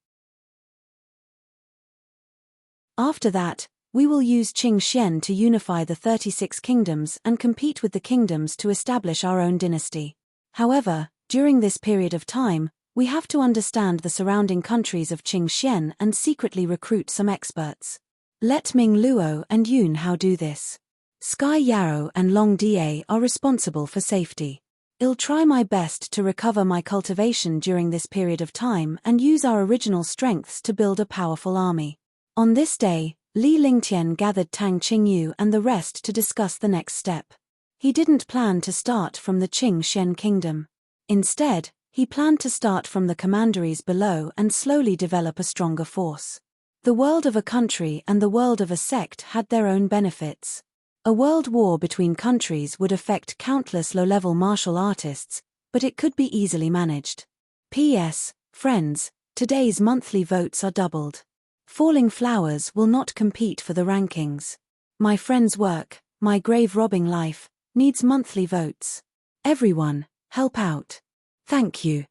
A: After that, we will use Qing Xian to unify the 36 kingdoms and compete with the kingdoms to establish our own dynasty. However, during this period of time, we have to understand the surrounding countries of Qing Xian and secretly recruit some experts. Let Ming Luo and Yun Hao do this. Sky Yarrow and Long Da are responsible for safety. I'll try my best to recover my cultivation during this period of time and use our original strengths to build a powerful army. On this day, Li Lingtian gathered Tang Qingyu and the rest to discuss the next step. He didn't plan to start from the Qing Xian kingdom. Instead, he planned to start from the commanderies below and slowly develop a stronger force. The world of a country and the world of a sect had their own benefits. A world war between countries would affect countless low-level martial artists, but it could be easily managed. P.S. Friends, today's monthly votes are doubled. Falling Flowers will not compete for the rankings. My friend's work, My Grave-Robbing Life, needs monthly votes. Everyone, help out. Thank you.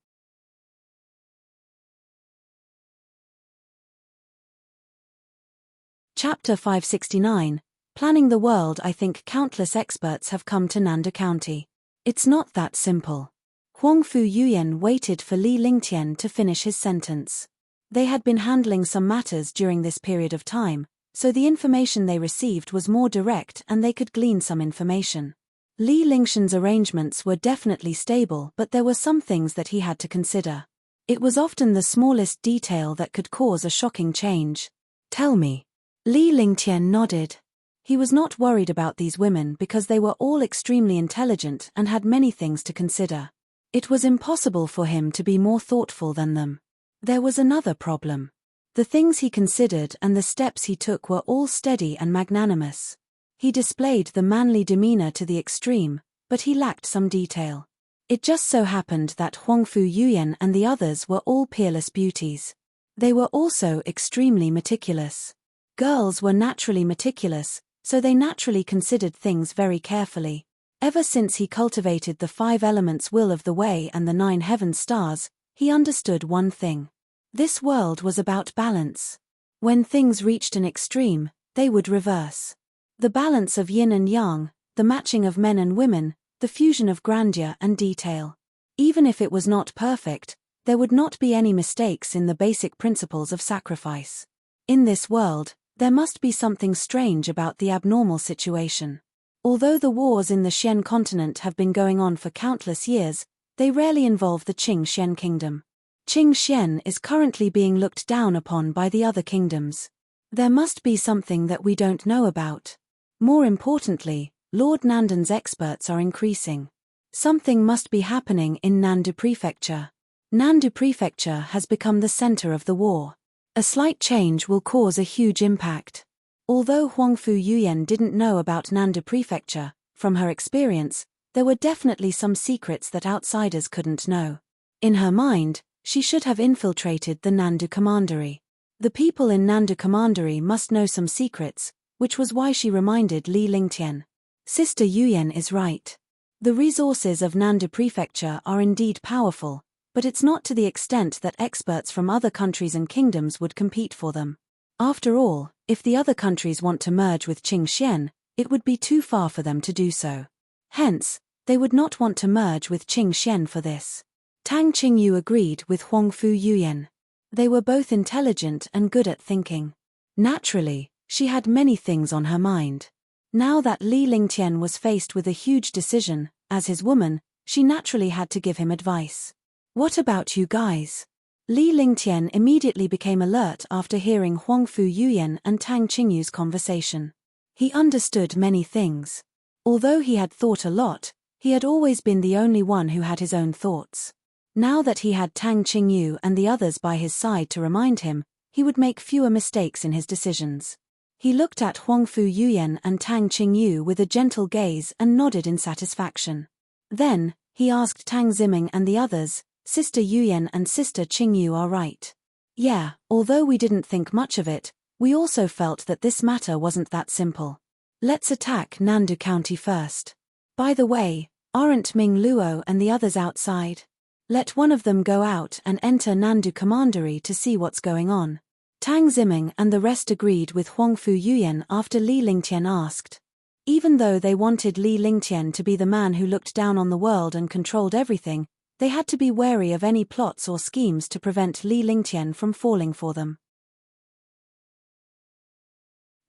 A: Chapter 569, Planning the World. I think countless experts have come to Nanda County. It's not that simple. Huangfu Yuyan waited for Li Lingtian to finish his sentence. They had been handling some matters during this period of time, so the information they received was more direct and they could glean some information. Li Lingtian's arrangements were definitely stable, but there were some things that he had to consider. It was often the smallest detail that could cause a shocking change. Tell me. Li Lingtian nodded. He was not worried about these women because they were all extremely intelligent and had many things to consider. It was impossible for him to be more thoughtful than them. There was another problem. The things he considered and the steps he took were all steady and magnanimous. He displayed the manly demeanor to the extreme, but he lacked some detail. It just so happened that Huangfu Yuyan and the others were all peerless beauties. They were also extremely meticulous. Girls were naturally meticulous, so they naturally considered things very carefully. Ever since he cultivated the 5 elements will of the way and the 9 heaven stars, he understood one thing. This world was about balance. When things reached an extreme, they would reverse. The balance of yin and yang, the matching of men and women, the fusion of grandeur and detail. Even if it was not perfect, there would not be any mistakes in the basic principles of sacrifice. In this world, there must be something strange about the abnormal situation. Although the wars in the Xian continent have been going on for countless years, they rarely involve the Qing Xian kingdom. Qing Xian is currently being looked down upon by the other kingdoms. There must be something that we don't know about. More importantly, Lord Nandan's experts are increasing. Something must be happening in Nandu Prefecture. Nandu Prefecture has become the center of the war. A slight change will cause a huge impact. Although Huangfu Yuyan didn't know about Nandu Prefecture, from her experience, there were definitely some secrets that outsiders couldn't know. In her mind, she should have infiltrated the Nandu Commandery. The people in Nandu Commandery must know some secrets, which was why she reminded Li Lingtian. Sister Yuyan is right. The resources of Nandu Prefecture are indeed powerful, but it's not to the extent that experts from other countries and kingdoms would compete for them. After all, if the other countries want to merge with Qing Xian, it would be too far for them to do so. Hence, they would not want to merge with Qing Xian for this. Tang Qingyu agreed with Huangfu Yuyan. They were both intelligent and good at thinking. Naturally, she had many things on her mind. Now that Li Lingtian was faced with a huge decision, as his woman, she naturally had to give him advice. What about you guys? Li Lingtian immediately became alert after hearing Huangfu Yuyan and Tang Qingyu's conversation. He understood many things. Although he had thought a lot, he had always been the only one who had his own thoughts. Now that he had Tang Qingyu and the others by his side to remind him, he would make fewer mistakes in his decisions. He looked at Huangfu Yuyan and Tang Qingyu with a gentle gaze and nodded in satisfaction. Then, he asked Tang Ziming and the others, Sister Yuyan and Sister Qingyu are right. Yeah, although we didn't think much of it, we also felt that this matter wasn't that simple. Let's attack Nandu County first. By the way, aren't Ming Luo and the others outside? Let one of them go out and enter Nandu Commandery to see what's going on. Tang Ziming and the rest agreed with Huangfu Yuyan after Li Lingtian asked. Even though they wanted Li Lingtian to be the man who looked down on the world and controlled everything, they had to be wary of any plots or schemes to prevent Li Lingtian from falling for them.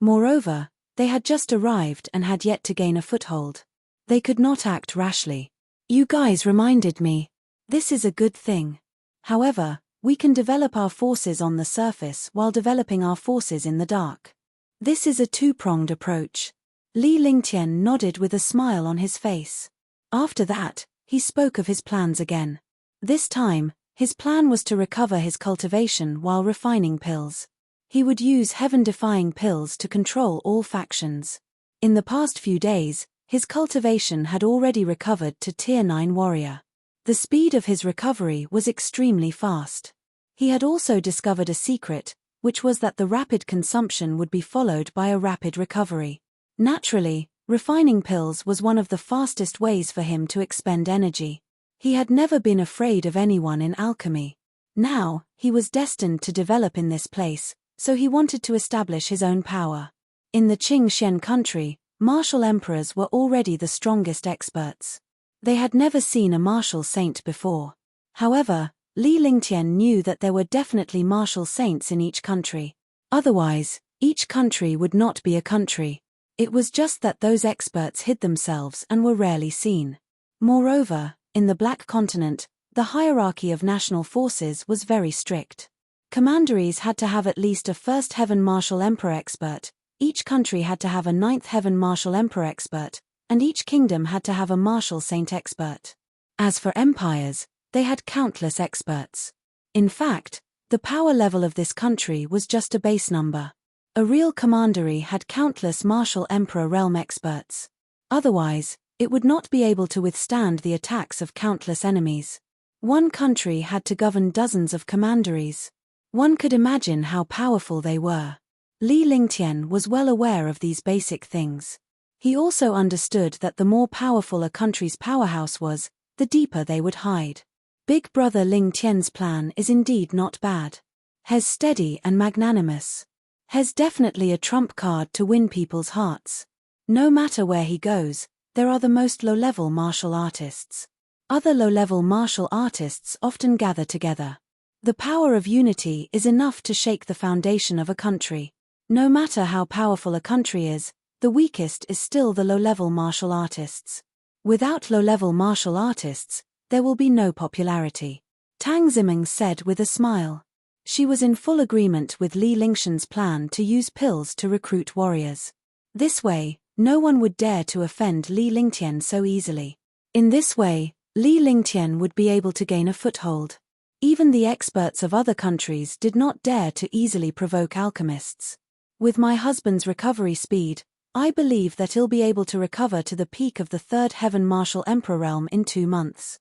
A: Moreover, they had just arrived and had yet to gain a foothold. They could not act rashly. You guys reminded me. This is a good thing. However, we can develop our forces on the surface while developing our forces in the dark. This is a two-pronged approach. Li Lingtian nodded with a smile on his face. After that, he spoke of his plans again. This time, his plan was to recover his cultivation while refining pills. He would use heaven-defying pills to control all factions. In the past few days, his cultivation had already recovered to Tier 9 warrior. The speed of his recovery was extremely fast. He had also discovered a secret, which was that the rapid consumption would be followed by a rapid recovery. Naturally, refining pills was one of the fastest ways for him to expend energy. He had never been afraid of anyone in alchemy. Now, he was destined to develop in this place, so he wanted to establish his own power. In the Qing Xian country, martial emperors were already the strongest experts. They had never seen a martial saint before. However, Li Lingtian knew that there were definitely martial saints in each country. Otherwise, each country would not be a country. It was just that those experts hid themselves and were rarely seen. Moreover, in the Black Continent, the hierarchy of national forces was very strict. Commanderies had to have at least a first heaven martial emperor expert, each country had to have a ninth heaven martial emperor expert, and each kingdom had to have a martial saint expert. As for empires, they had countless experts. In fact, the power level of this country was just a base number. A real commandery had countless martial emperor realm experts. Otherwise, it would not be able to withstand the attacks of countless enemies. One country had to govern dozens of commanderies. One could imagine how powerful they were. Li Lingtian was well aware of these basic things. He also understood that the more powerful a country's powerhouse was, the deeper they would hide. Big Brother Ling Tian's plan is indeed not bad. He's steady and magnanimous. He's definitely a trump card to win people's hearts. No matter where he goes, there are the most low-level martial artists. Other low-level martial artists often gather together. The power of unity is enough to shake the foundation of a country. No matter how powerful a country is, the weakest is still the low-level martial artists. Without low-level martial artists, there will be no popularity. Tang Ziming said with a smile. She was in full agreement with Li Lingtian's plan to use pills to recruit warriors. This way, no one would dare to offend Li Lingtian so easily. In this way, Li Lingtian would be able to gain a foothold. Even the experts of other countries did not dare to easily provoke alchemists. With my husband's recovery speed, I believe that he'll be able to recover to the peak of the third heaven martial emperor realm in 2 months.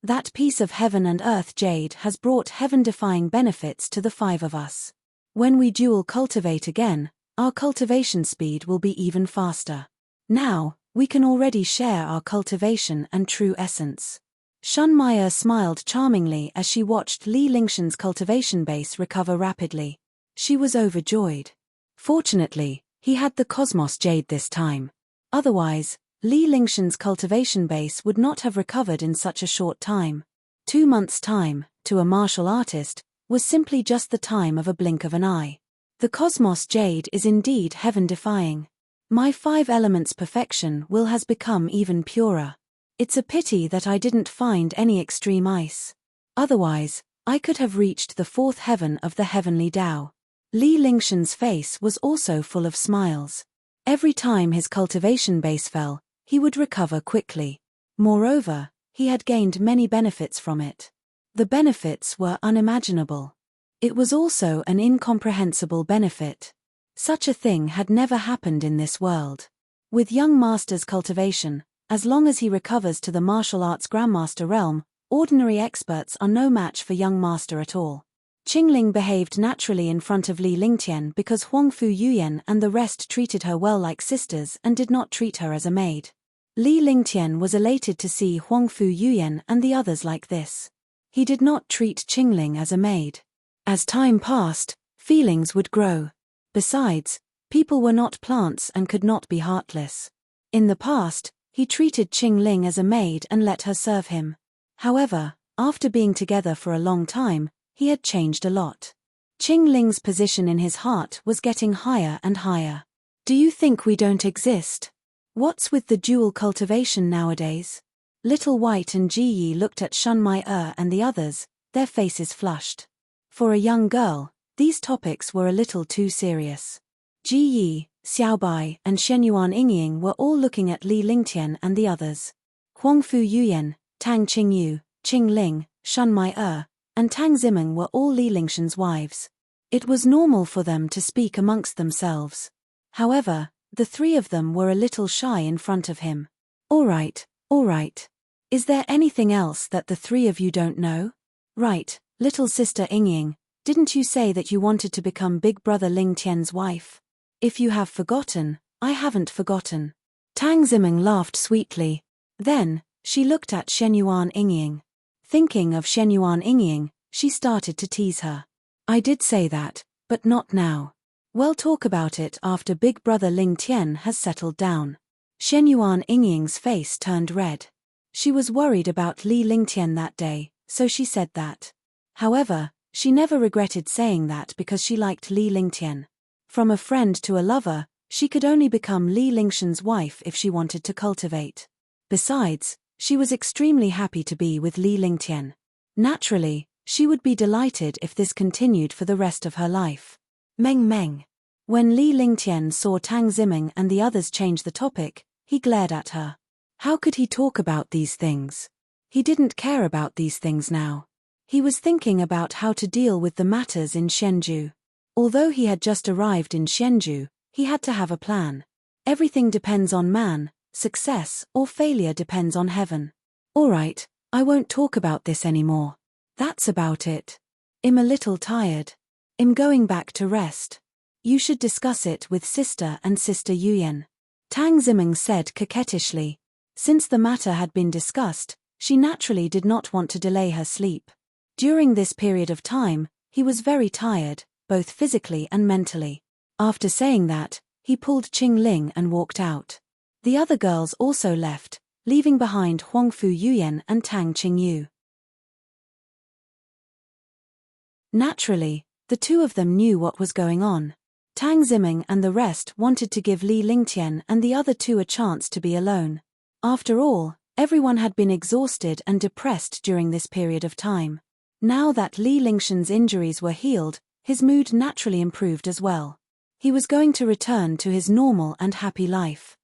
A: That piece of heaven and earth jade has brought heaven-defying benefits to the 5 of us. When we dual cultivate again, our cultivation speed will be even faster. Now, we can already share our cultivation and true essence. Shun Maya smiled charmingly as she watched Li Lingtian's cultivation base recover rapidly. She was overjoyed. Fortunately, he had the cosmos jade this time. Otherwise, Li Lingtian's cultivation base would not have recovered in such a short time. 2 months' time, to a martial artist, was simply just the time of a blink of an eye. The cosmos jade is indeed heaven-defying. My 5 elements perfection will has become even purer. It's a pity that I didn't find any extreme ice. Otherwise, I could have reached the 4th heaven of the heavenly Tao. Li Lingtian's face was also full of smiles. Every time his cultivation base fell, he would recover quickly. Moreover, he had gained many benefits from it. The benefits were unimaginable. It was also an incomprehensible benefit. Such a thing had never happened in this world. With young master's cultivation, as long as he recovers to the martial arts grandmaster realm, ordinary experts are no match for young master at all. Qingling behaved naturally in front of Li Lingtian because Huangfu Yuyan and the rest treated her well like sisters and did not treat her as a maid. Li Lingtian was elated to see Huangfu Yuyan and the others like this. He did not treat Qingling as a maid. As time passed, feelings would grow. Besides, people were not plants and could not be heartless. In the past, he treated Qingling as a maid and let her serve him. However, after being together for a long time, he had changed a lot. Qingling's position in his heart was getting higher and higher. Do you think we don't exist? What's with the dual cultivation nowadays? Little White and Ji Yi looked at Shun Mai and the others, their faces flushed. For a young girl, these topics were a little too serious. Ji Yi, Xiaobai, and Shenyuan Yingying were all looking at Li Lingtian and the others. Huangfu Yuyan, Tang Qingyu, Qingling, Shun Mai and Tang Zimeng were all Li Lingtian's wives. It was normal for them to speak amongst themselves. However, the three of them were a little shy in front of him. All right. Is there anything else that the three of you don't know? Right, little sister Yingying, didn't you say that you wanted to become Big Brother Ling Tian's wife? If you have forgotten, I haven't forgotten. Tang Zimeng laughed sweetly. Then, she looked at Shenyuan Yingying. Thinking of Shenyuan Yingying, she started to tease her. I did say that, but not now. We'll talk about it after Big Brother Ling Tian has settled down. Shenyuan Yingying's face turned red. She was worried about Li Lingtian that day, so she said that. However, she never regretted saying that because she liked Li Lingtian. From a friend to a lover, she could only become Li Lingshan's wife if she wanted to cultivate. Besides, she was extremely happy to be with Li Lingtian. Naturally, she would be delighted if this continued for the rest of her life. Meng. When Li Lingtian saw Tang Zimeng and the others change the topic, he glared at her. How could he talk about these things? He didn't care about these things now. He was thinking about how to deal with the matters in Shenzhou. Although he had just arrived in Shenzhou, he had to have a plan. Everything depends on man, success or failure depends on heaven. All right, I won't talk about this anymore. That's about it. I'm a little tired. I'm going back to rest. You should discuss it with sister and sister Yuyan. Tang Zimeng said coquettishly. Since the matter had been discussed, she naturally did not want to delay her sleep. During this period of time, he was very tired, both physically and mentally. After saying that, he pulled Qing Ling and walked out. The other girls also left, leaving behind Huangfu Yuyan and Tang Qingyu. Naturally, the two of them knew what was going on. Tang Zimeng and the rest wanted to give Li Lingtian and the other two a chance to be alone. After all, everyone had been exhausted and depressed during this period of time. Now that Li Lingshan's injuries were healed, his mood naturally improved as well. He was going to return to his normal and happy life.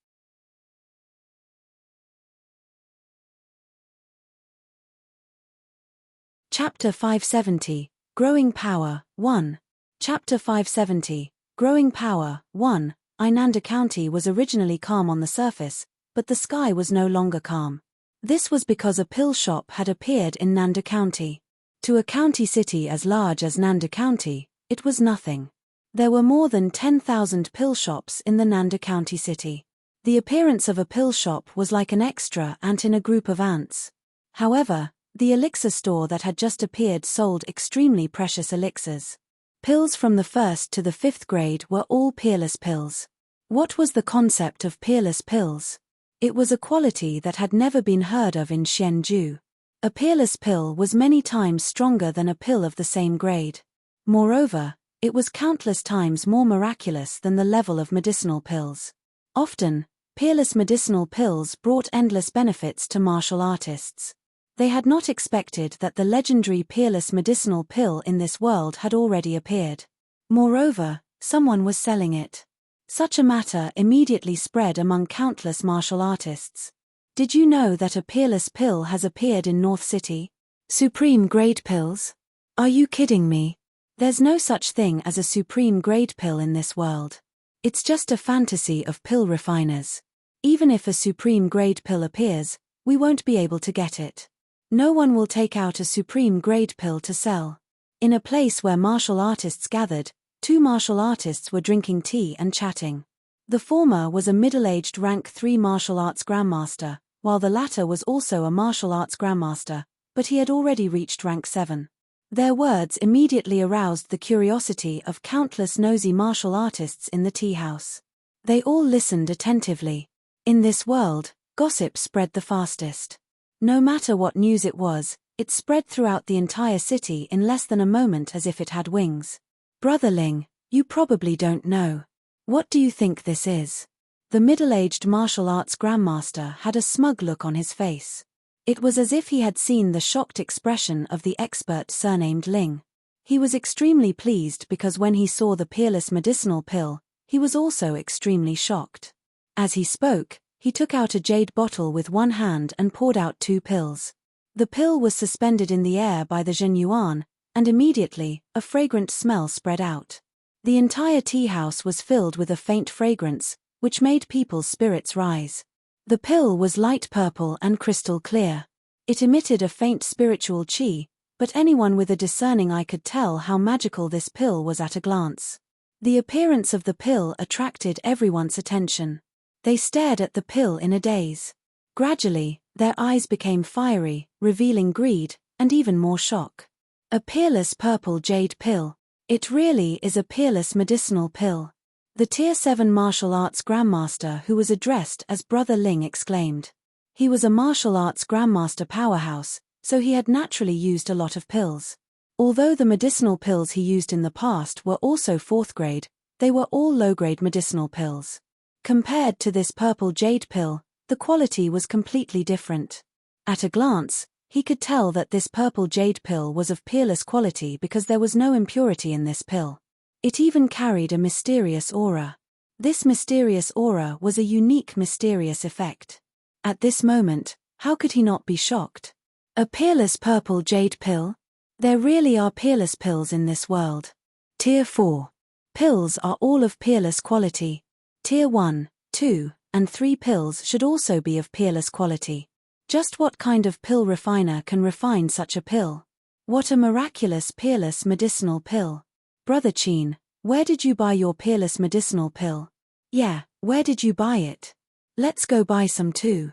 A: Chapter 570, Growing Power, 1. Chapter 570, Growing Power, 1. Inanda County was originally calm on the surface, but the sky was no longer calm. This was because a pill shop had appeared in Nanda County. To a county city as large as Nanda County, it was nothing. There were more than 10,000 pill shops in the Nanda County city. The appearance of a pill shop was like an extra ant in a group of ants. However, the elixir store that had just appeared sold extremely precious elixirs. Pills from the 1st to the 5th grade were all peerless pills. What was the concept of peerless pills? It was a quality that had never been heard of in Shenzhou. A peerless pill was many times stronger than a pill of the same grade. Moreover, it was countless times more miraculous than the level of medicinal pills. Often, peerless medicinal pills brought endless benefits to martial artists. They had not expected that the legendary peerless medicinal pill in this world had already appeared. Moreover, someone was selling it. Such a matter immediately spread among countless martial artists. Did you know that a peerless pill has appeared in North City? Supreme grade pills? Are you kidding me? There's no such thing as a supreme grade pill in this world. It's just a fantasy of pill refiners. Even if a supreme grade pill appears, we won't be able to get it. No one will take out a supreme grade pill to sell. In a place where martial artists gathered, two martial artists were drinking tea and chatting. The former was a middle-aged rank 3 martial arts grandmaster, while the latter was also a martial arts grandmaster, but he had already reached rank 7. Their words immediately aroused the curiosity of countless nosy martial artists in the tea house. They all listened attentively. In this world, gossip spread the fastest. No matter what news it was, it spread throughout the entire city in less than a moment as if it had wings. Brother Ling, you probably don't know. What do you think this is? The middle-aged martial arts grandmaster had a smug look on his face. It was as if he had seen the shocked expression of the expert surnamed Ling. He was extremely pleased because when he saw the peerless medicinal pill, he was also extremely shocked. As he spoke, he took out a jade bottle with one hand and poured out 2 pills. The pill was suspended in the air by the Zhenyuan, and immediately, a fragrant smell spread out. The entire tea house was filled with a faint fragrance, which made people's spirits rise. The pill was light purple and crystal clear. It emitted a faint spiritual chi, but anyone with a discerning eye could tell how magical this pill was at a glance. The appearance of the pill attracted everyone's attention. They stared at the pill in a daze. Gradually, their eyes became fiery, revealing greed, and even more shock. A peerless purple jade pill. It really is a peerless medicinal pill. The Tier 7 martial arts grandmaster who was addressed as Brother Ling exclaimed. He was a martial arts grandmaster powerhouse, so he had naturally used a lot of pills. Although the medicinal pills he used in the past were also 4th grade, they were all low-grade medicinal pills. Compared to this purple jade pill, the quality was completely different. At a glance, he could tell that this purple jade pill was of peerless quality because there was no impurity in this pill. It even carried a mysterious aura. This mysterious aura was a unique mysterious effect. At this moment, how could he not be shocked? A peerless purple jade pill? There really are peerless pills in this world. Tier 4. Pills are all of peerless quality. Tier 1, 2, and 3 pills should also be of peerless quality. Just what kind of pill refiner can refine such a pill? What a miraculous peerless medicinal pill. Brother Chin, where did you buy your peerless medicinal pill? Yeah, where did you buy it? Let's go buy some too.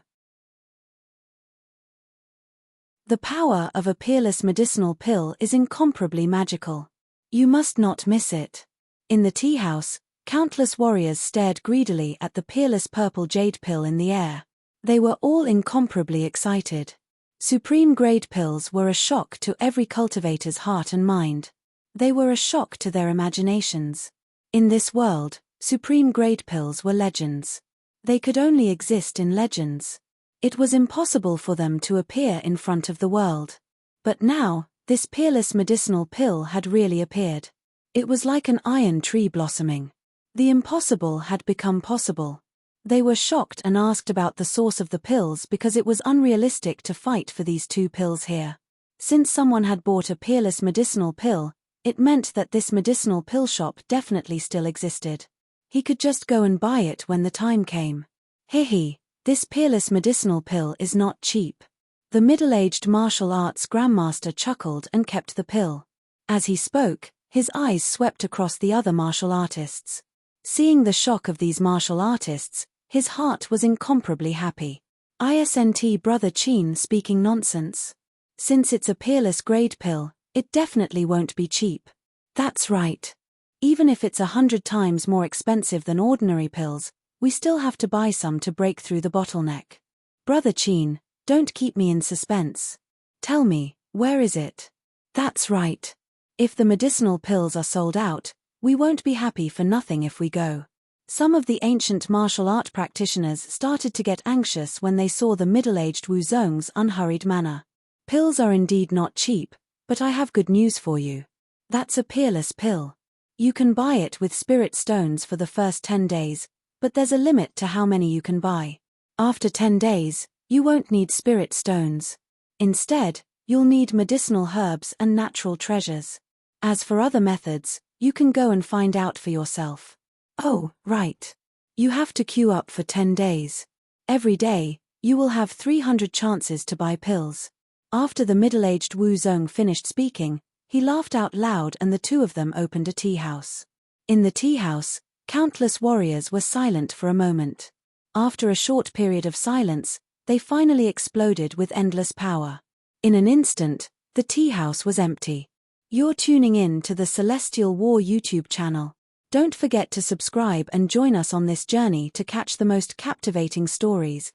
A: The power of a peerless medicinal pill is incomparably magical. You must not miss it. In the tea house, countless warriors stared greedily at the peerless purple jade pill in the air. They were all incomparably excited. Supreme grade pills were a shock to every cultivator's heart and mind. They were a shock to their imaginations. In this world, supreme grade pills were legends. They could only exist in legends. It was impossible for them to appear in front of the world. But now, this peerless medicinal pill had really appeared. It was like an iron tree blossoming. The impossible had become possible. They were shocked and asked about the source of the pills because it was unrealistic to fight for these 2 pills here. Since someone had bought a peerless medicinal pill, it meant that this medicinal pill shop definitely still existed. He could just go and buy it when the time came. Hehe, this peerless medicinal pill is not cheap. The middle-aged martial arts grandmaster chuckled and kept the pill. As he spoke, his eyes swept across the other martial artists. Seeing the shock of these martial artists, his heart was incomparably happy. Isn't Brother Chin speaking nonsense? Since it's a peerless grade pill, it definitely won't be cheap. That's right. Even if it's 100 times more expensive than ordinary pills, we still have to buy some to break through the bottleneck. Brother Chin, don't keep me in suspense. Tell me, where is it? That's right. If the medicinal pills are sold out, we won't be happy for nothing if we go. Some of the ancient martial art practitioners started to get anxious when they saw the middle-aged Wu Zong's unhurried manner. Pills are indeed not cheap, but I have good news for you. That's a peerless pill. You can buy it with spirit stones for the first 10 days, but there's a limit to how many you can buy. After 10 days, you won't need spirit stones. Instead, you'll need medicinal herbs and natural treasures. As for other methods, you can go and find out for yourself. Oh, right. You have to queue up for 10 days. Every day, you will have 300 chances to buy pills. After the middle-aged Wu Zong finished speaking, he laughed out loud and the 2 of them opened a tea house. In the tea house, countless warriors were silent for a moment. After a short period of silence, they finally exploded with endless power. In an instant, the tea house was empty. You're tuning in to the Celestial War YouTube channel. Don't forget to subscribe and join us on this journey to catch the most captivating stories.